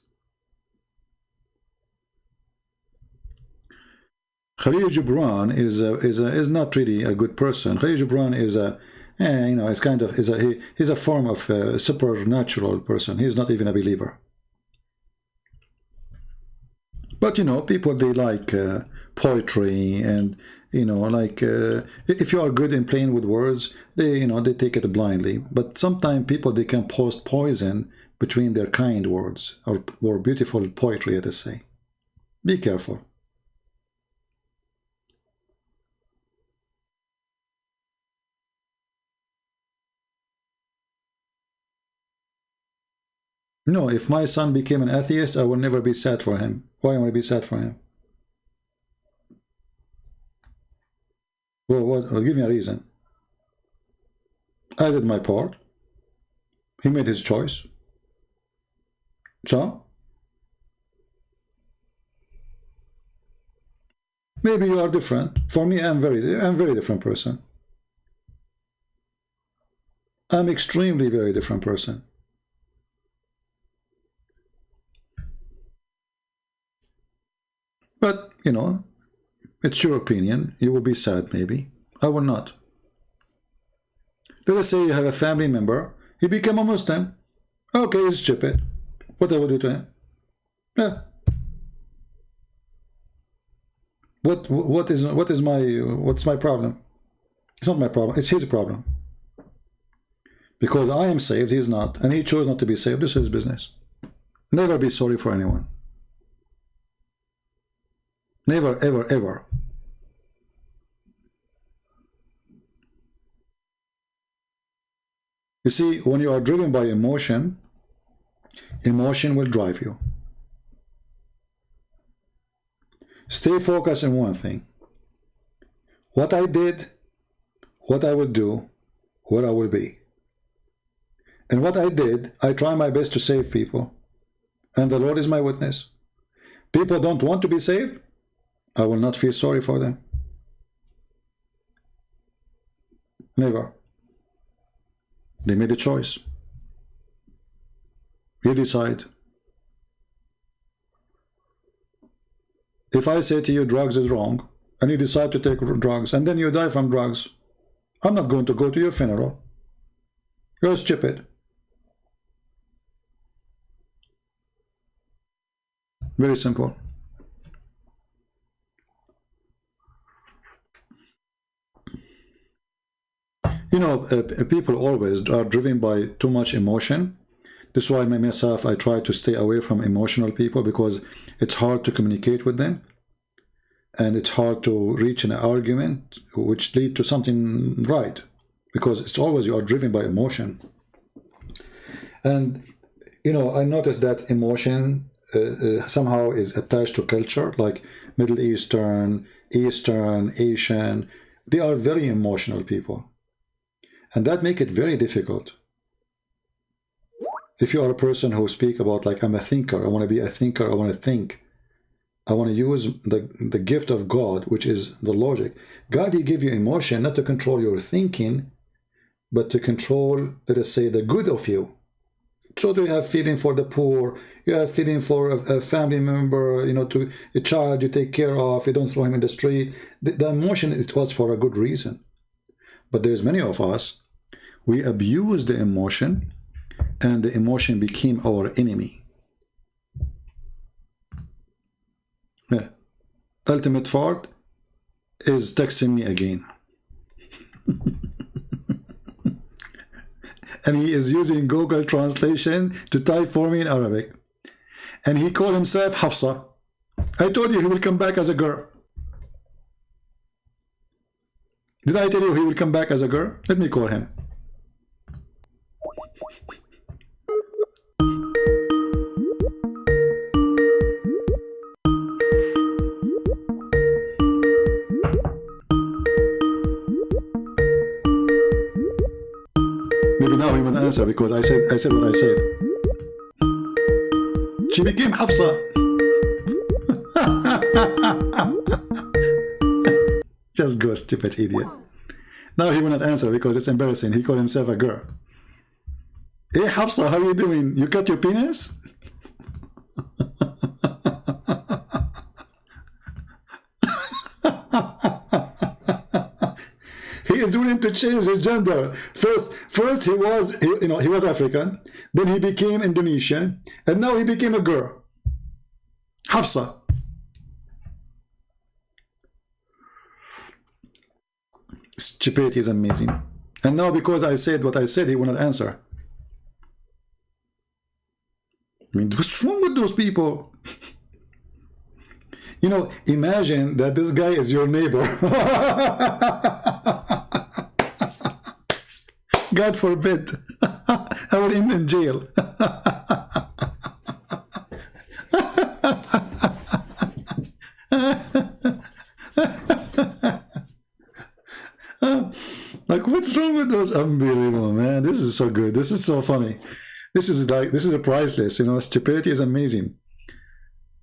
Khalil Gibran is not really a good person. Khalil Gibran is it's kind of he's a form of a supernatural person. He's not even a believer. But people, they like poetry, and if you are good in playing with words, they take it blindly. But sometimes people, they can post poison between their kind words or beautiful poetry, let us say. Be careful. No, if my son became an atheist, I will never be sad for him. Why am I be sad for him? Well, give me a reason. I did my part. He made his choice. So? Maybe you are different. For me, I'm very different person. I'm extremely very different person. But, It's your opinion. You will be sad, maybe. I will not. Let us say you have a family member. He became a Muslim. Okay, he's stupid. What I will do to him? Yeah. What's my problem? It's not my problem. It's his problem. Because I am saved, he is not, and he chose not to be saved. This is his business. Never be sorry for anyone. Never, ever, ever. You see, when you are driven by emotion, emotion will drive you. Stay focused on one thing. What I did, what I will do, where I will be. And what I did, I try my best to save people. And the Lord is my witness. People don't want to be saved, I will not feel sorry for them. Never. They made a choice. You decide. If I say to you drugs is wrong, and you decide to take drugs, and then you die from drugs, I'm not going to go to your funeral. You're stupid. Very simple. You know, people always are driven by too much emotion. This is why myself, I try to stay away from emotional people, because it's hard to communicate with them. And it's hard to reach an argument which lead to something right. Because it's always you are driven by emotion. And, you know, I noticed that emotion somehow is attached to culture, like Middle Eastern, Eastern, Asian. They are very emotional people. And that makes it very difficult. If you are a person who speak about, like, I'm a thinker, I want to be a thinker, I want to think, I want to use the gift of God, which is the logic. God, he give you emotion not to control your thinking, but to control, let us say, the good of you. So do you have feeling for the poor, you have feeling for a family member, you know, to a child you take care of, you don't throw him in the street. The emotion, it was for a good reason. But there's many of us, we abuse the emotion, and the emotion became our enemy. Yeah. Ultimate Fart is texting me again. And he is using Google Translation to type for me in Arabic. And he called himself Hafsa. I told you he will come back as a girl. Did I tell you he will come back as a girl? Let me call him. Maybe now he will answer, because I said what I said. She became Hafsa. Just go, stupid idiot. Now he will not answer because it's embarrassing. He called himself a girl. Hey Hafsa, how are you doing? You cut your penis? He is willing to change his gender. First he was African, then he became Indonesian, and now he became a girl. Hafsa. Stupidity is amazing. And now because I said what I said, he will not answer. I mean, what's wrong with those people? You know, imagine that this guy is your neighbor. God forbid. I will end in jail. Like, what's wrong with those? Unbelievable, man. This is so good. This is so funny. This is a priceless, you know. Stupidity is amazing.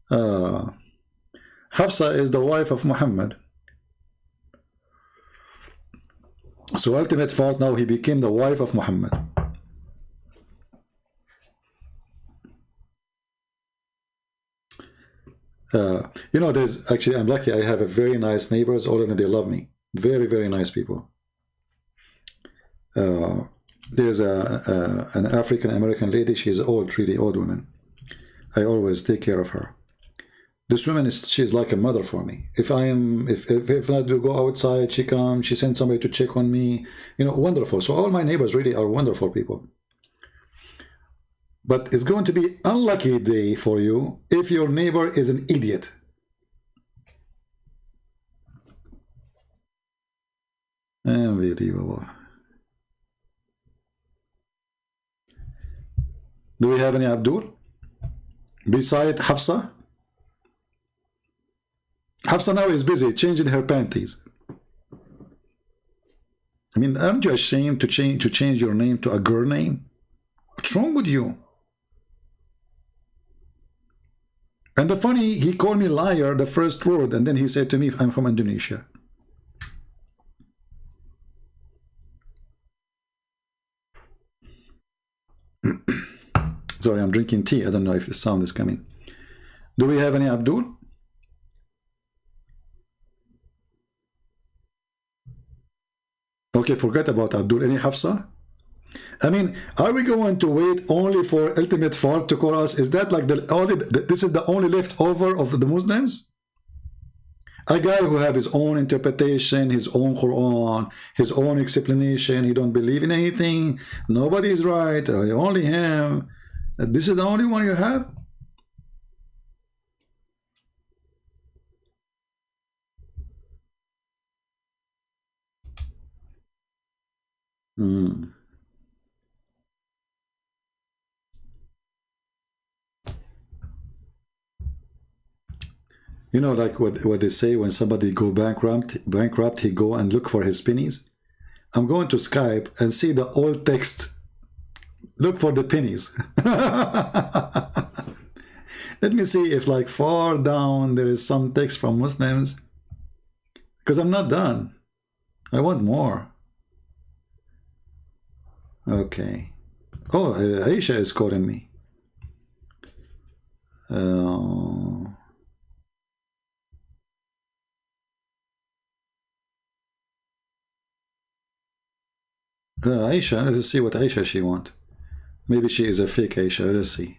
Hafsa is the wife of Muhammad. So ultimate fault, now he became the wife of Muhammad. You know, there's actually, I'm lucky. I have a very nice neighbors. All of them, they love me. Very, very nice people. There's an African American lady. She's old, really old woman. I always take care of her. This woman she's like a mother for me. If I do go outside, she comes. She sends somebody to check on me. You know, wonderful. So all my neighbors really are wonderful people. But it's going to be unlucky day for you if your neighbor is an idiot. Unbelievable. Do we have any Abdul? Beside Hafsa? Hafsa now is busy changing her panties. I mean, aren't you ashamed to change your name to a girl name? What's wrong with you? And the funny, he called me liar the first word, and then he said to me, I'm from Indonesia. Sorry, I'm drinking tea. I don't know if the sound is coming. Do we have any Abdul? Okay, forget about Abdul. Any Hafsa? I mean, are we going to wait only for ultimate fault to call us? Is that like this is the only leftover of the Muslims? A guy who have his own interpretation, his own Quran, his own explanation. He don't believe in anything. Nobody is right. Only him. This is the only one you have? Hmm. You know, like what they say when somebody go bankrupt, he go and look for his pennies. I'm going to Skype and see the old text. Look for the pennies. Let me see if like far down there is some text from Muslims. Because I'm not done. I want more. Okay. Oh, Aisha is calling me. Aisha, let's see what Aisha she want. Maybe she is a fake Aisha. Let's see.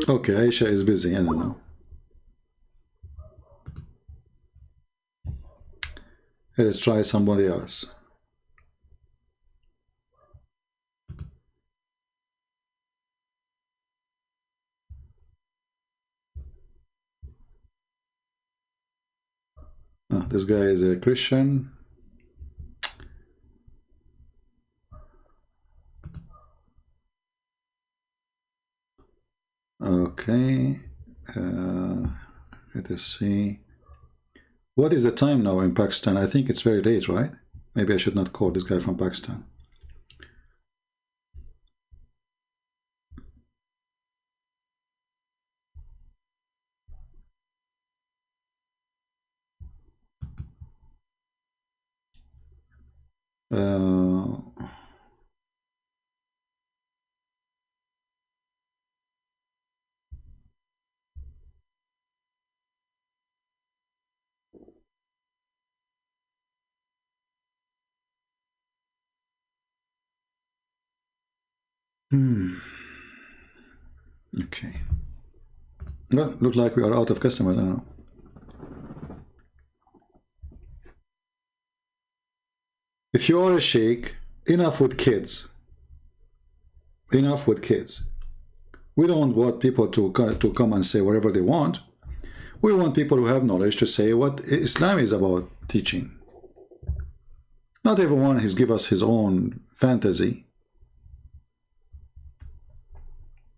Okay, Aisha is busy. I don't know. Let's try somebody else. Oh, this guy is a Christian. Okay, let us see. What is the time now in Pakistan? I think it's very late, right? Maybe I should not call this guy from Pakistan. Okay. Well, look like we are out of customers. I don't know. If you are a sheikh, enough with kids. Enough with kids. We don't want people to come and say whatever they want. We want people who have knowledge to say what Islam is about teaching. Not everyone has given us his own fantasy.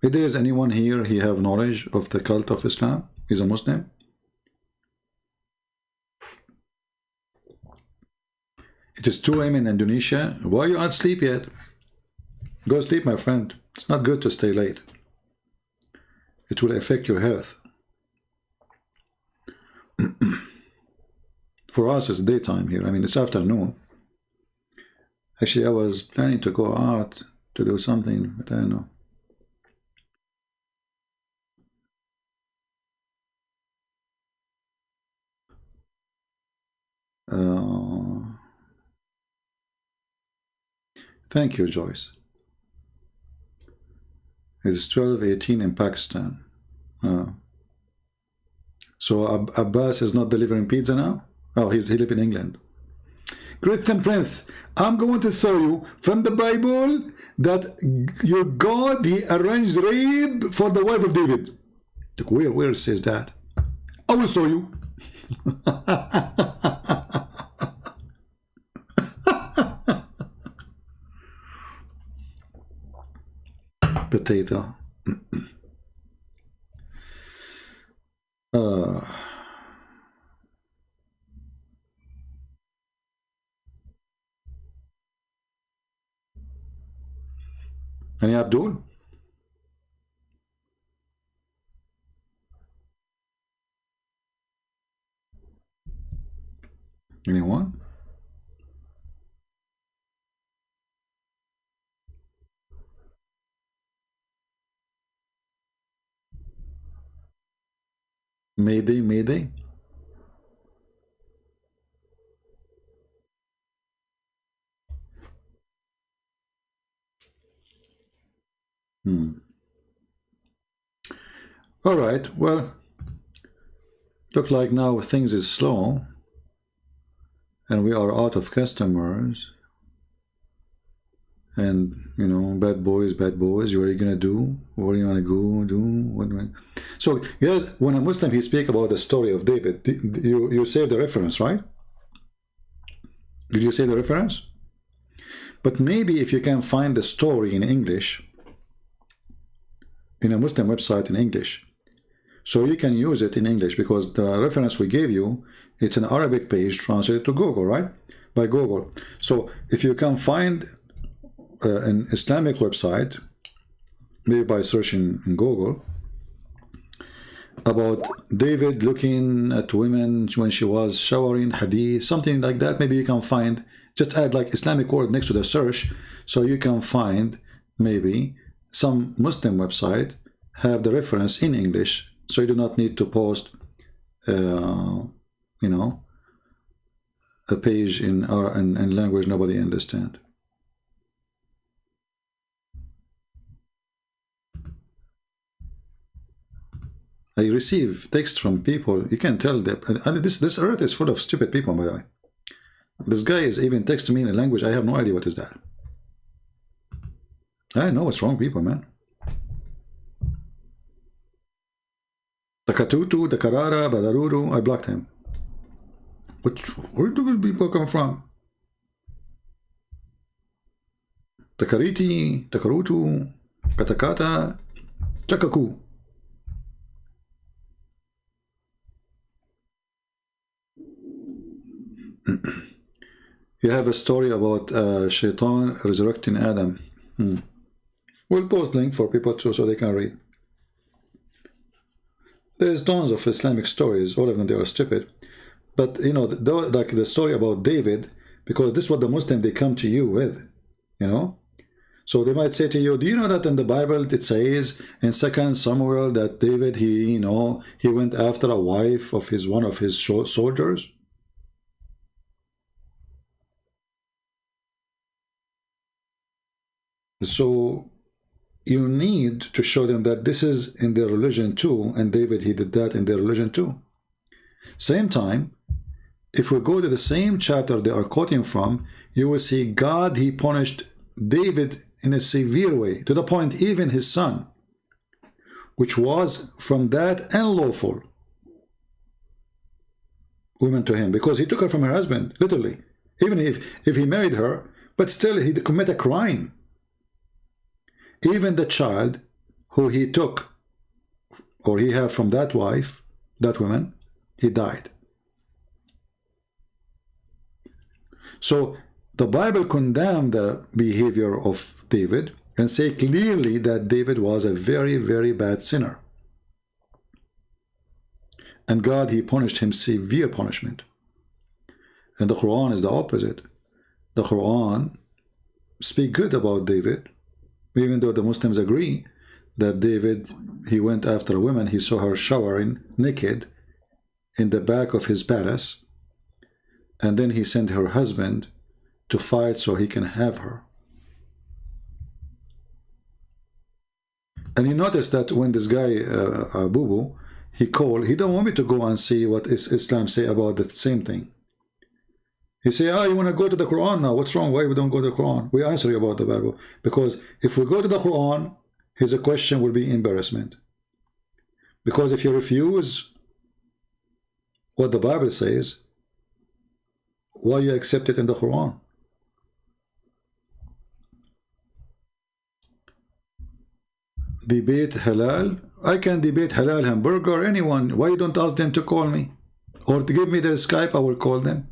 If there is anyone here, he have knowledge of the cult of Islam, he's a Muslim. It is 2 a.m. in Indonesia. Why you not sleep yet? Go sleep, my friend. It's not good to stay late. It will affect your health. For us, it's daytime here. I mean, it's afternoon. Actually, I was planning to go out to do something, but I don't know. Thank you, Joyce. It's 12:18 in Pakistan. So Abbas is not delivering pizza now? Oh, he lives in England. Christian Prince, I'm going to show you from the Bible that your God, he arranged rape for the wife of David. Look, where it says that? I will show you. Potato. Any Abdul? Anyone? Mayday, Mayday. All right, well, look like now things is slow and we are out of customers and, you know, bad boys, what are you gonna do? What are you gonna go do? What do I... So, yes, when a Muslim, he speak about the story of David, you say the reference, right? Did you say the reference? But maybe if you can find the story in English, in a Muslim website in English, so you can use it in English, because the reference we gave you, it's an Arabic page translated to Google, right? By Google. So if you can find an Islamic website, maybe by searching in Google, about David looking at women when she was showering, hadith, something like that, maybe you can find, just add like Islamic word next to the search, so you can find maybe some Muslim website have the reference in English, so you do not need to post, you know, a page in language nobody understand. I receive text from people. You can tell that this earth is full of stupid people, by the way. This guy is even texting me in a language I have no idea what is that. I know what's wrong, people, man. Takatutu, Takarara, Badaruru, I blocked him. But where do people come from? Takariti, Takarutu, Katakata, Chakaku. You have a story about Shaitan resurrecting Adam. We'll post link for people too, so they can read. There's tons of Islamic stories, all of them they are stupid. But you know, like the story about David, because this is what the Muslim they come to you with, you know. So they might say to you, do you know that in the Bible it says in 2 Samuel that David, he went after a wife of one of his soldiers? So you need to show them that this is in their religion too, and David, he did that in their religion too. Same time, if we go to the same chapter they are quoting from, you will see God, he punished David in a severe way, to the point even his son, which was from that unlawful woman to him, because he took her from her husband, literally, even if he married her, but still he committed a crime. Even the child who he took, or he had from that wife, that woman, he died. So the Bible condemned the behavior of David and say clearly that David was a very, very bad sinner. And God, he punished him severe punishment. And the Quran is the opposite. The Quran speak good about David, even though the Muslims agree that David, he went after a woman, he saw her showering naked in the back of his palace, and then he sent her husband to fight so he can have her. And you notice that when this guy, Bubu, he called, he don't want me to go and see what Islam say about the same thing. He say, you want to go to the Quran now? What's wrong? Why we don't go to the Quran? We answer you about the Bible. Because if we go to the Quran, his question will be embarrassment. Because if you refuse what the Bible says, why you accept it in the Quran? Debate halal? I can debate halal hamburger, anyone. Why you don't ask them to call me? Or to give me their Skype, I will call them.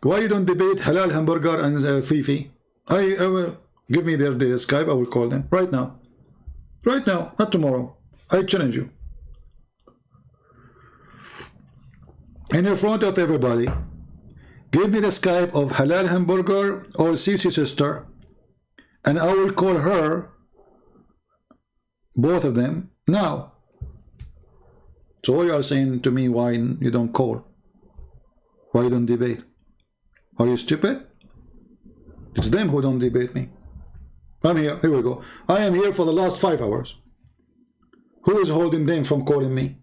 Why you don't debate halal hamburger and Fifi? I will. Give me their Skype, I will call them right now. Right now, not tomorrow. I challenge you. In front of everybody, give me the Skype of halal hamburger or Sisi sister, and I will call her, both of them, now. So you are saying to me, why you don't call? Why you don't debate? Are you stupid? It's them who don't debate me. I'm here. Here we go. I am here for the last 5 hours. Who is holding them from calling me?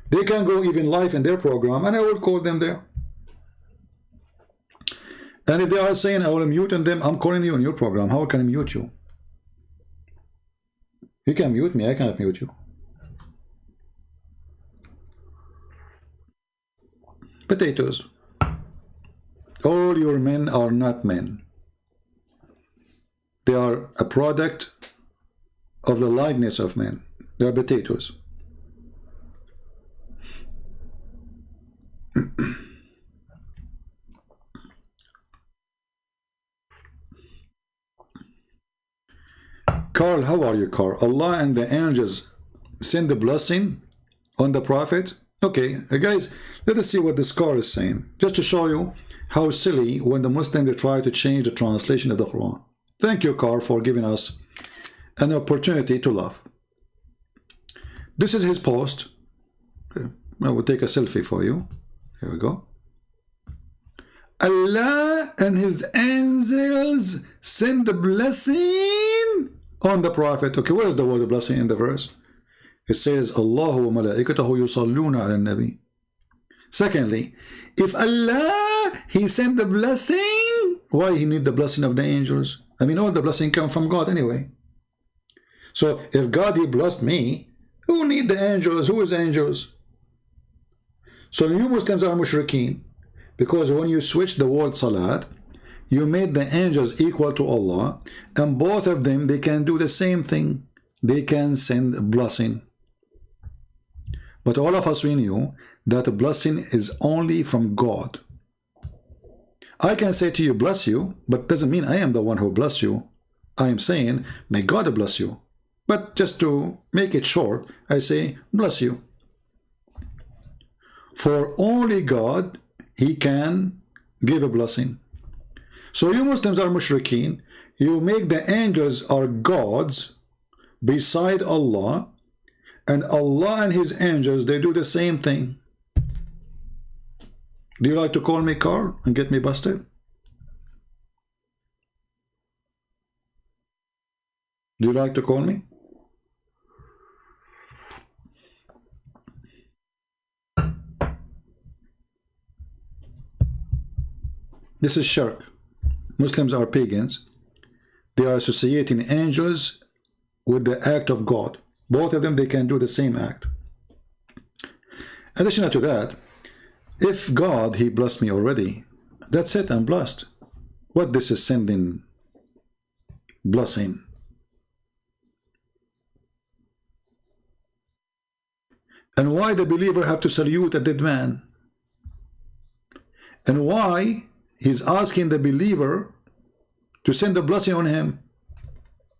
They can go even live in their program, and I will call them there. And if they are saying I will mute them, I'm calling you in your program. How can I mute you? You can mute me. I cannot mute you. Potatoes. All your men are not men. They are a product of the likeness of men. They are potatoes. Carl, how are you, Carl? Allah and the angels send the blessing on the Prophet. Okay, guys, let us see what this Carl is saying, just to show you how silly when the Muslims try to change the translation of the Quran. Thank you, Carl, for giving us an opportunity to laugh. This is his post. Okay. I will take a selfie for you. Here we go. Allah and his angels send the blessing on the Prophet. Okay, where is the word blessing in the verse? It says, Allahu wa malaikatahu yusalluna ala nabi. Secondly, if Allah, he sent the blessing, why he need the blessing of the angels? I mean, all the blessing come from God anyway. So if God, he blessed me, who need the angels? Who is angels? So you Muslims are mushrikeen, because when you switch the word salat, you made the angels equal to Allah, and both of them, they can do the same thing. They can send blessing. But all of us, we knew that a blessing is only from God. I can say to you, bless you, but doesn't mean I am the one who bless you. I am saying, may God bless you. But just to make it short, I say, bless you. For only God, he can give a blessing. So you Muslims are mushrikeen. You make the angels are gods beside Allah, and Allah and his angels, they do the same thing. Do you like to call me Carl and get me busted? Do you like to call me? This is shirk. Muslims are pagans. They are associating angels with the act of God. Both of them, they can do the same act. In addition to that, if God, he blessed me already, that's it, I'm blessed. What this is sending blessing? And why the believer have to salute a dead man? And why he's asking the believer to send a blessing on him?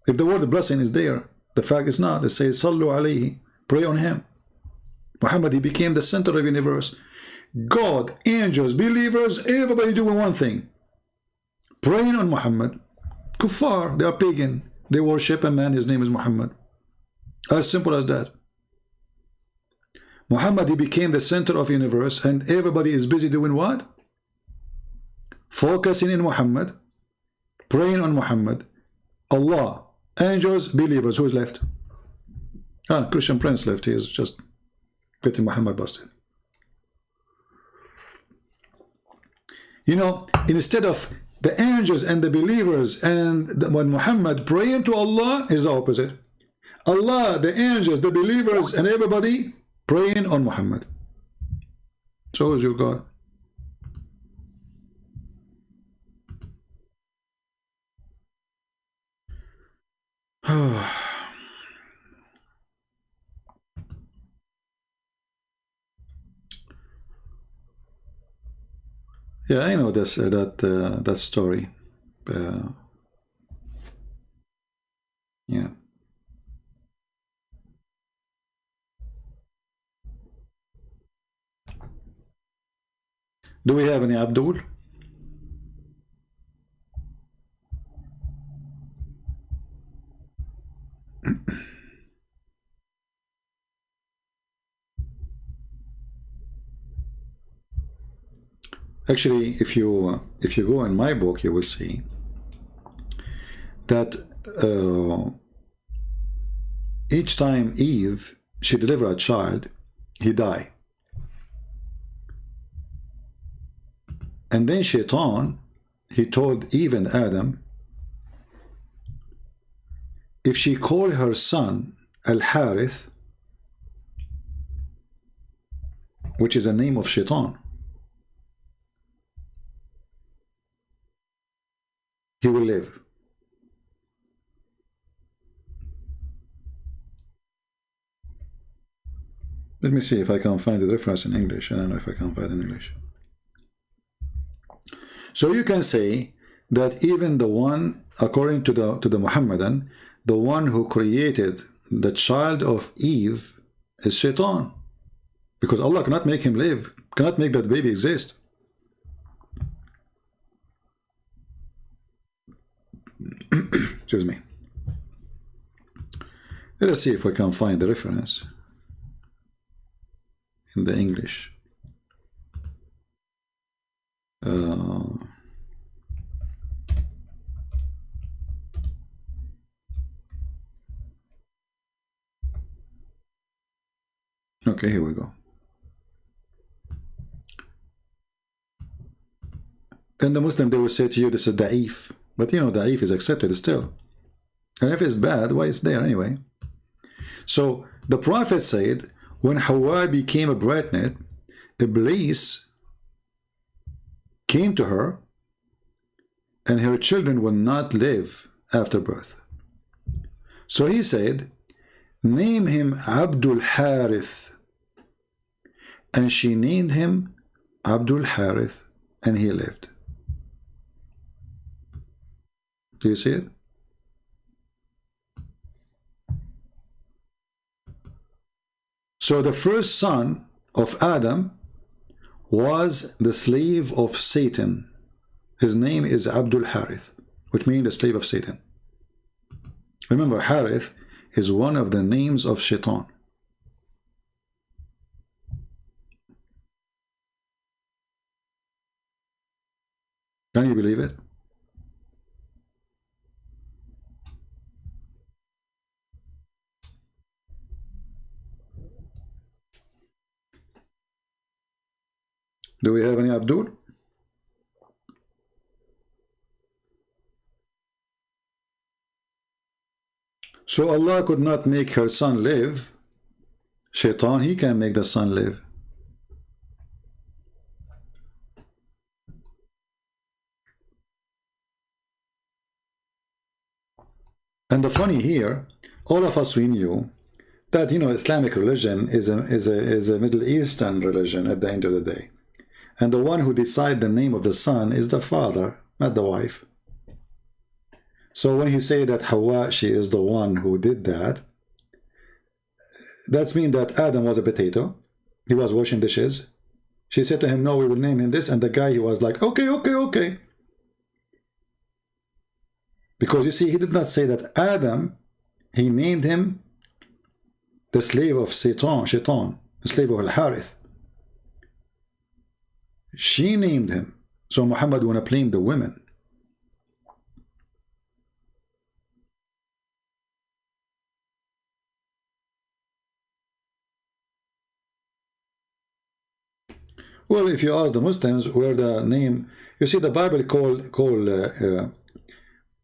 If the word blessing is there, the fact is not. It says, Sallu alayhi, pray on him. Muhammad, he became the center of the universe. God, angels, believers, everybody doing one thing. Praying on Muhammad. Kuffar, they are pagan. They worship a man, his name is Muhammad. As simple as that. Muhammad, he became the center of the universe, and everybody is busy doing what? Focusing in Muhammad, praying on Muhammad. Allah, angels, believers, who's left? Christian Prince left. He is just getting Muhammad busted. You know, instead of the angels and the believers and when Muhammad praying to Allah, is the opposite. Allah, the angels, the believers, and everybody praying on Muhammad. So is your God. Yeah, I know this that story. Yeah. Do we have any Abdul? Actually, if you go in my book, you will see that each time Eve, she delivered a child, he died. And then Shaitan, he told Eve and Adam, if she called her son Al-Harith, which is a name of Shaitan, he will live. Let me see if I can find the reference in English. I don't know if I can find it in English. So you can say that even the one, according to the Muhammadan, the one who created the child of Eve is Shaitan, because Allah cannot make him live, cannot make that baby exist. Excuse me. Let us see if we can find the reference in the English. Okay, here we go. And the Muslim, they will say to you, this is da'if. But you know, da'if is accepted still. And if it's bad, why it's there anyway? So the Prophet said, when Hawa became a pregnant, Iblis came to her, and her children will not live after birth. So he said, name him Abdul Harith. And she named him Abdul Harith, and he lived. Do you see it? So the first son of Adam was the slave of Satan. His name is Abdul Harith, which means the slave of Satan. Remember, Harith is one of the names of Shaitan. Can you believe it? Do we have any Abdul? So Allah could not make her son live. Shaitan, he can make the son live. And the funny here, all of us, we knew that, you know, Islamic religion is a Middle Eastern religion at the end of the day. And the one who decides the name of the son is the father, not the wife. So when he say that Hawa, she is the one who did that, that's mean that Adam was a potato. He was washing dishes. She said to him, no, we will name him this. And the guy, he was like, okay, okay, okay. Because you see, he did not say that Adam, he named him the slave of Shaitan, the slave of Al-Harith. She named him. So Muhammad wanna blame the women. Well, if you ask the Muslims where the name, you see the Bible call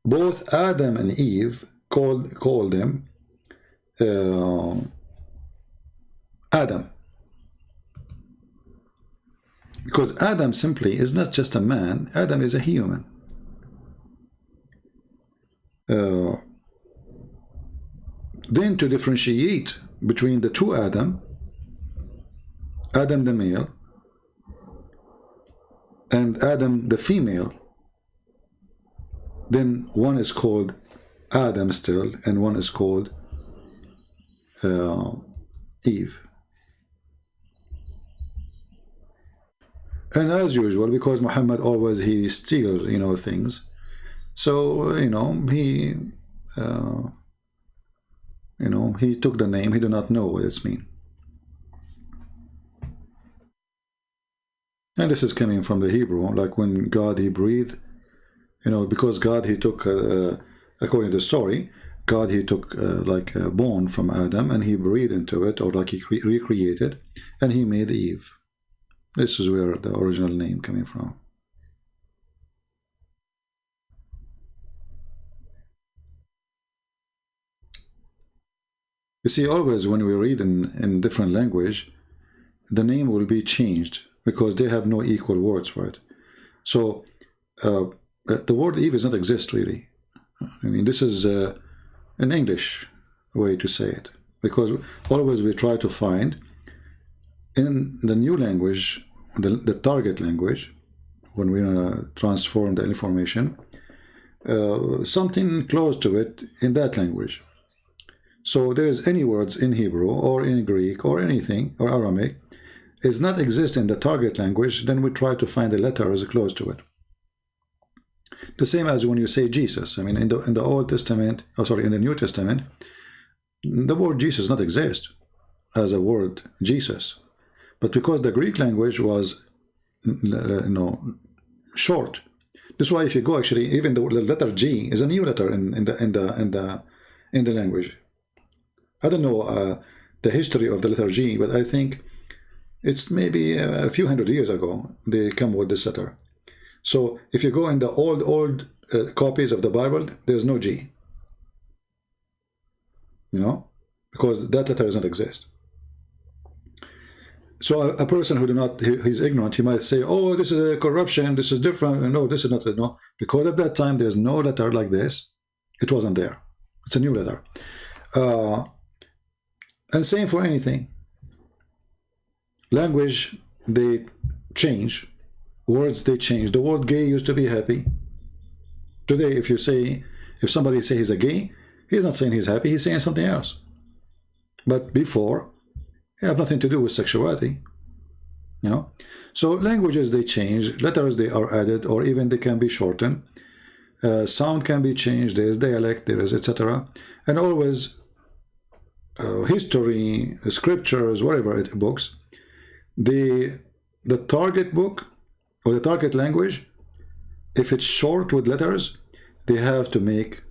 both Adam and Eve call them Adam, because Adam simply is not just a man. Adam is a human. Then to differentiate between the two Adam the male and Adam the female, then one is called Adam still, and one is called Eve. And as usual, because Muhammad always he steals, you know, things. So you know he took the name. He do not know what it's mean. And this is coming from the Hebrew, like when God he breathed, you know, because God he took, according to the story, God he took like a bone from Adam and he breathed into it, or like he recreated, and he made Eve. This is where the original name coming from. You see, always when we read in different language, the name will be changed because they have no equal words for it. So the word Eve does not exist really. I mean, this is an English way to say it, because always we try to find in the new language, the target language, when we transform the information, something close to it in that language. So there is any words in Hebrew or in Greek or anything, or Aramaic, is not exist in the target language, then we try to find the letters close to it. The same as when you say Jesus. I mean, in the Old Testament, in the New Testament, the word Jesus does not exist as a word, Jesus. But because the Greek language was, short. This is why if you go actually, even the letter G is a new letter in the language. I don't know the history of the letter G, but I think it's maybe a few hundred years ago they come with this letter. So if you go in the old copies of the Bible, there's no G, because that letter does not exist. So a person who he's ignorant, he might say, oh, this is a corruption, this is different. No, this is not, no, because at that time there's no letter like this. It wasn't there. It's a new letter. And same for anything. Language, they change. Words, they change. The word gay used to be happy. Today, if somebody say he's a gay, he's not saying he's happy, he's saying something else. But before, it have nothing to do with sexuality. So languages, they change. Letters, they are added, or even they can be shortened. Sound can be changed. There is dialect, there is etc. And always history, scriptures, whatever books, the target book or the target language, if it's short with letters, they have to make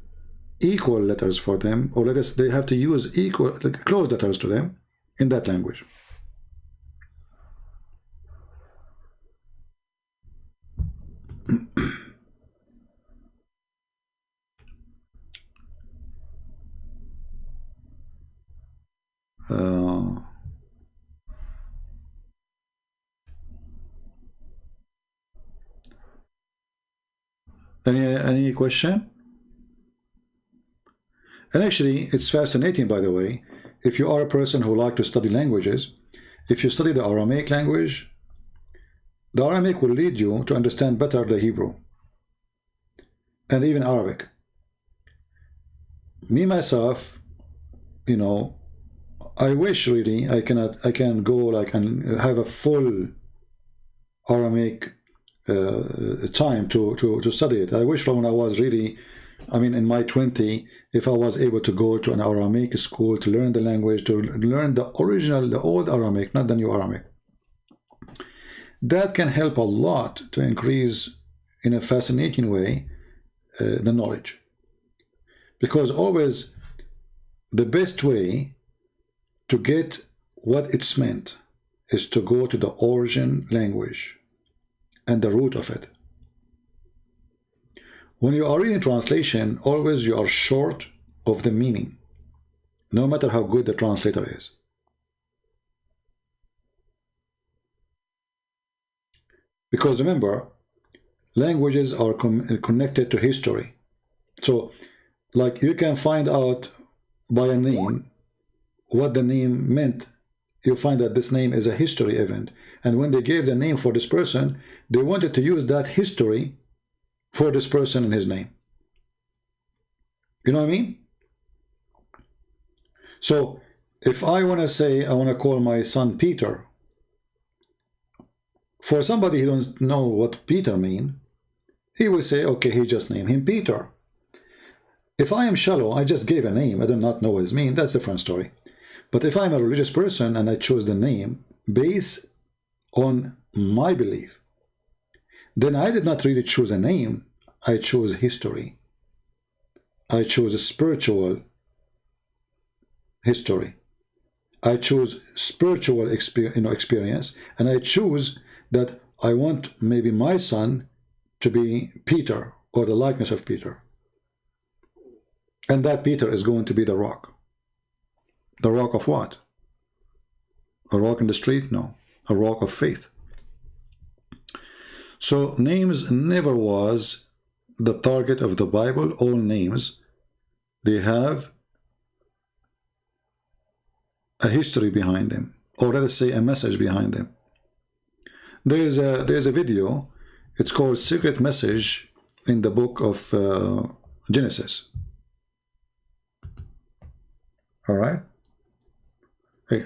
equal letters for them, or they have to use equal, close letters to them in that language. Any question? And actually, it's fascinating, by the way, if you are a person who like to study languages, if you study the Aramaic language, The Aramaic will lead you to understand better the Hebrew and even Arabic. Me myself, you know, I wish really I can go like and have a full Aramaic time to study it. I wish when I was really, I mean, in my 20, if I was able to go to an Aramaic school to learn the language, to learn the original, the old Aramaic, not the new Aramaic. That can help a lot to increase in a fascinating way the knowledge. Because always the best way to get what it's meant is to go to the origin language and the root of it. When you are reading translation, always you are short of the meaning, no matter how good the translator is. Because remember, languages are connected to history. So, like you can find out by a name what the name meant. You find that this name is a history event. And when they gave the name for this person, they wanted to use that history for this person and his name. You know what I mean? So, if I want to say, I want to call my son Peter, for somebody who doesn't know what Peter means, he will say, okay, he just named him Peter. If I am shallow, I just gave a name, I do not know what it means, that's a different story. But if I'm a religious person and I chose the name based on my belief, then I did not really choose a name, I chose history. I chose a spiritual history. I chose spiritual experience, and I choose that I want maybe my son to be Peter or the likeness of Peter. And that Peter is going to be the rock. The rock of what? A rock in the street? No. A rock of faith. So names never was the target of the Bible. All names, they have a history behind them, or let us say a message behind them. There's a video, it's called Secret Message in the book of Genesis. All right.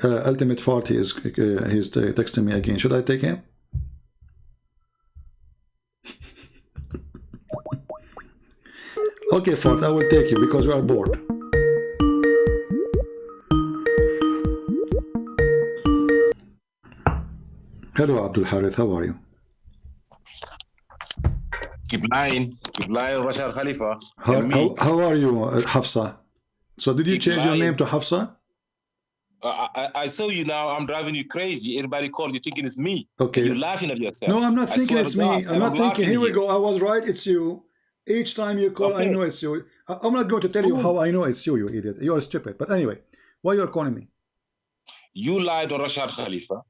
Ultimate Faulty is he's texting me again. Should I take him? Okay, Fault, I will take you because we are bored. Hello, Abdul Harith, how are you? Keep lying, Rashad Khalifa. How are you, Hafsa? So did you change your name to Hafsa? I saw you now. I'm driving you crazy. Everybody called you thinking it's me. Okay. And you're laughing at yourself. No, I'm not thinking it's me. I'm not thinking, here we go. I was right, it's you. Each time you call, I know it's you. I'm not going to tell you how I know it's you, you idiot. You're stupid. But anyway, why you're calling me? You lied on Rashad Khalifa.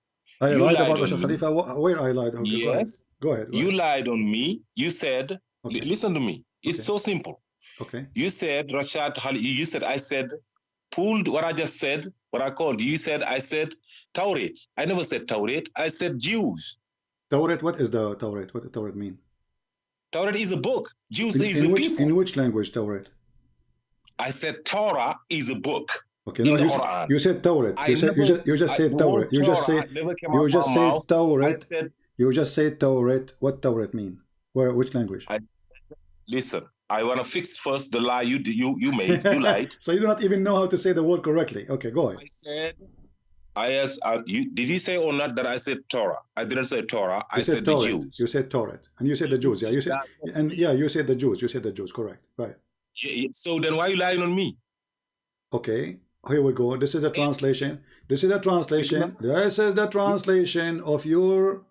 I lied about Rashad Khalifa? Where I lied? Okay, yes. Go ahead. You lied on me. You said, listen to me. It's so simple. Okay. You said Rashad Khalifa. You said, I said, pulled what I just said, what I called you. You said, I said Tauret. I never said Tauret. I said Jews. Tauret, what is the Tauret? What does Tauret mean? Tauret is a book. Jews is a people. In which language, Tauret? I said Torah is a book. Okay, no, you said Tauret. You just said Tauret. You just said Tauret. You just said Tauret. What Tauret mean? Which language? Listen, I want to fix first the lie you made. You lied. So you do not even know how to say the word correctly. Okay, go ahead. I said, did you say or not that I said Torah? I didn't say Torah. I said the Jews. You said Tauret, and you said the Jews. Yeah, you said, and yeah, you said the Jews. You said the Jews. Correct. Right. So then why are you lying on me? Okay. Here we go. This is a translation. This is a translation. This is the translation of your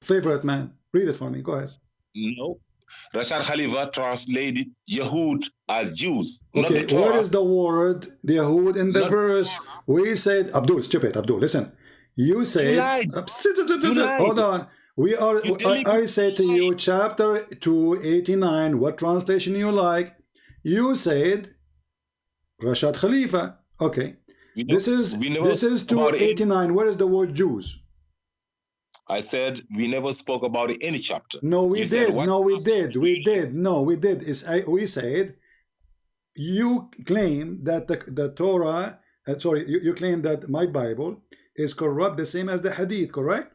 favorite man. Read it for me. Go ahead. No. Rashad Khalifa translated Yahud as Jews. Okay, what is the word Yahud in the verse? Torah. We said, Abdul, stupid, Abdul, listen. You said, hold on. I said to you, chapter 289, what translation you like? You said, Rashad Khalifa. Okay. This is 289. Where is the word Jews? I said we never spoke about any chapter. No, we You did. said, what No, we did. We did. No, we did. We said you claim that the Torah, sorry, you claim that my Bible is corrupt, the same as the Hadith, correct?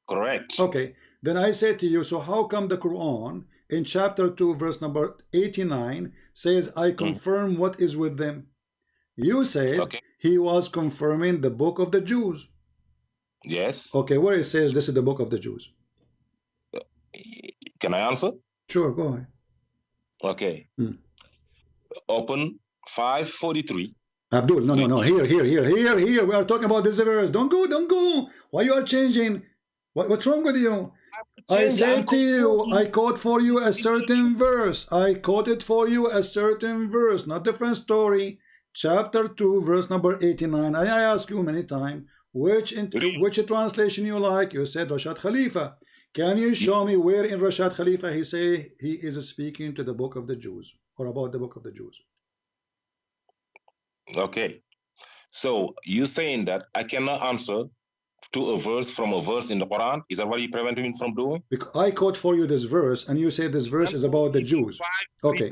Correct. Okay. Then I say to you, so how come the Quran in chapter 2, verse number 89 says, I confirm what is with them? You said he was confirming the book of the Jews. Yes. Okay, where it says this is the book of the Jews. Can I answer? Sure, go ahead. Okay. Open 543. Abdul, no. Here. We are talking about this verse. Don't go. Why you are changing? What's wrong with you? I said to you, I quote for you a certain verse. I quoted for you a certain verse, not different story. Chapter 2, verse number 89. I asked you many times, which translation you like? You said Rashad Khalifa. Can you show me where in Rashad Khalifa he say he is speaking to the book of the Jews or about the book of the Jews? Okay. So you saying that I cannot answer to a verse from a verse in the Quran? Is that what you prevent me from doing? Because I quote for you this verse, and you say this verse is about the Jews. Okay.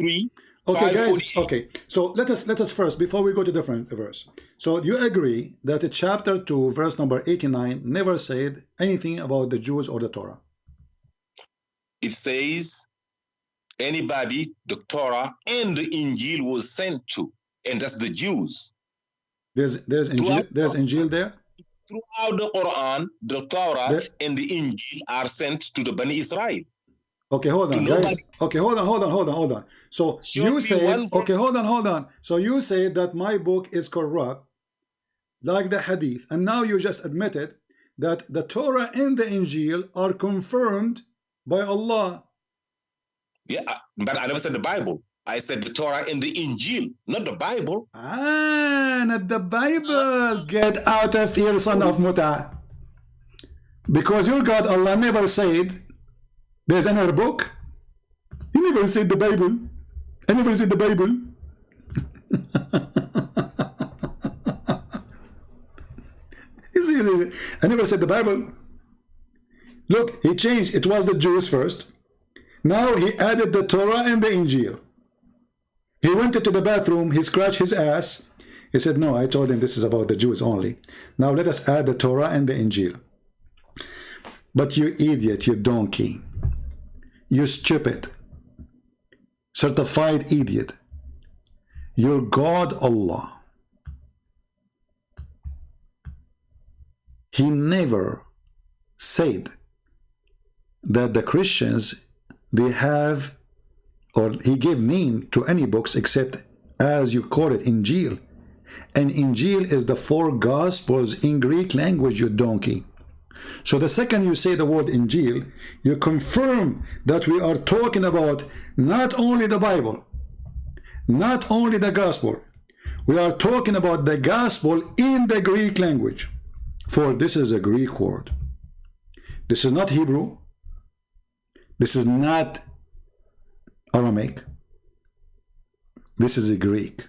Okay, guys. Okay. So let us first, before we go to different verse. So you agree that chapter 2, verse number 89 never said anything about the Jews or the Torah? It says anybody the Torah and the Injil was sent to, and that's the Jews. There's Injil there? Throughout the Quran, the Torah and the Injil are sent to the Bani Israel. Okay, hold on, guys. Okay, hold on. So you say, okay, hold on. So you say that my book is corrupt, like the Hadith, and now you just admitted that the Torah and the Injil are confirmed by Allah. Yeah, but I never said the Bible. I said the Torah and the Injil, not the Bible. Not the Bible. Get out of here, son of Muta. Because your God, Allah, never said there's another book. He never said the Bible. I never said the Bible. I never said the Bible. Look, he changed. It was the Jews first. Now he added the Torah and the Injil. He went into the bathroom, he scratched his ass. He said, no, I told him this is about the Jews only. Now let us add the Torah and the Injil. But you idiot, you donkey, you stupid, certified idiot, your God Allah, He never said that the Christians, they have, or He gave name to any books except, as you call it, Injil. And Injil is the 4 Gospels in Greek language, you donkey. So the second you say the word Injil, you confirm that we are talking about not only the Bible, not only the Gospel, we are talking about the Gospel in the Greek language. For this is a Greek word. This is not Hebrew. This is not Aramaic. This is a Greek.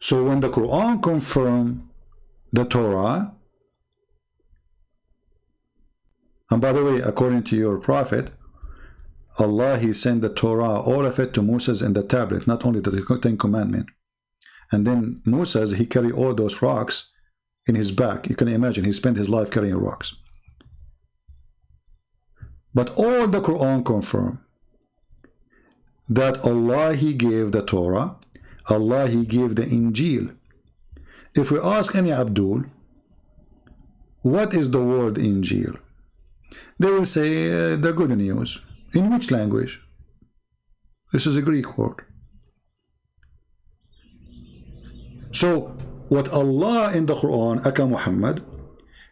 So when the Quran confirmed the Torah, and by the way, according to your prophet, Allah, He sent the Torah, all of it to Moses in the tablet, not only the 10 Commandments. And then Moses, he carried all those rocks in his back. You can imagine, he spent his life carrying rocks. But all the Quran confirmed that Allah, He gave the Torah, Allah, He gave the Injil. If we ask any Abdul, what is the word Injil? They will say the good news. In which language? This is a Greek word. So what Allah in the Quran, Aka Muhammad,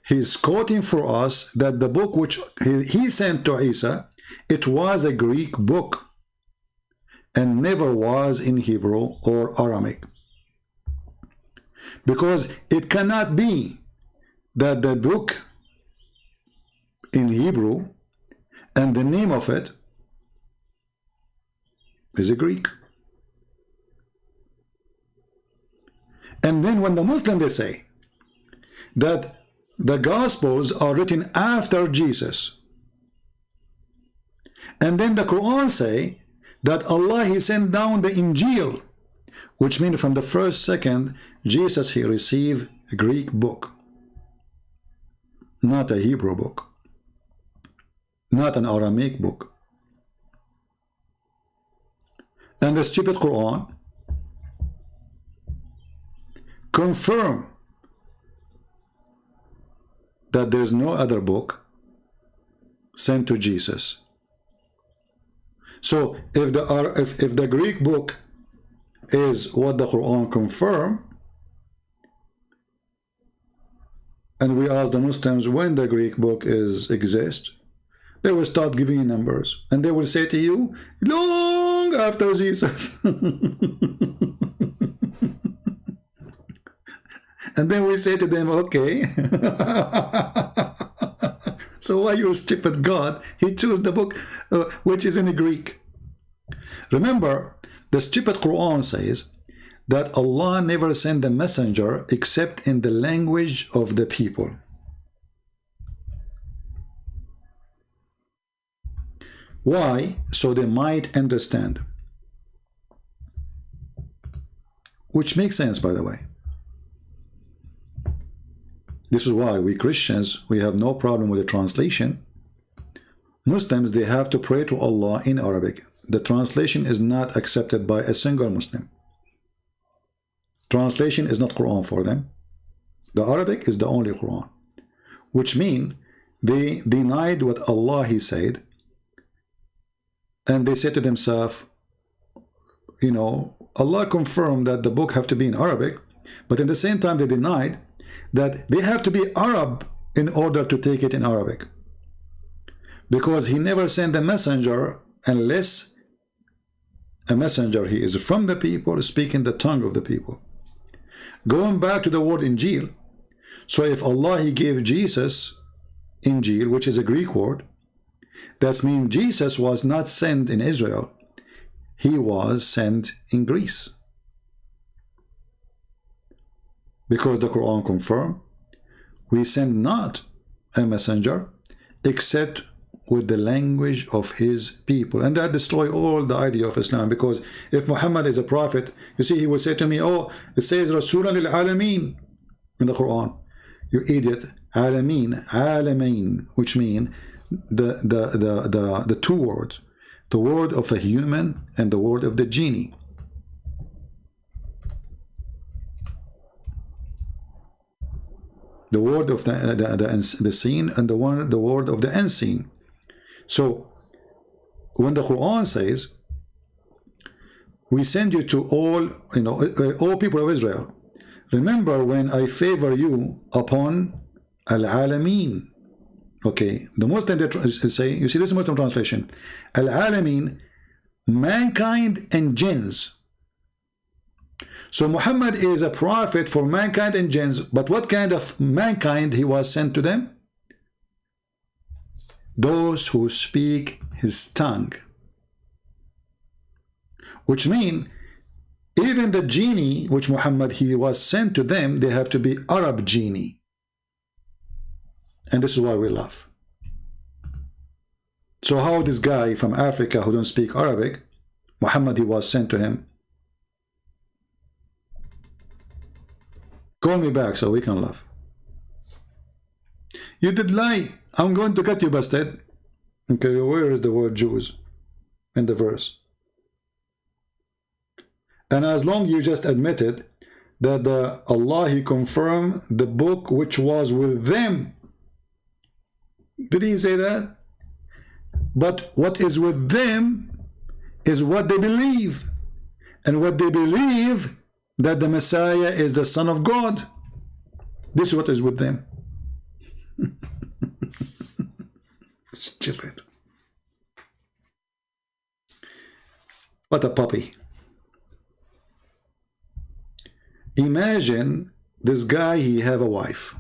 He's quoting for us that the book which he sent to Isa, it was a Greek book and never was in Hebrew or Aramaic. Because it cannot be that the book in Hebrew and the name of it is a Greek. And then when the Muslims, they say that the Gospels are written after Jesus, and then the Quran say that Allah, He sent down the Injil, which means from the first second, Jesus, He received a Greek book, not a Hebrew book, not an Aramaic book. And the stupid Quran confirm that there is no other book sent to Jesus. So if the Greek book is what the Quran confirm, and we ask the Muslims when the Greek book exists, they will start giving you numbers, and they will say to you, long after Jesus. And then we say to them, okay, so why you stupid God? He chose the book which is in the Greek. Remember, the stupid Quran says that Allah never sent a messenger except in the language of the people. Why? So they might understand. Which makes sense, by the way. This is why we Christians, we have no problem with the translation. Muslims, they have to pray to Allah in Arabic. The translation is not accepted by a single Muslim. Translation is not Quran for them. The Arabic is the only Quran. Which means they denied what Allah, He said. And they said to themselves, you know, Allah confirmed that the book have to be in Arabic, but at the same time they denied that they have to be Arab in order to take it in Arabic, because He never sent a messenger unless a messenger, he is from the people, speaking the tongue of the people. Going back to the word Injil, so if Allah, He gave Jesus Injil, which is a Greek word, that means Jesus was not sent in Israel, He was sent in Greece. Because the Quran confirmed, we send not a messenger except with the language of his people. And that destroy all the idea of Islam, because if Muhammad is a prophet, you see, he will say to me, oh, it says Rasulan lil Alameen in the Quran. You idiot. Alameen, Alameen, which mean the two words, the word of a human and the word of the genie. The word of the seen and the word of the unseen. So when the Quran says, we send you to all, all people of Israel, remember when I favor you upon al-alameen. Okay, the Muslim say, you see, this is Muslim translation, al-alameen, mankind and jinns. So Muhammad is a prophet for mankind and jinns, but what kind of mankind he was sent to them? Those who speak his tongue. Which means, even the genie which Muhammad, he was sent to them, they have to be Arab genie. And this is why we laugh. So how this guy from Africa who don't speak Arabic, Muhammad, he was sent to him. Call me back so we can laugh. You did lie. I'm going to cut you, bastard. Okay, where is the word Jews in the verse? And as long you just admitted that Allah, He confirmed the book which was with them. Did He say that? But what is with them is what they believe. And what they believe, that the Messiah is the Son of God. This is what is with them. Stupid. What a puppy. Imagine this guy, he have a wife.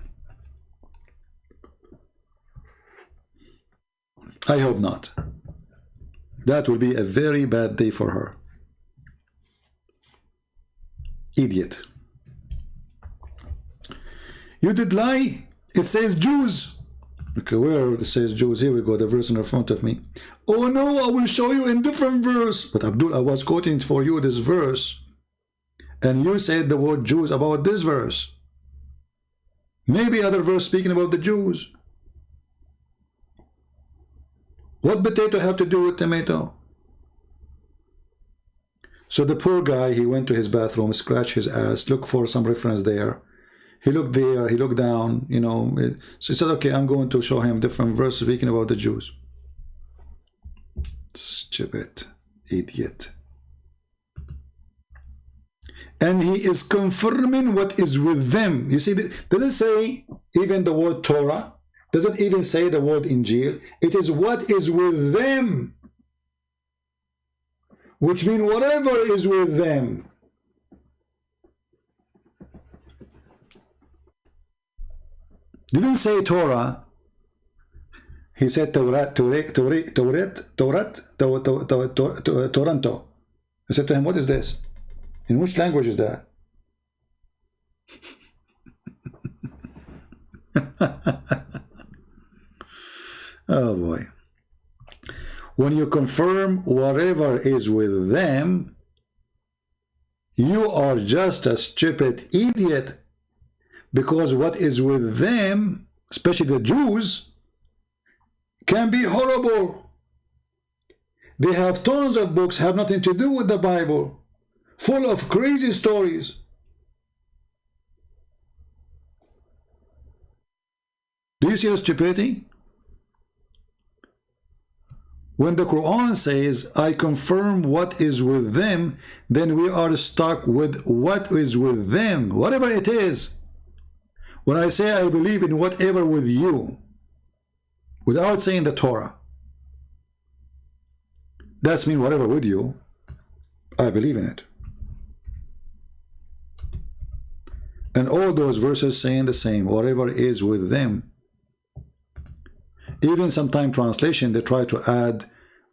I hope not. That will be a very bad day for her. Idiot. You did lie. It says Jews. Okay, where it says Jews? Here we go, the verse in front of me. Oh no, I will show you in different verse. But Abdul, I was quoting for you this verse, and you said the word Jews about this verse. Maybe other verse speaking about the Jews. What potato have to do with tomato? So the poor guy, he went to his bathroom, scratched his ass, looked for some reference there. He looked there, he looked down, you know. So he said, okay, I'm going to show him different verse speaking about the Jews. Stupid idiot. And he is confirming what is with them. You see, does it say even the word Torah? Does it even say the word Injil? It is what is with them. Which means whatever is with them. Didn't say Torah. He said Toronto. I said to him, what is this? In which language is that? Oh boy. When you confirm whatever is with them, you are just a stupid idiot. Because what is with them, especially the Jews, can be horrible. They have tons of books, have nothing to do with the Bible, full of crazy stories. Do you see the stupidity? When the Quran says, I confirm what is with them, then we are stuck with what is with them, whatever it is. When I say I believe in whatever with you, without saying the Torah, that's mean whatever with you, I believe in it. And all those verses saying the same, whatever is with them. Even sometimes translation, they try to add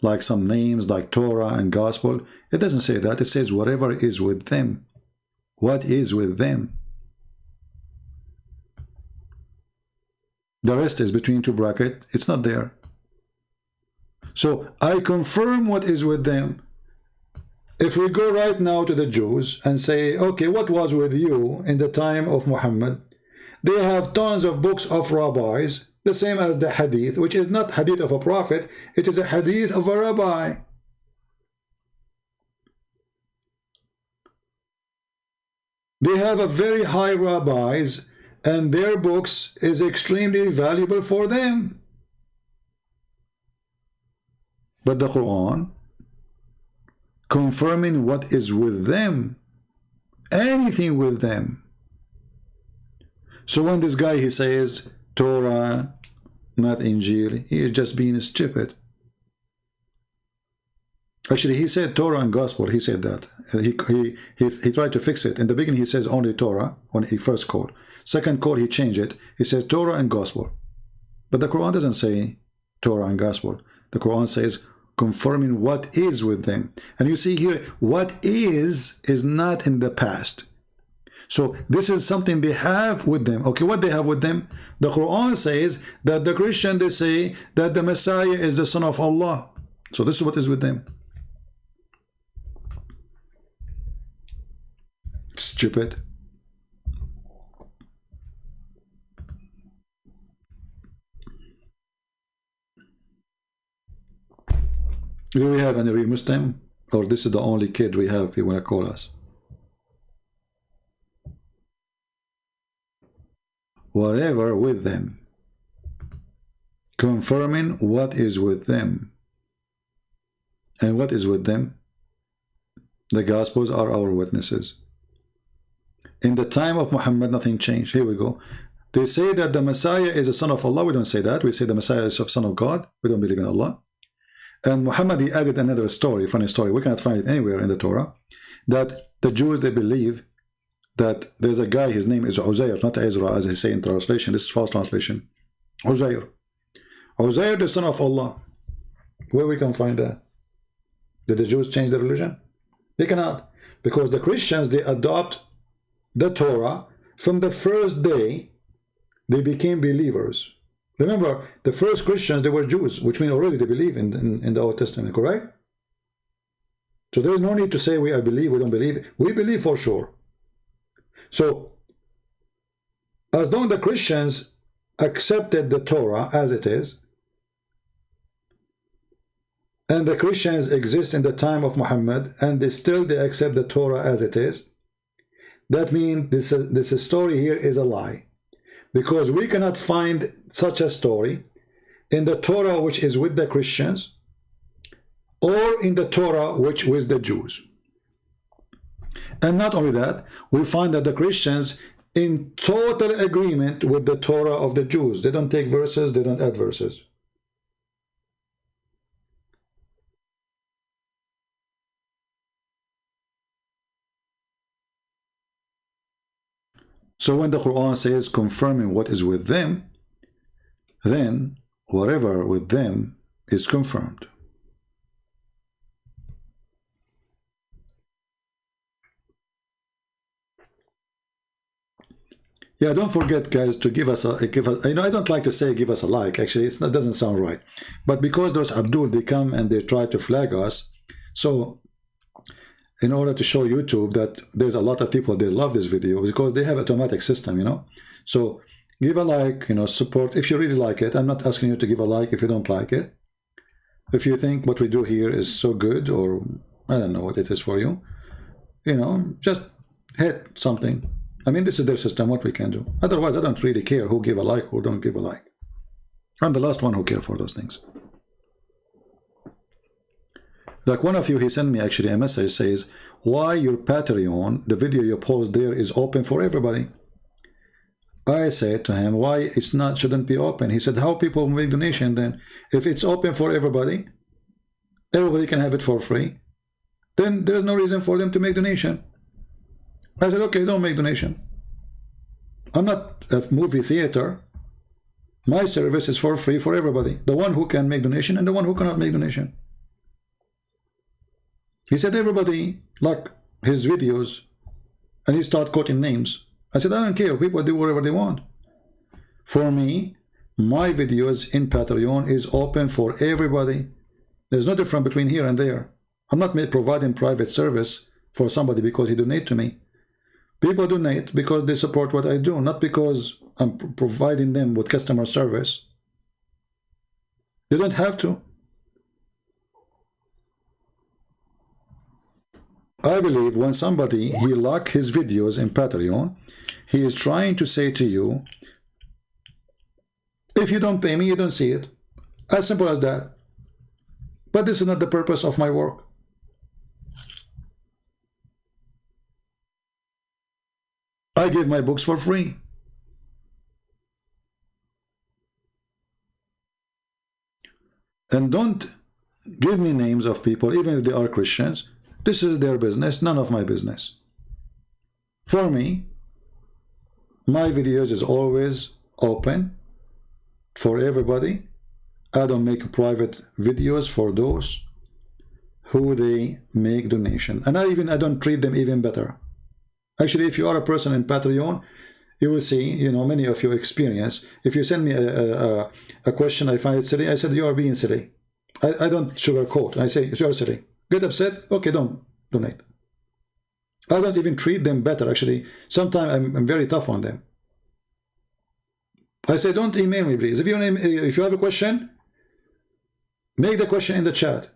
like some names like Torah and Gospel. It doesn't say that. It says whatever is with them. What is with them? The rest is between two brackets. It's not there. So I confirm what is with them. If we go right now to the Jews and say, okay, what was with you in the time of Muhammad? They have tons of books of rabbis, the same as the hadith, which is not hadith of a prophet, it is a hadith of a rabbi. They have a very high rabbis, and their books is extremely valuable for them. But the Quran, confirming what is with them, anything with them. So when this guy, he says, Torah, not Injil, he is just being stupid. Actually, he said Torah and Gospel, he said that. He tried to fix it. In the beginning, he says only Torah, when he first called. Second call, he changed it. He says Torah and Gospel. But the Quran doesn't say Torah and Gospel. The Quran says confirming what is with them. And you see here, what is not in the past. So this is something they have with them. Okay, what they have with them? The Quran says that the Christian, they say that the Messiah is the Son of Allah. So this is what is with them. Stupid. Do we have any real Muslim? Or this is the only kid we have, if you want to call us? Whatever with them. Confirming what is with them. And what is with them? The Gospels are our witnesses. In the time of Muhammad, nothing changed. Here we go. They say that the Messiah is a son of Allah. We don't say that. We say the Messiah is a son of God. We don't believe in Allah. And Muhammad, he added another story, funny story. We cannot find it anywhere in the Torah. That the Jews, they believe that there's a guy, his name is Uzair, not Ezra, as they say in translation. This is false translation. Uzair. Uzair, the son of Allah. Where we can find that? Did the Jews change their religion? They cannot. Because the Christians, they adopt the Torah from the first day they became believers. Remember, the first Christians, they were Jews, which means already they believe in the Old Testament, correct? So there's no need to say I believe, we don't believe. We believe for sure. So, as long as the Christians accepted the Torah as it is, and the Christians exist in the time of Muhammad, and they accept the Torah as it is, that means this story here is a lie. Because we cannot find such a story in the Torah which is with the Christians, or in the Torah which with the Jews. And not only that, we find that the Christians in total agreement with the Torah of the Jews. They don't take verses, they don't add verses. So when the Quran says confirming what is with them, then whatever with them is confirmed. Yeah, don't forget, guys, to give us I don't like to say give us a like. Actually, it doesn't sound right. But because those Abdul, they come and they try to flag us, so in order to show YouTube that there's a lot of people, they love this video because they have automatic system, you know. So give a like, you know, support if you really like it. I'm not asking you to give a like if you don't like it. If you think what we do here is so good, or I don't know what it is for you, you know, just hit something. I mean, this is their system, what we can do. Otherwise, I don't really care who give a like or don't give a like. I'm the last one who care for those things. Like one of you, he sent me actually a message, says, why your Patreon, the video you post there is open for everybody? I said to him, why it's not, shouldn't be open? He said, how people make donation then? If it's open for everybody can have it for free, then there's no reason for them to make donation. I said, okay, don't make donation. I'm not a movie theater. My service is for free for everybody. The one who can make donation and the one who cannot make donation. He said everybody like his videos, and he started quoting names. I said, I don't care. People do whatever they want. For me, my videos in Patreon is open for everybody. There's no difference between here and there. I'm not providing private service for somebody because he donate to me. People donate because they support what I do, not because I'm providing them with customer service. They don't have to. I believe when somebody, he like his videos in Patreon, he is trying to say to you, if you don't pay me, you don't see it. As simple as that. But this is not the purpose of my work. I give my books for free. And don't give me names of people, even if they are Christians. This is their business, none of my business. For me, my videos is always open for everybody. I don't make private videos for those who they make donation. And I don't treat them even better. Actually, if you are a person in Patreon, you will see, you know, many of your experience. If you send me a question, I find it silly, I said, you are being silly. I don't sugarcoat. I say, you are silly. Get upset? Okay, don't donate. I don't even treat them better, actually. Sometimes I'm very tough on them. I say, don't email me, please. If you have a question, make the question in the chat.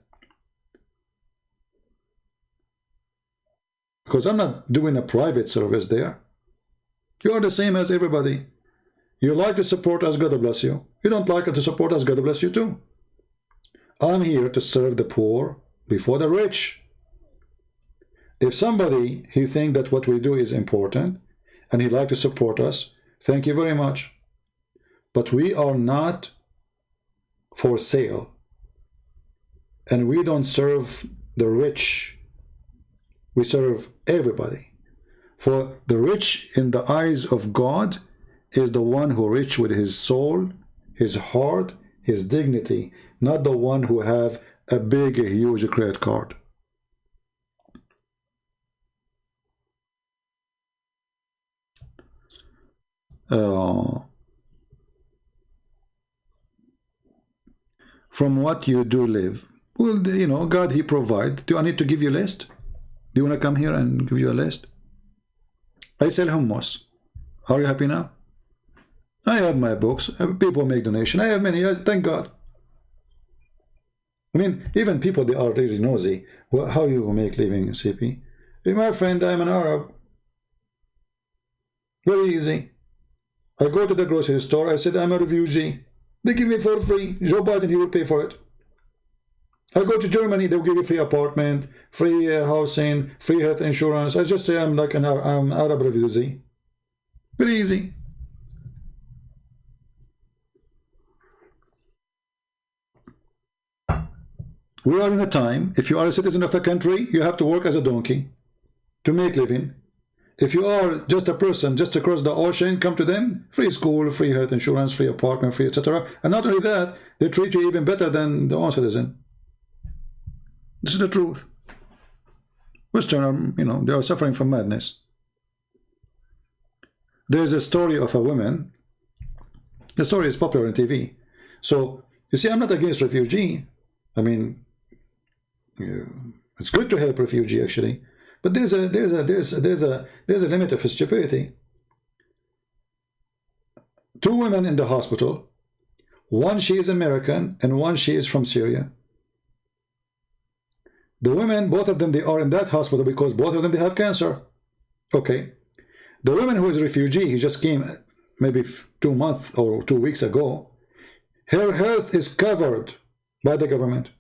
Because I'm not doing a private service there. You are the same as everybody. You like to support us, God bless you. You don't like to support us, God bless you too. I'm here to serve the poor before the rich. If somebody, he think that what we do is important, and he like to support us, thank you very much. But we are not for sale. And we don't serve the rich. We serve everybody. For the rich in the eyes of God is the one who rich with his soul, his heart, his dignity, not the one who have a big, huge credit card. from what you do live. Well, you know, God, He provide. Do I need to give you a list? Do you want to come here and give you a list? I sell hummus. Are you happy now? I have my books. People make donation. I have many. Thank God. I mean, even people, they are really nosy. Well, how you make living, CP? Hey, my friend, I'm an Arab. Very easy. I go to the grocery store. I said, I'm a refugee. They give me for free. Joe Biden, he will pay for it. I go to Germany. They'll give you free apartment, free housing, free health insurance. I just say I'm like an Arab refugee. Very easy. We are in a time, if you are a citizen of a country, you have to work as a donkey to make living. If you are just a person just across the ocean, come to them, free school, free health insurance, free apartment, free etc. And not only that, they treat you even better than the own citizen. This is the truth. Western, you know, they are suffering from madness. There's a story of a woman. The story is popular on TV. So, you see, I'm not against refugee. I mean, it's good to help refugee actually, but there's a limit of stupidity. 2 women in the hospital, one she is American and one she is from Syria. The women, both of them, they are in that hospital because both of them they have cancer. Okay, the woman who is a refugee, he just came maybe 2 months or 2 weeks ago. Her health is covered by the government.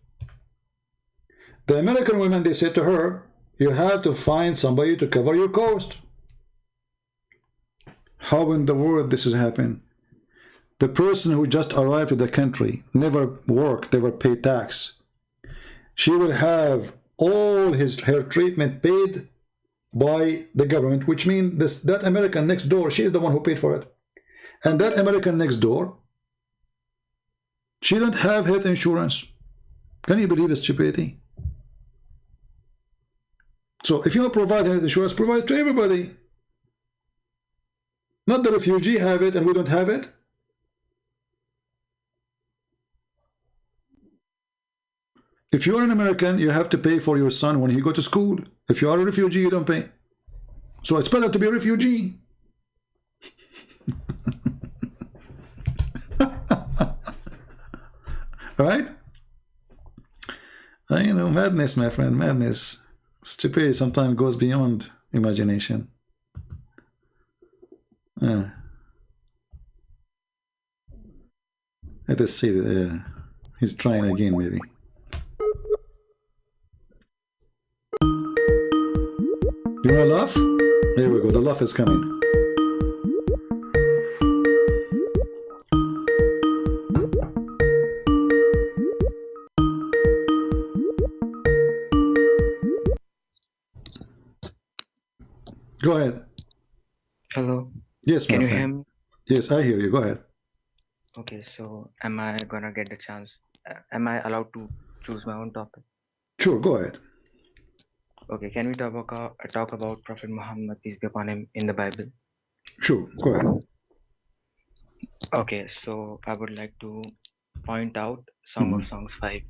The American women, they said to her, you have to find somebody to cover your cost. How in the world this has happened? The person who just arrived to the country, never worked, never paid tax, she will have all her treatment paid by the government, which means that American next door, she is the one who paid for it. And that American next door, she don't have health insurance. Can you believe the stupidity? So if you provide health insurance, provide it to everybody. Not the refugee have it and we don't have it. If you are an American, you have to pay for your son when he go to school. If you are a refugee, you don't pay. So it's better to be a refugee. Right? You know, madness, my friend, madness. Stupidity sometimes goes beyond imagination. Let us see. He's trying again, maybe. You want to laugh? Here we go. The laugh is coming. Go ahead. Hello. Yes, my Can you friend. hear me? Yes, I hear you. Go ahead. Okay, so am I gonna get the chance? Am I allowed to choose my own topic? Sure, go ahead. Okay, can we talk about Prophet Muhammad, peace be upon him, in the Bible? Sure, go ahead. Okay, so I would like to point out Song of Songs 5.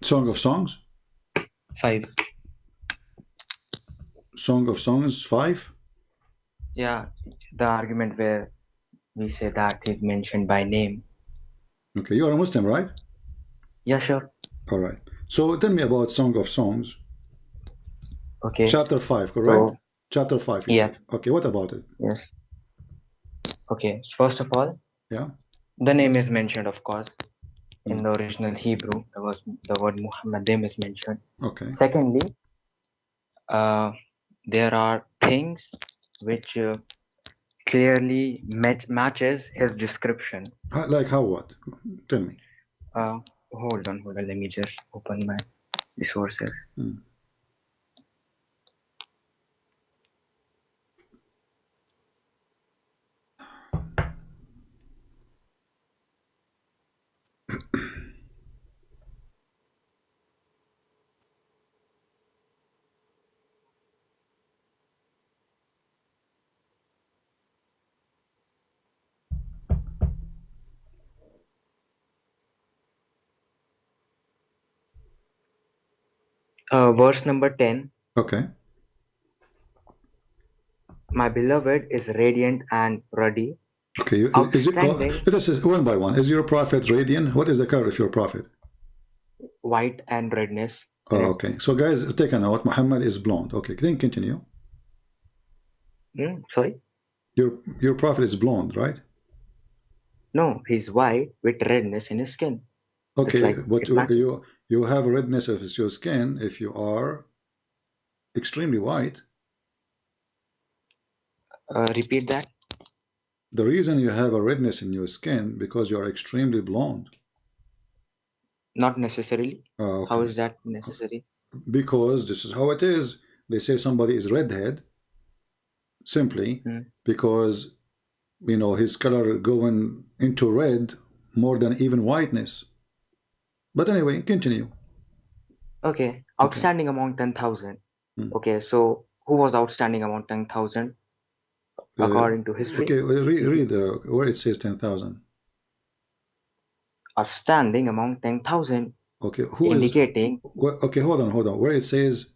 Song of Songs? 5. Song of Songs 5? Yeah, the argument where we say that he's mentioned by name. Okay, you are a Muslim, right? Yeah, sure. All right. So tell me about Song of Songs. Okay. Chapter 5, correct? So, Chapter 5, you yes. said. Okay, what about it? Yes. Okay, so first of all, yeah, the name is mentioned, of course. In the original Hebrew, the word Muhammadim is mentioned. Okay. Secondly, there are things which clearly matches his description. Like how what? Tell me. Hold on. Let me just open my resources. Verse number 10. Okay. My beloved is radiant and ruddy. Okay. Outstanding. Let us say one by one. Is your prophet radiant? What is the color of your prophet? White and redness. Oh, okay. So guys, take a note. Muhammad is blonde. Okay. Then continue. Sorry? Your prophet is blonde, right? No, he's white with redness in his skin. Okay, like but you have redness of your skin if you are extremely white. Repeat that. The reason you have a redness in your skin because you are extremely blonde. Not necessarily. Okay. How is that necessary? Because this is how it is. They say somebody is redhead simply because you know his color going into red more than even whiteness. But anyway, continue. Okay. Outstanding among 10,000. Okay, so who was outstanding among 10,000 according to history? Okay, read where it says 10,000. Outstanding among 10,000. Okay, who indicating? Okay, hold on. Where it says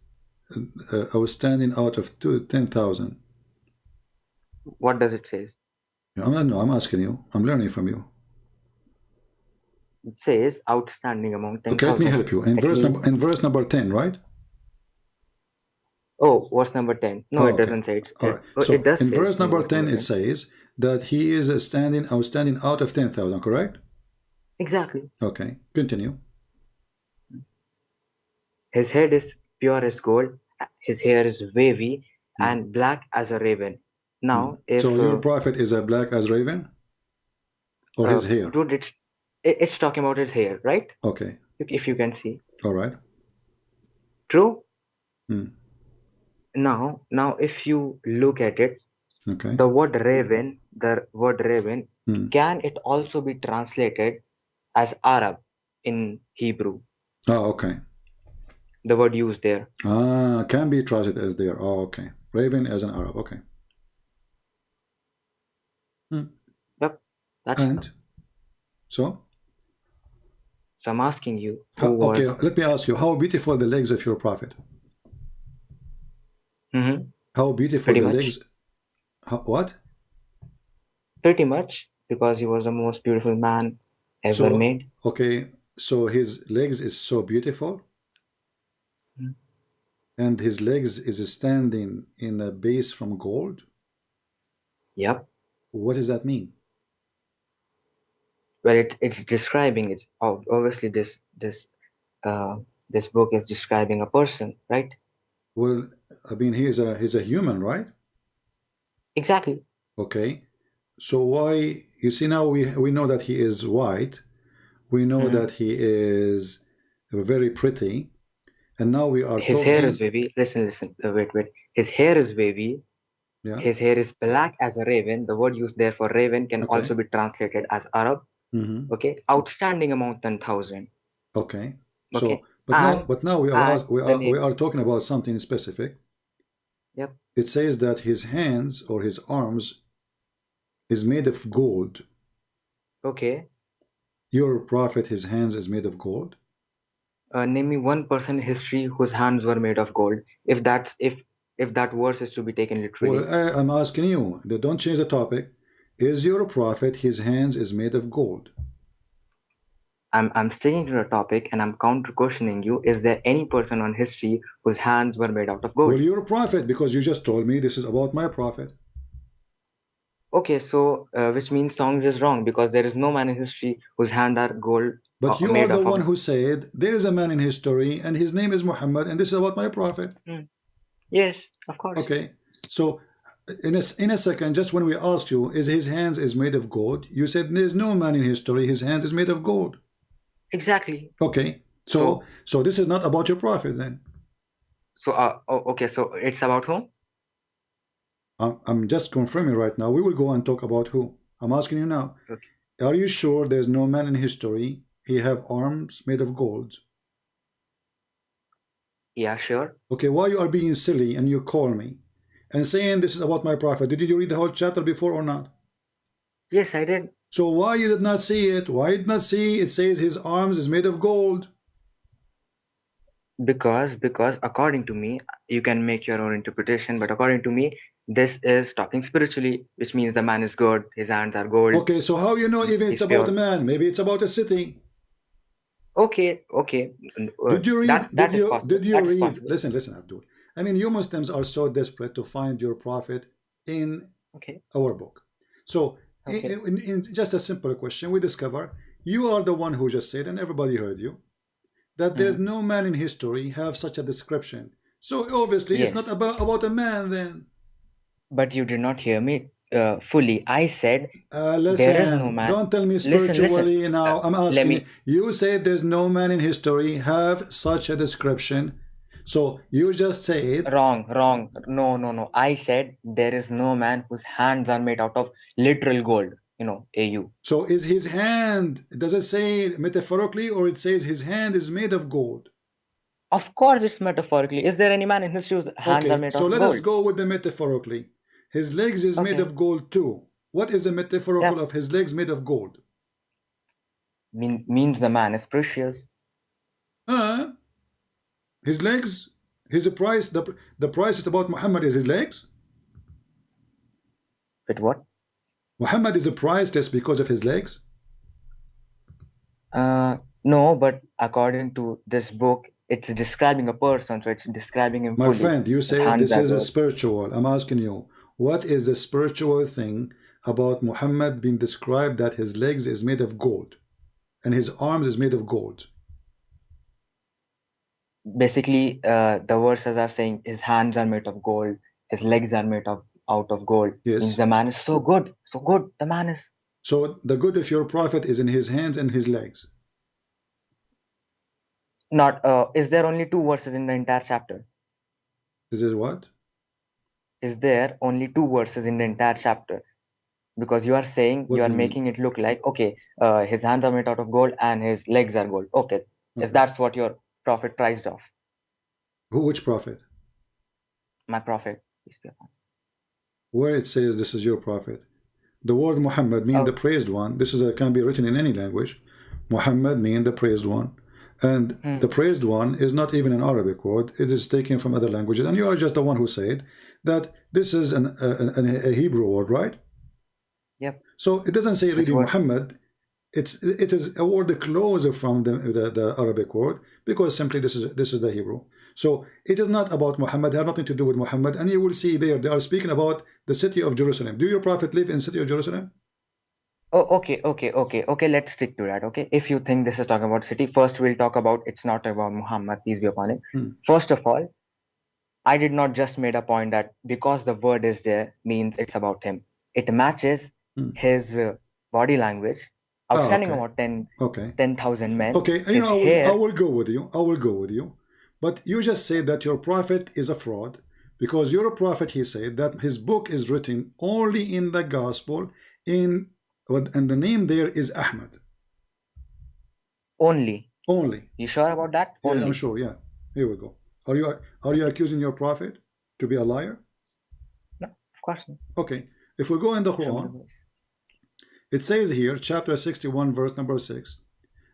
outstanding out of 10,000. What does it say? I'm asking you. I'm learning from you. It says outstanding among 10,000. Okay, let me help you. In verse number 10, right? Oh, verse number 10. No, it doesn't say it. All right. So it does in verse number 10, it says that he is outstanding out of 10,000, correct? Exactly. Okay, continue. His head is pure as gold. His hair is wavy and black as a raven. Now, if so your prophet is a black as raven, or his hair? Dude, it's talking about his hair, right? Okay. If you can see. All right. True. Now, if you look at it, okay, the word raven, can it also be translated as Arab in Hebrew? Oh, okay. The word used there. Can be translated as there. Oh, okay. Raven as an Arab. Okay. Yep. And so I'm asking you. Okay, let me ask you. How beautiful the legs of your prophet? How beautiful Pretty the much. legs? What? Pretty much, because he was the most beautiful man ever made. Okay, so his legs is so beautiful, and his legs is standing in a base from gold. Yep. What does that mean? Well, it's describing it. Obviously, this book is describing a person, right? Well, I mean, he's a human, right? Exactly. Okay, so why? You see, now we know that he is white. We know that he is very pretty, and now we are. His hair is wavy. Listen. Wait. His hair is wavy. Yeah. His hair is black as a raven. The word used there for raven can also be translated as Arab. Okay. Outstanding among 10,000. Okay. Okay. So, but now we are talking about something specific. Yep. It says that his hands or his arms is made of gold. Okay. Your prophet, his hands is made of gold. Name me one person in history whose hands were made of gold. If that verse is to be taken literally. Well, I'm asking you. Don't change the topic. Is your prophet, his hands is made of gold? I'm sticking to the topic and I'm counter questioning you. Is there any person on history whose hands were made out of gold? Well, you're a prophet because you just told me this is about my prophet. Okay, so which means songs is wrong because there is no man in history whose hands are gold. But you are the one who said there is a man in history and his name is Muhammad and this is about my prophet. Yes, of course. Okay, so in a second, just when we asked you, is his hands is made of gold? You said there's no man in history, his hands is made of gold. Exactly. Okay, so this is not about your prophet then. So okay, so it's about whom? I'm just confirming right now. We will go and talk about who. I'm asking you now. Okay. Are you sure there's no man in history he have arms made of gold? Yeah, sure. Okay, why you are being silly and you call me and saying this is about my prophet? Did you read the whole chapter before or not? Yes, I did. So why you did not see it? Why did not see it says his arms is made of gold? Because according to me, you can make your own interpretation, but according to me, this is talking spiritually, which means the man is good, his hands are gold. Okay, so how you know even it's about a man? Maybe it's about a city. Okay. Did you read? Did you read? Possible. Listen, Abdul. I mean, you Muslims are so desperate to find your prophet in our book. So, in just a simple question, we discover you are the one who just said, and everybody heard you, that there is no man in history have such a description. So obviously, it's not about a man then. But you did not hear me fully. I said listen, there is no man. Don't tell me spiritually now. I'm asking you. Said there's no man in history have such a description. So you just said wrong. No. I said there is no man whose hands are made out of literal gold. AU. So is his hand? Does it say metaphorically, or it says his hand is made of gold? Of course, it's metaphorically. Is there any man in history whose hands are made of gold? So let us go with the metaphorically. His legs is made of gold too. What is the metaphorical of his legs made of gold? Means the man is precious. His legs, his price, the price is about Muhammad is his legs? But what? Muhammad is a priceless because of his legs? No, but according to this book, it's describing a person, so it's describing him fully. My friend, you say this is a spiritual. I'm asking you, what is the spiritual thing about Muhammad being described that his legs is made of gold and his arms is made of gold? Basically, the verses are saying his hands are made of gold, his legs are made out of gold. Yes. Means the man is so good, the man is. So the good of your prophet is in his hands and his legs. Not, is there only 2 verses in the entire chapter? This is what? Is there only 2 verses in the entire chapter? Because you are saying, you are making it look like, okay, his hands are made out of gold and his legs are gold. Okay. Is that's what your prophet prized of? Which prophet? My prophet. Where it says this is your prophet. The word Muhammad means the praised one. This is can be written in any language. Muhammad means the praised one. And the praised one is not even an Arabic word. It is taken from other languages. And you are just the one who said that this is a Hebrew word, right? Yep. So it doesn't say really Muhammad. It is a word closer from the Arabic word, because simply this is the Hebrew. So it is not about Muhammad. It has nothing to do with Muhammad. And you will see there they are speaking about the city of Jerusalem. Do your prophet live in the city of Jerusalem? Oh, okay. Let's stick to that. Okay, if you think this is talking about city, first we'll talk about it's not about Muhammad, peace be upon him. First of all, I did not just made a point that because the word is there means it's about him. It matches his body language. Outstanding about 10,000 men. Okay, I will go with you. But you just said that your prophet is a fraud, because your prophet, he said that his book is written only in the gospel and the name there is Ahmed. Only. Only. You sure about that? Yeah, only. I'm sure. Yeah. Here we go. Are you accusing your prophet to be a liar? No, of course not. Okay. If we go in the Quran, it says here, chapter 61, verse number 6.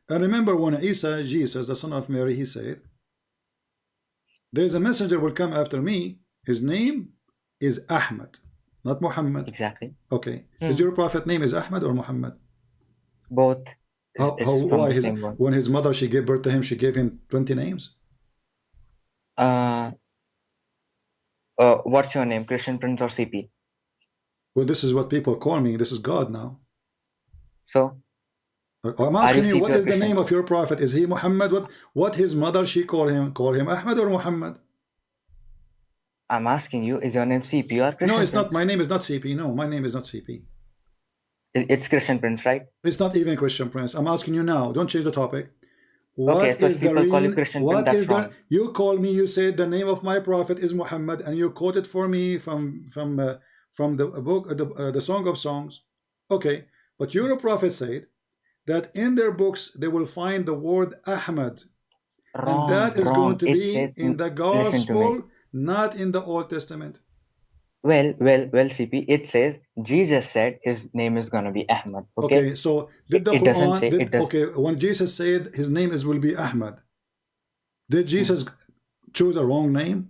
And remember when Isa, Jesus, the son of Mary, he said, there's a messenger will come after me. His name is Ahmed, not Muhammad. Exactly. Okay. Is your prophet name is Ahmed or Muhammad? Both. Why when his mother, she gave birth to him, she gave him 20 names? What's your name? Christian Prince or CP? Well, this is what people call me. This is God now. So? I'm asking you, what is the name of your prophet? Is he Muhammad? What his mother, she call him Ahmed or Muhammad? I'm asking you, is your name CP or Christian Prince? No, it's not. My name is not CP. No, my name is not CP. It's Christian Prince, right? It's not even Christian Prince. I'm asking you now. Don't change the topic. Okay, so if people call you Christian Prince, that's wrong. You call me, you said the name of my prophet is Muhammad, and you quoted for me from the book, the Song of Songs. Okay, but your prophet said that in their books they will find the word Ahmed, and that is going to be in the gospel, not in the Old Testament. Well, CP, it says Jesus said his name is going to be Ahmed. Okay, so did the Quran, when Jesus said his name will be Ahmed, Did Jesus choose a wrong name?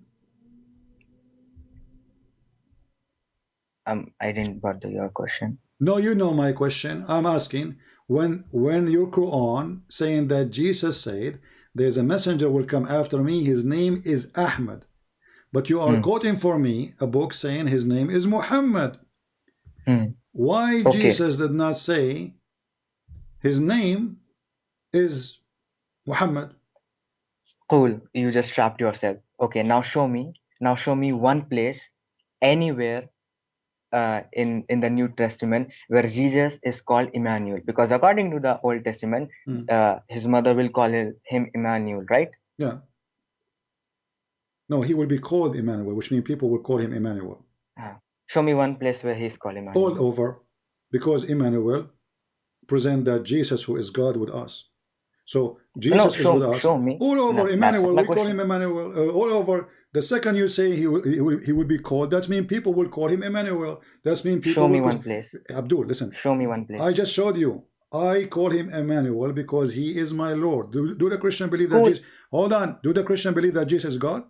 I didn't got your question. No, you know my question. I'm asking, when your Quran saying that Jesus said, there's a messenger will come after me, his name is Ahmed. But you are quoting for me a book saying his name is Muhammad. Why Jesus did not say his name is Muhammad? Cool, you just trapped yourself. Okay, now show me one place anywhere in the New Testament where Jesus is called Emmanuel, because according to the Old Testament, his mother will call him Emmanuel, right? Yeah. No, he will be called Emmanuel, which means people will call him Emmanuel. Show me one place where he's called Emmanuel. All over, because Emmanuel present that Jesus who is God with us. So Jesus is with us. Show me. All over Emmanuel, we call him Emmanuel. All over. The second you say he will be called, that means people will call him Emmanuel. That means people show me will one place. Abdul, listen. Show me one place. I just showed you. I call him Emmanuel because he is my Lord. Do the Christian believe that Jesus? Hold on. Do the Christian believe that Jesus is God?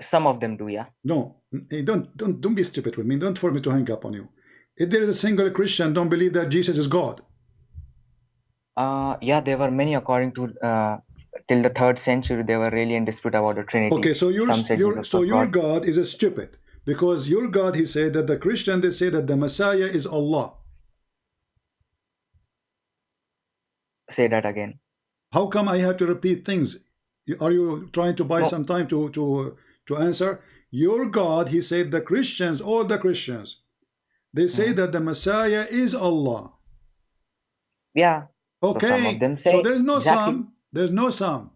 Some of them do, yeah. No, don't be stupid with me. Don't for me to hang up on you. If there is a single Christian don't believe that Jesus is God. Yeah, there were many according to till the 3rd century. They were really in dispute about the Trinity. Okay, so your God is a stupid, because your God, he said that the Christian, they say that the Messiah is Allah. Say that again. How come I have to repeat things? Are you trying to buy some time to answer? Your God, he said the Christians, all the Christians, they say that the Messiah is Allah. Yeah. Okay. So some of them say so there's no exactly. some. There's no some.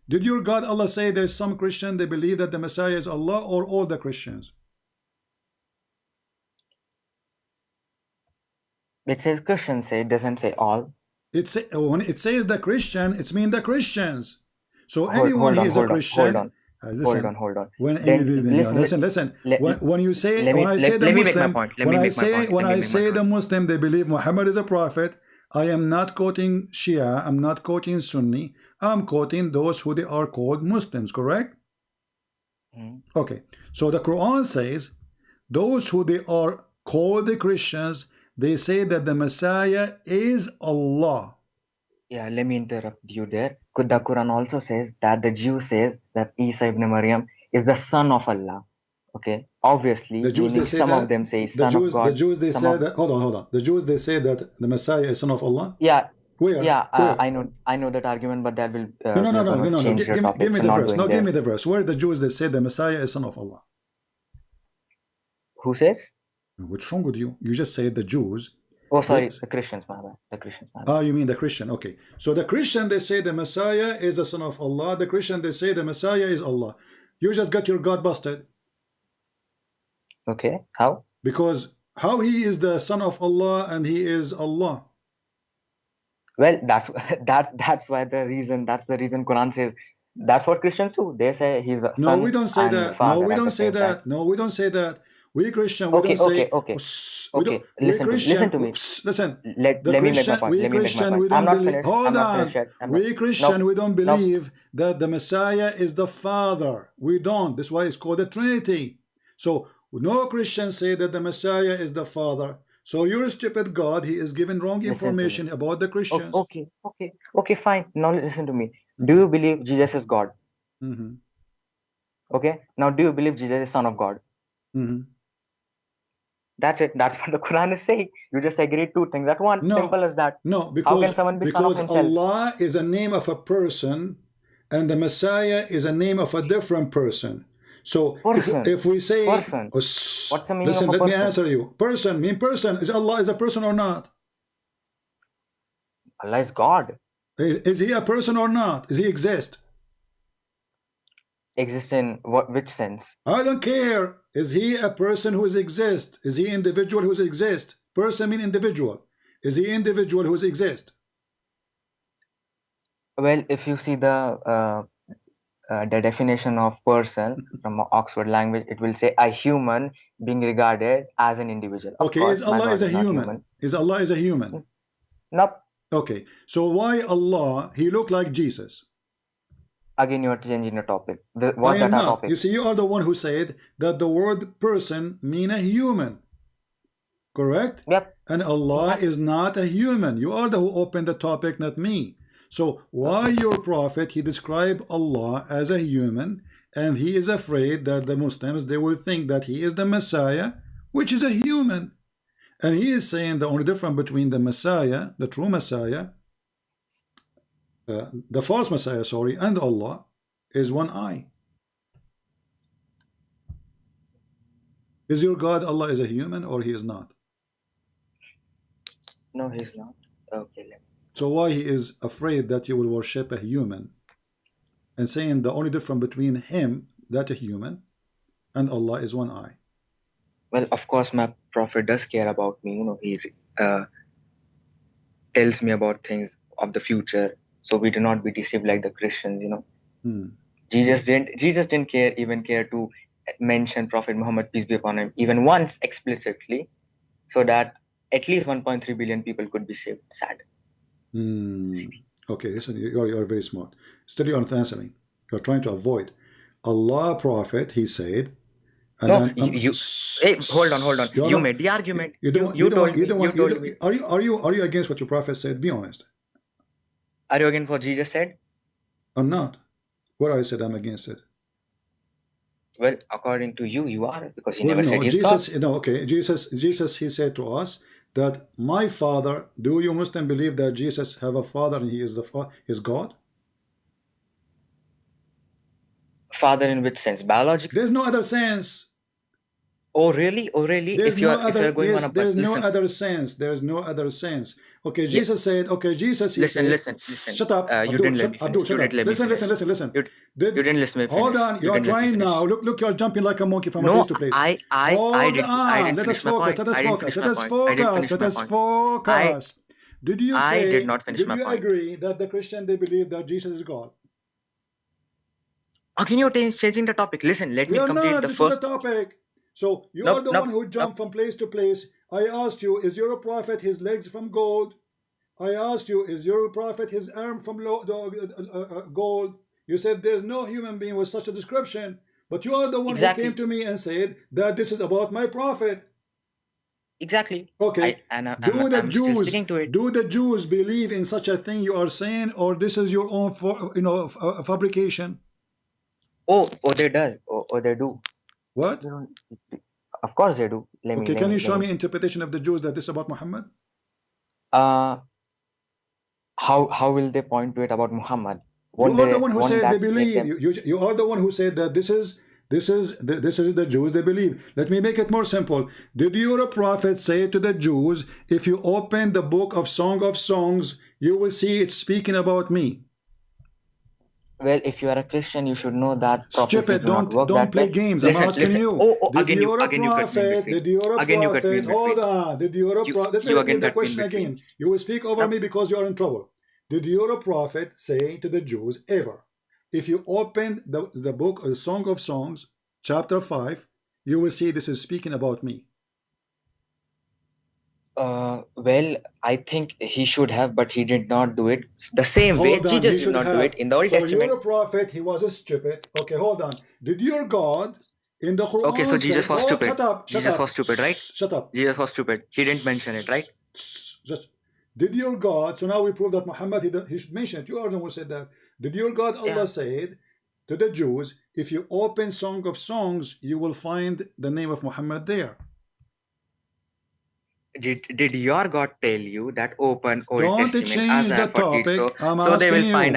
Did your God Allah say there's some Christian they believe that the Messiah is Allah, or all the Christians? It says Christians say, it doesn't say all. When it says the Christian, it's mean the Christians. So anyone who is a Christian. Hold on. Listen. When you say, when I say the Muslim, when I say the Muslim, they believe Muhammad is a prophet. I am not quoting Shia. I'm not quoting Sunni. I'm quoting those who they are called Muslims. Correct? Okay. So the Quran says those who they are called the Christians, they say that the Messiah is Allah. Yeah, let me interrupt you there. The Quran also says that the Jew says that Isa ibn Maryam is the son of Allah. Okay, obviously, the Jews, they say some that, of them say son of God. The Jews, they say that. Hold on. The Jews, they say that the Messiah is son of Allah. Yeah. Where? Yeah, Where? I know that argument, but that will no. Give me the verse. No, give me the verse. Where the Jews they say the Messiah is son of Allah. Who says? What's wrong with you? You just said the Jews. Oh, sorry, the Christians, my bad. The Christians, my bad. Oh, you mean the Christian? Okay. So the Christian, they say the Messiah is the son of Allah. The Christian, they say the Messiah is Allah. You just got your God busted. Okay, how? Because how he is the son of Allah and he is Allah? Well, that's why the reason. That's the reason Quran says. That's what Christians do. They say he's a son. No, we don't say that. No, we don't say that. No, we don't say that. We Christian, we don't say. Okay. Listen to me. Listen. Let me make my point. We Christian, we don't believe. Hold on. We Christian, we don't believe that the Messiah is the Father. We don't. That's why it's called the Trinity. So no Christians say that the Messiah is the Father. So your stupid God, he is giving wrong information about the Christians. Okay, fine. Now listen to me. Do you believe Jesus is God? Okay. Now, do you believe Jesus is Son of God? That's it. That's what the Quran is saying. You just agreed two things at once. No, simple as that. No, how can someone be son of himself? Allah is a name of a person, and the Messiah is a name of a different person. So if we say person. What's the meaning listen, of a let me person? answer you. Person, mean person. Is Allah is a person or not? Allah is God. Is he a person or not? Does he exist? Exist in which sense? I don't care. Is he a person who exists? Is he individual who exists? Person mean individual. Is he individual who exists? Well, if you see the definition of person from Oxford language, it will say a human being regarded as an individual. Okay, is Allah is a human? Is Allah is a human? Nope. Okay, so why Allah, he looked like Jesus? Again, you are changing the topic. Was I am that our not. topic? You see, you are the one who said that the word person mean a human. Correct? Yep. And Allah is not a human. You are the who opened the topic, not me. So why your prophet, he described Allah as a human, and he is afraid that the Muslims, they will think that he is the Messiah, which is a human. And he is saying the only difference between the Messiah, the true Messiah, the false Messiah, sorry, and Allah is one eye. Is your God Allah is a human or he is not? No, he's not. Okay. So why he is afraid that you will worship a human, and saying the only difference between him, that a human, and Allah is one eye? Well, of course, my prophet does care about me. You know, he tells me about things of the future, so we do not be deceived like the Christians. You know, Jesus didn't care to mention Prophet Muhammad, peace be upon him, even once explicitly, so that at least 1.3 billion people could be saved. Sad. Okay, listen, you are very smart. Still you aren't answering. You're trying to avoid. Allah Prophet, he said. No, hey, hold on. You made the argument. You told me. Are you against what your prophet said? Be honest. Are you against what Jesus said? I'm not. What I said, I'm against it. Well, according to you, you are, because he never said he's Jesus, God. no, okay. Jesus, he said to us that my father. Do you Muslim believe that Jesus have a father and he is is God? Father in which sense? Biological? There's no other sense. Oh really? There's no other sense. There's no other sense. Okay, Jesus said. Okay, Jesus. Listen. Shut up. You didn't let me finish. Abdul, shut up. Listen. You didn't listen me finish. Hold on. You are trying now. Look. You're jumping like a monkey from place to place. Hold on. Let us focus. Let us focus. Did you say? I did not finish my point. Did you agree that the Christian they believe that Jesus is God? Again, you're changing the topic. Listen, let me complete the this first. Is the topic. So you are the one who jumped from place to place. I asked you, is your prophet his legs from gold? I asked you, is your prophet his arm from gold? You said there's no human being with such a description. But you are the one who came to me and said that this is about my prophet. Exactly. Okay. Do the Jews believe in such a thing you are saying, or this is your own fabrication? Oh, they does. Oh, they do. What? Of course they do. Can you show me interpretation of the Jews that this is about Muhammad? How will they point to it about Muhammad? You are the one who said they believe. You are the one who said that this is the Jews they believe. Let me make it more simple. Did your prophet say to the Jews, if you open the book of Song of Songs, you will see it speaking about me? Well, if you are a Christian, you should know that. Stupid! Don't play games. I'm asking you. Did your prophet? Hold on. Did your prophet? Let me repeat the question again. You will speak over me because you are in trouble. Did your prophet say to the Jews ever, if you open the book of Song of Songs, chapter 5, you will see this is speaking about me? Well, I think he should have, but he did not do it the same way. Jesus did not do it in the Old Testament. So your prophet, he was a stupid. Okay, hold on. Did your God in the Quran? Okay, so Jesus was stupid. Shut up. Jesus was stupid, right? Shut up. Jesus was stupid. He didn't mention it, right? Did your God? So now we prove that Muhammad he should mention it. You are the one who said that. Did your God Allah said to the Jews, if you open Song of Songs, you will find the name of Muhammad there? Did your God tell you that open Old Don't Testament change Azhar the topic. so they will find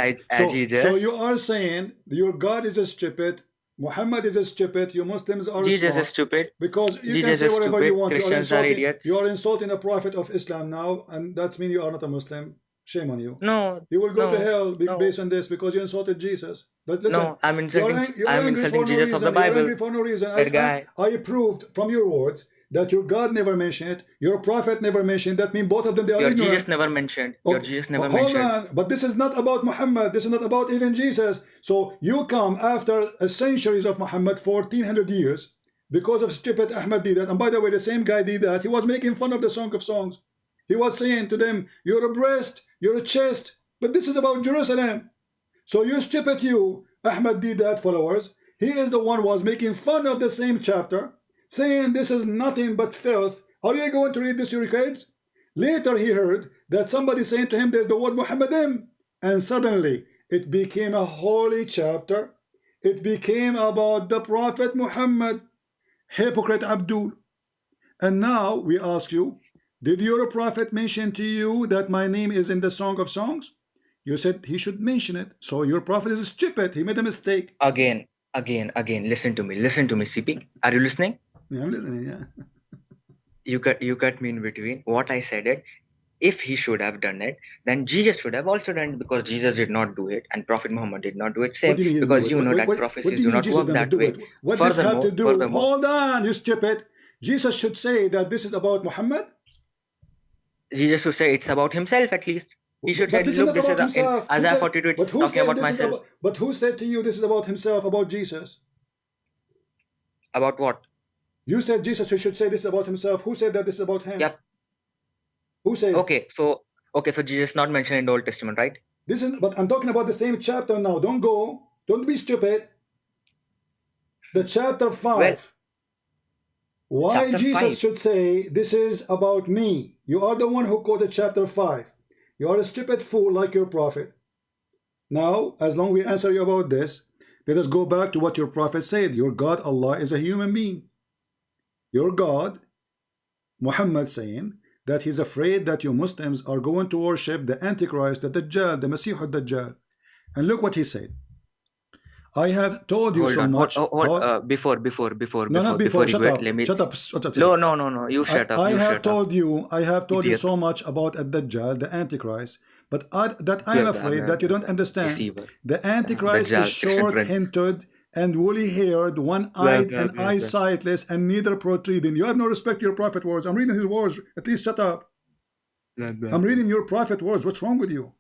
Jesus? So you are saying your God is a stupid, Muhammad is a stupid, you Muslims are Jesus smart, is stupid. Because you Jesus can say whatever stupid. you want. Christians are idiots. You are insulting a prophet of Islam now, and that's mean you are not a Muslim. Shame on you. No. You will go to hell based on this because you insulted Jesus. But listen, no, I'm insulting Jesus Jesus of the Bible. You're angry for no reason. I proved from your words that your God never mentioned it, your prophet never mentioned. That means both of them they are your ignorant. Jesus never mentioned. Okay. Your Jesus never Hold mentioned. on, but this is not about Muhammad. This is not about even Jesus. So you come after centuries of Muhammad, 1400 years, because of stupid Ahmed did that. And by the way, the same guy did that. He was making fun of the Song of Songs. He was saying to them, you're oppressed, your chest, but this is about Jerusalem. So you stupid you, Ahmed did that, followers. He is the one who was making fun of the same chapter, saying this is nothing but filth. Are you going to read this to your kids? Later he heard that somebody saying to him there's the word Muhammadim, and suddenly it became a holy chapter. It became about the Prophet Muhammad. Hypocrite Abdul. And now we ask you, did your prophet mention to you that my name is in the Song of Songs? You said he should mention it. So your prophet is stupid. He made a mistake. Again, listen to me, CP. Are you listening? Yeah, I'm listening, yeah. You cut me in between. What I said it, if he should have done it, then Jesus should have also done it, because Jesus did not do it and Prophet Muhammad did not do it. Same, because you know that prophecies do not work that way. What does this have to do? Hold on, you stupid. Jesus should say that this is about Muhammad? Jesus should say it's about himself at least. He should say, look, this is in Azhar 42, it's talking about myself. But who said to you this is about himself, about Jesus? About what? You said Jesus should say this is about himself. Who said that this is about him? Yep. Who said? Okay, so Jesus is not mentioned in the Old Testament, right? But I'm talking about the same chapter now. Don't be stupid. The chapter 5. Well, why chapter Jesus 5 should say this is about me? You are the one who quoted chapter 5. You are a stupid fool like your prophet. Now, as long as we answer you about this, let us go back to what your prophet said. Your God, Allah, is a human being. Your God, Muhammad, saying that he's afraid that you Muslims are going to worship the Antichrist, the Dajjal, the Masih al-Dajjal. And look what he said. I have told you much. Before you shut up. Shut up. No. You shut up. I have told you so much about Dajjal, the Antichrist, but I am afraid that you don't understand. The Antichrist is short-hinted and woolly-haired, one-eyed and eyesightless and neither protruding. You have no respect to your prophet words. I'm reading his words. At least shut up. I'm reading your prophet words. What's wrong with you?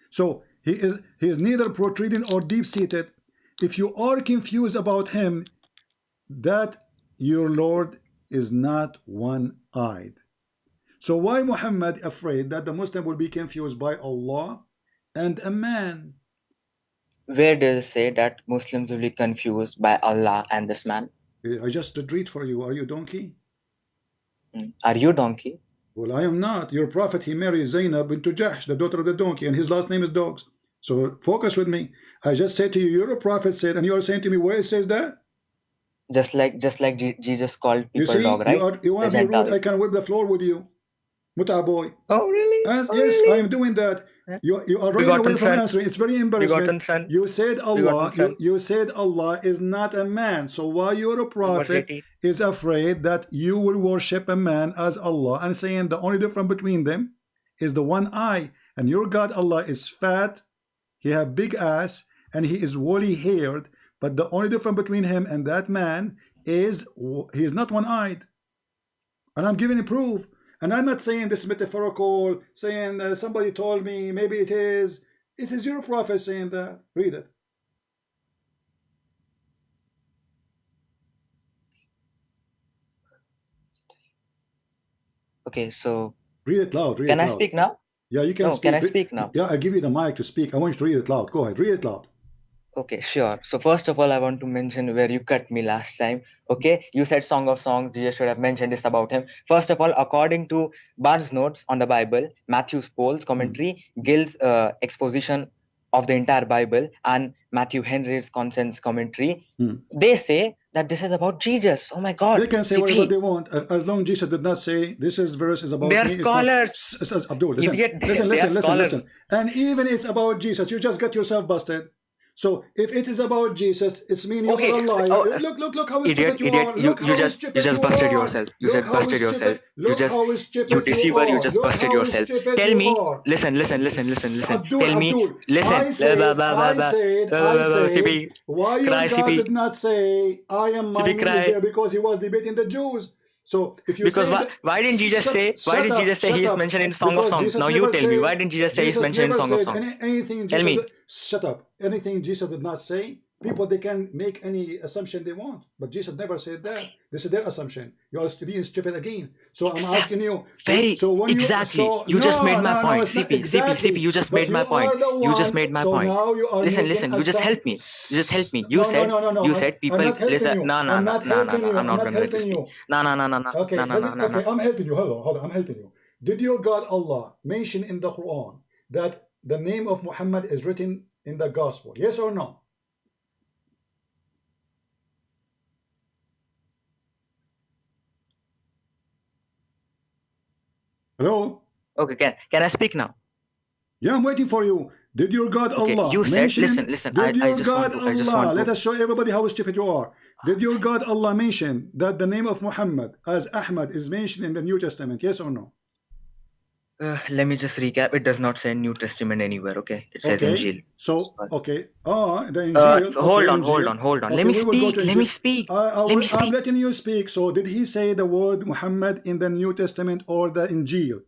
So he is neither protruding or deep-seated. If you are confused about him, that your Lord is not one-eyed. So why Muhammad afraid that the Muslim will be confused by Allah and a man? Where does it say that Muslims will be confused by Allah and this man? I just did read for you. Are you donkey? Are you donkey? Well, I am not. Your prophet, he married Zainab into Jahsh, the daughter of the donkey, and his last name is Dogs. So focus with me. I just said to you, your prophet said, and you are saying to me where it says that? Just like Jesus called people you see, dog, right? You want to be rude, I can whip the floor with you. Muta boy. Oh, really? Yes, really? I am doing that. You are running away from answering. It's very embarrassing. You said Allah is not a man. So why your prophet is afraid that you will worship a man as Allah and saying the only difference between them is the one eye, and your God Allah is fat, he have big ass, and he is woolly haired, but the only difference between him and that man is he is not one-eyed. And I'm giving you proof. And I'm not saying this metaphorical, saying somebody told me, maybe it is. It is your prophet saying that. Read it. Okay, so read it loud. Can I speak now? Yeah, you can speak. Can I speak now? Yeah, I give you the mic to speak. I want you to read it loud. Go ahead, read it loud. Okay, sure. So first of all, I want to mention where you cut me last time. Okay, you said Song of Songs. Jesus should have mentioned this about him. First of all, according to Barnes' notes on the Bible, Matthew's Paul's commentary, Gill's exposition of the entire Bible, and Matthew Henry's conscience commentary, they say that this is about Jesus. Oh my God! They can say whatever they want as long as Jesus did not say this verse is about me. They are scholars. Abdul, listen. And even it's about Jesus, you just got yourself busted. So if it is about Jesus, it's meaning you are a liar. Look how stupid you are. You just busted yourself. You just busted yourself. You deceiver. You just busted yourself. Tell me. Listen. Tell me. Listen. I said, why your God did not say, I am my name is there, because he was debating the Jews. So if you why didn't Jesus say he is mentioned in Song of Songs? Now you tell me, why didn't Jesus say he's mentioned in Song of Songs? Anything tell me. Shut up. Anything Jesus did not say, people, they can make any assumption they want, but Jesus never said that. This is their assumption. You are being stupid again. So I'm asking you. So when exactly. You no, just made my no, point. it's not CP, exactly. CP, you just But made my point. You just made my so point. now you are Listen, making you just help me. You just help me. You no, said, no, no, no, you no. said people. I'm not helping Listen, you. no, I'm not helping you. I'm not not gonna let you helping speak. you. No. Okay, okay, I'm helping you. Hold on, I'm helping you. Did your God Allah mention in the Quran that the name of Muhammad is written in the gospel? Yes or no? Hello? Okay, can I speak now? Yeah, I'm waiting for you. Did your God Allah you mention? Said, listen. Did your I just God want to. Allah? Let us show everybody how stupid you are. Did your God Allah mention that the name of Muhammad as Ahmed is mentioned in the New Testament? Yes or no? Let me just recap. It does not say New Testament anywhere. Okay, it says Injil. So okay. The Injil. Hold Injil. on. Okay, Let me speak. Let me speak. I'm letting you speak. So did he say the word Muhammad in the New Testament or the Injil?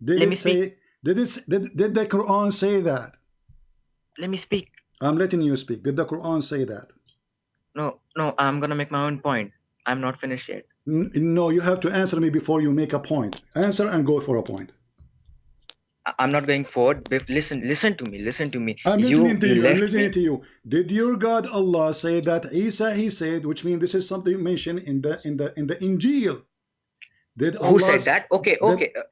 Did the Quran say that? Let me speak. I'm letting you speak. Did the Quran say that? No, I'm gonna make my own point. I'm not finished yet. No, you have to answer me before you make a point. Answer and go for a point. I'm not going forward. Listen to me. I'm listening to you. I'm listening to you. Did your God Allah say that Isa he said, which means this is something mentioned in the Injil? Did who said that? Okay.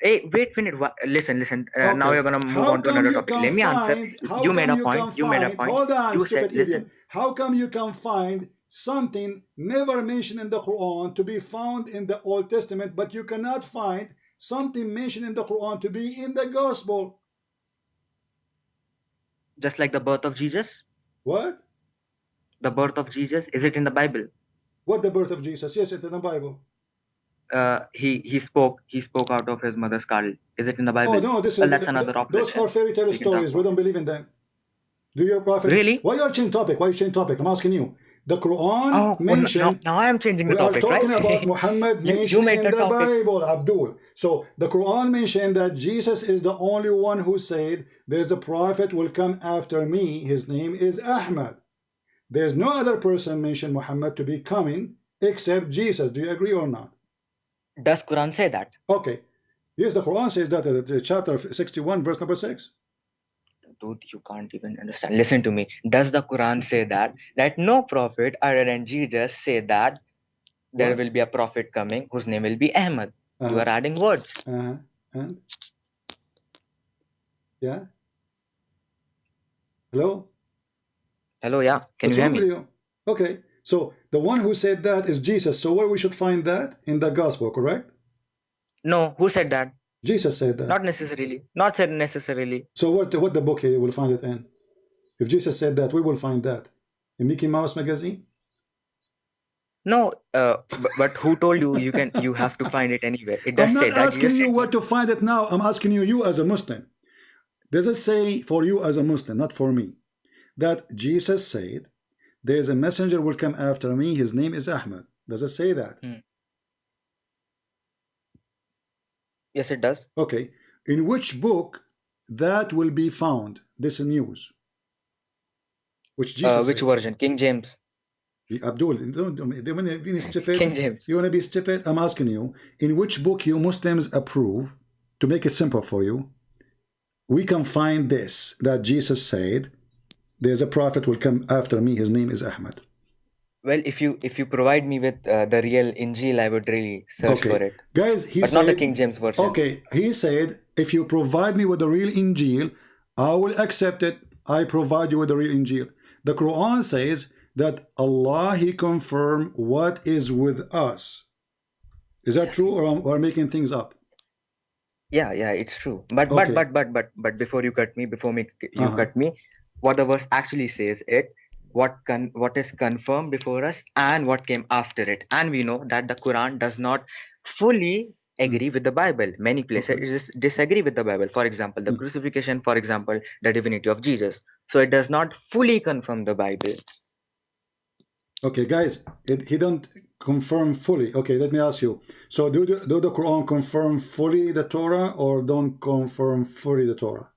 Hey, wait a minute. Listen. Okay. Now you're gonna move on to another topic. Let me answer. You made a point. Hold on, you stupid said, listen. How come you can find something never mentioned in the Quran to be found in the Old Testament, but you cannot find something mentioned in the Quran to be in the Gospel? Just like the birth of Jesus? What? The birth of Jesus, is it in the Bible? What, the birth of Jesus? Yes, it's in the Bible. He spoke out of his mother's skull. Is it in the Bible? Oh no, that's another topic. Those are fairy tale stories. We don't believe in them. Do your prophet really? Why you change topic? I'm asking you. The Quran mentioned. Now I am changing the topic. We are talking right? about Muhammad mentioned in the Bible, Abdul. So the Quran mentioned that Jesus is the only one who said, "There's a prophet will come after me. His name is Ahmed." There's no other person mentioned Muhammad to be coming except Jesus. Do you agree or not? Does Quran say that? Okay. Yes, the Quran says that chapter 61, verse number 6. Dude, you can't even understand. Listen to me. Does the Quran say that no prophet other than Jesus say that there will be a prophet coming whose name will be Ahmed? You are adding words. And? Yeah. Hello? Hello, yeah. Can you hear me? Okay. So the one who said that is Jesus. So where we should find that? In the gospel, correct? No. Who said that? Jesus said that. Not necessarily. Not said necessarily. So what the book here will find it in? If Jesus said that, we will find that. In Mickey Mouse magazine? No, but who told you you have to find it anywhere? It does say that. I'm not asking you where to find it now. I'm asking you as a Muslim. Does it say for you as a Muslim, not for me, that Jesus said, "There is a messenger will come after me. His name is Ahmed"? Does it say that? Yes, it does. Okay. In which book that will be found? This news. Which Jesus? Which version? King James. Abdul, they want to be stupid. King James. You want to be stupid? I'm asking you. In which book you Muslims approve? To make it simple for you, we can find this that Jesus said, "There's a prophet will come after me. His name is Ahmed." Well, if you provide me with the real Injil, I would really search for it. Guys, he but said, not the King James version. Okay, he said, if you provide me with the real Injil, I will accept it. I provide you with the real Injil. The Quran says that Allah, He confirmed what is with us. Is that true, or am I making things up? Yeah, it's true. But before you cut me, cut me, what the verse actually says what is confirmed before us and what came after it. And we know that the Quran does not fully agree with the Bible. Many places disagree with the Bible. For example, the crucifixion, for example, the divinity of Jesus. So it does not fully confirm the Bible. Okay, guys, he don't confirm fully. Okay, let me ask you. So do the Quran confirm fully the Torah or don't confirm fully the Torah?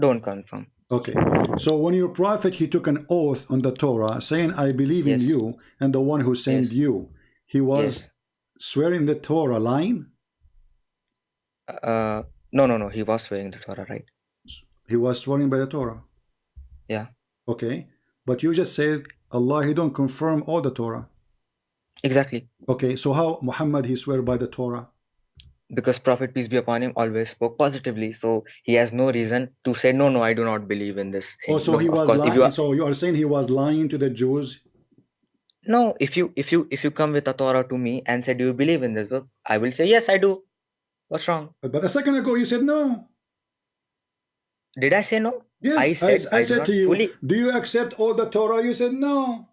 Don't confirm. Okay. So when your prophet, he took an oath on the Torah saying, I believe in you and the one who sent you. He was swearing the Torah, lying? No. He was swearing the Torah, right? He was swearing by the Torah. Yeah. Okay. But you just said Allah, he don't confirm all the Torah. Exactly. Okay. So how Muhammad, he swear by the Torah? Because Prophet, peace be upon him, always spoke positively. So he has no reason to say, no, I do not believe in this thing. Oh, so no, he was course, lying. So you are saying he was lying to the Jews? No, if you come with a Torah to me and say, do you believe in this book? I will say, yes, I do. What's wrong? But a second ago you said no. Did I say no? Yes, I said to you, do you accept all the Torah? You said no.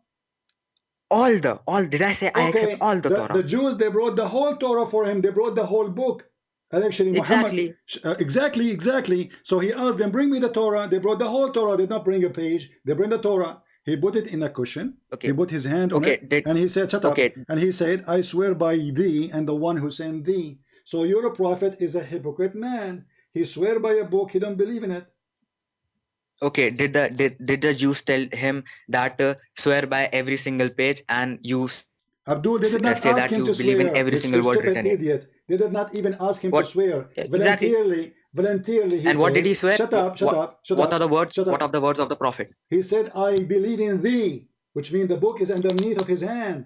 All. Did I say I accept all the Torah? The Jews, they brought the whole Torah for him. They brought the whole book. And actually, Muhammad, exactly. So he asked them, bring me the Torah. They brought the whole Torah. They did not bring a page. They bring the Torah. He put it in a cushion. He put his hand on it. And he said, shut up. And he said, I swear by thee and the one who sent thee. So your prophet is a hypocrite man. He swear by a book. He don't believe in it. Okay, did the Jews tell him that swear by every single page, and you Abdul, they did not say ask that him you to believe swear. in every single word written? Idiot. They did not even ask him to swear. Exactly. Voluntarily. He and what said, did he swear? Shut up. What are the words? What are the words of the prophet? He said, I believe in thee, which means the book is underneath of his hand.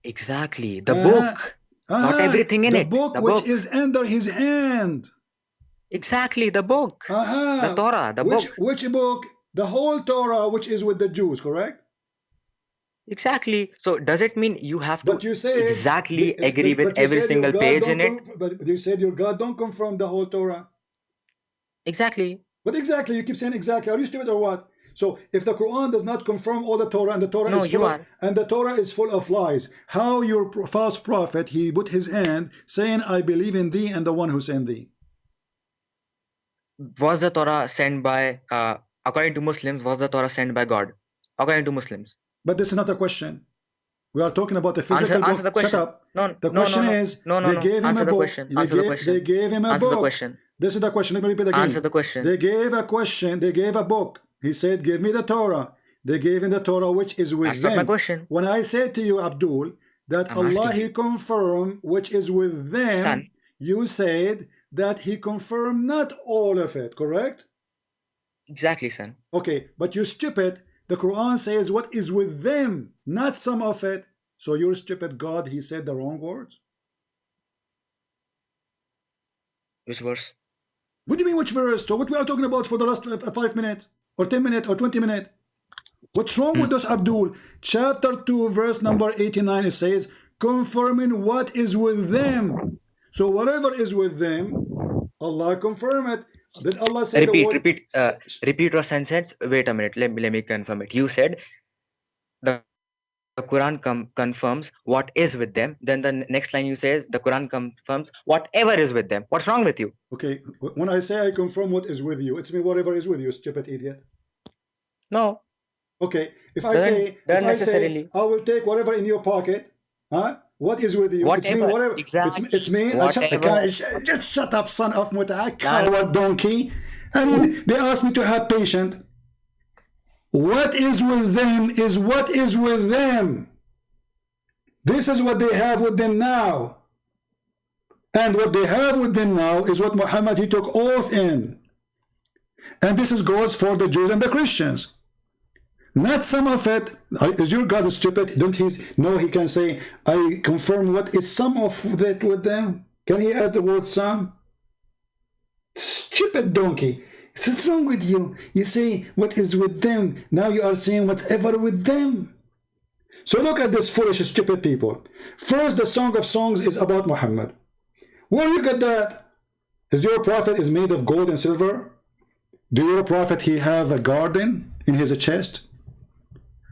Exactly. The book. Not everything in it. The book which is under his hand. Exactly, the book. The Torah, the book. Which book? The whole Torah, which is with the Jews, correct? Exactly. So does it mean you have to exactly agree with every single page in it? But you said your God don't confirm the whole Torah. Exactly. But exactly, you keep saying exactly. Are you stupid or what? So if the Quran does not confirm all the Torah and the Torah is full of lies, how your false prophet, he put his hand saying, I believe in thee and the one who sent thee? Was the Torah sent by, according to Muslims, was the Torah sent by God? According to Muslims. But this is not a question. We are talking about the physical answer the question. Shut up. The question is, they gave him a book. They gave him a book. The question. This is the question. Let me repeat again. Answer the question. They gave a question. They gave a book. He said, give me the Torah. They gave him the Torah which is with them. That's not my question. When I said to you, Abdul, that Allah, he confirmed which is with them, you said that he confirmed not all of it, correct? Exactly, son. Okay, but you stupid. The Quran says what is with them, not some of it. So your stupid God, he said the wrong words. Which verse? What do you mean which verse? So what we are talking about for the last 5 minutes or 10 minutes or 20 minutes? What's wrong with us, Abdul? Chapter 2, verse number 89, it says, confirming what is with them. So whatever is with them, Allah confirm it. Did Allah say repeat your sentence? Wait a minute. Let me confirm it. You said the Quran confirms what is with them. Then the next line you say the Quran confirms whatever is with them. What's wrong with you? Okay. When I say I confirm what is with you, it's me whatever is with you, stupid idiot. No. Okay. If I say I will take whatever in your pocket, huh? What is with you? Whatever. It's me, whatever. Exactly. It's me. Just shut up, son of Muta, coward donkey. I mean, they asked me to have patience. What is with them is what is with them. This is what they have with them now. And what they have with them now is what Muhammad, he took oath in. And this is goes for the Jews and the Christians. Not some of it. Is your God stupid? Don't he know he can say, I confirm what is some of that with them? Can he add the word some? Stupid donkey. What's wrong with you? You say what is with them. Now you are saying whatever with them. So look at this foolish, stupid people. First, the Song of Songs is about Muhammad. Where you get that? Is your prophet is made of gold and silver? Do your prophet he have a garden in his chest?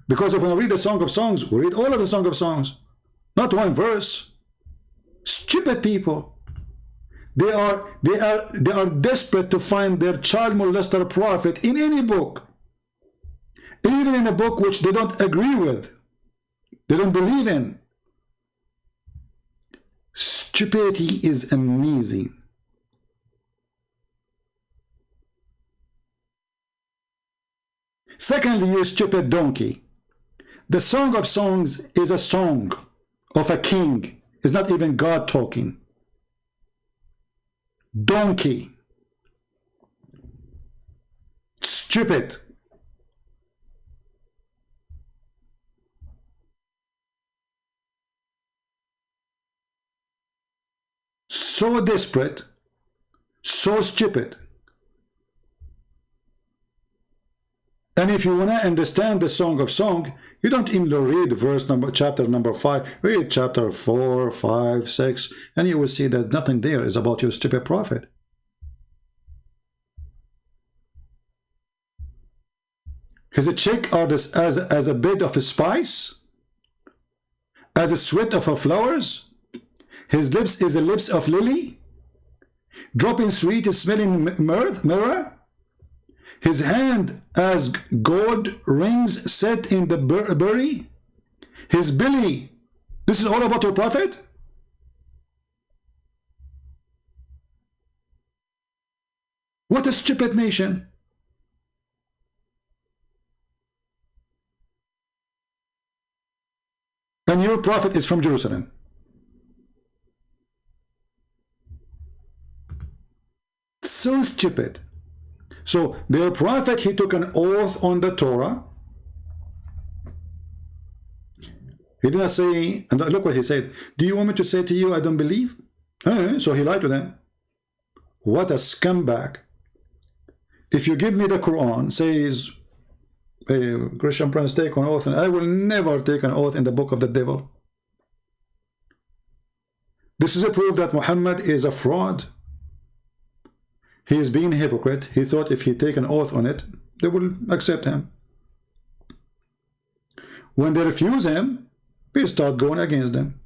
Because if we read the Song of Songs, we read all of the Song of Songs, not one verse. Stupid people. They are desperate to find their child molester prophet in any book, even in a book which they don't agree with, they don't believe in. Stupidity is amazing. Secondly, you stupid donkey. The Song of Songs is a song of a king. It's not even God talking. Donkey. Stupid. So desperate, so stupid. And if you want to understand the Song of Song, you don't even read chapter number 5, read chapter 4, 5, 6, and you will see that nothing there is about your stupid prophet. His cheek are this as a bed of spice, as a sweat of flowers. His lips is the lips of lily, dropping sweet smelling myrrh. His hand as gold rings set in the berry. His belly. This is all about your prophet? What a stupid nation. And your prophet is from Jerusalem. So stupid. So their prophet, he took an oath on the Torah. He didn't say, and look what he said, do you want me to say to you I don't believe? So he lied to them. What a scumbag. If you give me the Quran, says a Christian prince take an oath, and I will never take an oath in the book of the devil. This is a proof that Muhammad is a fraud. He is being a hypocrite. He thought if he take an oath on it, they will accept him. When they refuse him, we start going against them.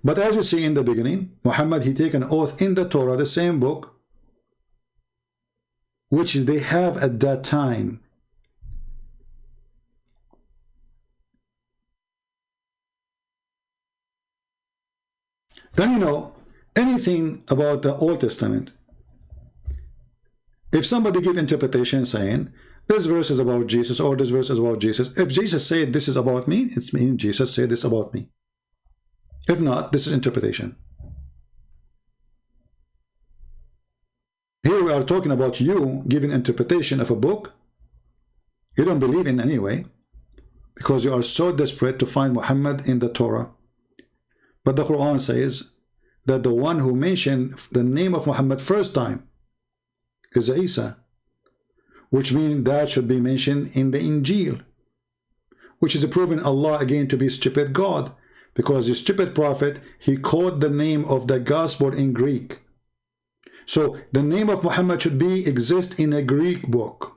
But as you see in the beginning, Muhammad, he take an oath in the Torah, the same book, which they have at that time. Then you know, anything about the Old Testament, if somebody give interpretation saying this verse is about Jesus or this verse is about Jesus, if Jesus said this is about me, it's mean Jesus said this about me. If not, this is interpretation. Here we are talking about you giving interpretation of a book you don't believe in anyway, because you are so desperate to find Muhammad in the Torah. But the Quran says that the one who mentioned the name of Muhammad first time is Isa, which means that should be mentioned in the Injil, which is proving Allah again to be stupid God, because the stupid prophet, he quoted the name of the gospel in Greek. So the name of Muhammad should exist in a Greek book.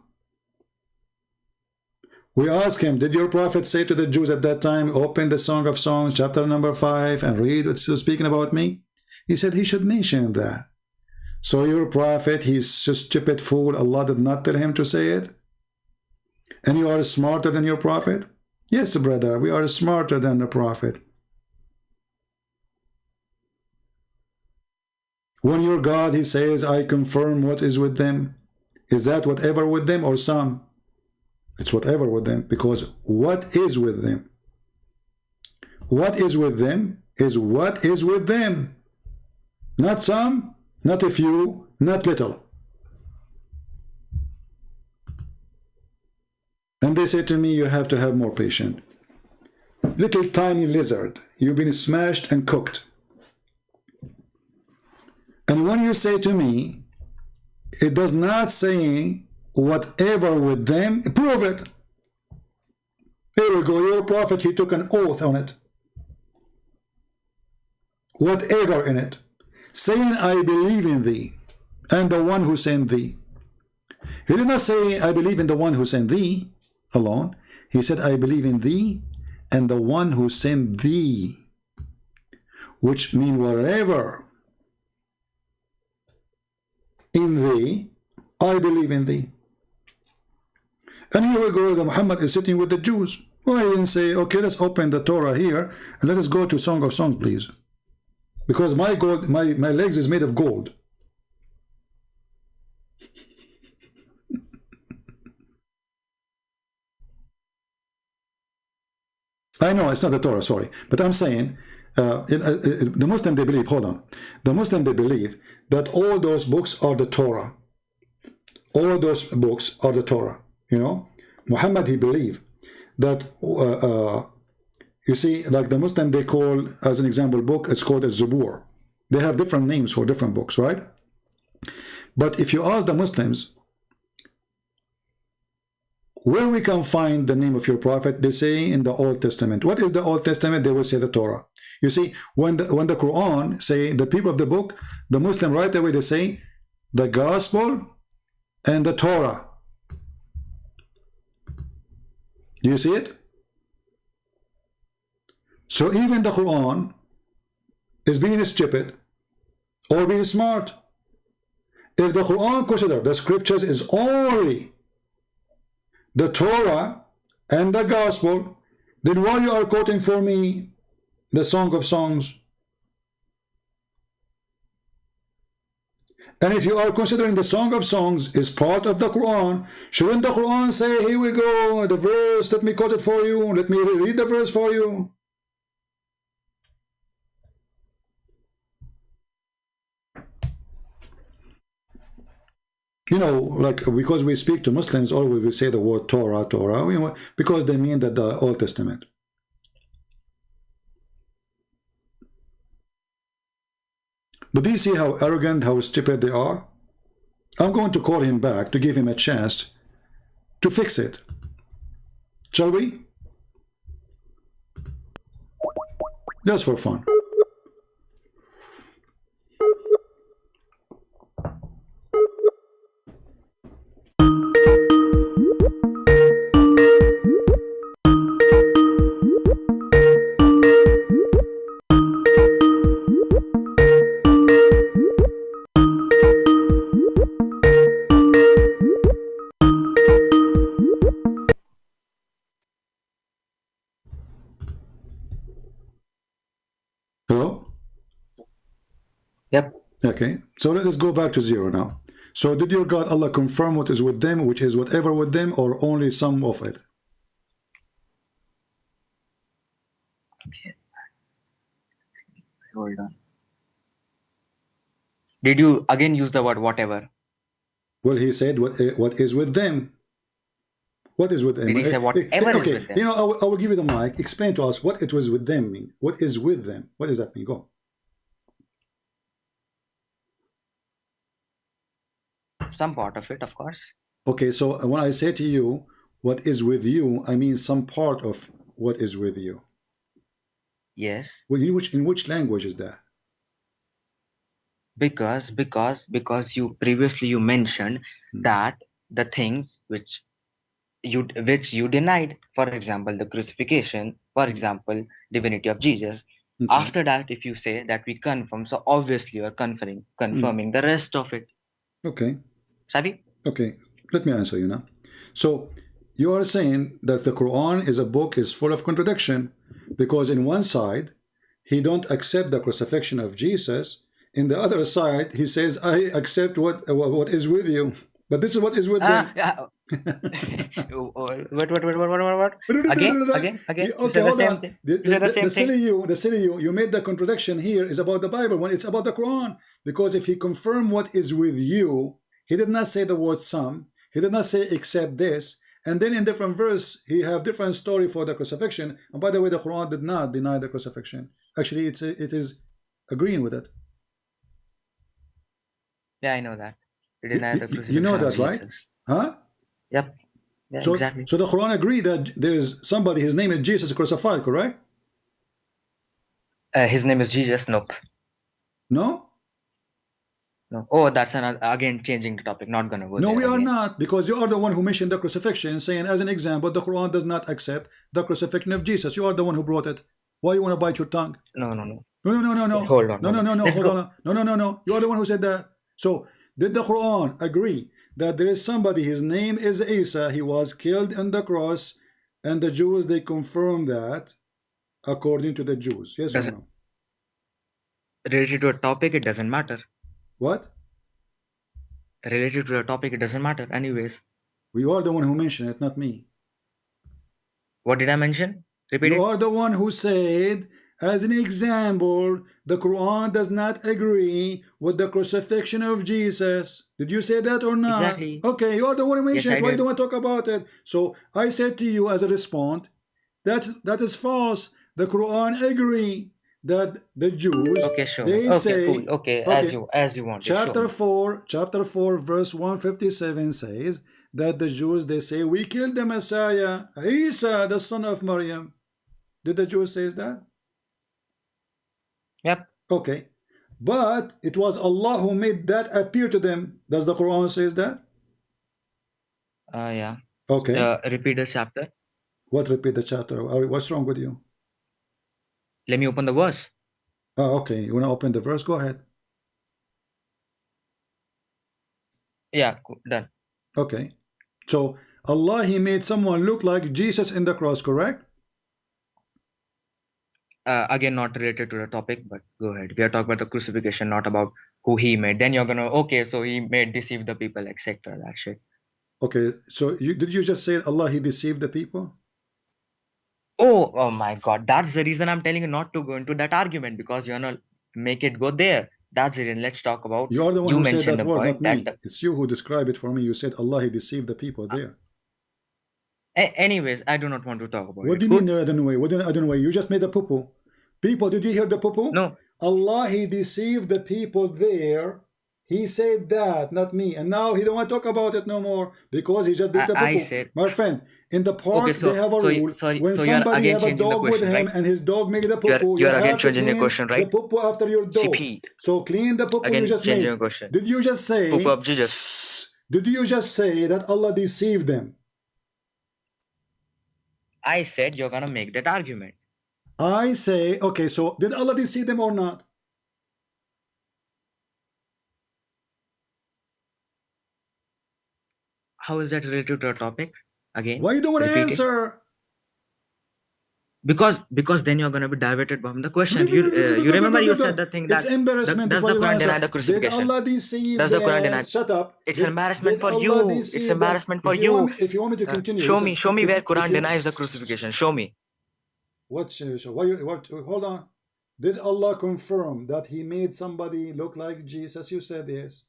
We ask him, did your prophet say to the Jews at that time, open the Song of Songs chapter number 5 and read what's speaking about me? He said he should mention that. So your prophet, he's a stupid fool. Allah did not tell him to say it. And you are smarter than your prophet? Yes, brother, we are smarter than the prophet. When your God, he says, I confirm what is with them. Is that whatever with them or some? It's whatever with them, because what is with them? What is with them is what is with them. Not some, not a few, not little. And they say to me, you have to have more patience. Little tiny lizard, you've been smashed and cooked. And when you say to me, it does not say whatever with them, prove it. Here we go, your prophet, he took an oath on it. Whatever in it. Saying, I believe in thee, and the one who sent thee. He did not say, I believe in the one who sent thee alone. He said, I believe in thee and the one who sent thee. Which means wherever in thee, I believe in thee. And here we go, the Muhammad is sitting with the Jews. Why didn't say, okay, let's open the Torah here and let us go to Song of Songs, please. Because my legs is made of gold. I know it's not the Torah, sorry, but I'm saying the Muslim, they believe, hold on, the Muslim, they believe that all those books are the Torah. All those books are the Torah, you know. Muhammad, he believed that, you see, like the Muslim, they call, as an example, book, it's called a Zabur. They have different names for different books, right? But if you ask the Muslims, where we can find the name of your prophet, they say in the Old Testament. What is the Old Testament? They will say the Torah. You see, when the Quran say the people of the book, the Muslim right away they say the Gospel and the Torah. Do you see it? So even the Quran is being stupid or being smart. If the Quran consider the scriptures is only the Torah and the Gospel, then why you are quoting for me the Song of Songs? And if you are considering the Song of Songs is part of the Quran, shouldn't the Quran say, here we go, the verse, let me quote it for you, let me read the verse for you? You know, like, because we speak to Muslims, always we say the word Torah, Torah, you know, because they mean that the Old Testament. But do you see how arrogant, how stupid they are? I'm going to call him back to give him a chance to fix it. Shall we? Just for fun. Yep. Okay, so let us go back to zero now. So did your God Allah confirm what is with them, which is whatever with them, or only some of it? Okay. Hold on. Did you again use the word whatever? Well, he said what is with them. What is with them? Did he say whatever okay, is with them? you know, I will give you the mic. Explain to us what it was with them mean. What is with them? What does that mean? Go. Some part of it, of course. Okay, so when I say to you, what is with you, I mean some part of what is with you. Yes. Well, in which language is that? Because you previously mentioned that the things which you denied, for example, the crucifixion, for example, divinity of Jesus. Okay. After that, if you say that we confirm, so obviously you are confirming the rest of it. Okay. Sabi? Okay, let me answer you now. So you are saying that the Quran is a book is full of contradiction, because in one side he don't accept the crucifixion of Jesus, in the other side he says I accept what is with you, but this is what is with them. What? Again. Okay, hold on. The silly you made the contradiction here is about the Bible when it's about the Quran, because if he confirmed what is with you, he did not say the word some. He did not say except this. And then in different verse, he have different story for the crucifixion. And by the way, the Quran did not deny the crucifixion. Actually, it is agreeing with it. Yeah, I know that. It denied the crucifixion. You know that, right? Huh? Yep. Yeah, so, exactly. So the Quran agreed that there is somebody, his name is Jesus crucified, correct? His name is Jesus. Nope. No? No. Oh, that's again changing the topic. Not gonna go. No, we are again. not, because you are the one who mentioned the crucifixion, saying as an example, the Quran does not accept the crucifixion of Jesus. You are the one who brought it. Why you want to bite your tongue? No. No. Hold on. No. Hold on. No. You are the one who said that. So did the Quran agree that there is somebody, his name is Isa, he was killed on the cross, and the Jews, they confirm that according to the Jews? Yes or no? Related to a topic, it doesn't matter. What? Related to a topic, it doesn't matter anyways. You are the one who mentioned it, not me. What did I mention? Repeat You it. are the one who said, as an example, the Quran does not agree with the crucifixion of Jesus. Did you say that or not? Exactly. Okay, you are the one who mentioned Yes, it. I Why did. don't want to talk about it? So I said to you as a response, that is false. The Quran agree that the Jews, Okay, show me. they Okay, say, cool. Okay, as you want. chapter 4 verse 157 says that the Jews, they say, we killed the Messiah, Isa, the son of Maryam. Did the Jews say that? Yep. Okay, but it was Allah who made that appear to them. Does the Quran says that? Yeah. Okay. Repeat the chapter. What repeat the chapter? What's wrong with you? Let me open the verse. Oh, okay. You want to open the verse? Go ahead. Yeah, cool. Done. Okay. So Allah, He made someone look like Jesus in the cross, correct? Again, not related to the topic, but go ahead. We are talking about the crucifixion, not about who He made. Then you're gonna, okay, so He made deceive the people, etc. That shit. Okay. So did you just say Allah, He deceived the people? Oh my God. That's the reason I'm telling you not to go into that argument, because you're gonna make it go there. That's the reason. Let's talk about. You're the one who said that word, not me. That It's you who described it for me. You said Allah, He deceived the people there. Anyways, I do not want to talk about it. What do you mean I don't know? What do you, I don't know? You just made a poo-poo. People, did you hear the poo-poo? No. Allah, He deceived the people there. He said that, not me. And now He don't want to talk about it no more because He just did the poo-poo. I said, my friend, in the park they have a rule. When somebody have a dog with him, right? And his dog made the poo-poo, you're again changing your question, right? The poo-poo after your dog. CP. So clean the poo-poo you just made. Did you just say? Did you just say that Allah deceived them? I said you're gonna make that argument. I say, okay, so did Allah deceive them or not? How is that related to our topic? Again, why you don't want to answer? Because then you're going to be diverted from the question. You remember you said the thing that it's embarrassment. Does the Quran deny the crucifixion? Did Allah deceive does the Quran deny? Shut up. It's embarrassment for you. It's embarrassment for you. If you want me to continue, show me where Quran denies the crucifixion. Show me. What? Hold on. Did Allah confirm that He made somebody look like Jesus? You said yes.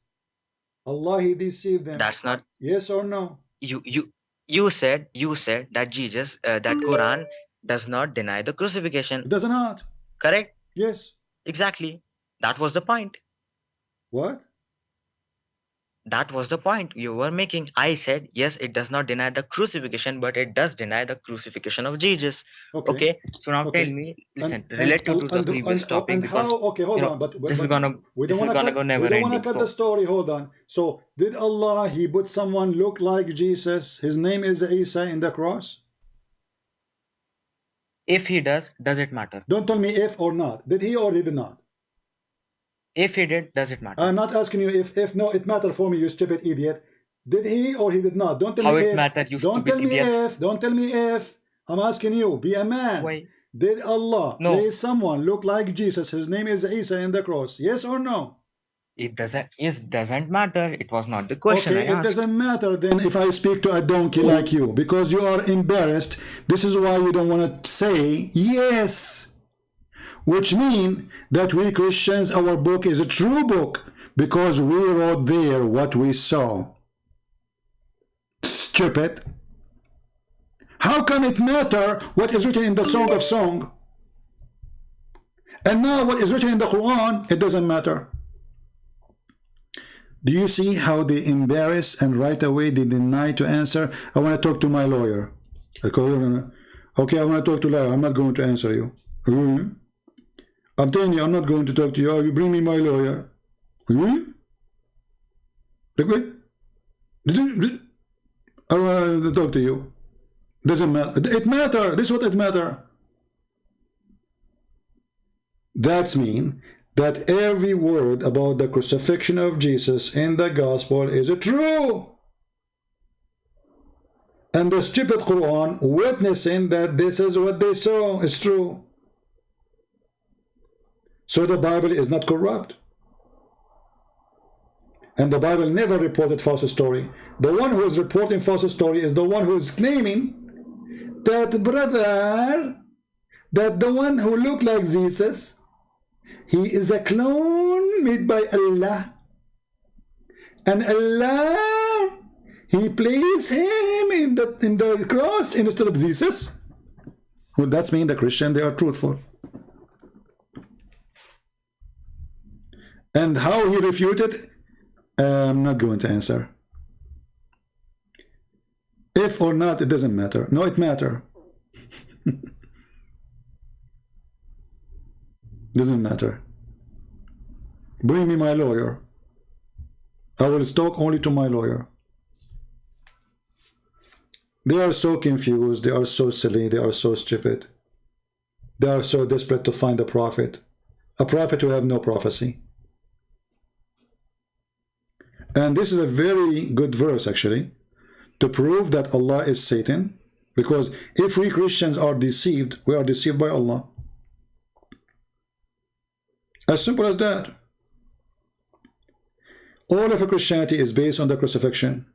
Allah, He deceived them. That's not. Yes or no? You said that Jesus, that Quran does not deny the crucifixion. It does not. Correct? Yes. Exactly. That was the point. What? That was the point you were making. I said, yes, it does not deny the crucifixion, but it does deny the crucifixion of Jesus. Okay. So now tell me, listen, related to the previous topic, because okay, hold on, but this is gonna go never ending. We don't want to cut the story. Hold on. So did Allah, He put someone look like Jesus? His name is Isa in the cross. If He does it matter? Don't tell me if or not. Did He or did not? If He did, does it matter? I'm not asking you if no, it mattered for me, you stupid idiot. Did He or He did not? Don't tell How me it if. Mattered, you don't tell me idiot. if. Don't tell me if. I'm asking you, be a man. Why? Did Allah place someone look like Jesus? His name is Isa in the cross. Yes or no? It doesn't matter. It was not the question. Okay, it doesn't matter then if I speak to a donkey like you, because you are embarrassed. This is why you don't want to say yes. Which means that we Christians, our book is a true book, because we wrote there what we saw. Stupid. How can it matter what is written in the Song of Songs? And now what is written in the Quran, it doesn't matter. Do you see how they embarrass and right away they deny to answer? I want to talk to my lawyer. Okay, I want to talk to lawyer. I'm not going to answer you. I'm telling you, I'm not going to talk to you. You bring me my lawyer. I want to talk to you. Doesn't matter. It matter. This is what it matter. That's mean that every word about the crucifixion of Jesus in the gospel is true. And the stupid Quran witnessing that this is what they saw is true. So the Bible is not corrupt. And the Bible never reported false story. The one who is reporting false story is the one who is claiming that, brother, that the one who looked like Jesus, he is a clone made by Allah. And Allah, he placed him in the cross instead of Jesus. Well, that's mean the Christian, they are truthful. And how he refuted, I'm not going to answer. If or not, it doesn't matter. No, it matter. Doesn't matter. Bring me my lawyer. I will talk only to my lawyer. They are so confused, they are so silly, they are so stupid. They are so desperate to find a prophet who have no prophecy. And this is a very good verse actually, to prove that Allah is Satan, because if we Christians are deceived, we are deceived by Allah. As simple as that. All of Christianity is based on the crucifixion.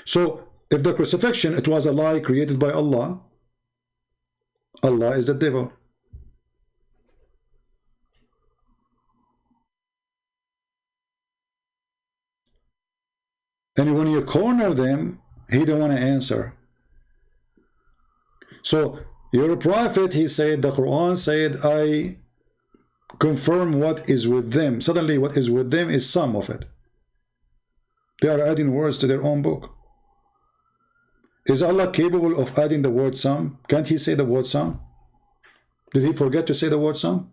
So, if the crucifixion, it was a lie created by Allah, Allah is the devil. And when you corner them, he don't want to answer. So, your prophet, he said, the Quran said, I confirm what is with them. Suddenly, what is with them is some of it. They are adding words to their own book. Is Allah capable of adding the word some? Can't he say the word some? Did he forget to say the word some?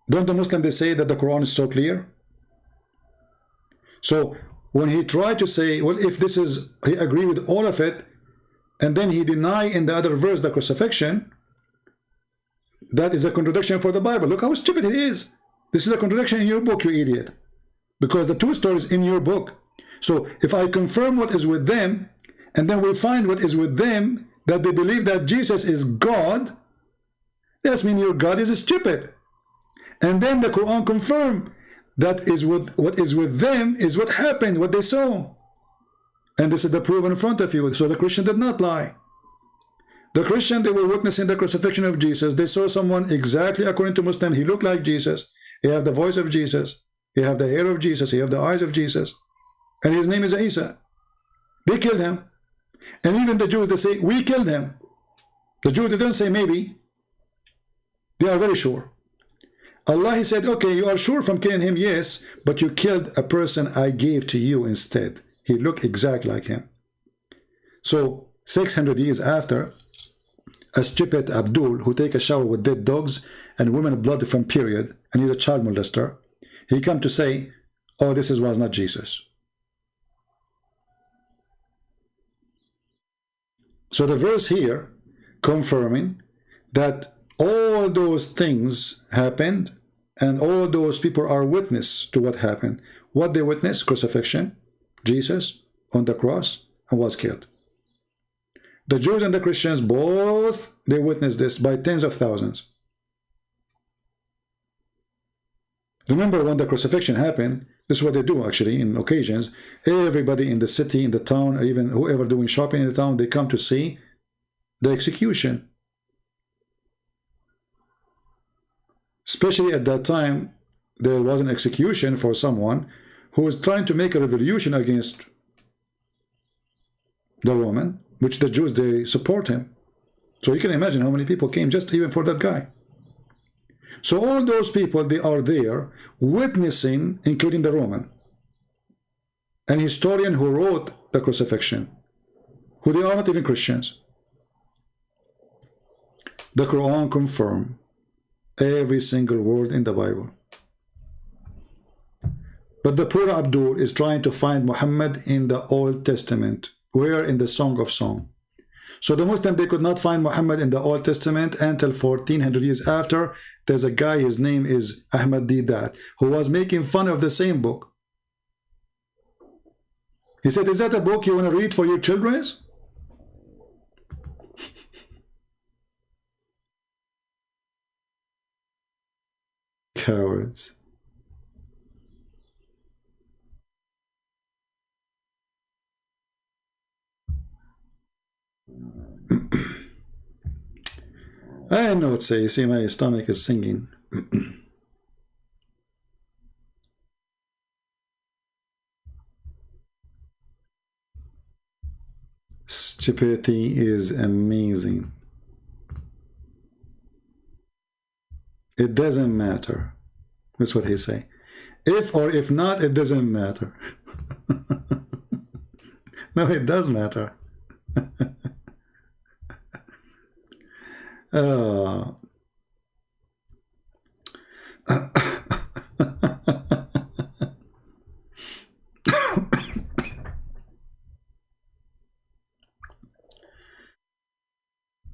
Don't the Muslims, they say that the Quran is so clear? So when he tried to say, well, if this is, he agreed with all of it, and then he denied in the other verse the crucifixion, that is a contradiction for the Bible. Look how stupid it is. This is a contradiction in your book, you idiot. Because the two stories in your book. So if I confirm what is with them, and then we find what is with them, that they believe that Jesus is God, that means your God is stupid. And then the Quran confirm that is what is with them is what happened, what they saw. And this is the proof in front of you. So the Christian did not lie. The Christian, they were witnessing the crucifixion of Jesus. They saw someone exactly according to Muslim. He looked like Jesus. He have the voice of Jesus. He have the hair of Jesus. He have the eyes of Jesus. And his name is Isa. They killed him. And even the Jews, they say, we killed him. The Jews, they don't say maybe. They are very sure. Allah, he said, okay, you are sure from killing him? Yes, but you killed a person I gave to you instead. He looked exactly like him. So 600 years after, a stupid Abdul who take a shower with dead dogs and women blood from period, and he's a child molester, he come to say, oh, this was not Jesus. So the verse here confirming that all those things happened and all those people are witness to what happened. What they witnessed? Crucifixion, Jesus on the cross, and was killed. The Jews and the Christians both, they witnessed this by tens of thousands. Remember when the crucifixion happened, this is what they do actually in occasions. Everybody in the city, in the town, or even whoever doing shopping in the town, they come to see the execution. Especially at that time, there was an execution for someone who was trying to make a revolution against the Roman, which the Jews, they support him. So you can imagine how many people came just even for that guy. So all those people, they are there witnessing, including the Roman, an historian who wrote the crucifixion, who they are not even Christians. The Quran confirms every single word in the Bible. But the poor Abdul is trying to find Muhammad in the Old Testament. Where? In the Song of Songs. So the Muslim, they could not find Muhammad in the Old Testament until 1400 years after. There's a guy, his name is Ahmed, who was making fun of the same book. He said, is that a book you want to read for your children? Cowards. I know what to say. You see, my stomach is singing. Stupidity is amazing. It doesn't matter. That's what he say. If or if not, it doesn't matter. No, it does matter. Oh.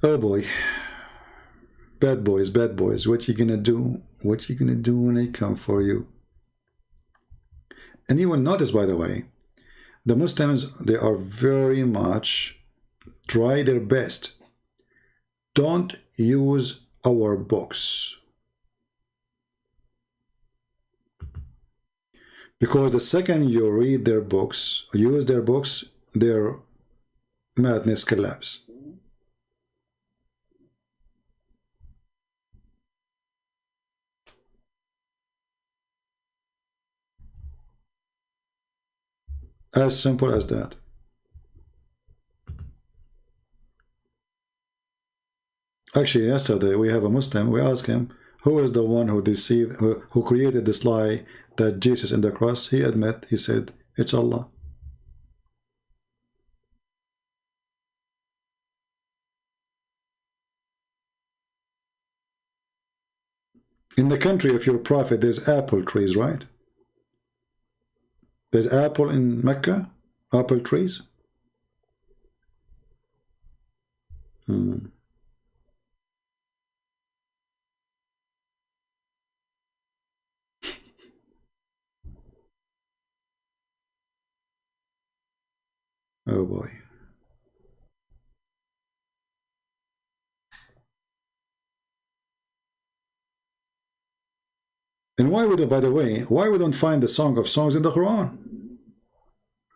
Oh boy. Bad boys, bad boys. What you gonna do? What you gonna do when they come for you? And you will notice, by the way, the Muslims, they are very much try their best. Don't use our books. Because the second you read their books, use their books, their madness collapse. As simple as that. Actually, yesterday we have a Muslim, we asked him, who is the one who deceived, who created this lie that Jesus in the cross? He admit, he said, it's Allah. In the country of your prophet, there's apple trees, right? There's apple in Mecca, apple trees. Oh boy. And why would, by the way, why we don't find the Song of Songs in the Quran?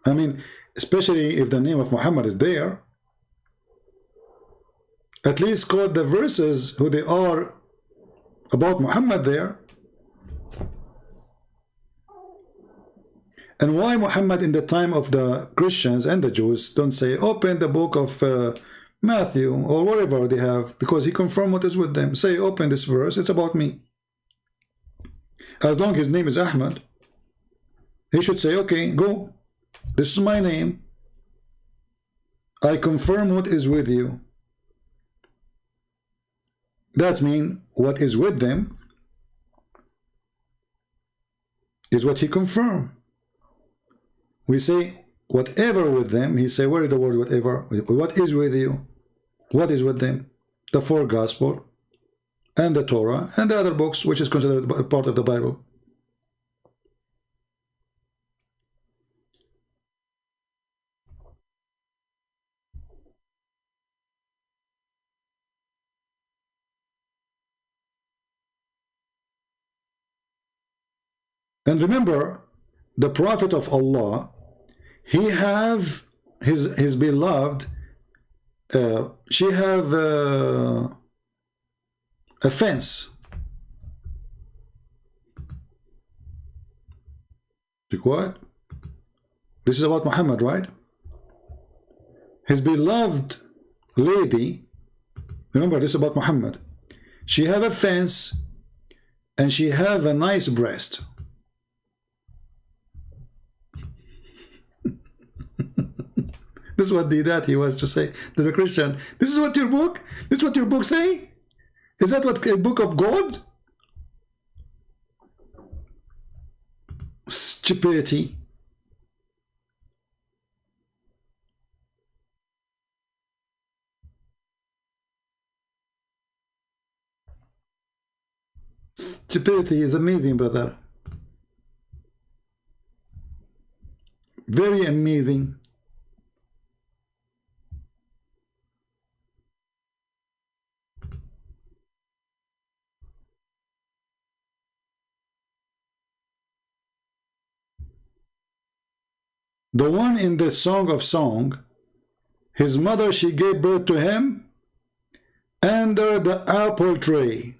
I mean, especially if the name of Muhammad is there, at least quote the verses who they are about Muhammad there. And why Muhammad in the time of the Christians and the Jews don't say, open the book of Matthew or whatever they have, because he confirmed what is with them. Say, open this verse, it's about me. As long as his name is Ahmed, he should say, okay, go. This is my name. I confirm what is with you. That means what is with them is what he confirmed. We say whatever with them. He say, where is the word whatever? What is with you? What is with them? The four gospel and the Torah and the other books, which is considered part of the Bible. And remember, the Prophet of Allah, he have his beloved, she have a fence. Like what? This is about Muhammad, right? His beloved lady, remember this is about Muhammad. She have a fence and she have a nice breast. This is what he was to say to the Christian. This is what your book? This is what your book say? Is that what a book of God? Stupidity. Stupidity is amazing, brother. Very amazing. The one in the Song of Song, his mother, she gave birth to him under the apple tree.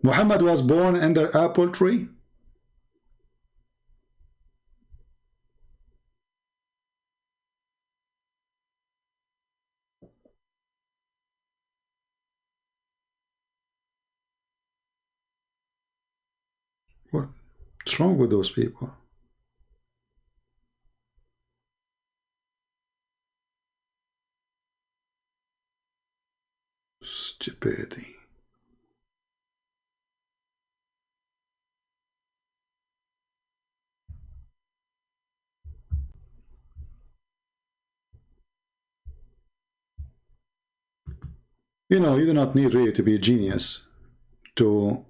Muhammad was born under apple tree. What's wrong with those people? Stupidity. You know, you do not need really to be a genius to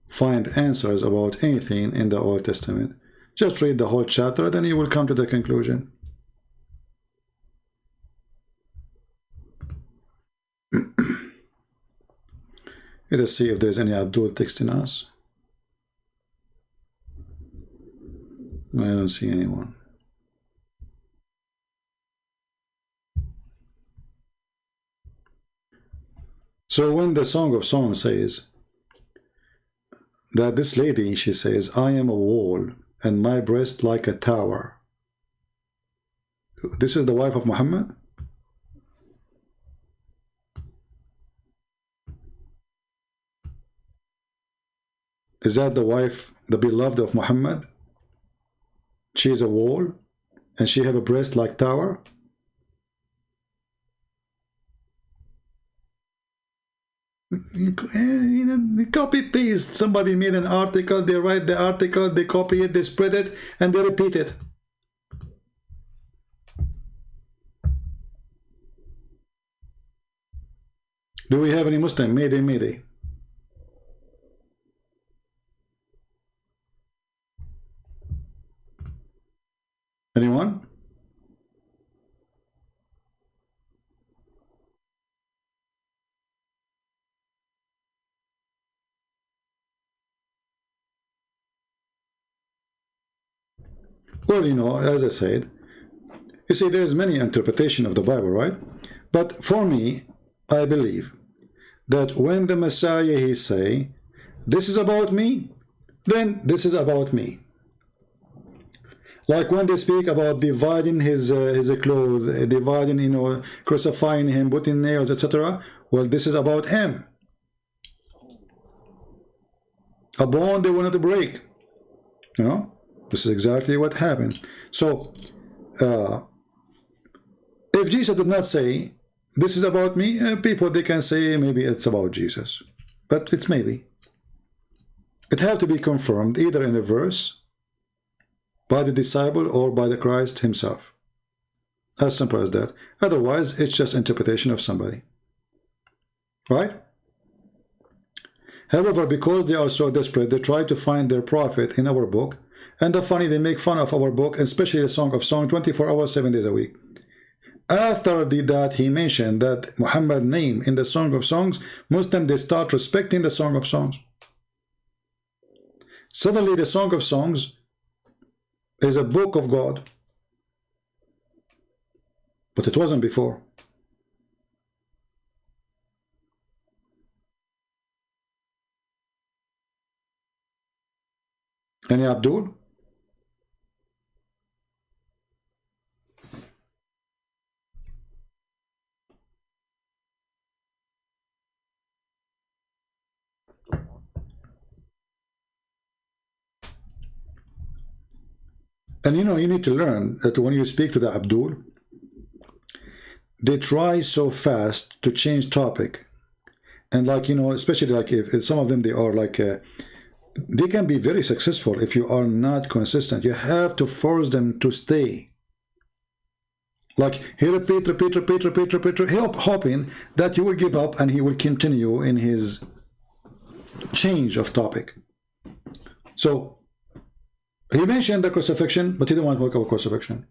find answers about anything in the Old Testament. Just read the whole chapter, then you will come to the conclusion. Let us see if there's any Abdul texting us. I don't see anyone. So when the Song of Songs says that this lady, she says, I am a wall and my breast like a tower. This is the wife of Muhammad? Is that the wife, the beloved of Muhammad? She is a wall and she have a breast like tower? They copy paste. Somebody made an article, they write the article, they copy it, they spread it, and they repeat it. Do we have any Muslim? Mayday, mayday. Anyone? Well, you know, as I said, you see, there's many interpretation of the Bible, right? But for me, I believe that when the Messiah, he say, this is about me, then this is about me. Like when they speak about dividing his clothes, dividing, you know, crucifying him, putting nails, etc. Well, this is about him. A bone they wanted to break, you know. This is exactly what happened. So, if Jesus did not say, this is about me, people, they can say maybe it's about Jesus. But it's maybe. It have to be confirmed either in a verse, by the disciple, or by the Christ himself. As simple as that. Otherwise, it's just interpretation of somebody. Right? However, because they are so desperate, they try to find their prophet in our book. And the funny, they make fun of our book, especially the Song of Songs, 24 hours, 7 days a week. After that, he mentioned that Muhammad's name in the Song of Songs, Muslims, they start respecting the Song of Songs. Suddenly, the Song of Songs is a book of God. But it wasn't before. Any Abdul? And you know, you need to learn that when you speak to the Abdul, they try so fast to change topic. And like, you know, especially like if some of them, they are like, they can be very successful if you are not consistent. You have to force them to stay. Like he repeat, hoping that you will give up and he will continue in his change of topic. So, he mentioned the crucifixion, but he didn't want to talk about crucifixion.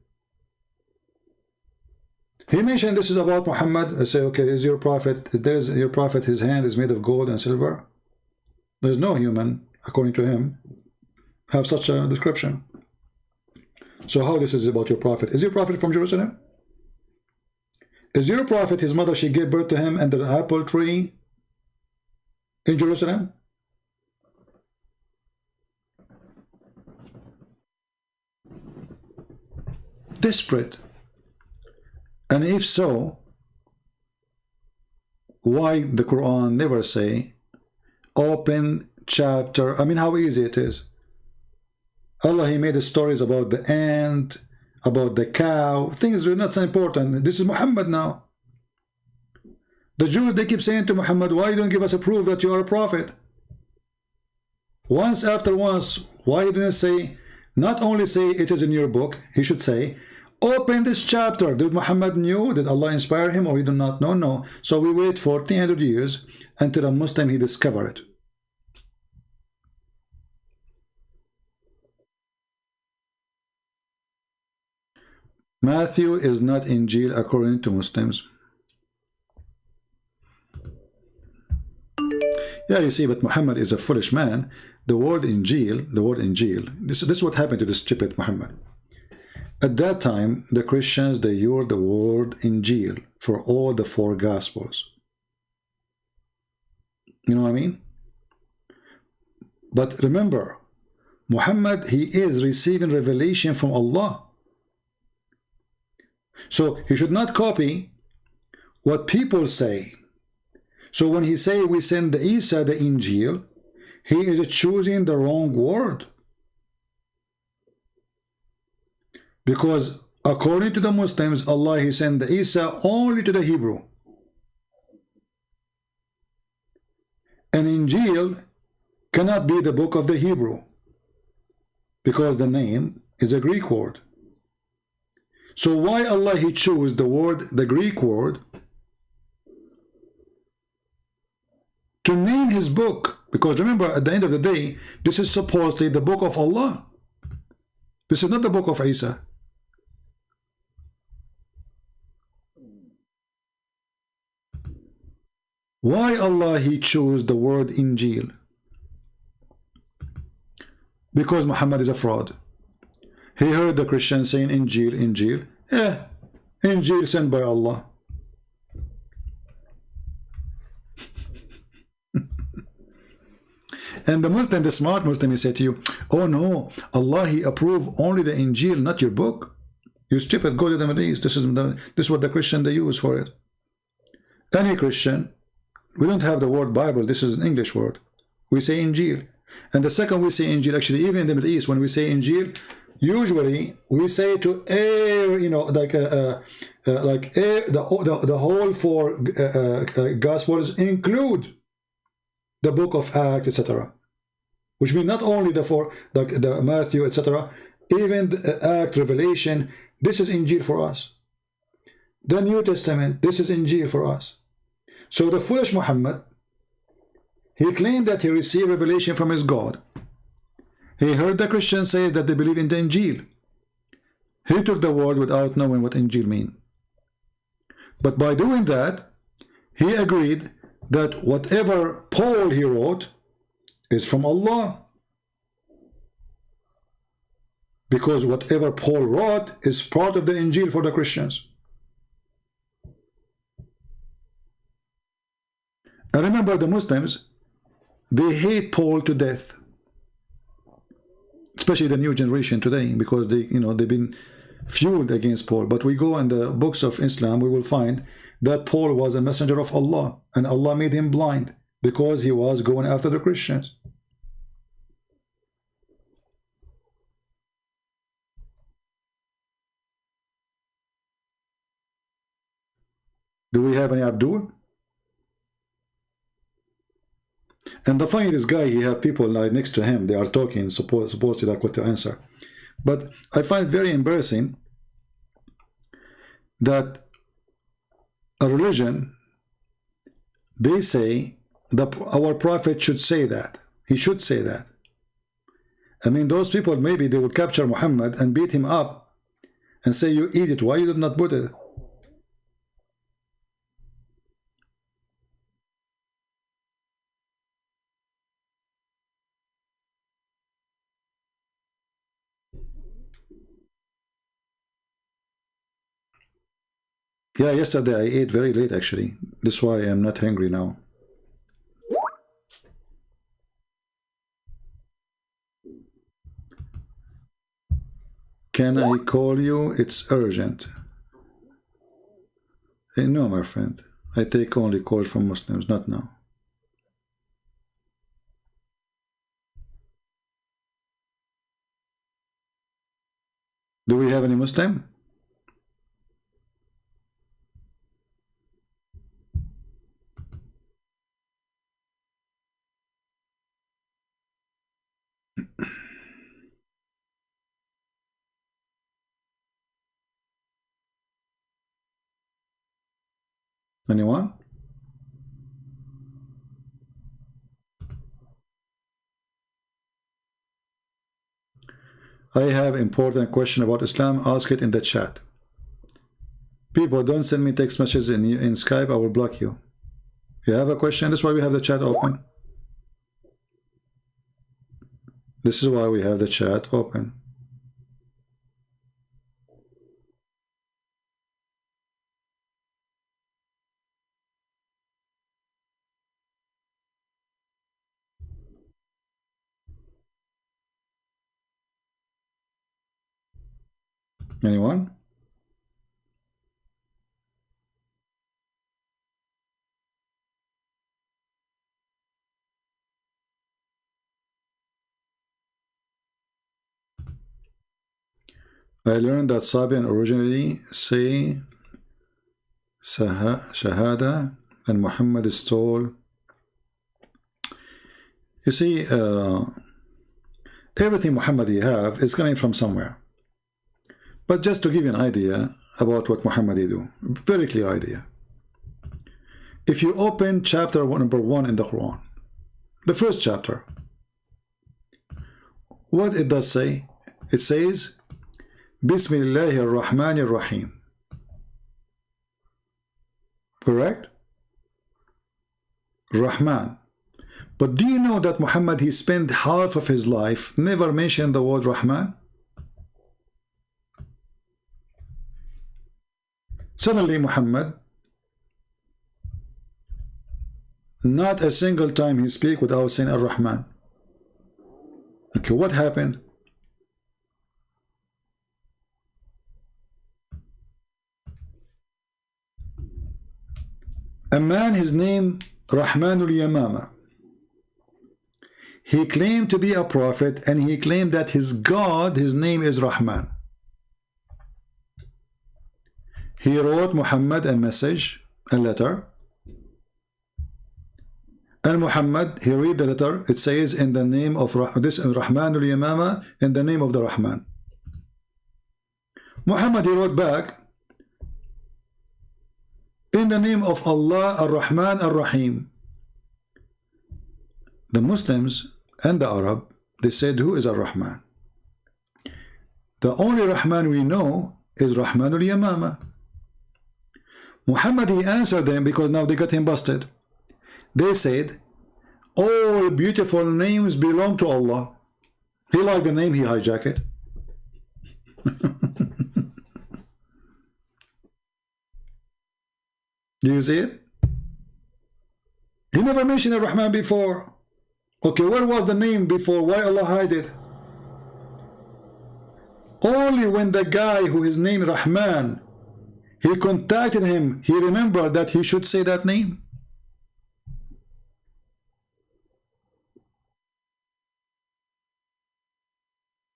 He mentioned this is about Muhammad. I say, okay, is your prophet, there's your prophet, his hand is made of gold and silver. There's no human according to him, have such a description. So how this is about your prophet? Is your prophet from Jerusalem? Is your prophet, his mother, she gave birth to him under an apple tree in Jerusalem? Desperate. And if so, why the Quran never say open chapter? I mean, how easy it is. Allah, he made the stories about the ant, about the cow. Things are not so important. This is Muhammad now. The Jews, they keep saying to Muhammad, why you don't give us a proof that you are a prophet? Once after once, why didn't he say, not only say it is in your book, he should say, open this chapter. Did Muhammad knew? Did Allah inspire him, or he did not know? No. So we wait for 300 years until a Muslim, he discovered it. Matthew is not Injil according to Muslims. Yeah, you see, but Muhammad is a foolish man. The word Injil, this is what happened to this stupid Muhammad. At that time, the Christians, they used the word Injil for all the 4 Gospels. You know what I mean? But remember, Muhammad, he is receiving revelation from Allah. So he should not copy what people say. So when he say we send the Isa the Injil, he is choosing the wrong word. Because according to the Muslims, Allah, he sent the Isa only to the Hebrew. And Injil cannot be the book of the Hebrew, because the name is a Greek word. So why Allah, he chose the word, the Greek word, to name his book? Because remember, at the end of the day, this is supposedly the book of Allah. This is not the book of Isa. Why Allah, he chose the word Injil? Because Muhammad is a fraud. He heard the Christians saying Injil, Injil. Injil sent by Allah. And the Muslim, the smart Muslim, he said to you, oh no, Allah, he approved only the Injil, not your book. You stupid, go to the Middle East. This is what the Christian they use for it. Any Christian, we don't have the word Bible. This is an English word. We say Injil. And the second we say Injil, actually, even in the Middle East, when we say Injil, usually we say to air, you know, like the whole 4 Gospels include the book of Acts, etc. Which means not only the 4, like the Matthew, etc. Even the Act, Revelation, this is Injil for us. The New Testament, this is Injil for us. So the foolish Muhammad, he claimed that he received revelation from his God. He heard the Christians say that they believe in the Injil. He took the word without knowing what Injil means. But by doing that, he agreed that whatever Paul he wrote is from Allah. Because whatever Paul wrote is part of the Injil for the Christians. And remember, the Muslims, they hate Paul to death. Especially the new generation today, because they, you know, they've been fueled against Paul. But we go in the books of Islam, we will find that Paul was a messenger of Allah, and Allah made him blind because he was going after the Christians. Do we have any Abdul? And the funny, this guy, he have people like next to him, they are talking, supposedly like what to answer. But I find it very embarrassing that a religion, they say that our prophet should say that. He should say that. I mean, those people, maybe they would capture Muhammad and beat him up and say, you eat it, why you did not put it? Yeah, yesterday I ate very late actually. That's why I'm not hungry now. Can I call you? It's urgent. No, my friend. I take only calls from Muslims, not now. Do we have any Muslim? Anyone? I have important question about Islam. Ask it in the chat. People, don't send me text messages in Skype. I will block you. You have a question? That's why we have the chat open. This is why we have the chat open. Anyone? I learned that Sabian originally say Shahada and Muhammad stole. You see, everything Muhammad have is coming from somewhere. But just to give you an idea about what Muhammad do, very clear idea. If you open chapter number 1 in the Quran, the first chapter, what it does say? It says, Bismillahir Rahmanir Rahim. Correct? Rahman. But do you know that Muhammad, he spent half of his life never mentioned the word Rahman? Suddenly Muhammad, not a single time he speak without saying Ar-Rahman. Okay, what happened? A man, his name Rahmanul Yamama. He claimed to be a prophet and he claimed that his God, his name is Rahman. He wrote Muhammad a message, a letter. And Muhammad, he read the letter. It says in the name of this Rahmanul Yamama, in the name of the Rahman. Muhammad, he wrote back, in the name of Allah Ar-Rahman Ar-Rahim. The Muslims and the Arab, they said, who is Ar-Rahman? The only Rahman we know is Rahmanul Yamama. Muhammad, he answered them because now they got him busted. They said, all beautiful names belong to Allah. He liked the name, he hijacked it. Do you see it? He never mentioned Ar-Rahman before. Okay, where was the name before? Why Allah hide it? Only when the guy who is named Rahman, he contacted him, he remembered that he should say that name.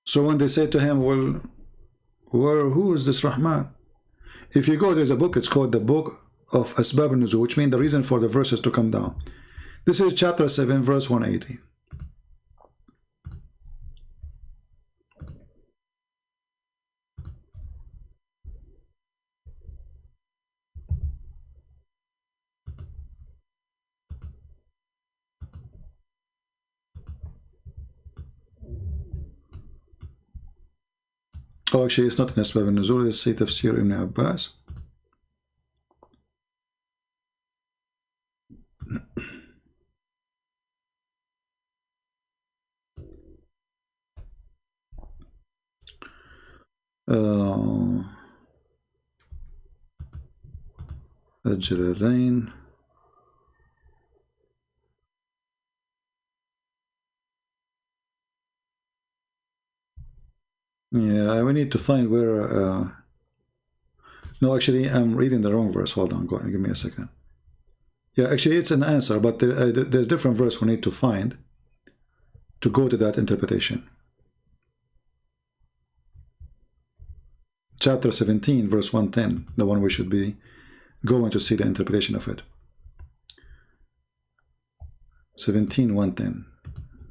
So when they said to him, well, who is this Rahman? If you go, there's a book, it's called the Book of Asbab al-Nuzul, which means the reason for the verses to come down. This is chapter 7, verse 180. Oh, actually, it's not in Asbab al-Nuzul, let's say Tafsir Ibn Abbas. الجلالين. Yeah, we need to find where. No, actually, I'm reading the wrong verse. Hold on, give me a second. Yeah, actually, it's an answer, but there's different verse we need to find to go to that interpretation. Chapter 17, verse 110, the one we should be going to see the interpretation of it. 17, 110,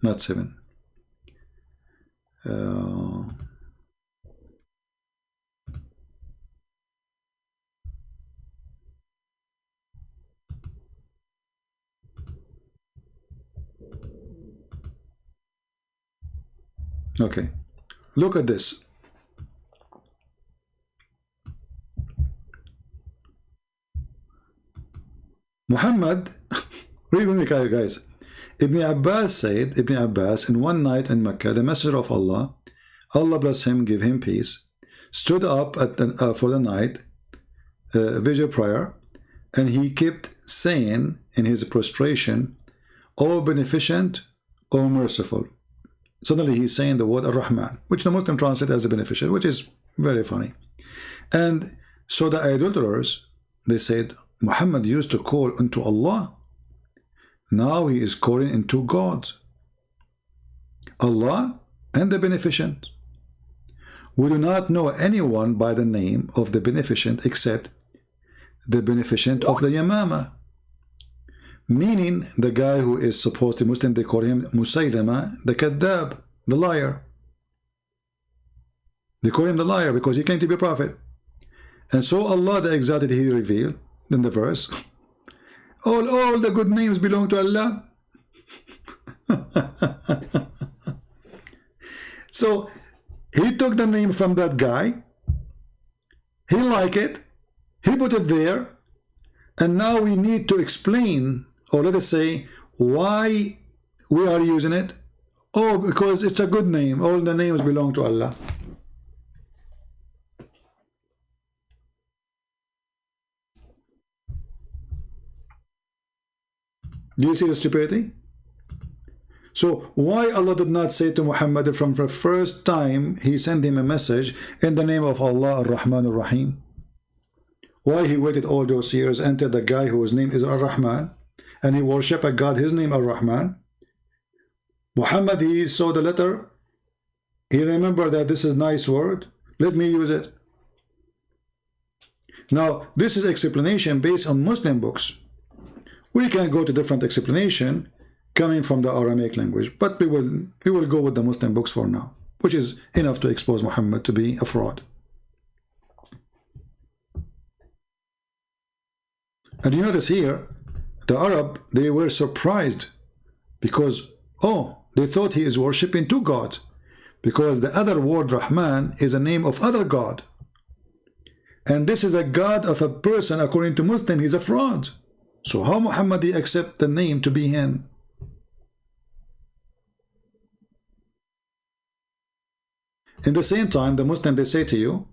not 7. Okay, look at this. Muhammad, read with me, guys. Ibn Abbas said, Ibn Abbas, in one night in Mecca, the Messenger of Allah, Allah bless him, give him peace, stood up at for the night, vigil prayer, and he kept saying in his prostration, O beneficent, O merciful. Suddenly he's saying the word Ar-Rahman, which the Muslim translate as a beneficent, which is very funny. And so the idolaters, they said, Muhammad used to call unto Allah. Now he is calling into God. Allah and the beneficent. We do not know anyone by the name of the beneficent except the beneficent of the Yamama. Meaning the guy who is supposed to Muslim, they call him Musaylama, the Kadhab, the liar. They call him the liar because he claimed to be a prophet. And so Allah the Exalted, he revealed in the verse, all the good names belong to Allah. So he took the name from that guy, he liked it, he put it there, and now we need to explain, or let us say, why we are using it. Oh, because it's a good name, all the names belong to Allah. Do you see the stupidity? So why Allah did not say to Muhammad from the first time he sent him a message in the name of Allah Ar-Rahman Ar-Rahim? Why he waited all those years until the guy whose name is Ar-Rahman and he worship a God, his name Ar-Rahman? Muhammad, he saw the letter, he remembered that this is a nice word, let me use it. Now this is explanation based on Muslim books. We can go to different explanation coming from the Aramaic language, but we will go with the Muslim books for now, which is enough to expose Muhammad to be a fraud. And you notice here, the Arab, they were surprised because, oh, they thought he is worshipping two gods, because the other word Rahman is a name of other God. And this is a God of a person, according to Muslim, he's a fraud. So how Muhammad accept the name to be him? In the same time, the Muslim, they say to you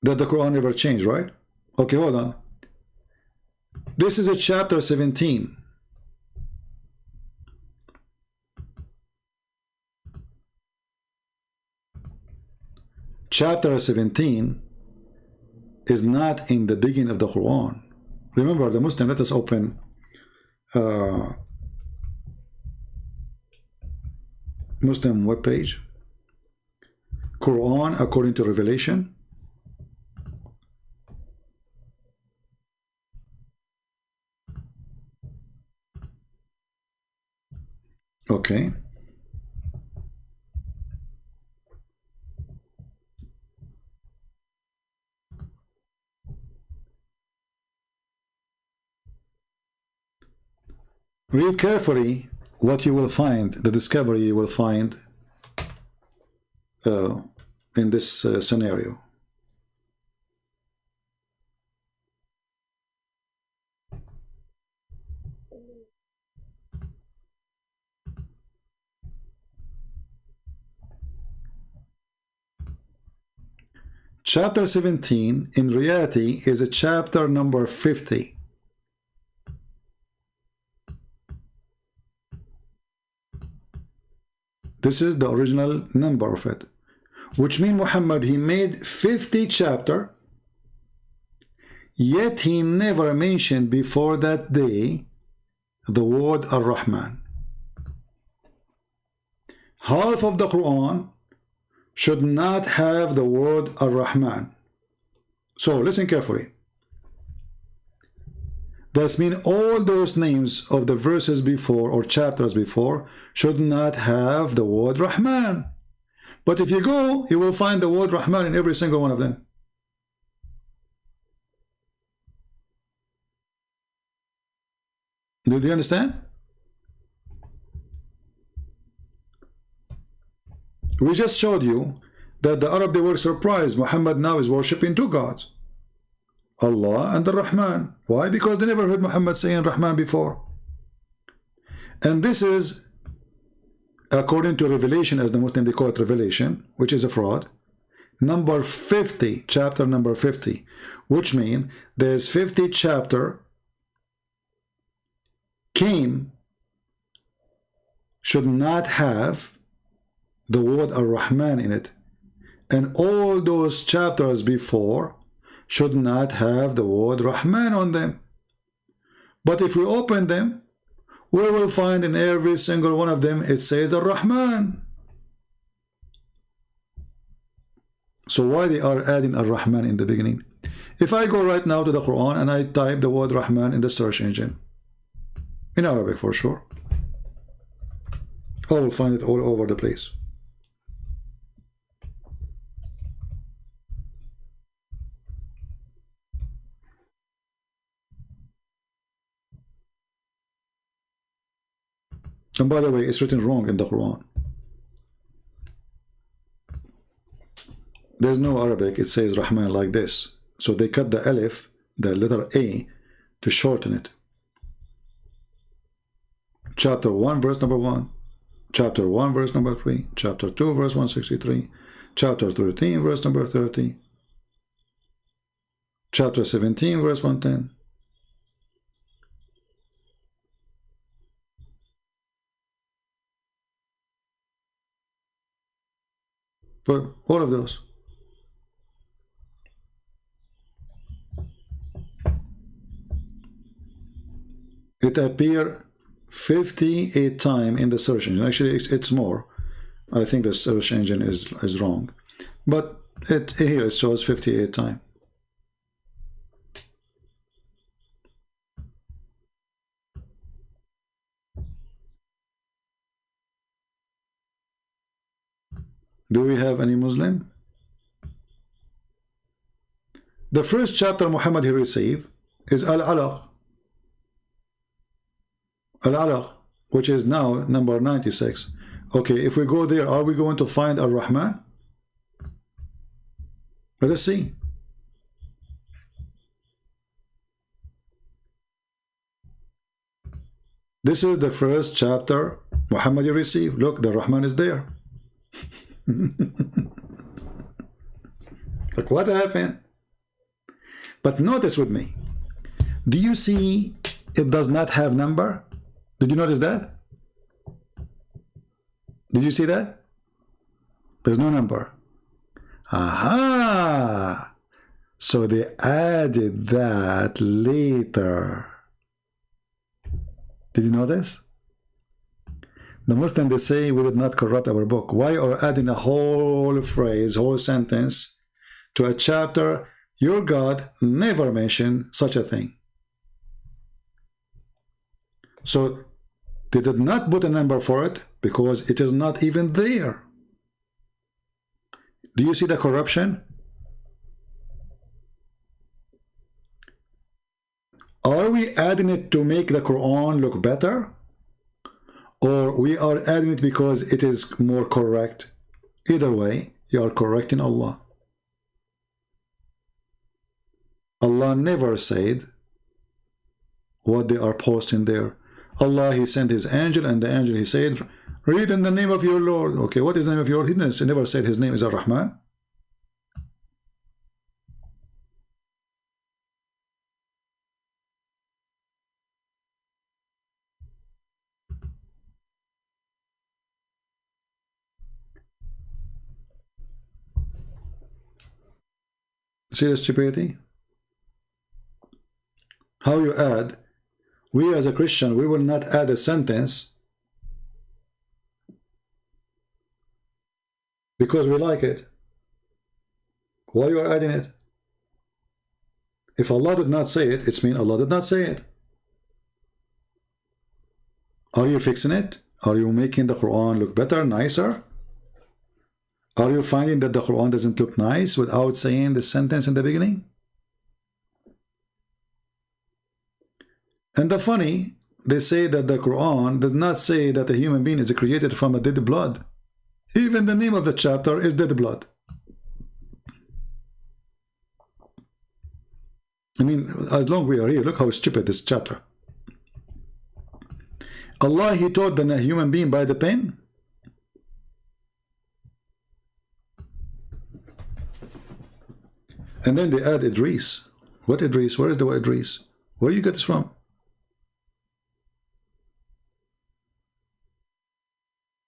that the Quran never changed, right? Okay, hold on. This is a chapter 17. Chapter 17 is not in the beginning of the Quran. Remember, the Muslim, let us open Muslim webpage, Quran according to Revelation. Okay. Read carefully what you will find, the discovery you will find in this scenario. Chapter 17 in reality is a chapter number 50. This is the original number of it, which means Muhammad, he made 50 chapter, yet he never mentioned before that day the word Ar-Rahman. Half of the Quran should not have the word Ar-Rahman. So listen carefully. That means all those names of the verses before or chapters before should not have the word Rahman. But if you go, you will find the word Rahman in every single one of them. Do you understand? We just showed you that the Arab, they were surprised. Muhammad now is worshipping two gods, Allah and the Rahman. Why? Because they never heard Muhammad saying Rahman before. And this is according to Revelation, as the Muslim they call it Revelation, which is a fraud. Number 50, chapter number 50, which means there's 50 chapter came should not have the word Ar-Rahman in it, and all those chapters before should not have the word Rahman on them. But if we open them, we will find in every single one of them it says Ar-Rahman. So why they are adding Ar-Rahman in the beginning? If I go right now to the Quran and I type the word Rahman in the search engine, in Arabic for sure, I will find it all over the place. And by the way, it's written wrong in the Quran. There's no Arabic, it says Rahman like this. So they cut the alif, the letter A, to shorten it. Chapter 1, verse number 1. Chapter 1, verse number 3. Chapter 2, verse 163. Chapter 13, verse number 30. Chapter 17, verse 110. But all of those. It appeared 58 times in the search engine. Actually, it's more. I think the search engine is wrong. But here it shows 58 times. Do we have any Muslim? The first chapter Muhammad he received is Al-Alaq. Al-Alaq, which is now number 96. Okay, if we go there, are we going to find Ar-Rahman? Let us see. This is the first chapter Muhammad he received. Look, the Rahman is there. Look what happened. But notice with me, do you see it does not have number? Did you notice that? Did you see that? There's no number. Aha! So they added that later. Did you notice? The Muslims, they say we did not corrupt our book. Why are adding a whole phrase, whole sentence to a chapter your God never mentioned such a thing? So they did not put a number for it because it is not even there. Do you see the corruption? Are we adding it to make the Quran look better? Or we are adding it because it is more correct? Either way, you are correcting Allah. Allah never said what they are posting there. Allah, he sent his angel, and the angel, he said, read in the name of your Lord. Okay, what is the name of your Lord? He never said his name is Ar-Rahman. See the stupidity? How you add? We as a Christian, we will not add a sentence because we like it. Why you are adding it? If Allah did not say it, it's mean Allah did not say it. Are you fixing it? Are you making the Quran look better, nicer? Are you finding that the Quran doesn't look nice without saying the sentence in the beginning? And the funny, they say that the Quran does not say that a human being is created from a dead blood. Even the name of the chapter is dead blood. I mean, as long as we are here, look how stupid this chapter. Allah, He taught the human being by the pen. And then they add Idris. What Idris? Where is the word Idris? Where you get this from?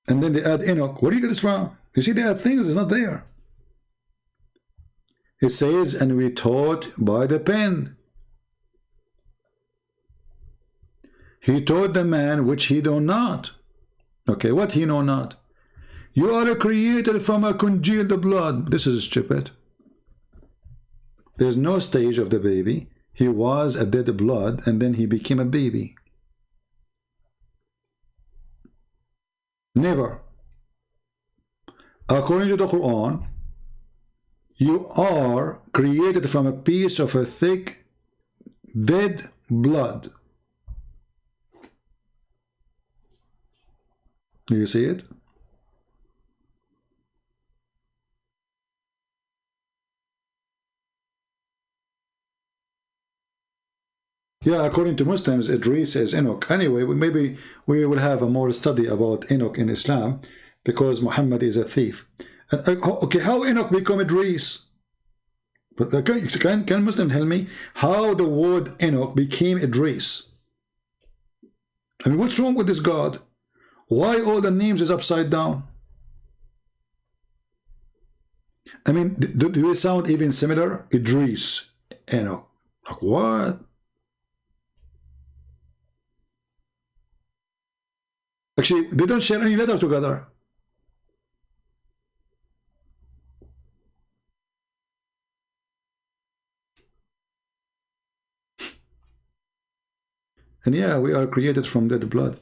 And then they add Enoch. Where do you get this from? You see, they add things that's not there. It says, and we taught by the pen. He taught the man which he know not. Okay, what he know not? You are created from a congealed blood. This is stupid. There's no stage of the baby. He was a dead blood and then he became a baby. Never. According to the Quran, you are created from a piece of a thick, dead blood. Do you see it? Yeah, according to Muslims, Idris is Enoch. Anyway, maybe we will have a more study about Enoch in Islam because Muhammad is a thief. Okay, how Enoch become Idris? Can Muslim tell me how the word Enoch became Idris? I mean, what's wrong with this God? Why all the names is upside down? I mean, do they sound even similar? Idris, Enoch. Like what? Actually, they don't share any letter together. And yeah, we are created from dead blood.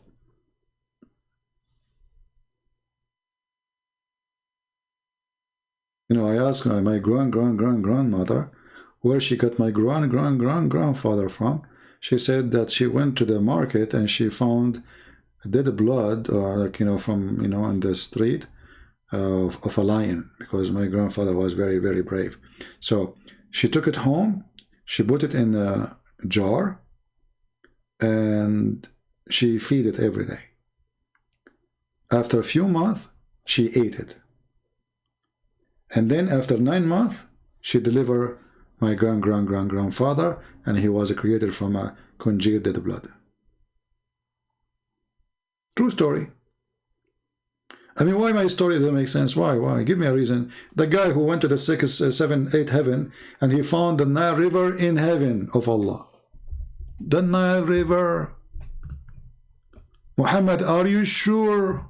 You know, I asked my grandmother where she got my grandfather from. She said that she went to the market and she found dead blood, or like, you know, from, you know, on the street of a lion, because my grandfather was very, very brave. So she took it home, she put it in a jar, and she feed it every day. After a few months, she ate it. And then after 9 months, she delivered my grandfather, and he was created from a congealed dead blood. True story. I mean, why my story doesn't make sense? Why? Give me a reason. The guy who went to the 6th, 7th, 8th heaven, and he found the Nile River in heaven of Allah. The Nile River. Muhammad, are you sure?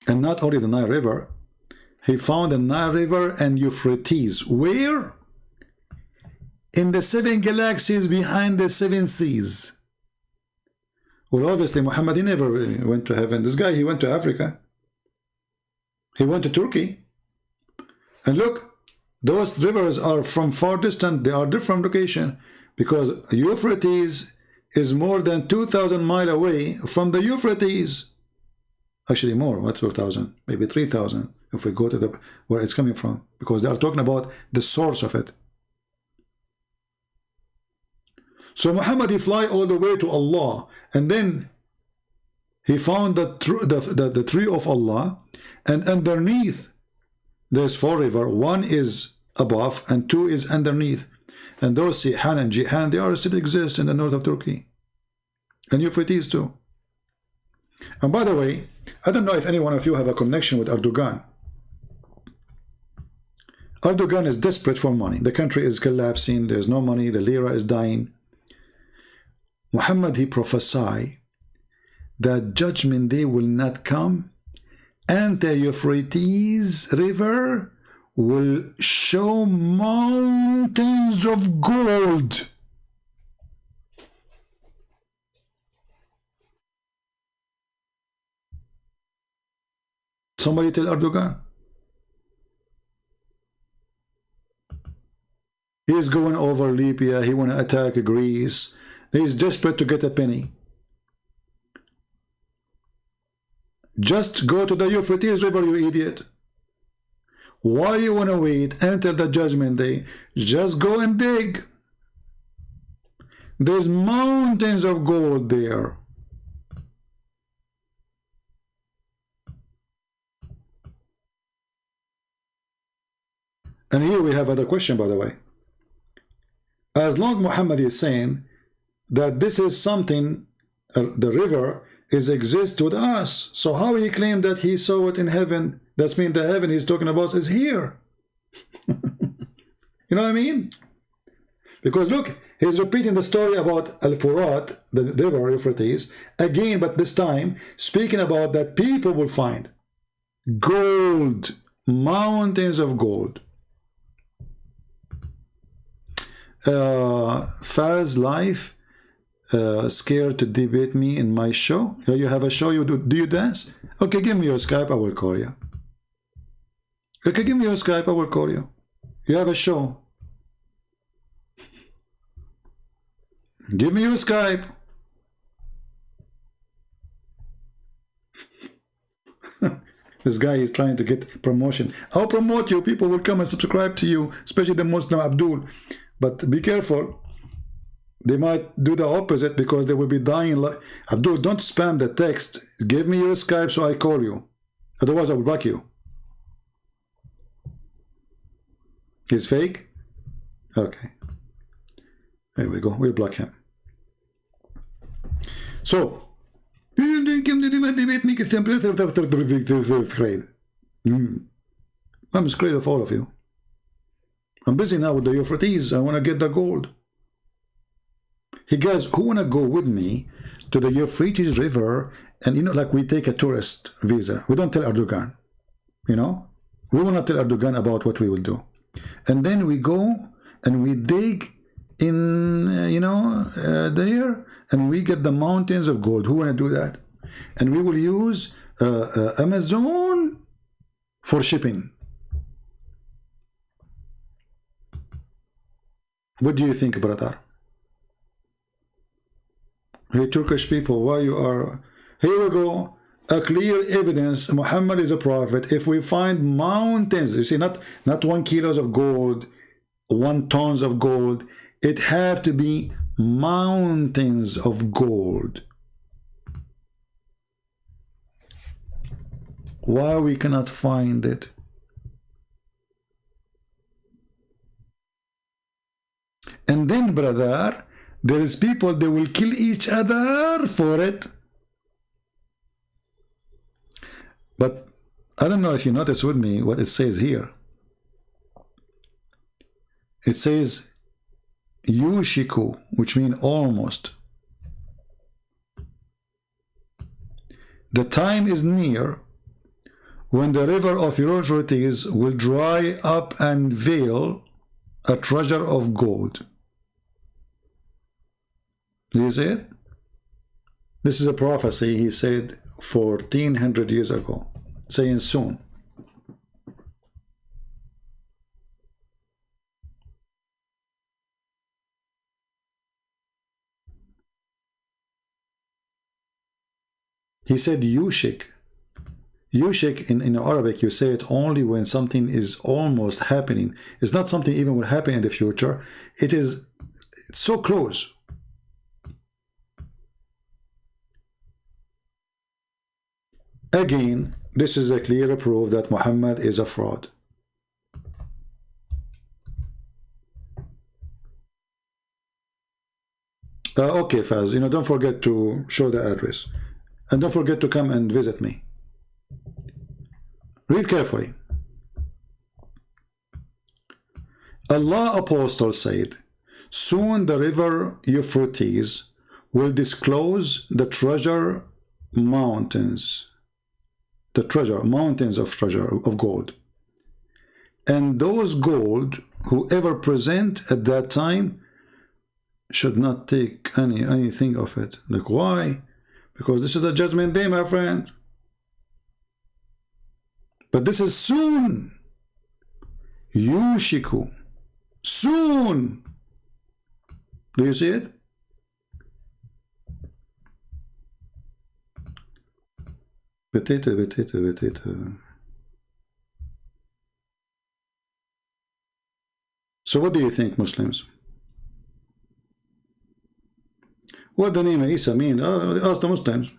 And not only the Nile River, he found the Nile River and Euphrates. Where? In the 7 galaxies behind the 7 seas. Well, obviously, Muhammad, he never went to heaven. This guy, he went to Africa. He went to Turkey. And look, those rivers are from far distant. They are different location, because Euphrates is more than 2,000 miles away from the Euphrates. Actually more, what 2,000? Maybe 3,000 if we go to the where it's coming from, because they are talking about the source of it. So Muhammad, he fly all the way to Allah, and then he found the tree of Allah, and underneath there's 4 rivers. 1 is above and 2 is underneath, and those Sihan and Jihan, they are still exist in the north of Turkey, and Euphrates too. And by the way, I don't know if any one of you have a connection with Erdogan. Erdogan is desperate for money. The country is collapsing. There's no money. The lira is dying. Muhammad, he prophesied that judgment day will not come, and the Euphrates River will show mountains of gold. Somebody tell Erdogan. He's going over Libya. He want to attack Greece. He's desperate to get a penny. Just go to the Euphrates River, you idiot. Why you want to wait until the judgment day? Just go and dig. There's mountains of gold there. And here we have another question, by the way. As long Muhammad is saying that this is something, the river exists with us, so how he claimed that he saw it in heaven? That means the heaven he's talking about is here. You know what I mean? Because look, he's repeating the story about Al-Furat, the river Euphrates, again, but this time speaking about that people will find gold, mountains of gold. Faz Life, scared to debate me in my show. You have a show, you do you dance? Okay, give me your Skype, I will call you. Okay, give me your Skype, I will call you. You have a show. Give me your Skype. This guy is trying to get promotion. I'll promote you. People will come and subscribe to you, especially the Muslim Abdul. But be careful. They might do the opposite because they will be dying. Like Abdul, don't spam the text. Give me your Skype so I call you. Otherwise, I will block you. He's fake? Okay. There we go. We'll block him. So, I'm scared of all of you. I'm busy now with the Euphrates. I want to get the gold. Hey guys, who want to go with me to the Euphrates River? And you know, like we take a tourist visa. We don't tell Erdogan. You know, we will not tell Erdogan about what we will do. And then we go and we dig in, there, and we get the mountains of gold. Who want to do that? And we will use Amazon for shipping. What do you think, brother? Hey, Turkish people, why you are... Here we go. A clear evidence Muhammad is a prophet. If we find mountains, you see, not 1 kilo of gold, 1 tons of gold. It have to be mountains of gold. Why we cannot find it? And then, brother, there is people, they will kill each other for it. But I don't know if you notice with me what it says here. It says Yushiku, which means almost. The time is near when the river of Euphrates will dry up and veil a treasure of gold. Do you see it? This is a prophecy he said 1400 years ago, saying soon. He said yushik. Yushik in Arabic, you say it only when something is almost happening. It's not something even will happen in the future. It's so close. Again, this is a clear proof that Muhammad is a fraud. Okay, Faz, don't forget to show the address. And don't forget to come and visit me. Read carefully. Allah Apostle said, soon the river Euphrates will disclose the treasure mountains, mountains of treasure of gold. And those gold, whoever present at that time should not take anything of it. Like, why? Because this is the judgment day, my friend. But this is soon. Yushiku. Soon. Do you see it? Betete. So what do you think, Muslims? What the name of Isa mean? Ask the Muslims.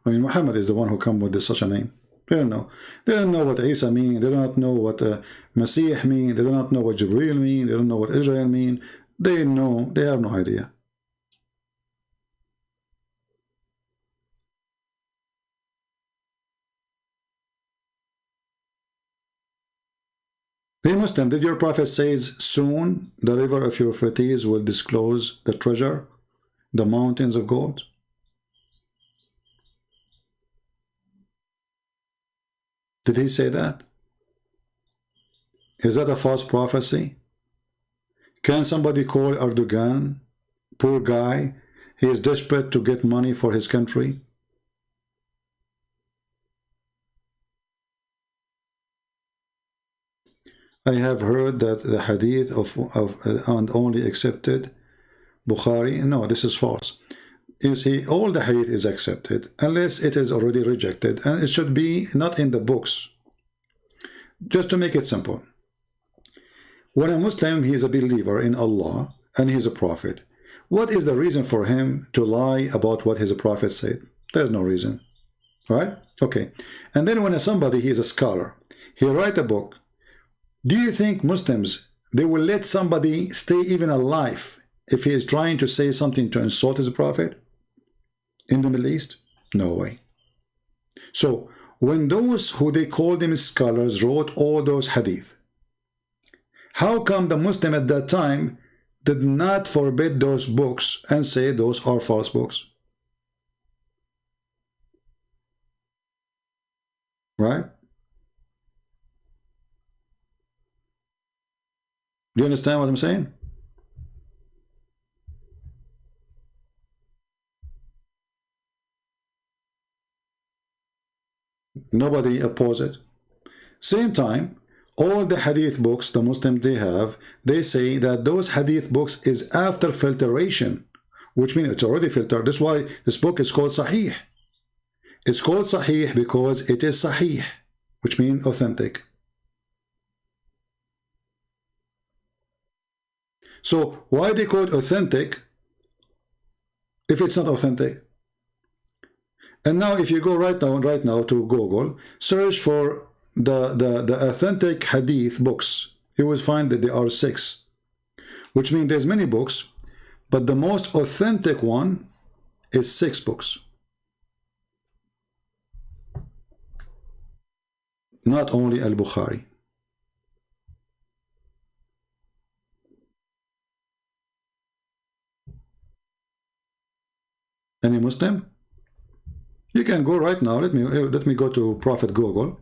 I mean, Muhammad is the one who come with such a name. They don't know. They don't know what Isa mean. They do not know what Masih mean. They do not know what Jibreel mean. They don't know what Israel mean. They know. They have no idea. Hey Muslim, did your prophet says soon the river of Euphrates will disclose the treasure, the mountains of gold? Did he say that? Is that a false prophecy? Can somebody call Erdogan, poor guy, he is desperate to get money for his country? I have heard that the hadith of and only accepted Bukhari. No, this is false. You see, all the hadith is accepted unless it is already rejected, and it should be not in the books. Just to make it simple, when a Muslim, he is a believer in Allah and he is a prophet, what is the reason for him to lie about what his prophet said? There's no reason, right? Okay. And then when somebody, he is a scholar, he write a book. Do you think Muslims, they will let somebody stay even alive if he is trying to say something to insult his prophet in the Middle East? No way. So when those who they call them scholars wrote all those hadith, how come the Muslim at that time did not forbid those books and say those are false books? Right? Do you understand what I'm saying? Nobody oppose it. Same time, all the hadith books the Muslims they have, they say that those hadith books is after filtration, which means it's already filtered. That's why this book is called Sahih. It's called Sahih because it is Sahih, which means authentic. So why they call it authentic if it's not authentic? And now if you go right now to Google, search for the authentic hadith books, you will find that there are 6, which means there's many books, but the most authentic one is 6 books. Not only Al-Bukhari. Any Muslim? You can go right now. Let me go to Prophet Google.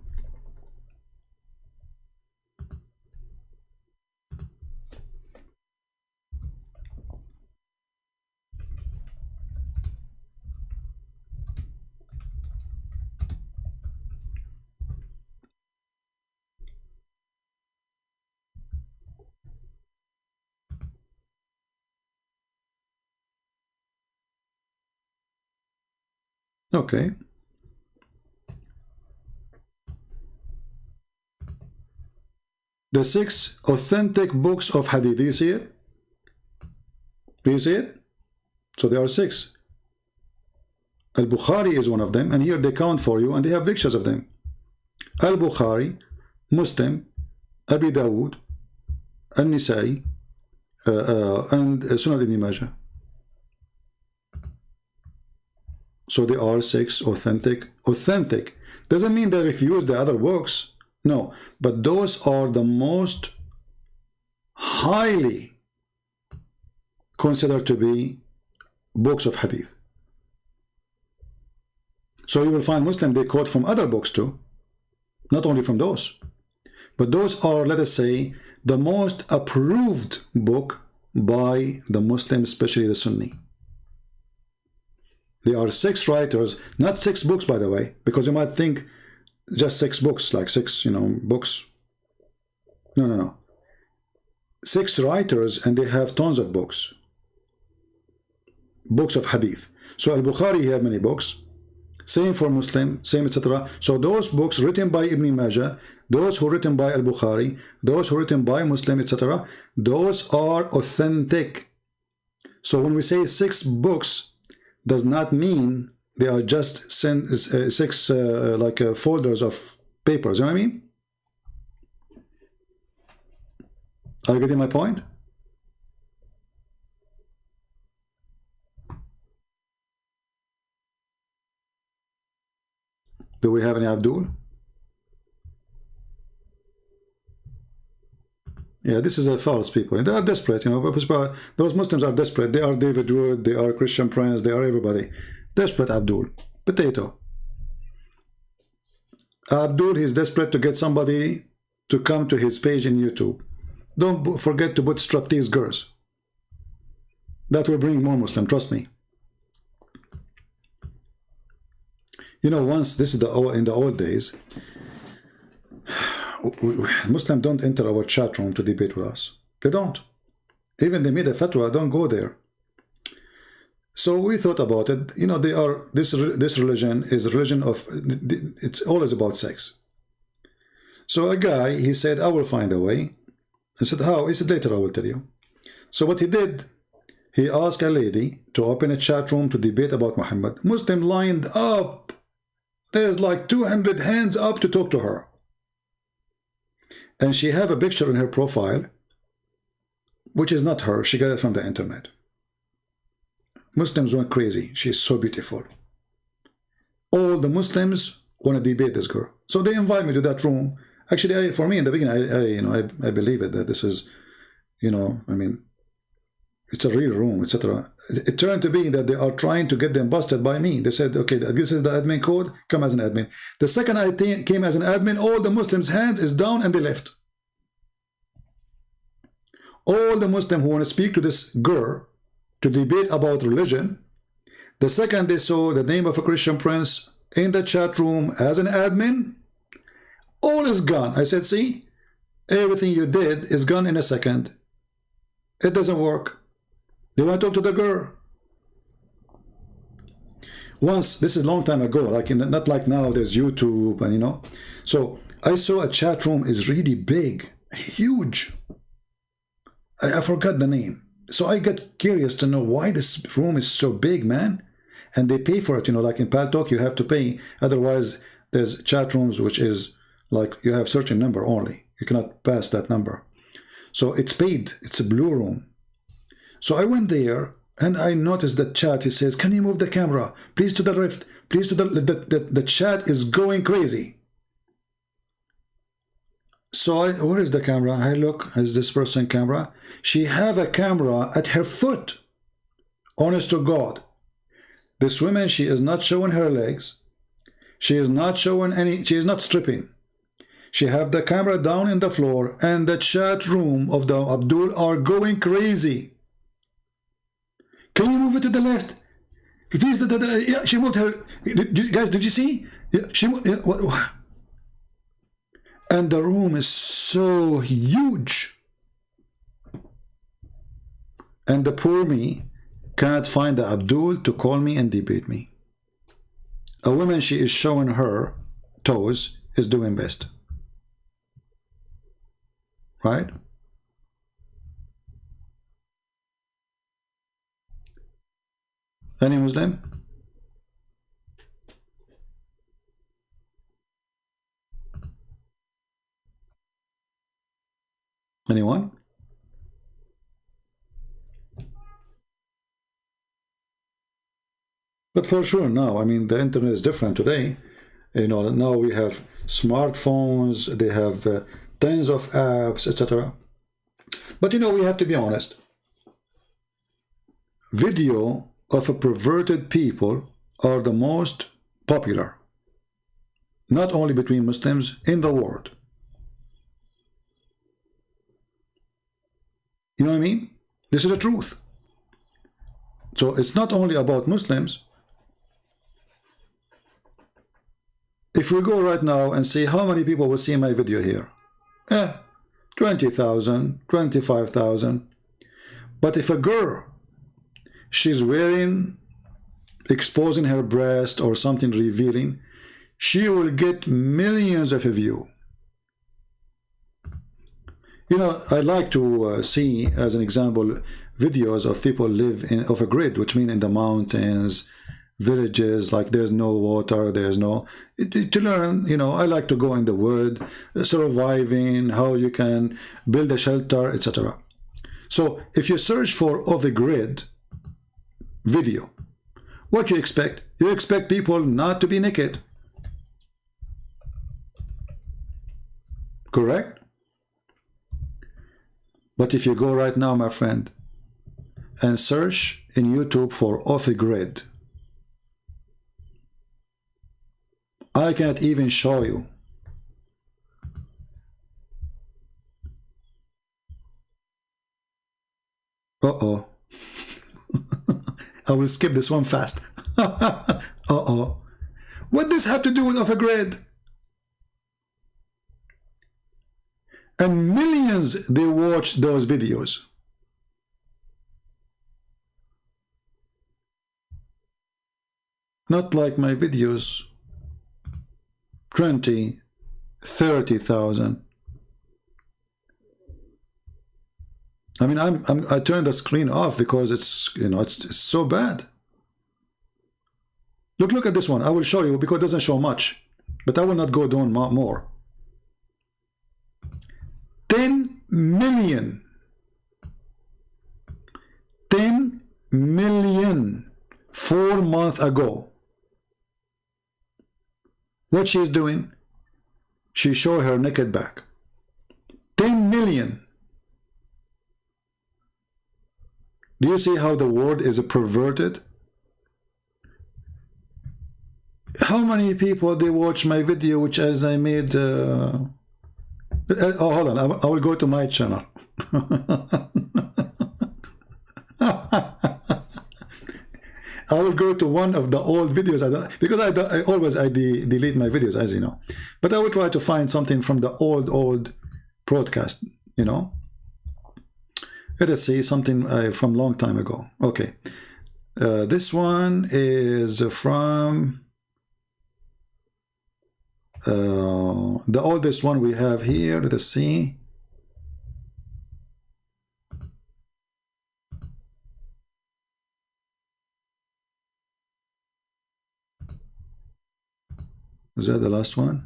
Okay. The 6 authentic books of hadith. Do you see it? Do you see it? So there are 6. Al-Bukhari is one of them, and here they count for you, and they have pictures of them. Al-Bukhari, Muslim, Abi Dawood, An-Nisa'i, and Sunan Ibn Majah. So they are 6 authentic. Authentic doesn't mean they refuse the other books. No, but those are the most highly considered to be books of hadith. So you will find Muslim, they quote from other books too, not only from those. But those are, let us say, the most approved book by the Muslims, especially the Sunni. There are 6 writers, not 6 books, by the way, because you might think just 6 books, like 6, books. No. 6 writers, and they have tons of books. Books of hadith. So Al-Bukhari, he have many books. Same for Muslim, same, etc. So those books written by Ibn Majah, those who written by Al-Bukhari, those who written by Muslim, etc., those are authentic. So when we say 6 books, does not mean they are just 6 folders of papers. You know what I mean? Are you getting my point? Do we have any Abdul? Yeah, this is a false people. They are desperate, those Muslims are desperate. They are David Wood, they are Christian Prince, they are everybody. Desperate Abdul. Potato. Abdul, he's desperate to get somebody to come to his page in YouTube. Don't forget to put striptease girls. That will bring more Muslim, trust me. Once, this is in the old days, Muslims don't enter our chat room to debate with us. They don't. Even they made a fatwa, don't go there. So we thought about it. They are this religion is a religion of, it's always about sex. So a guy, he said, I will find a way. I said, how? He said, later I will tell you. So what he did, he asked a lady to open a chat room to debate about Muhammad. Muslim lined up. There's like 200 hands up to talk to her. And she have a picture in her profile, which is not her. She got it from the internet. Muslims went crazy. She's so beautiful. All the Muslims want to debate this girl. So they invite me to that room. Actually, for me in the beginning, I believe it, that this is, it's a real room, etc. It turned to be that they are trying to get them busted by me. They said, okay, this is the admin code, come as an admin. The second I came as an admin, all the Muslims' hands is down and they left. All the Muslims who want to speak to this girl to debate about religion, the second they saw the name of a Christian prince in the chat room as an admin, all is gone. I said, see, everything you did is gone in a second. It doesn't work. They want to talk to the girl. Once, this is a long time ago, not like now, there's YouTube and So I saw a chat room is really big, huge. I forgot the name. So I got curious to know why this room is so big, man. And they pay for it, like in Paltalk, you have to pay. Otherwise, there's chat rooms which is like you have certain number only. You cannot pass that number. So it's paid. It's a blue room. So I went there and I noticed that chat. He says, can you move the camera? Please to the left. Please to the chat is going crazy. So where is the camera? I look, is this person camera? She have a camera at her foot. Honest to God. This woman, she is not showing her legs. She is not showing any, she is not stripping. She have the camera down in the floor and the chat room of the Abdul are going crazy. Can you move it to the left? Please, yeah, she moved her. Guys, did you see? Yeah, she moved. Yeah, what? And the room is so huge. And the poor me cannot find the Abdul to call me and debate me. A woman, she is showing her toes, is doing best. Right? Any Muslim? Anyone? But for sure now, I mean, the internet is different today. Now we have smartphones, they have tons of apps, etc. But you know, we have to be honest. Video of a perverted people are the most popular, not only between Muslims, in the world. You know what I mean? This is the truth. So it's not only about Muslims. If we go right now and see how many people will see my video here, 20,000, 25,000. But if a girl, she's wearing, exposing her breast or something revealing, she will get millions of views. You know, I like to see, as an example, videos of people live in off a grid, which mean in the mountains, villages, like there's no water, there's no, to learn, you know, I like to go in the wood, surviving, how you can build a shelter, etc. So if you search for off a grid video, what you expect? You expect people not to be naked. Correct? But if you go right now, my friend, and search in YouTube for off a grid, I can't even show you. Uh-oh. I will skip this one fast. Uh-oh. What does this have to do with off a grid? And millions, they watch those videos. Not like my videos. 20, 30,000. I mean, I turned the screen off because it's, you know, it's so bad. Look at this one. I will show you because it doesn't show much, but I will not go down more. 10 million. 10 million 4 months ago. What she's doing? She showed her naked back. 10 million. Do you see how the world is perverted? How many people they watch my video, which as I made? Oh, hold on. I will go to my channel. I will go to one of the old videos. Because I always delete my videos, as you know. But I will try to find something from the old broadcast, you know. Let us see something from long time ago. Okay. This one is from the oldest one we have here. Let us see. Is that the last one?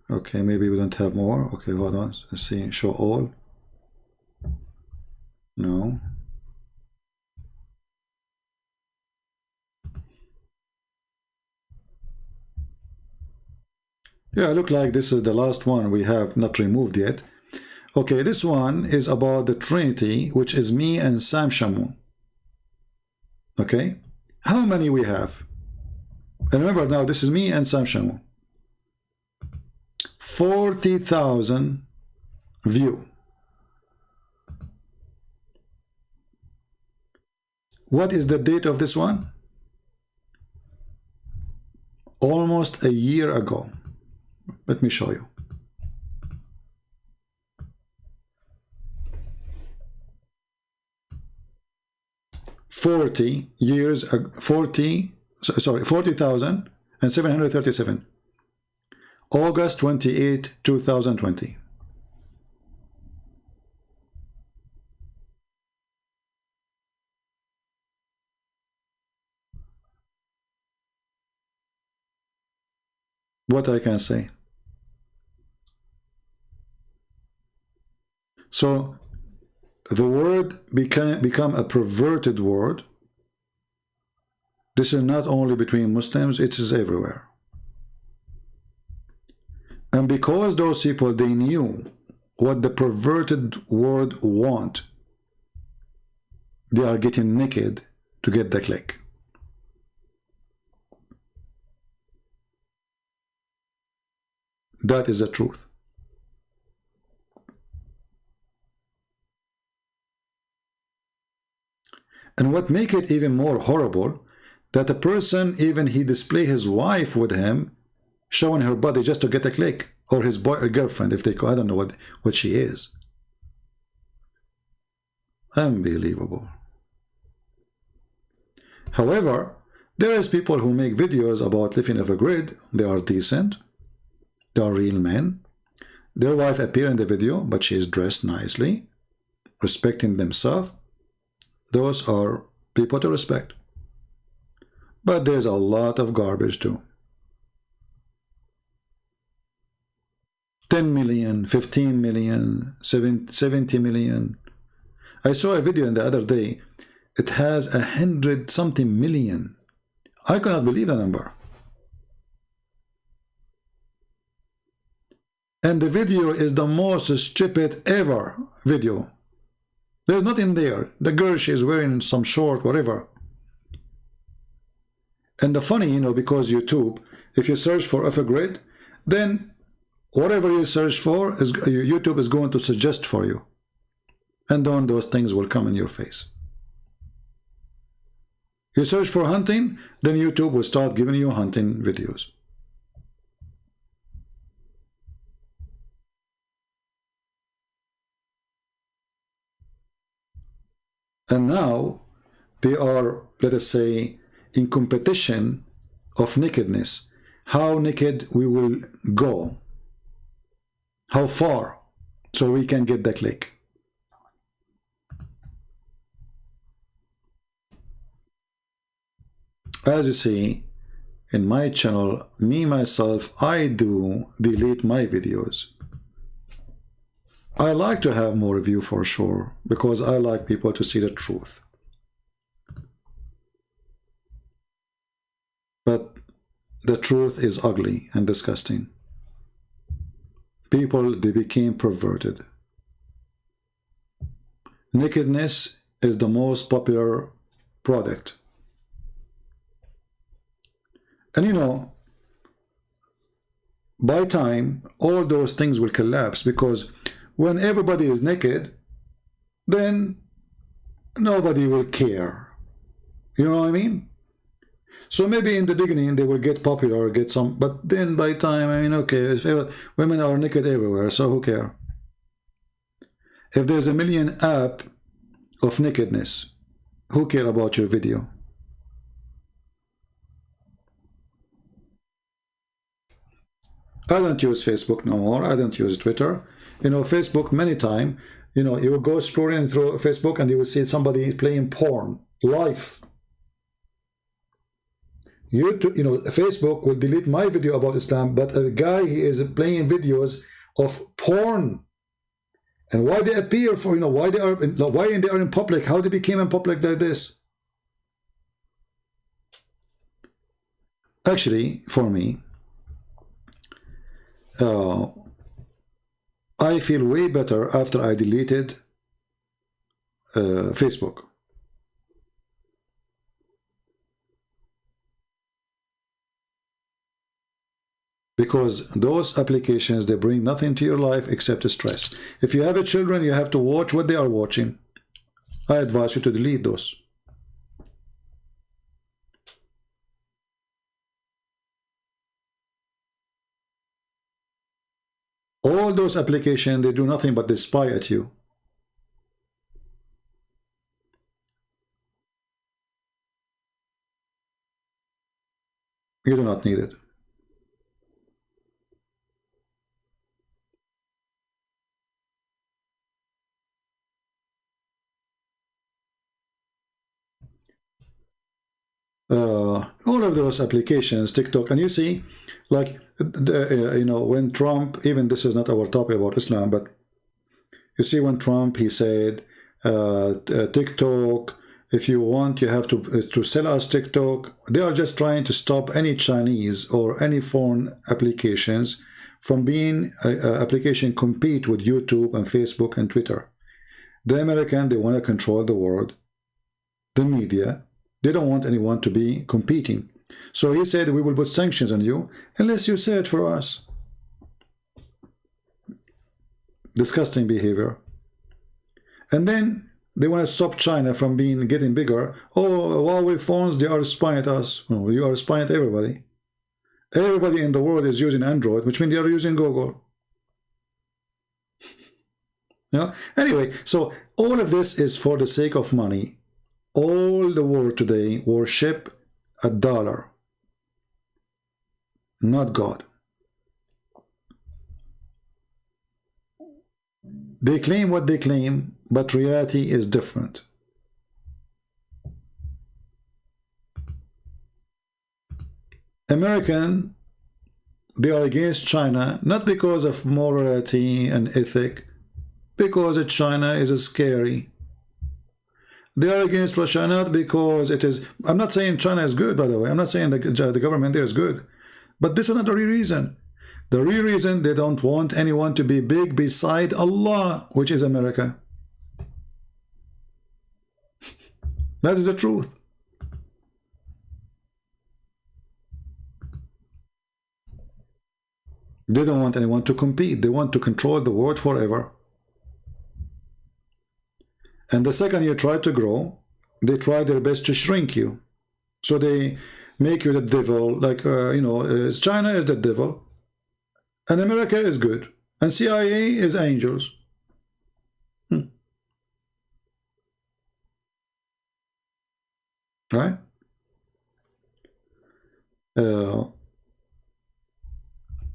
Okay, maybe we don't have more. Okay, hold on. Let's see. Show all. No. Yeah, look like this is the last one we have not removed yet. Okay, this one is about the Trinity, which is me and Sam Shamoun. Okay, how many we have? And remember now, this is me and Sam Shamoun. 40,000 view. What is the date of this one? Almost a year ago. Let me show you. Sorry, 40,737. August 28, 2020. What I can say. So the word become a perverted word. This is not only between Muslims, it is everywhere. And because those people, they knew what the perverted world want, they are getting naked to get the click. That is the truth. And what make it even more horrible, that a person, even he display his wife with him, showing her body just to get a click, or his boy or girlfriend, if they call, I don't know what she is. Unbelievable. However, there is people who make videos about living off a grid. They are decent. They are real men. Their wife appear in the video, but she is dressed nicely, respecting themselves. Those are people to respect. But there's a lot of garbage too. 10 million, 15 million, 70 million. I saw a video the other day. It has 100-something million. I cannot believe the number. And the video is the most stupid ever video. There's nothing there. The girl, she is wearing some short, whatever. And the funny, you know, because YouTube, if you search for off a grid, then whatever you search for, YouTube is going to suggest for you. And then those things will come in your face. You search for hunting, then YouTube will start giving you hunting videos. And now they are, let us say, in competition of nakedness. How naked we will go. How far, so we can get the click. As you see, in my channel, me, myself, I do delete my videos. I like to have more view for sure, because I like people to see the truth. But the truth is ugly and disgusting. People, they became perverted. Nakedness is the most popular product. And you know, by time, all those things will collapse, because when everybody is naked, then nobody will care. You know what I mean? So maybe in the beginning they will get popular, get some, but then by time, I mean, okay, women are naked everywhere, so who cares? If there's a million app of nakedness, who care about your video? I don't use Facebook no more. I don't use Twitter. You know, Facebook many times, you know, you will go scrolling through Facebook and you will see somebody playing porn live. YouTube, you know, Facebook will delete my video about Islam, but a guy, he is playing videos of porn. And why they appear for, you know, why they are in public, how they became in public like this. Actually, for me, I feel way better after I deleted Facebook. Because those applications, they bring nothing to your life except stress. If you have children, you have to watch what they are watching. I advise you to delete those. All those applications, they do nothing but they spy at you. You do not need it. All of those applications, TikTok, and you see, like, you know, when Trump, even this is not our topic about Islam, but you see when Trump, he said, TikTok, if you want, you have to sell us TikTok. They are just trying to stop any Chinese or any foreign applications from being an application compete with YouTube and Facebook and Twitter. The American, they want to control the world, the media. They don't want anyone to be competing. So he said, we will put sanctions on you unless you say it for us. Disgusting behavior. And then they want to stop China from getting bigger. Oh, Huawei phones, they are spying at us. No, you are spying at everybody. Everybody in the world is using Android, which means they are using Google. Yeah. Anyway, so all of this is for the sake of money. All the world today worship a dollar, not God. They claim what they claim, but reality is different. American, they are against China, not because of morality and ethic, because China is scary. They are against Russia not because it is... I'm not saying China is good, by the way. I'm not saying the government there is good. But this is not the real reason. The real reason, they don't want anyone to be big beside Allah, which is America. That is the truth. They don't want anyone to compete. They want to control the world forever. And the second you try to grow, they try their best to shrink you. So they make you the devil, like, China is the devil, and America is good, and CIA is angels. Right?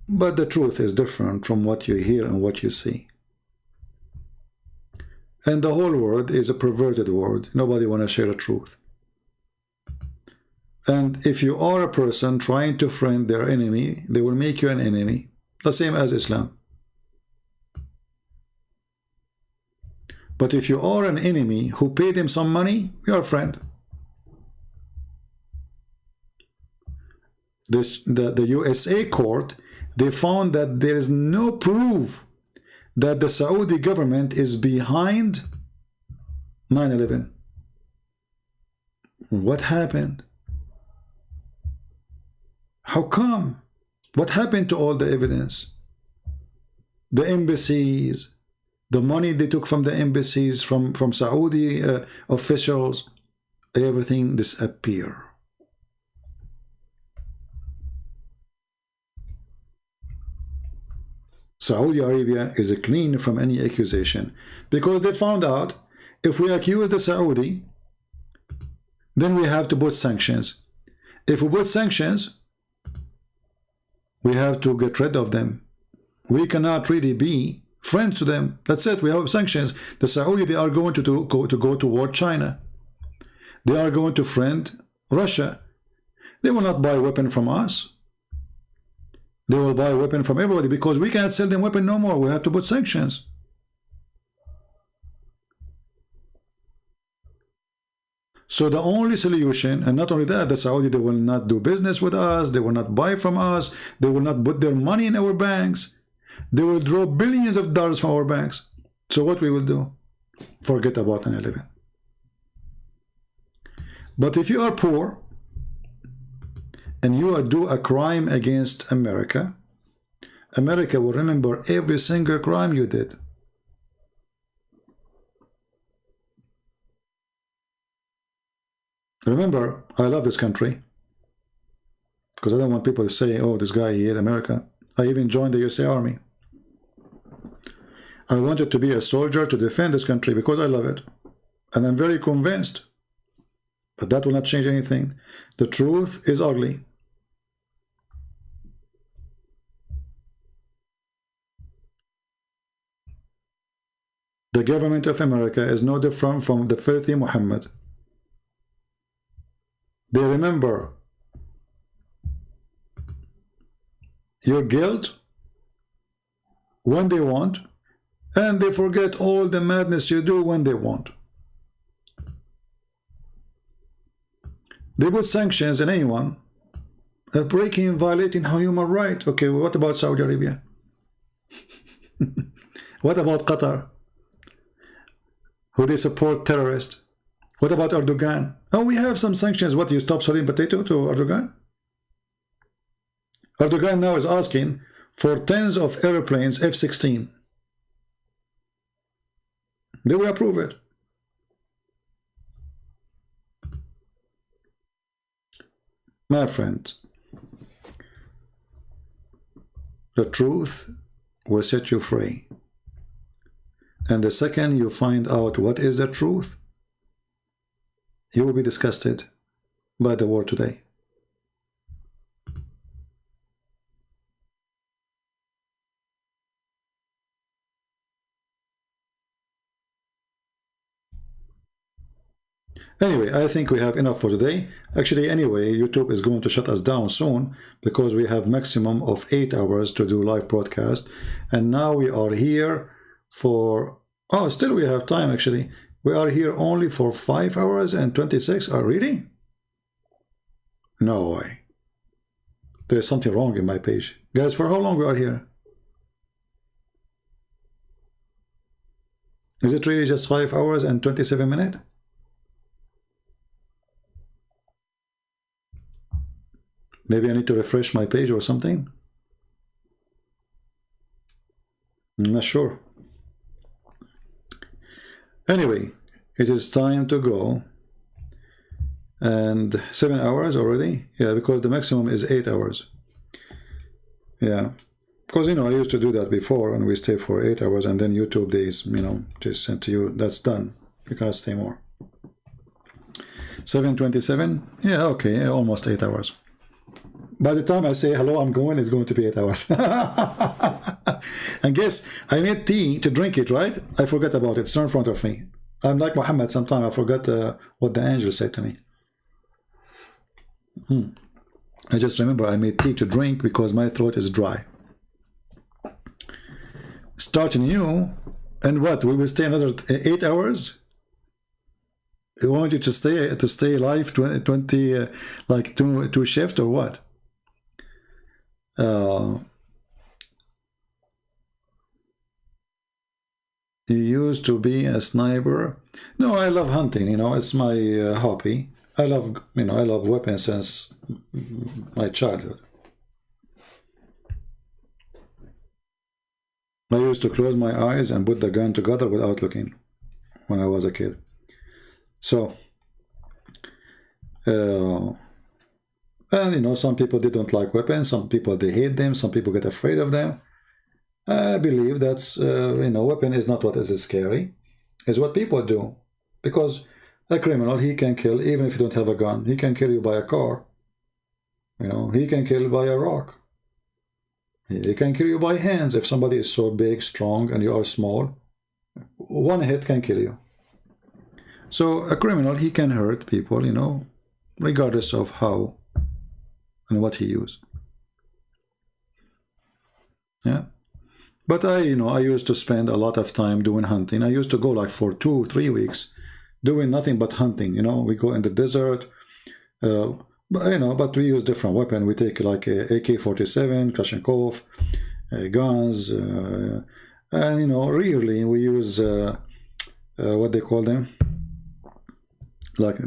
But the truth is different from what you hear and what you see. And the whole world is a perverted world. Nobody want to share the truth. And if you are a person trying to friend their enemy, they will make you an enemy. The same as Islam. But if you are an enemy who paid him some money, you're a friend. The USA court, they found that there is no proof that the Saudi government is behind 9/11. What happened? How come? What happened to all the evidence? The embassies, the money they took from the embassies, from Saudi officials, everything disappeared. Saudi Arabia is clean from any accusation because they found out if we accuse the Saudi, then we have to put sanctions. If we put sanctions, we have to get rid of them. We cannot really be friends to them. That's it. We have sanctions. The Saudi, they are going to go toward China. They are going to friend Russia. They will not buy weapon from us. They will buy a weapon from everybody because we can't sell them weapon no more. We have to put sanctions. So the only solution, and not only that, the Saudi, they will not do business with us. They will not buy from us. They will not put their money in our banks. They will draw billions of dollars from our banks. So what we will do? Forget about 9/11. But if you are poor, and you do a crime against America, America will remember every single crime you did. Remember, I love this country because I don't want people to say, oh, this guy, he hate America. I even joined the USA Army. I wanted to be a soldier to defend this country because I love it. And I'm very convinced. But that will not change anything. The truth is ugly. The government of America is no different from the filthy Muhammad. They remember your guilt when they want, and they forget all the madness you do when they want. They put sanctions on anyone breaking and violating human rights. Okay, what about Saudi Arabia? What about Qatar? Who they support terrorists? What about Erdogan? Oh, we have some sanctions. What, you stop selling potato to Erdogan? Erdogan now is asking for tens of airplanes, F-16. They will approve it. My friend, the truth will set you free. And the second you find out what is the truth, you will be disgusted by the world today. Anyway, I think we have enough for today. Actually, anyway, YouTube is going to shut us down soon because we have maximum of 8 hours to do live broadcast. And now we are here for... Oh, still we have time, actually. We are here only for 5 hours and 26. Oh, really? No way. There's something wrong in my page. Guys, for how long we are here? Is it really just 5 hours and 27 minutes? Maybe I need to refresh my page or something. I'm not sure. Anyway, it is time to go. And 7 hours already? Yeah, because the maximum is 8 hours. Yeah. Because, you know, I used to do that before and we stay for 8 hours and then YouTube days, you know, just sent to you, that's done. You cannot stay more. 7:27? Yeah, okay, almost 8 hours. By the time I say hello, I'm going, it's going to be 8 hours. And guess, I made tea to drink it, right? I forgot about it. It's not in front of me. I'm like Muhammad, sometimes I forgot what the angel said to me. I just remember I made tea to drink because my throat is dry. Starting new, and what? We will stay another 8 hours? I want you to stay live 20 like two shift or what? You used to be a sniper. No, I love hunting, you know, it's my hobby. I love, you know, I love weapons since my childhood. I used to close my eyes and put the gun together without looking when I was a kid. So, and you know, some people they don't like weapons, some people they hate them, some people get afraid of them. I believe that's, you know, weapon is not what is scary, it's what people do. Because a criminal, he can kill even if you don't have a gun. He can kill you by a car. You know, he can kill by a rock. He can kill you by hands if somebody is so big, strong, and you are small. One hit can kill you. So a criminal, he can hurt people, you know, regardless of how and what he uses. Yeah. But you know, I used to spend a lot of time doing hunting. I used to go like for 2-3 weeks doing nothing but hunting. You know, we go in the desert, but, you know, but we use different weapons. We take like a AK-47, Kalashnikov, guns, and you know, rarely we use what they call them. Like,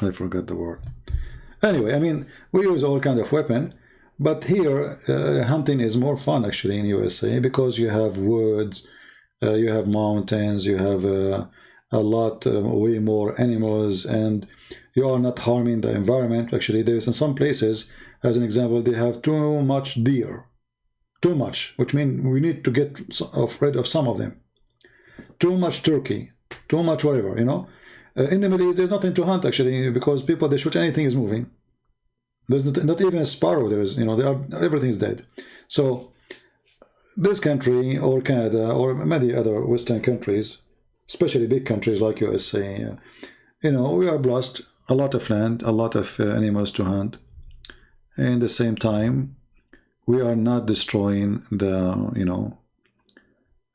I forgot the word. Anyway, I mean, we use all kind of weapon, but here hunting is more fun actually in USA because you have woods, you have mountains, you have a lot, way more animals, and you are not harming the environment. Actually, there's in some places, as an example, they have too much deer, too much, which means we need to get rid of some of them. Too much turkey, too much whatever, you know. In the Middle East, there's nothing to hunt actually because people, they shoot anything is moving. There's not even a sparrow. There is, you know, everything is dead. So this country or Canada or many other Western countries, especially big countries like USA, you know, we are blessed, a lot of land, a lot of animals to hunt. And at the same time, we are not destroying the, you know,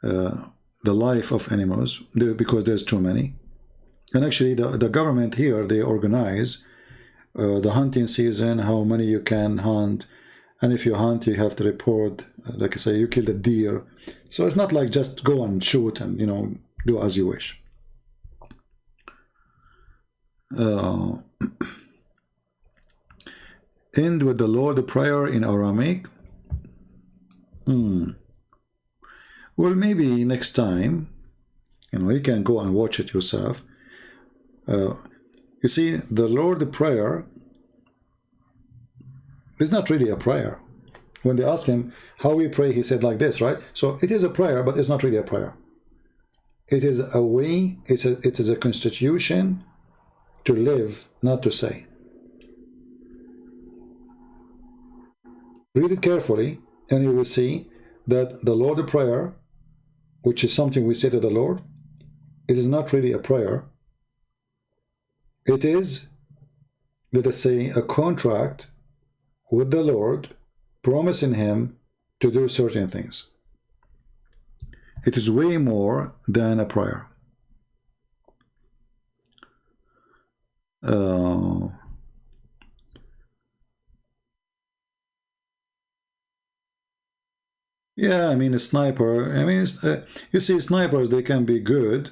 the life of animals because there's too many. And actually, the government here, they organize the hunting season, how many you can hunt, And if you hunt, you have to report, like I say, you killed a deer. So it's not like just go and shoot and, you know, do as you wish. End with the Lord Prayer in Aramaic. Well, maybe next time, you know, you can go and watch it yourself. You see, the Lord Prayer is not really a prayer. When they ask him how we pray, he said like this, right? So it is a prayer, but it's not really a prayer. It is a way, it is a constitution to live, not to say. Read it carefully, and you will see that the Lord Prayer, which is something we say to the Lord, it is not really a prayer. It is, let us say, a contract with the Lord, promising him to do certain things. It is way more than a prayer. Yeah, I mean, a sniper, I mean, you see, snipers, they can be good.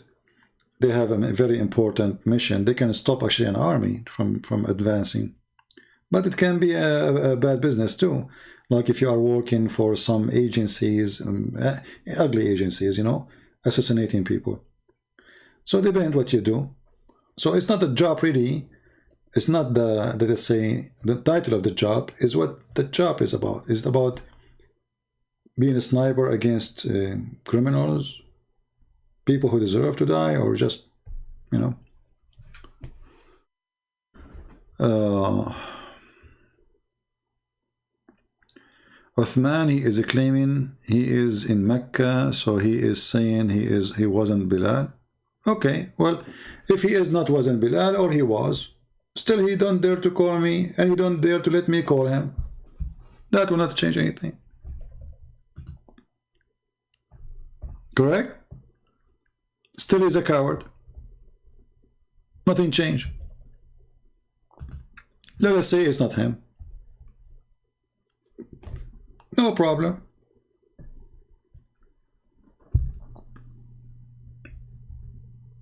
They have a very important mission. They can stop actually an army from advancing. But it can be a bad business too. Like if you are working for some agencies, ugly agencies, you know, assassinating people. So depends what you do. So it's not a job really. It's not the, let us say, the title of the job is what the job is about. It's about being a sniper against criminals, people who deserve to die, or just, you know. Uthman, he is claiming he is in Mecca, so he is saying he wasn't Bilal. Okay, well, if he is not wasn't Bilal, or he was, still he don't dare to call me, and he don't dare to let me call him. That will not change anything. Correct? Still is a coward. Nothing changed. Let us say it's not him. No problem.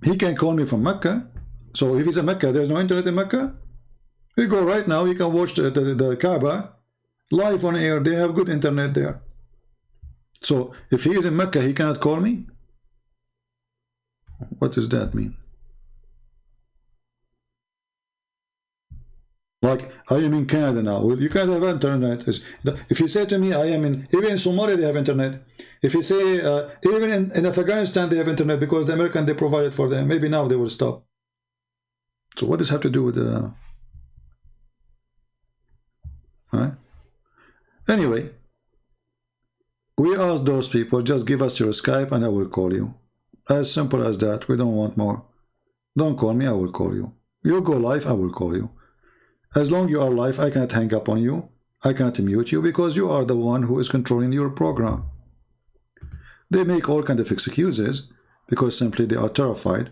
He can call me from Mecca. So if he's in Mecca, there's no internet in Mecca. You go right now, you can watch the Kaaba live on air. They have good internet there. So if he is in Mecca, he cannot call me? What does that mean? Like, I am in Canada now. Well, you can't have internet. If you say to me, I am in, even in Somalia, they have internet. If you say, even in Afghanistan, they have internet because the American, they provided for them. Maybe now they will stop. So what does this have to do with the... Right? Anyway, we asked those people, just give us your Skype and I will call you. As simple as that. We don't want more. Don't call me, I will call you. You go live, I will call you. As long as you are live, I cannot hang up on you. I cannot mute you because you are the one who is controlling your program. They make all kinds of excuses because simply they are terrified.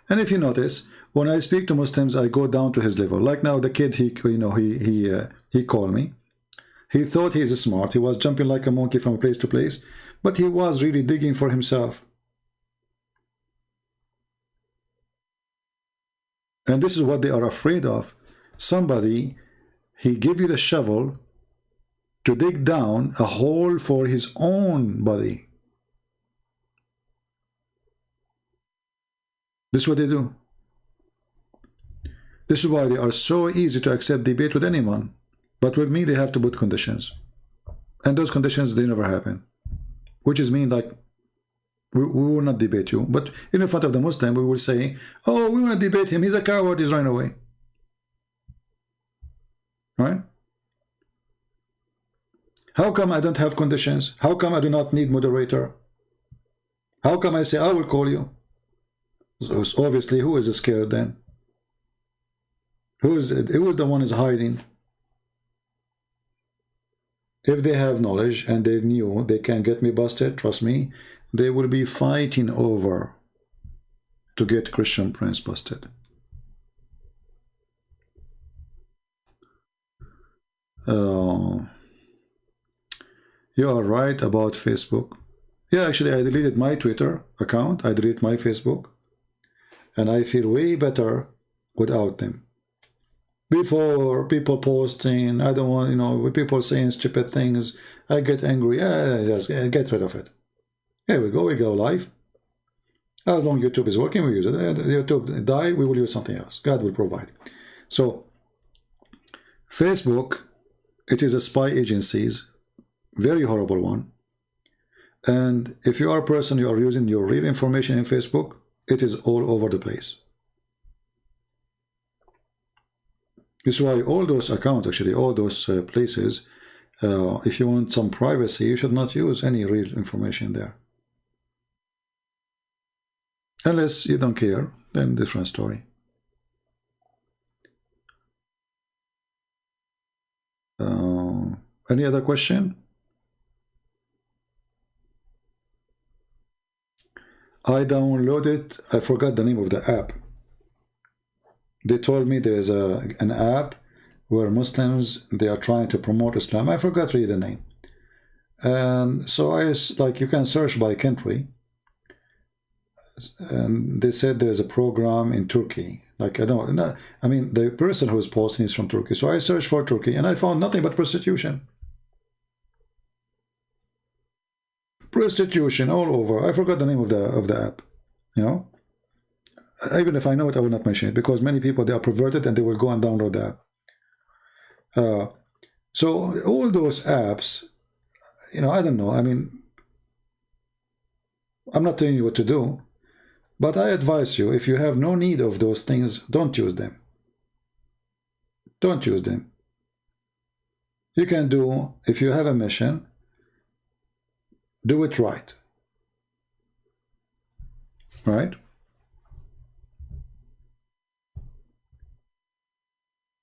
And if you notice, when I speak to Muslims, I go down to his level. Like now, the kid, he called me. He thought he is smart. He was jumping like a monkey from place to place, but he was really digging for himself. And this is what they are afraid of. Somebody, he give you the shovel to dig down a hole for his own body. This is what they do. This is why they are so easy to accept debate with anyone. But with me, they have to put conditions. And those conditions, they never happen. Which is mean like, we will not debate you. But in front of the Muslim, we will say, oh, we want to debate him. He's a coward. He's running away. Right? How come I don't have conditions? How come I do not need moderator? How come I say, I will call you? So obviously, who is scared then? Who is the one is hiding? If they have knowledge and they knew they can get me busted, trust me, they will be fighting over to get Christian Prince busted. You are right about Facebook. Yeah, actually, I deleted my Twitter account. I deleted my Facebook. And I feel way better without them. Before, people posting, I don't want, you know, people saying stupid things, I get angry. Yeah, just get rid of it. Here we go live. As long as YouTube is working, we use it. YouTube die, we will use something else. God will provide. So, Facebook, it is a spy agencies, very horrible one. And if you are a person, you are using your real information in Facebook, it is all over the place. This is why all those accounts, actually, all those places, if you want some privacy, you should not use any real information there. Unless you don't care, then different story. Any other question? I downloaded, I forgot the name of the app. They told me there's an app where Muslims, they are trying to promote Islam. I forgot really the name. And so like you can search by country. And they said there's a program in Turkey. Like, I don't know. I mean, the person who is posting is from Turkey. So I searched for Turkey and I found nothing but prostitution. Prostitution all over. I forgot the name of the app. You know? Even if I know it, I will not mention it because many people, they are perverted and they will go and download the app. So all those apps, you know, I don't know. I mean, I'm not telling you what to do, but I advise you, if you have no need of those things, don't use them. Don't use them. You can do, if you have a mission, do it right. Right?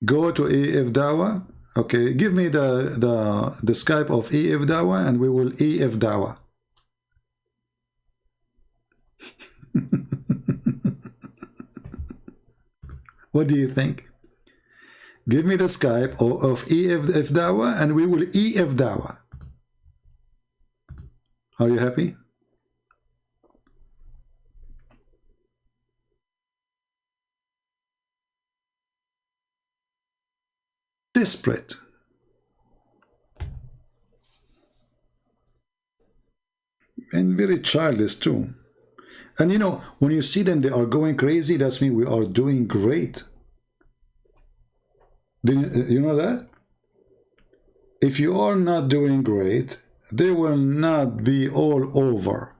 Go to EF Dawah. Okay, give me the Skype of EF Dawah and we will EF Dawah. What do you think? Give me the Skype of EF Dawah and we will EF Dawah. Are you happy? Desperate. And very childish too. And you know, when you see them, they are going crazy, that's mean we are doing great. You know that? If you are not doing great, they will not be all over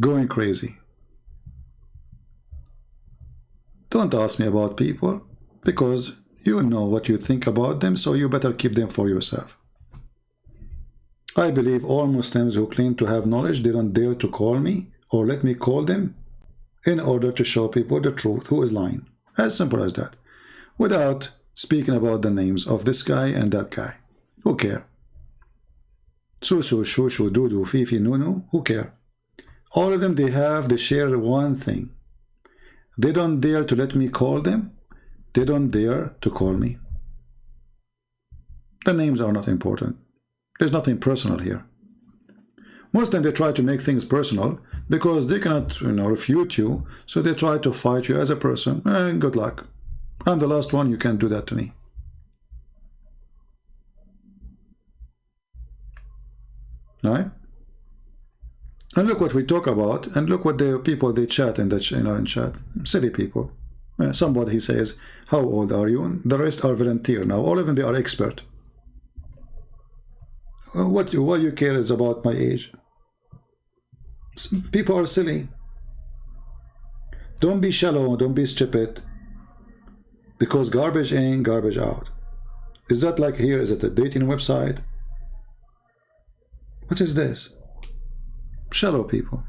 going crazy. Don't ask me about people, because you know what you think about them, so you better keep them for yourself. I believe all Muslims who claim to have knowledge, they don't dare to call me or let me call them in order to show people the truth, who is lying. As simple as that. Without speaking about the names of this guy and that guy. Who care? Susu, Shushu, Dudu, Fifi, Nunu, who care? All of them, they share one thing. They don't dare to let me call them. They don't dare to call me. The names are not important. There's nothing personal here. Most of them, they try to make things personal because they cannot, you know, refute you. So they try to fight you as a person. Good luck. I'm the last one. You can't do that to me. Right? And look what we talk about, and look what the people they chat in that, you know, in chat. Silly people. Somebody he says, "How old are you?" And the rest are volunteer. Now all of them, they are expert. What you care is about my age. People are silly. Don't be shallow. Don't be stupid. Because garbage in, garbage out. Is that like here? Is it a dating website? What is this? Shallow people.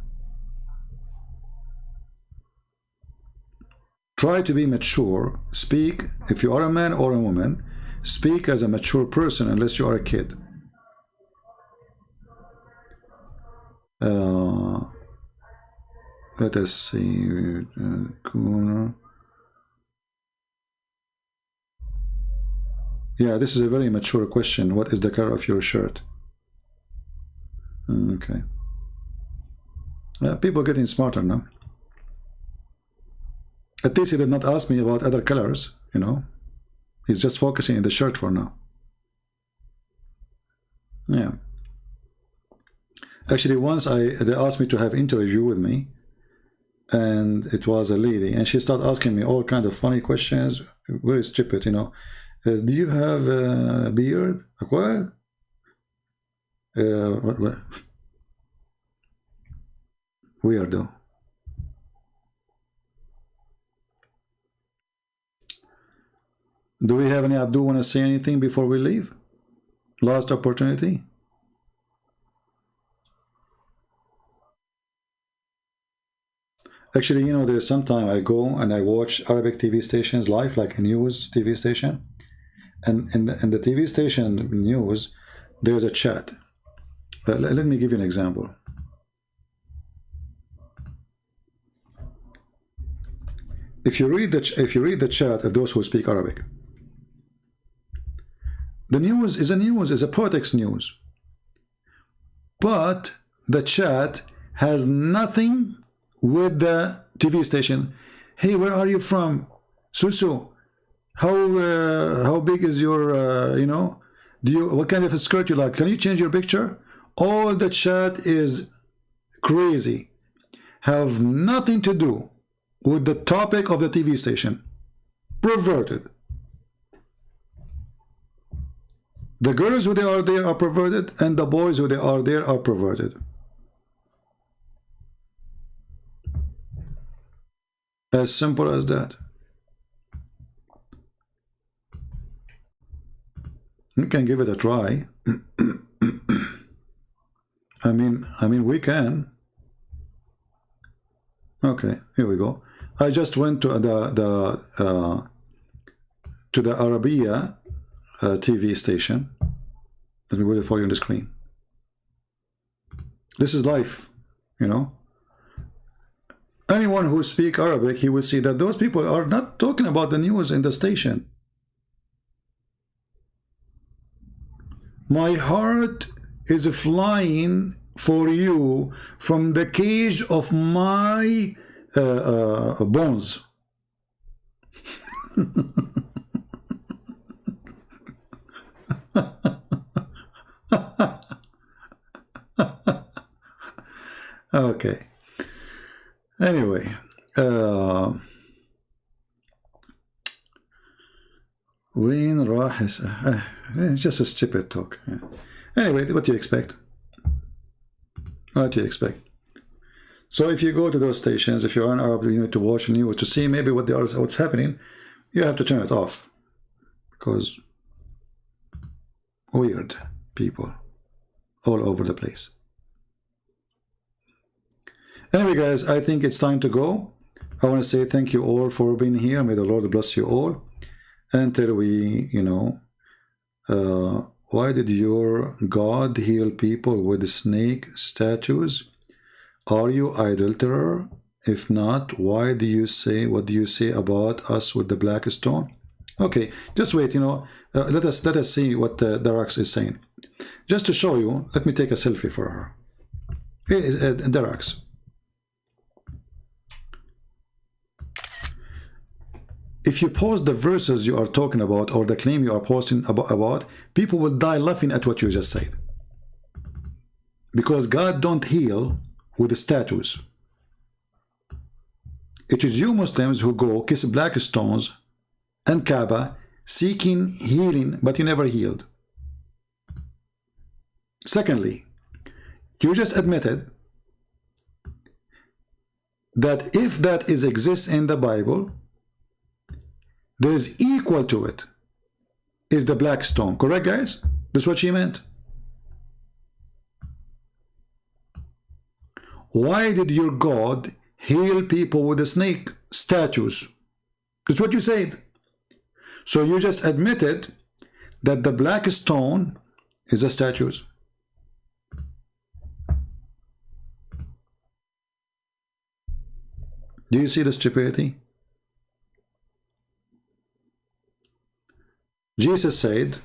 Try to be mature. Speak, if you are a man or a woman, speak as a mature person unless you are a kid. Let us see. Yeah, this is a very mature question. What is the color of your shirt? Okay. People getting smarter now. At least he did not ask me about other colors, you know. He's just focusing in the shirt for now. Yeah. Actually, once they asked me to have interview with me, and it was a lady, and she started asking me all kinds of funny questions, very stupid, you know. Do you have a beard? What? What? Weirdo. Do we have any Abdul want to say anything before we leave? Last opportunity. Actually, you know, there's sometime I go and I watch Arabic TV stations live, like a news TV station, and in the TV station news, there's a chat. Let me give you an example. If you read the chat of those who speak Arabic, the news is a politics news, but the chat has nothing with the TV station. Hey, where are you from? Susu, how big is your you know, what kind of a skirt you like? Can you change your picture? All the chat is crazy, have nothing to do with the topic of the TV station. Perverted. The girls who they are there are perverted, and the boys who they are there are perverted. As simple as that. You can give it a try. I mean, we can. Okay, here we go. I just went to the Arabiya TV station. Let me put it for you on the screen. This is live, you know. Anyone who speaks Arabic, he will see that those people are not talking about the news in the station. My heart is flying for you from the cage of my bones. Okay. Anyway, وين راح just a stupid talk. Yeah. Anyway, what do you expect? What do you expect? So if you go to those stations, if you're an Arab, you need to watch news to see maybe what's happening. You have to turn it off because weird people all over the place. Anyway, guys, I think it's time to go. I want to say thank you all for being here. May the Lord bless you all. Until we, you know, why did your God heal people with snake statues? Are you idolater? If not, why do you say, what do you say about us with the black stone? Okay, just wait, you know, let us see what Darax is saying. Just to show you, let me take a selfie for her. Here is Darax. If you post the verses you are talking about or the claim you are posting about, people will die laughing at what you just said. Because God don't heal with statues. It is you Muslims who go kiss black stones and Kaaba seeking healing, but you never healed. Secondly, you just admitted that if that exists in the Bible, there is equal to it is the black stone. Correct, guys? That's what she meant. Why did your God heal people with the snake statues? That's what you said. So you just admitted that the black stone is a statues. Do you see the stupidity? Jesus said,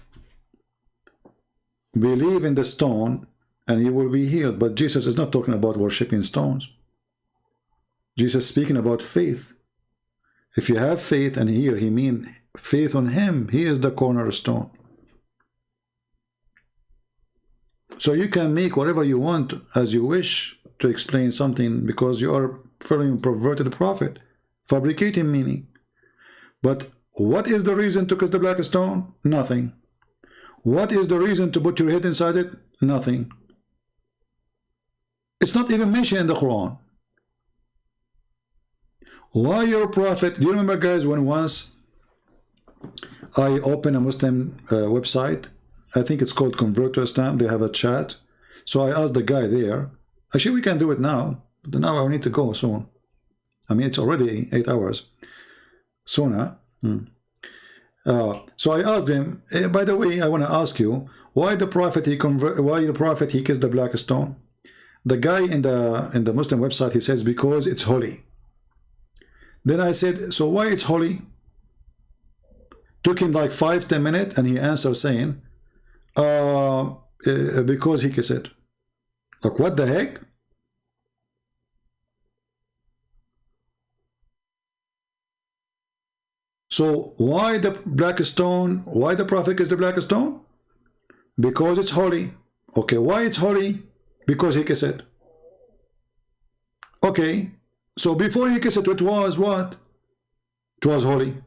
believe in the stone and you will be healed. But Jesus is not talking about worshiping stones. Jesus is speaking about faith. If you have faith, and here he means faith on him, he is the cornerstone. So you can make whatever you want as you wish to explain something, because you are following perverted prophet, fabricating meaning. But what is the reason to kiss the black stone? Nothing. What is the reason to put your head inside it? Nothing. It's not even mentioned in the Quran. Why your prophet? Do you remember, guys, when once I opened a Muslim website, I think it's called Convert to Islam, they have a chat. So I asked the guy there, actually we can do it now, but now I need to go soon. I mean, it's already 8 hours. Soon, huh? So I asked him, by the way, I want to ask you, why the prophet he kissed the black stone? The guy in the Muslim website, he says, because it's holy. Then I said, so why it's holy? Took him like 5-10 minutes, and he answered saying, because he kissed it. Like, what the heck? So why the black stone? Why the prophet kissed the black stone? Because it's holy. Okay, why it's holy? Because he kissed it. Okay, so before he kissed it, it was what? It was holy.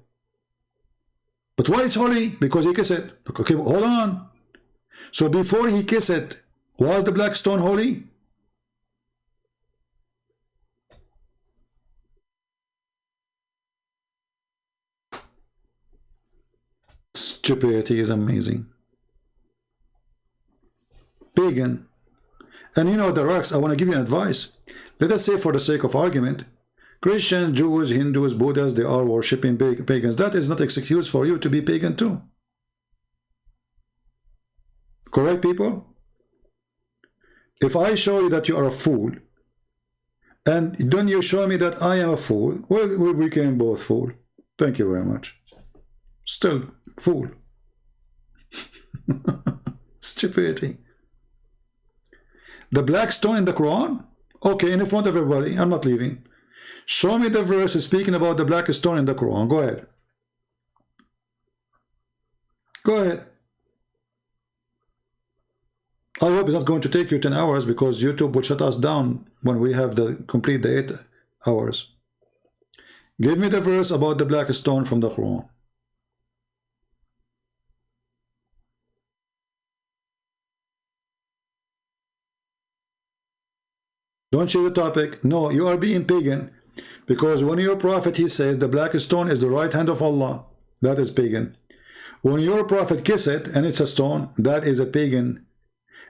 But why it's holy? Because he kissed it. Okay, hold on. So before he kissed it, was the black stone holy? Stupidity is amazing. Pagan. And you know, the rocks, I want to give you an advice. Let us say, for the sake of argument, Christians, Jews, Hindus, Buddhists, they are worshipping pagans. That is not excuse for you to be pagan too. Correct, people? If I show you that you are a fool, and then you show me that I am a fool, well, we became both fool. Thank you very much. Still fool. Stupidity. The black stone in the Quran? Okay, in front of everybody. I'm not leaving. Show me the verse speaking about the black stone in the Quran. Go ahead. Go ahead. I hope it's not going to take you 10 hours, because YouTube will shut us down when we have the complete the 8 hours. Give me the verse about the black stone from the Quran. Don't change the topic. No, you are being pagan, because when your prophet, he says the black stone is the right hand of Allah, that is pagan. When your prophet kiss it and it's a stone, that is a pagan.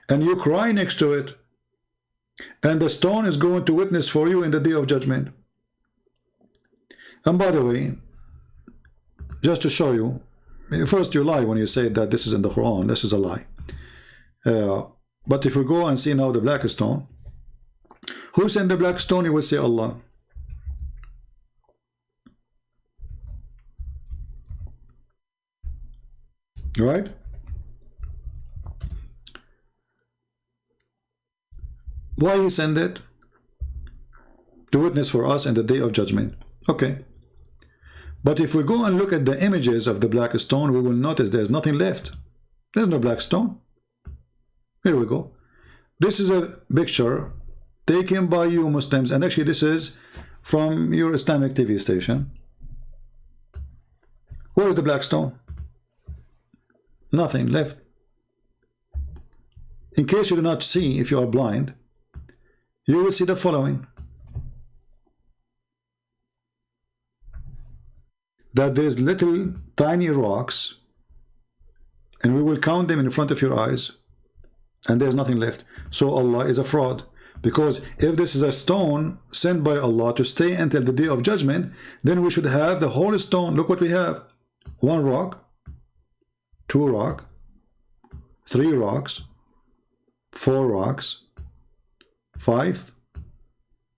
And you cry next to it, and the stone is going to witness for you in the day of judgment. And by the way, just to show you, first you lie when you say that this is in the Quran. This is a lie. But if we go and see now the black stone, who sent the black stone? You will say Allah. Right? Why he sent it? To witness for us in the day of judgment. Okay. But if we go and look at the images of the black stone, we will notice there's nothing left. There's no black stone. Here we go. This is a picture taken by you Muslims, and actually this is from your Islamic TV station. Where is the black stone? Nothing left. In case you do not see, if you are blind, you will see the following: that there is little tiny rocks, and we will count them in front of your eyes, and there's nothing left. So Allah is a fraud, because if this is a stone sent by Allah to stay until the day of judgment, then we should have the whole stone. Look what we have: 1 rock, 2 rock, 3 rocks, 4 rocks, 5,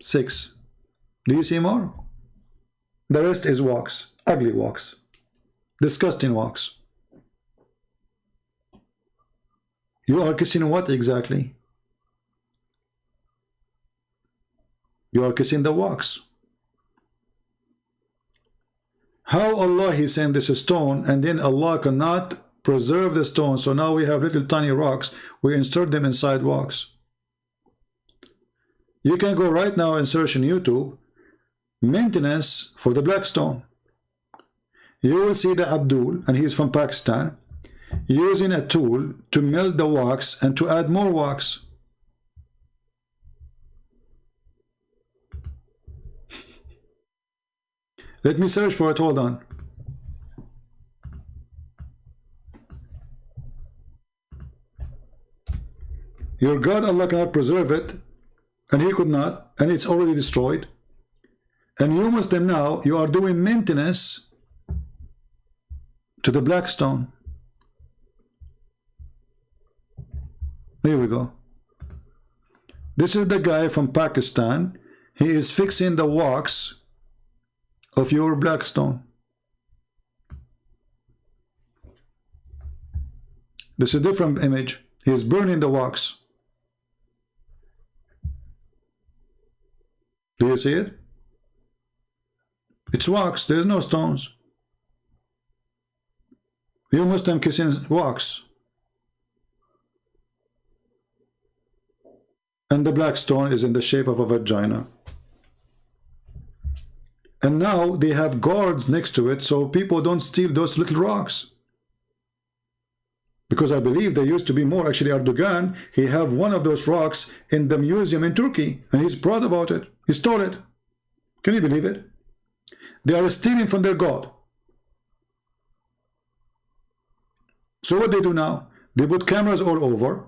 6. Do you see more? The rest is wax, ugly wax, disgusting wax. You are kissing what exactly? You are kissing the wax. How Allah He sent this stone, and then Allah cannot preserve the stone, so now we have little tiny rocks, we insert them inside wax. You can go right now and search in YouTube, maintenance for the black stone. You will see the Abdul, and he's from Pakistan, using a tool to melt the wax and to add more wax. Let me search for it, hold on. Your God, Allah cannot preserve it, and He could not, and it's already destroyed. And you Muslim now, you are doing maintenance to the black stone. Here we go. This is the guy from Pakistan. He is fixing the wax of your black stone. This is a different image. He is burning the wax. Do you see it? It's wax, there's no stones. You Muslim kissing wax. And the black stone is in the shape of a vagina. And now they have guards next to it so people don't steal those little rocks. Because I believe there used to be more. Actually, Erdogan, he have one of those rocks in the museum in Turkey, and he's proud about it. He stole it. Can you believe it? They are stealing from their God. So what they do now? They put cameras all over.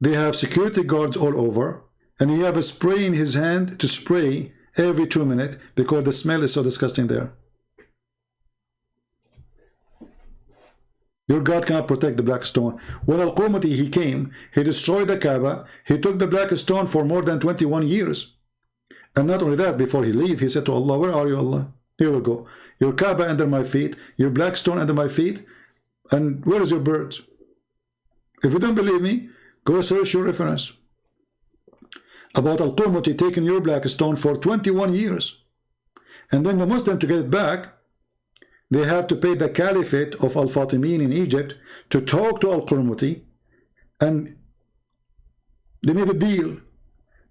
They have security guards all over, and he have a spray in his hand to spray every 2 minutes because the smell is so disgusting there. Your God cannot protect the black stone. When Al-Qurmati, he came, he destroyed the Kaaba, he took the black stone for more than 21 years. And not only that, before he leave, he said to Allah, where are you, Allah? Here we go. Your Kaaba under my feet, your black stone under my feet, and where is your bird? If you don't believe me, go search your reference about Al-Qurmati taking your black stone for 21 years. And then the Muslim, to get it back, they have to pay the caliphate of Al-Fatimin in Egypt to talk to Al-Qurmati, and they made a deal.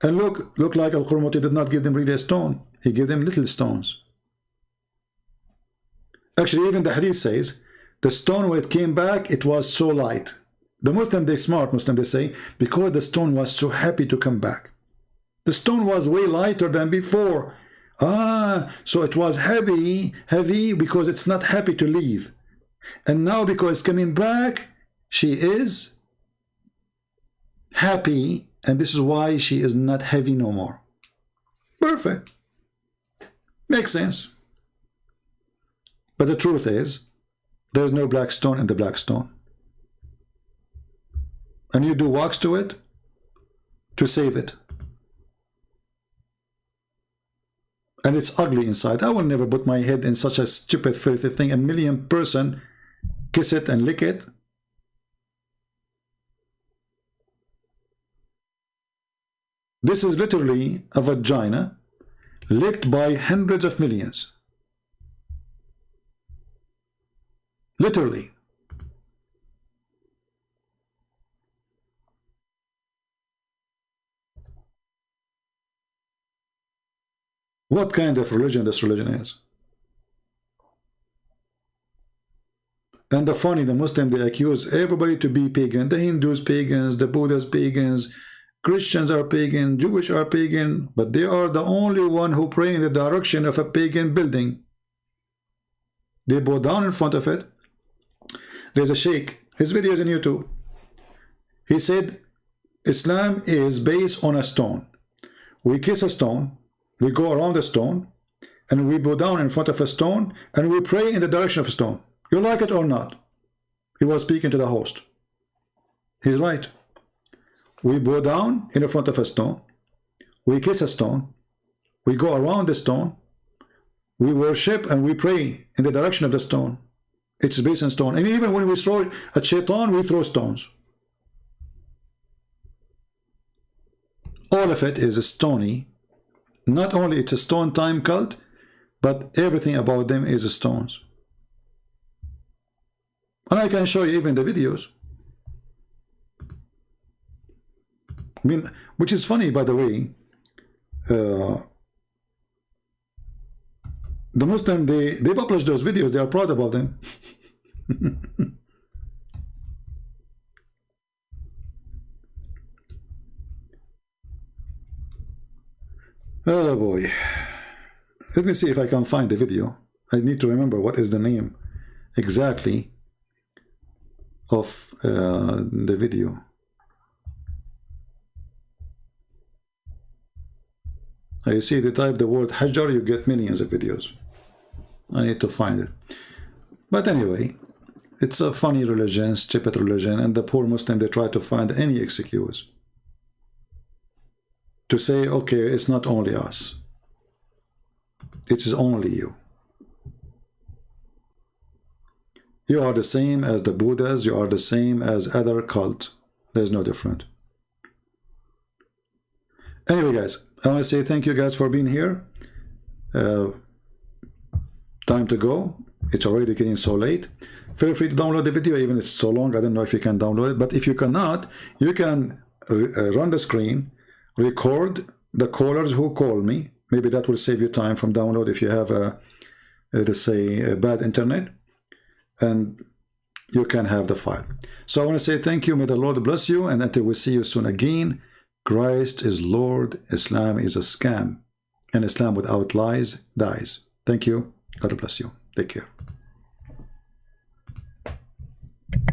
And look like Al-Qurmati did not give them really a stone. He gave them little stones. Actually, even the hadith says, the stone when it came back, it was so light. The Muslim, they smart Muslim, they say, because the stone was so happy to come back. The stone was way lighter than before. So it was heavy because it's not happy to leave. And now because it's coming back, she is happy, and this is why she is not heavy no more. Perfect. Makes sense. But the truth is, there's no black stone in the black stone. And you do wax to it to save it. And it's ugly inside. I will never put my head in such a stupid, filthy thing. A million person kiss it and lick it. This is literally a vagina licked by hundreds of millions. Literally. What kind of religion this religion is? And the funny, the Muslim, they accuse everybody to be pagan. The Hindus pagans, the Buddhists pagans, Christians are pagan, Jewish are pagan, but they are the only one who pray in the direction of a pagan building. They bow down in front of it. There's a sheikh, his video is on YouTube. He said, Islam is based on a stone. We kiss a stone, we go around the stone, and we bow down in front of a stone, and we pray in the direction of a stone. You like it or not? He was speaking to the host. He's right. We bow down in front of a stone, we kiss a stone, we go around the stone, we worship and we pray in the direction of the stone. It's based on stone. And even when we throw at shaitan, we throw stones. All of it is stony, Not only it's a stone time cult, but everything about them is stones. And I can show you even the videos. I mean, which is funny, by the way. The Muslim, they publish those videos. They are proud about them. Oh boy. Let me see if I can find the video. I need to remember what is the name exactly of the video. You see, they type the word Hajar, you get millions of videos. I need to find it. But anyway, it's a funny religion, stupid religion, and the poor Muslim, they try to find any excuse to say, okay, it's not only us. It is only you. You are the same as the Buddhas, you are the same as other cult. There's no different. Anyway, guys, I want to say thank you guys for being here. Time to go. It's already getting so late. Feel free to download the video, even if it's so long. I don't know if you can download it, but if you cannot, you can run the screen, record the callers who call me. Maybe that will save you time from download if you have let's say a bad internet, and you can have the file. So I want to say thank you. May the Lord bless you, and until we see you soon again. Christ is Lord, Islam is a scam, and Islam without lies dies. Thank you. God bless you. Take care.